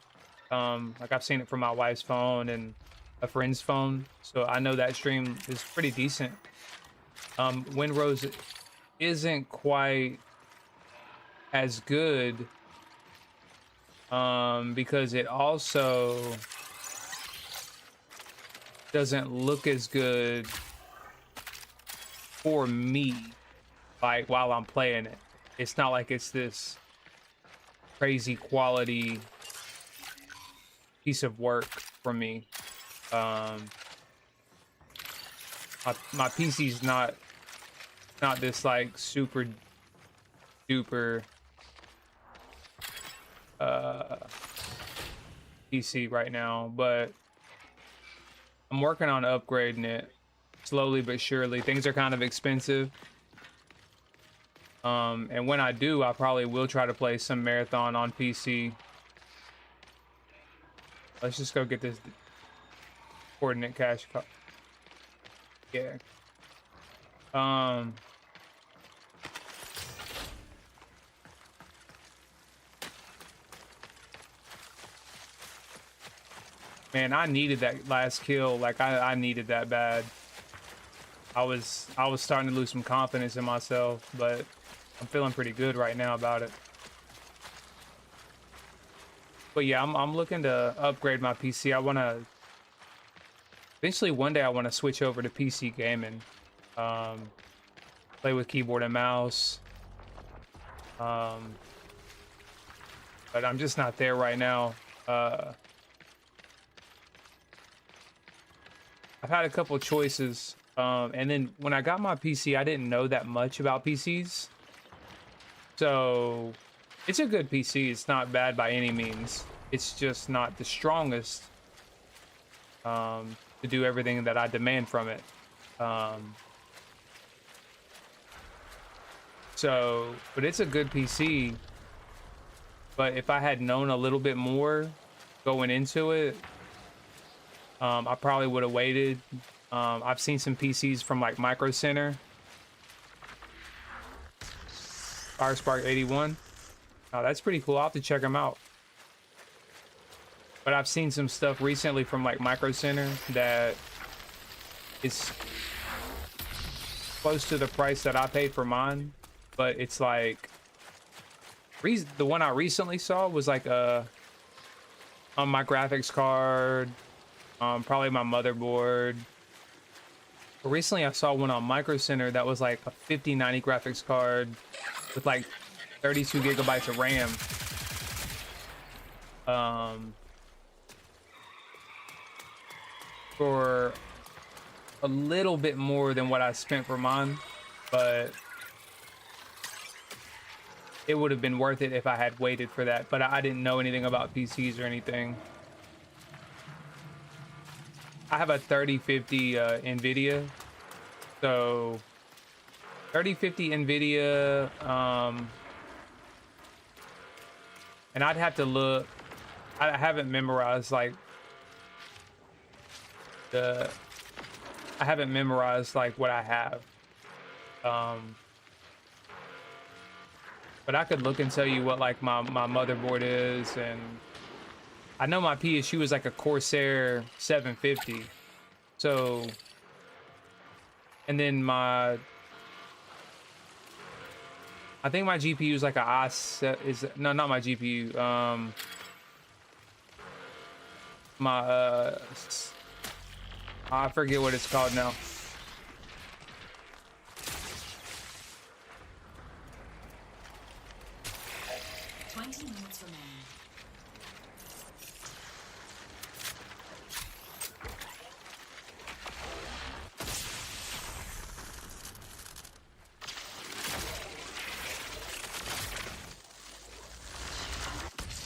Like I've seen it from my wife's phone and a friend's phone, so I know that stream is pretty decent. Windrose isn't quite as good because it also doesn't look as good for me, like while I'm playing it. It's not like it's this crazy quality piece of work for me. My PC's not this like super duper PC right now, but I'm working on upgrading it slowly but surely. Things are kind of expensive. And when I do, I probably will try to play some Marathon on PC. Let's just go get this coordinate cache. Yeah. Man, I needed that last kill. Like I needed that bad. I was starting to lose some confidence in myself, but I'm feeling pretty good right now about it. But yeah, I'm looking to upgrade my PC. I want to eventually one day I want to switch over to PC gaming. Play with keyboard and mouse. But I'm just not there right now. I've had a couple choices, and then when I got my PC, I didn't know that much about PCs. So it's a good PC. It's not bad by any means. It's just not the strongest to do everything that I demand from it. But it's a good PC. But if I had known a little bit more going into it, I probably would have waited. I've seen some PCs from like Micro Center. Firespark 81. Oh, that's pretty cool. I'll have to check them out. But I've seen some stuff recently from like Micro Center that is close to the price that I paid for mine. But it's like the one I recently saw was like on my graphics card. Probably my motherboard. But recently I saw one on Micro Center that was like a 5090 graphics card with like 32 gigabytes of RAM. For a little bit more than what I spent for mine, but it would have been worth it if I had waited for that. But I didn't know anything about PCs or anything. I have a 3050 NVIDIA, so 3050 NVIDIA, and I'd have to look. I haven't memorized like I haven't memorized like what I have, but I could look and tell you what like my motherboard is, and I know my PSU is like a Corsair 750. So, and then I think my GPU is like a i7, no, not my GPU. I forget what it's called now.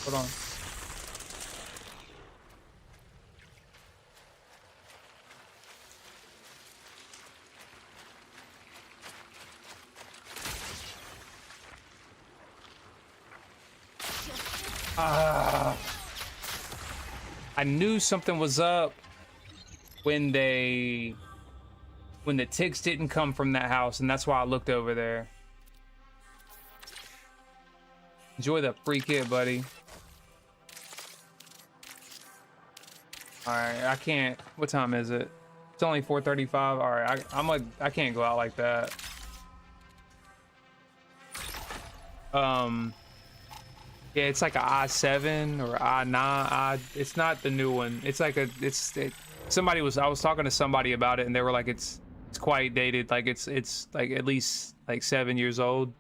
Hold on. I knew something was up when the ticks didn't come from that house, and that's why I looked over there. Enjoy the free kit, buddy. Alright, I can't. What time is it? It's only 4:35. Alright, I can't go out like that. Yeah, it's like a i7 or i9. It's not the new one. It's like I was talking to somebody about it, and they were like, it's quite dated. Like it's like at least like 7 years old.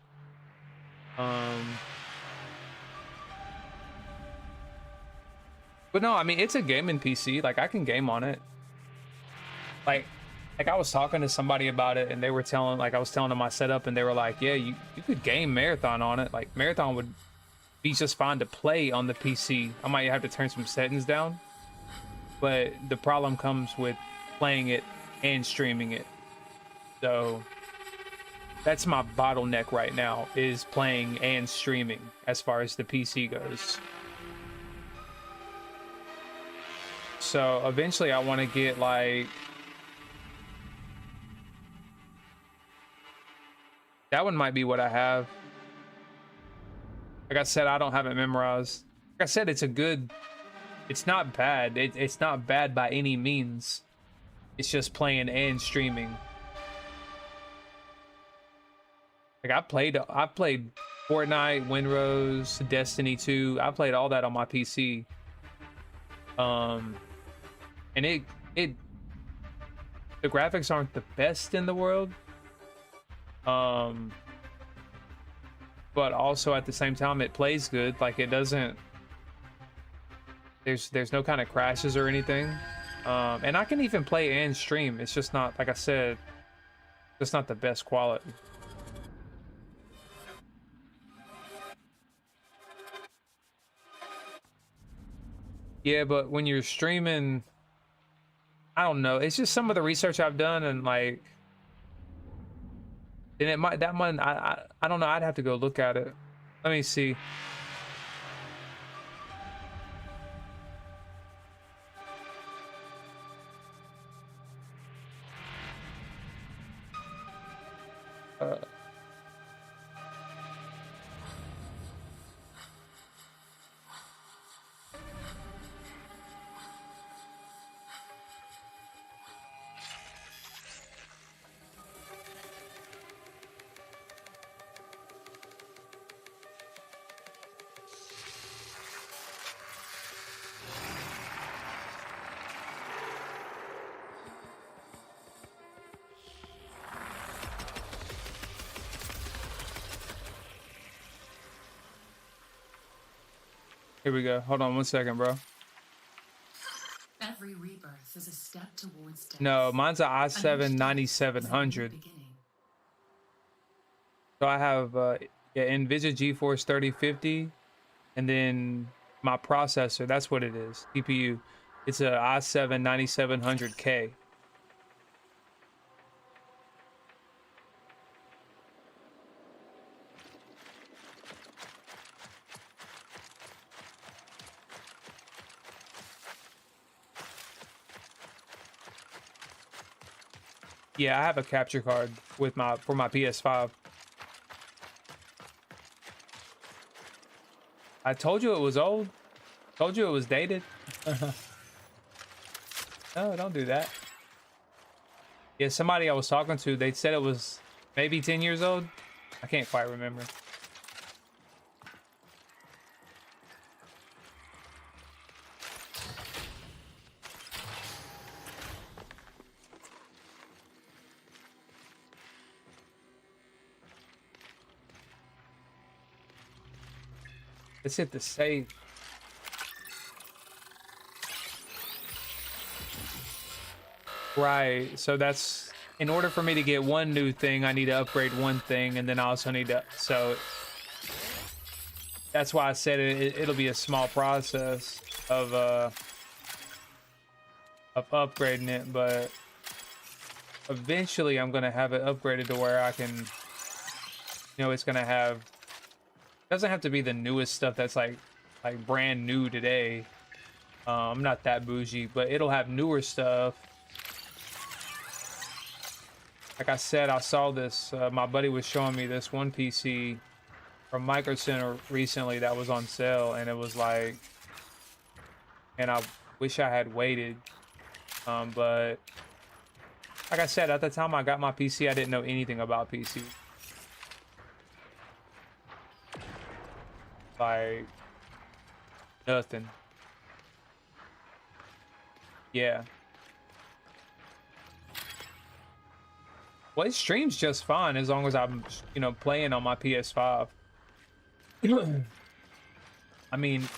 But no, I mean, it's a gaming PC. Like, I can game on it. Like I was talking to somebody about it, and they were telling, like, I was telling them my setup, and they were like, yeah, you could game Marathon on it. Like, Marathon would be just fine to play on the PC. I might have to turn some settings down, but the problem comes with playing it and streaming it. So that's my bottleneck right now, is playing and streaming as far as the PC goes. So eventually I want to get like, that one might be what I have. Like I said, I don't have it memorized. Like I said, it's not bad. It's not bad by any means. It's just playing and streaming. Like I played Fortnite, Windrose, Destiny 2. I played all that on my PC. And the graphics aren't the best in the world. But also at the same time, it plays good. Like it doesn't, there's no kind of crashes or anything. And I can even play and stream. It's just not, like I said, it's not the best quality. Yeah, but when you're streaming, I don't know. It's just some of the research I've done, and like, and it might, that one, I don't know. I'd have to go look at it. Let me see. Here we go. Hold on 1 second, bro. Every rebirth is a step towards death. No, mine's an i7-9700. So I have yeah, NVIDIA GeForce 3050, and then my processor, that's what it is, CPU. It's a i7-9700K. Yeah, I have a capture card with for my PS5. I told you it was old. Told you it was dated. No, don't do that. Yeah, somebody I was talking to, they said it was maybe 10 years old. I can't quite remember. Let's hit the save. Right, so that's, in order for me to get one new thing, I need to upgrade one thing, and then I also need to, so that's why I said it'll be a small process of upgrading it, but eventually I'm gonna have it upgraded to where I can, you know, it's gonna have, doesn't have to be the newest stuff that's like brand new today. I'm not that bougie, but it'll have newer stuff. Like I said, I saw this, my buddy was showing me this one PC from Micro Center recently that was on sale, and it was like, and I wish I had waited, but like I said, at the time I got my PC, I didn't know anything about PC. Like nothing. Yeah. Well, it streams just fine as long as I'm, you know, playing on my PS5. I mean,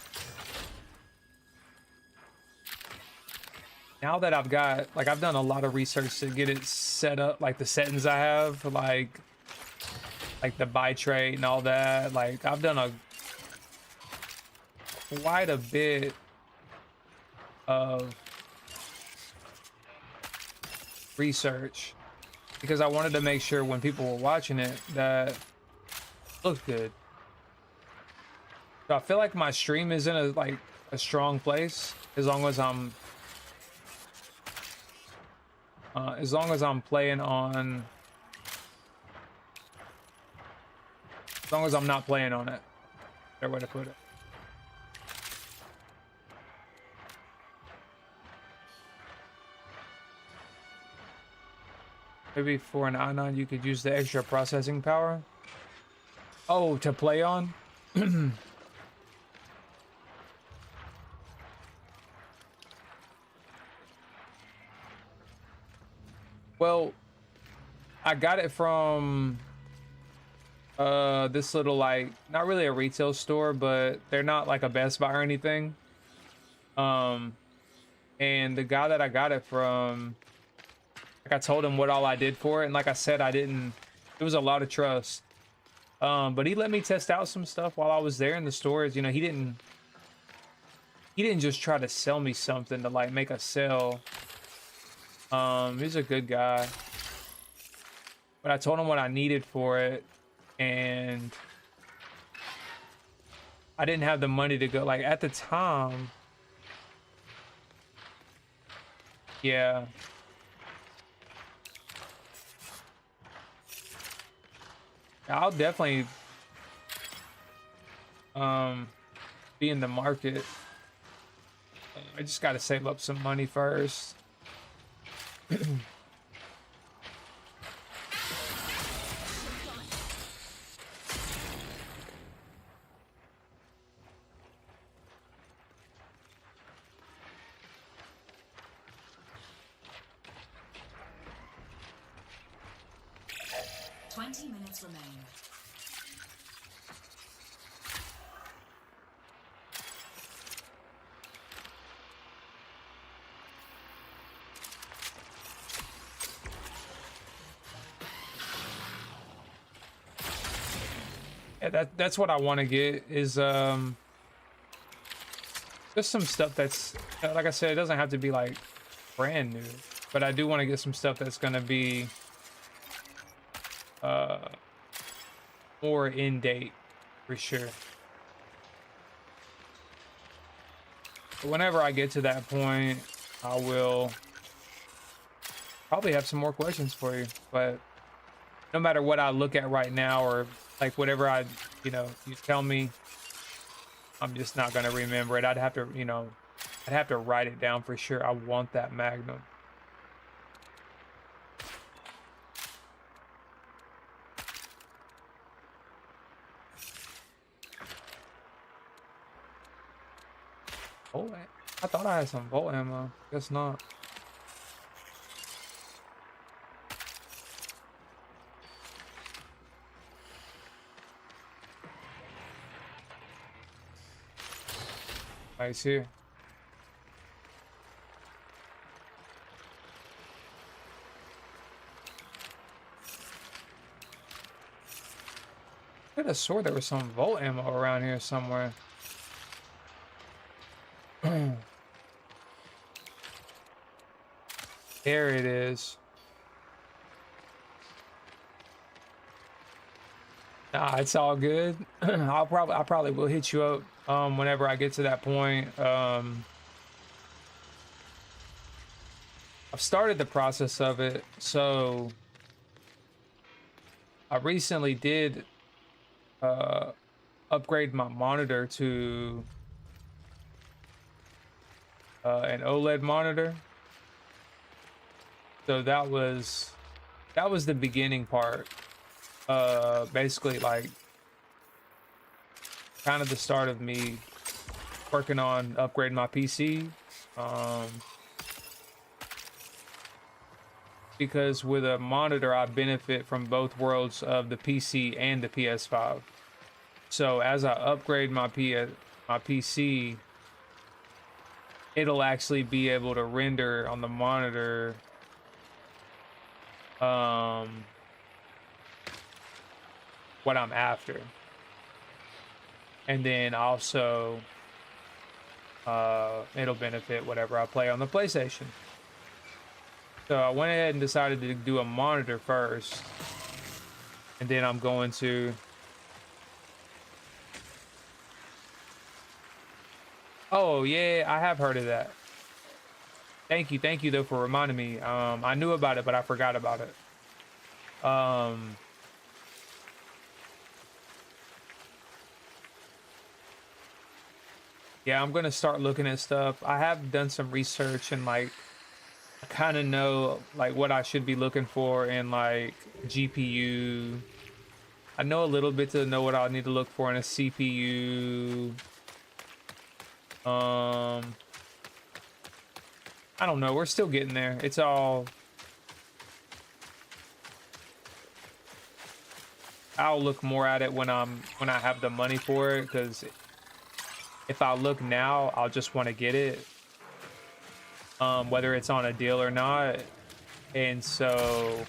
now that I've got, like, I've done a lot of research to get it set up, like the settings I have, like the bitrate and all that. Like, I've done quite a bit of research because I wanted to make sure when people were watching it that it looked good. So I feel like my stream is in a strong place as long as I'm playing on, as long as I'm not playing on it. Better way to put it. Maybe for an i9 you could use the extra processing power. Oh, to play on? Well, I got it from this little, like, not really a retail store, but they're not like a Best Buy or anything. And the guy that I got it from, like, I told him what all I did for it, and like I said, it was a lot of trust. But he let me test out some stuff while I was there in the stores. You know, he didn't just try to sell me something to like make a sale. He's a good guy. But I told him what I needed for it, and I didn't have the money to go, like, at the time. Yeah. I'll definitely be in the market. I just got to save up some money first. 20 minutes remain. Yeah, that's what I want to get is just some stuff that's, like I said, it doesn't have to be like brand new, but I do want to get some stuff that's gonna be more in date for sure. But whenever I get to that point, I will probably have some more questions for you, but no matter what I look at right now, or like whatever you tell me, I'm just not gonna remember it. I'd have to write it down for sure. I want that Magnum. Oh, I thought I had some Volt ammo. Guess not. Nice here. I could have swore there was some Volt ammo around here somewhere. There it is. Nah, it's all good. I probably will hit you up whenever I get to that point. I've started the process of it, so I recently did upgrade my monitor to an OLED monitor. So that was the beginning part. Basically, like, kind of the start of me working on upgrading my PC. Because with a monitor, I benefit from both worlds of the PC and the PS5. So as I upgrade my PC, it'll actually be able to render on the monitor what I'm after. And then also it'll benefit whatever I play on the PlayStation. So I went ahead and decided to do a monitor first, and then I'm going to. Oh yeah, I have heard of that. Thank you though for reminding me. I knew about it, but I forgot about it. Yeah, I'm gonna start looking at stuff. I have done some research and like I kind of know like what I should be looking for in like GPU. I know a little bit to know what I need to look for in a CPU. I don't know. We're still getting there. It's all. I'll look more at it when I have the money for it, because if I look now, I'll just want to get it, whether it's on a deal or not. And so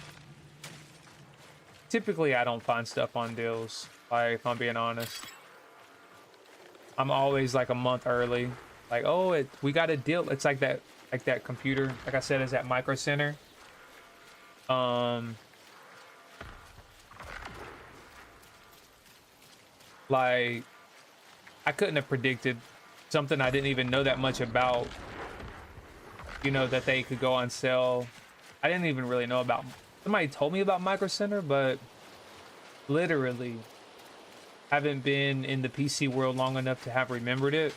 typically I don't find stuff on deals, like if I'm being honest. I'm always like a month early. Like, oh, we got a deal. It's like that computer, like I said, is at Micro Center. Like I couldn't have predicted something I didn't even know that much about, you know, that they could go on sale. I didn't even really know about. Somebody told me about Micro Center, but literally haven't been in the PC world long enough to have remembered it.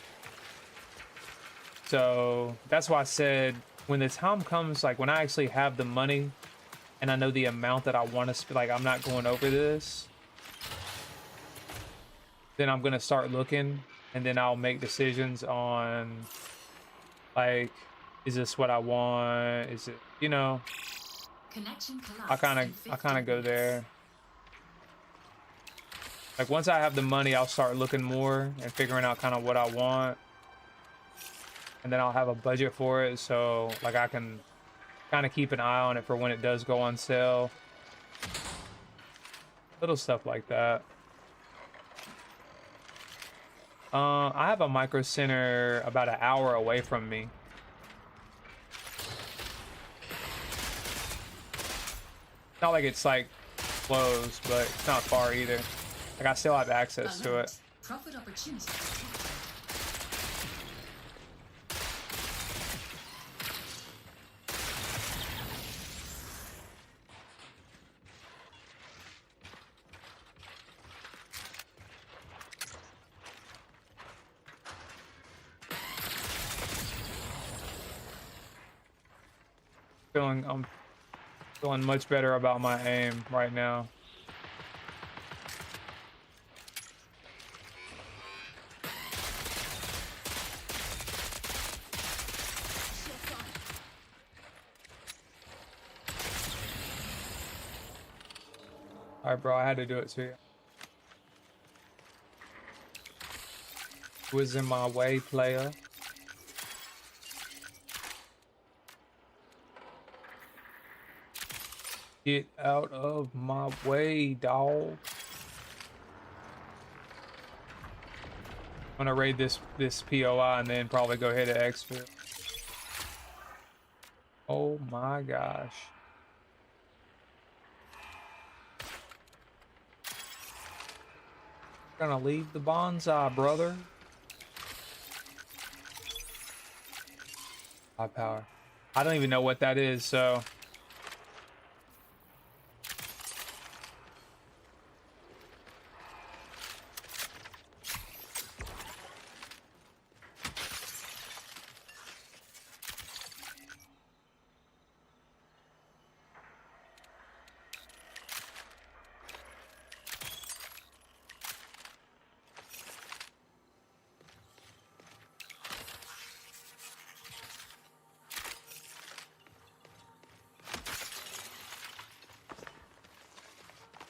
So that's why I said when the time comes, like when I actually have the money and I know the amount that I want to spend, like I'm not going over this, then I'm gonna start looking, and then I'll make decisions on like, is this what I want? Is it, you know? Connection I collapsed. kind of go there. Like once I have the money, I'll start looking more and figuring out kind of what I want, and then I'll have a budget for it, so like I can kind of keep an eye on it for when it does go on sale. Little stuff like that. I have a Micro Center about an hour away from me. Not like it's like close, but it's not far either. Like I still have access to it. Profit opportunity. I'm feeling much better about my aim right now. All right, bro, I had to do it to you. Was in my way, player. Get out of my way, dog. I'm gonna raid this POI and then probably go hit an exfil. Oh my gosh. Gonna leave the bonsai, brother. High power. I don't even know what that is, so.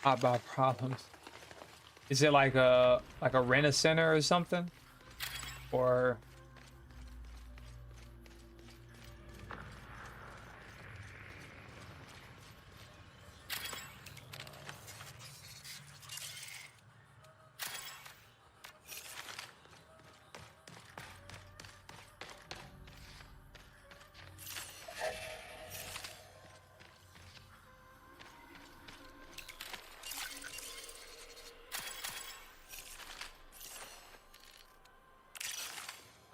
Hotbar problems. Is it like a rent a center or something? Or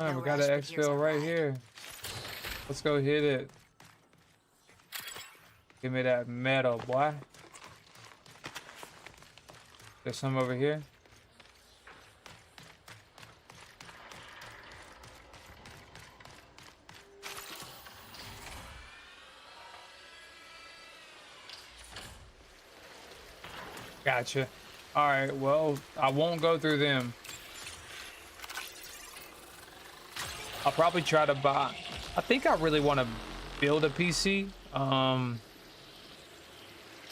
All right, No we got rush, an but here's exfil our right ride. here. Let's go hit it. Give me that metal, boy. There's some over here. Gotcha. All right, well, I won't go through them. I'll probably try to buy. I think I really want to build a PC.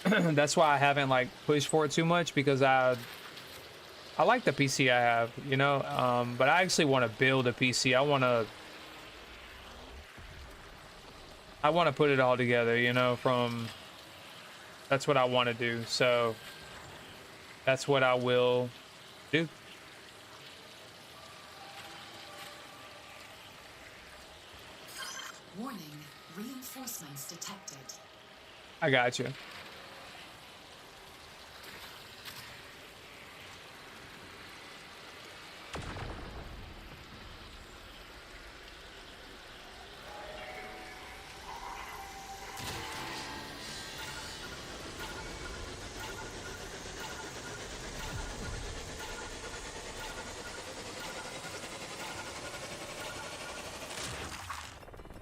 That's why I haven't like pushed for it too much, because I like the PC I have, you know. But I actually want to build a PC. I want to put it all together, you know. That's what I want to do. So that's what I will do. Warning, reinforcements detected. I got you.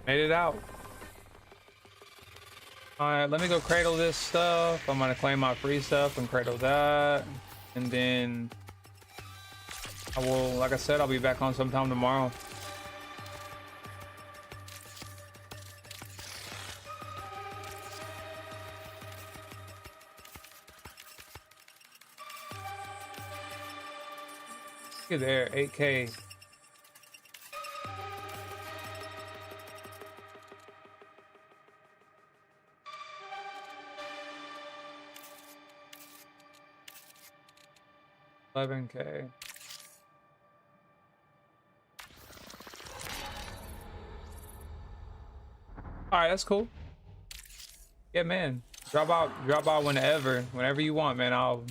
Made it out. All right, let me go cradle this stuff. I'm gonna claim my free stuff and cradle that, and then I will, like I said, I'll be back on sometime tomorrow. Look at there, 8K. $11K. All right, that's cool. Yeah, man. Drop out whenever you want, man. I'll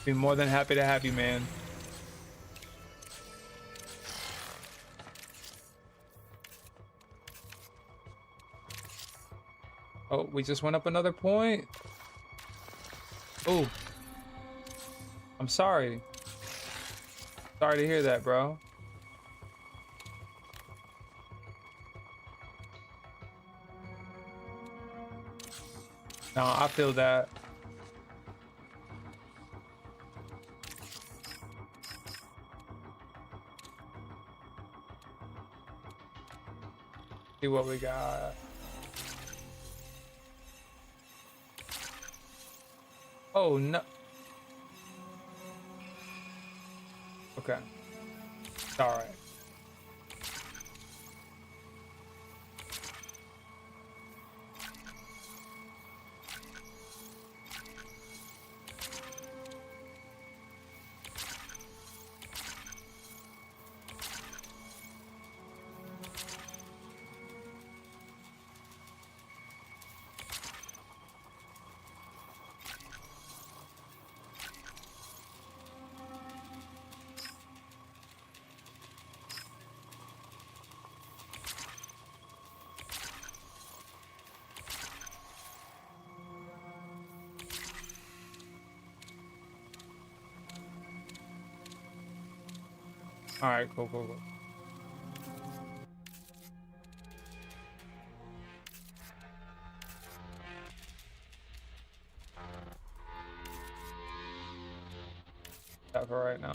be more than happy to have you, man. Oh, we just went up another point. Oh, I'm sorry. Sorry to hear that, bro. No, I feel that. See what we got. Oh no. Okay. All right. All right, cool. That for right now.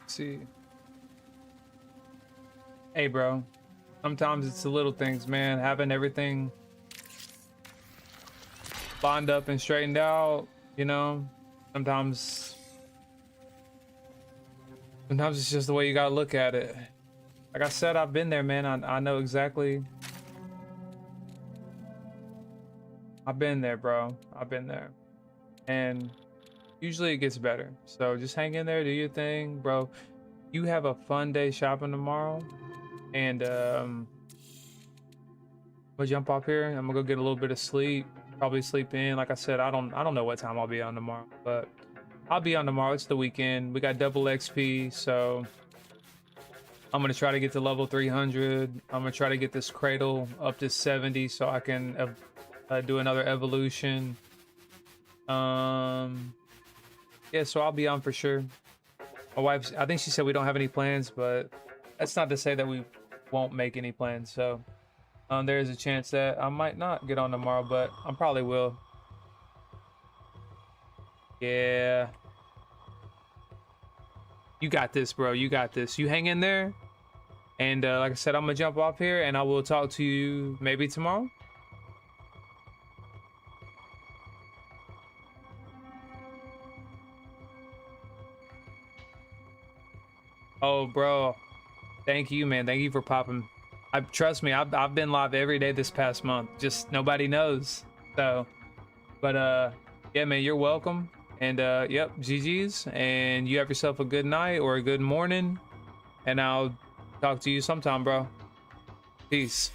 See. Hey, bro. Sometimes it's the little things, man. Having everything lined up and straightened out, you know. Sometimes Sometimes it's just the way you gotta look at it. Like I said, I've been there, man. I know exactly. I've been there, bro. I've been there. And usually it gets better. So just hang in there, do your thing, bro. You have a fun day shopping tomorrow. And I'm gonna jump off here. I'm gonna go get a little bit of sleep. Probably sleep in. Like I said, I don't know what time I'll be on tomorrow, but I'll be on tomorrow. It's the weekend. We got double XP, so I'm gonna try to get to level 300. I'm gonna try to get this cradle up to 70 so I can do another evolution. Yeah, so I'll be on for sure. My wife, I think she said we don't have any plans, but that's not to say that we won't make any plans. So there is a chance that I might not get on tomorrow, but I probably will. Yeah. You got this, bro. You got this. You hang in there. And like I said, I'm gonna jump off here and I will talk to you maybe tomorrow. Oh, bro. Thank you, man. Thank you for popping. Trust me, I've been live every day this past month. Just nobody knows. So, but yeah, man, you're welcome. And yep, GG's. And you have yourself a good night or a good morning. And I'll talk to you sometime, bro. Peace.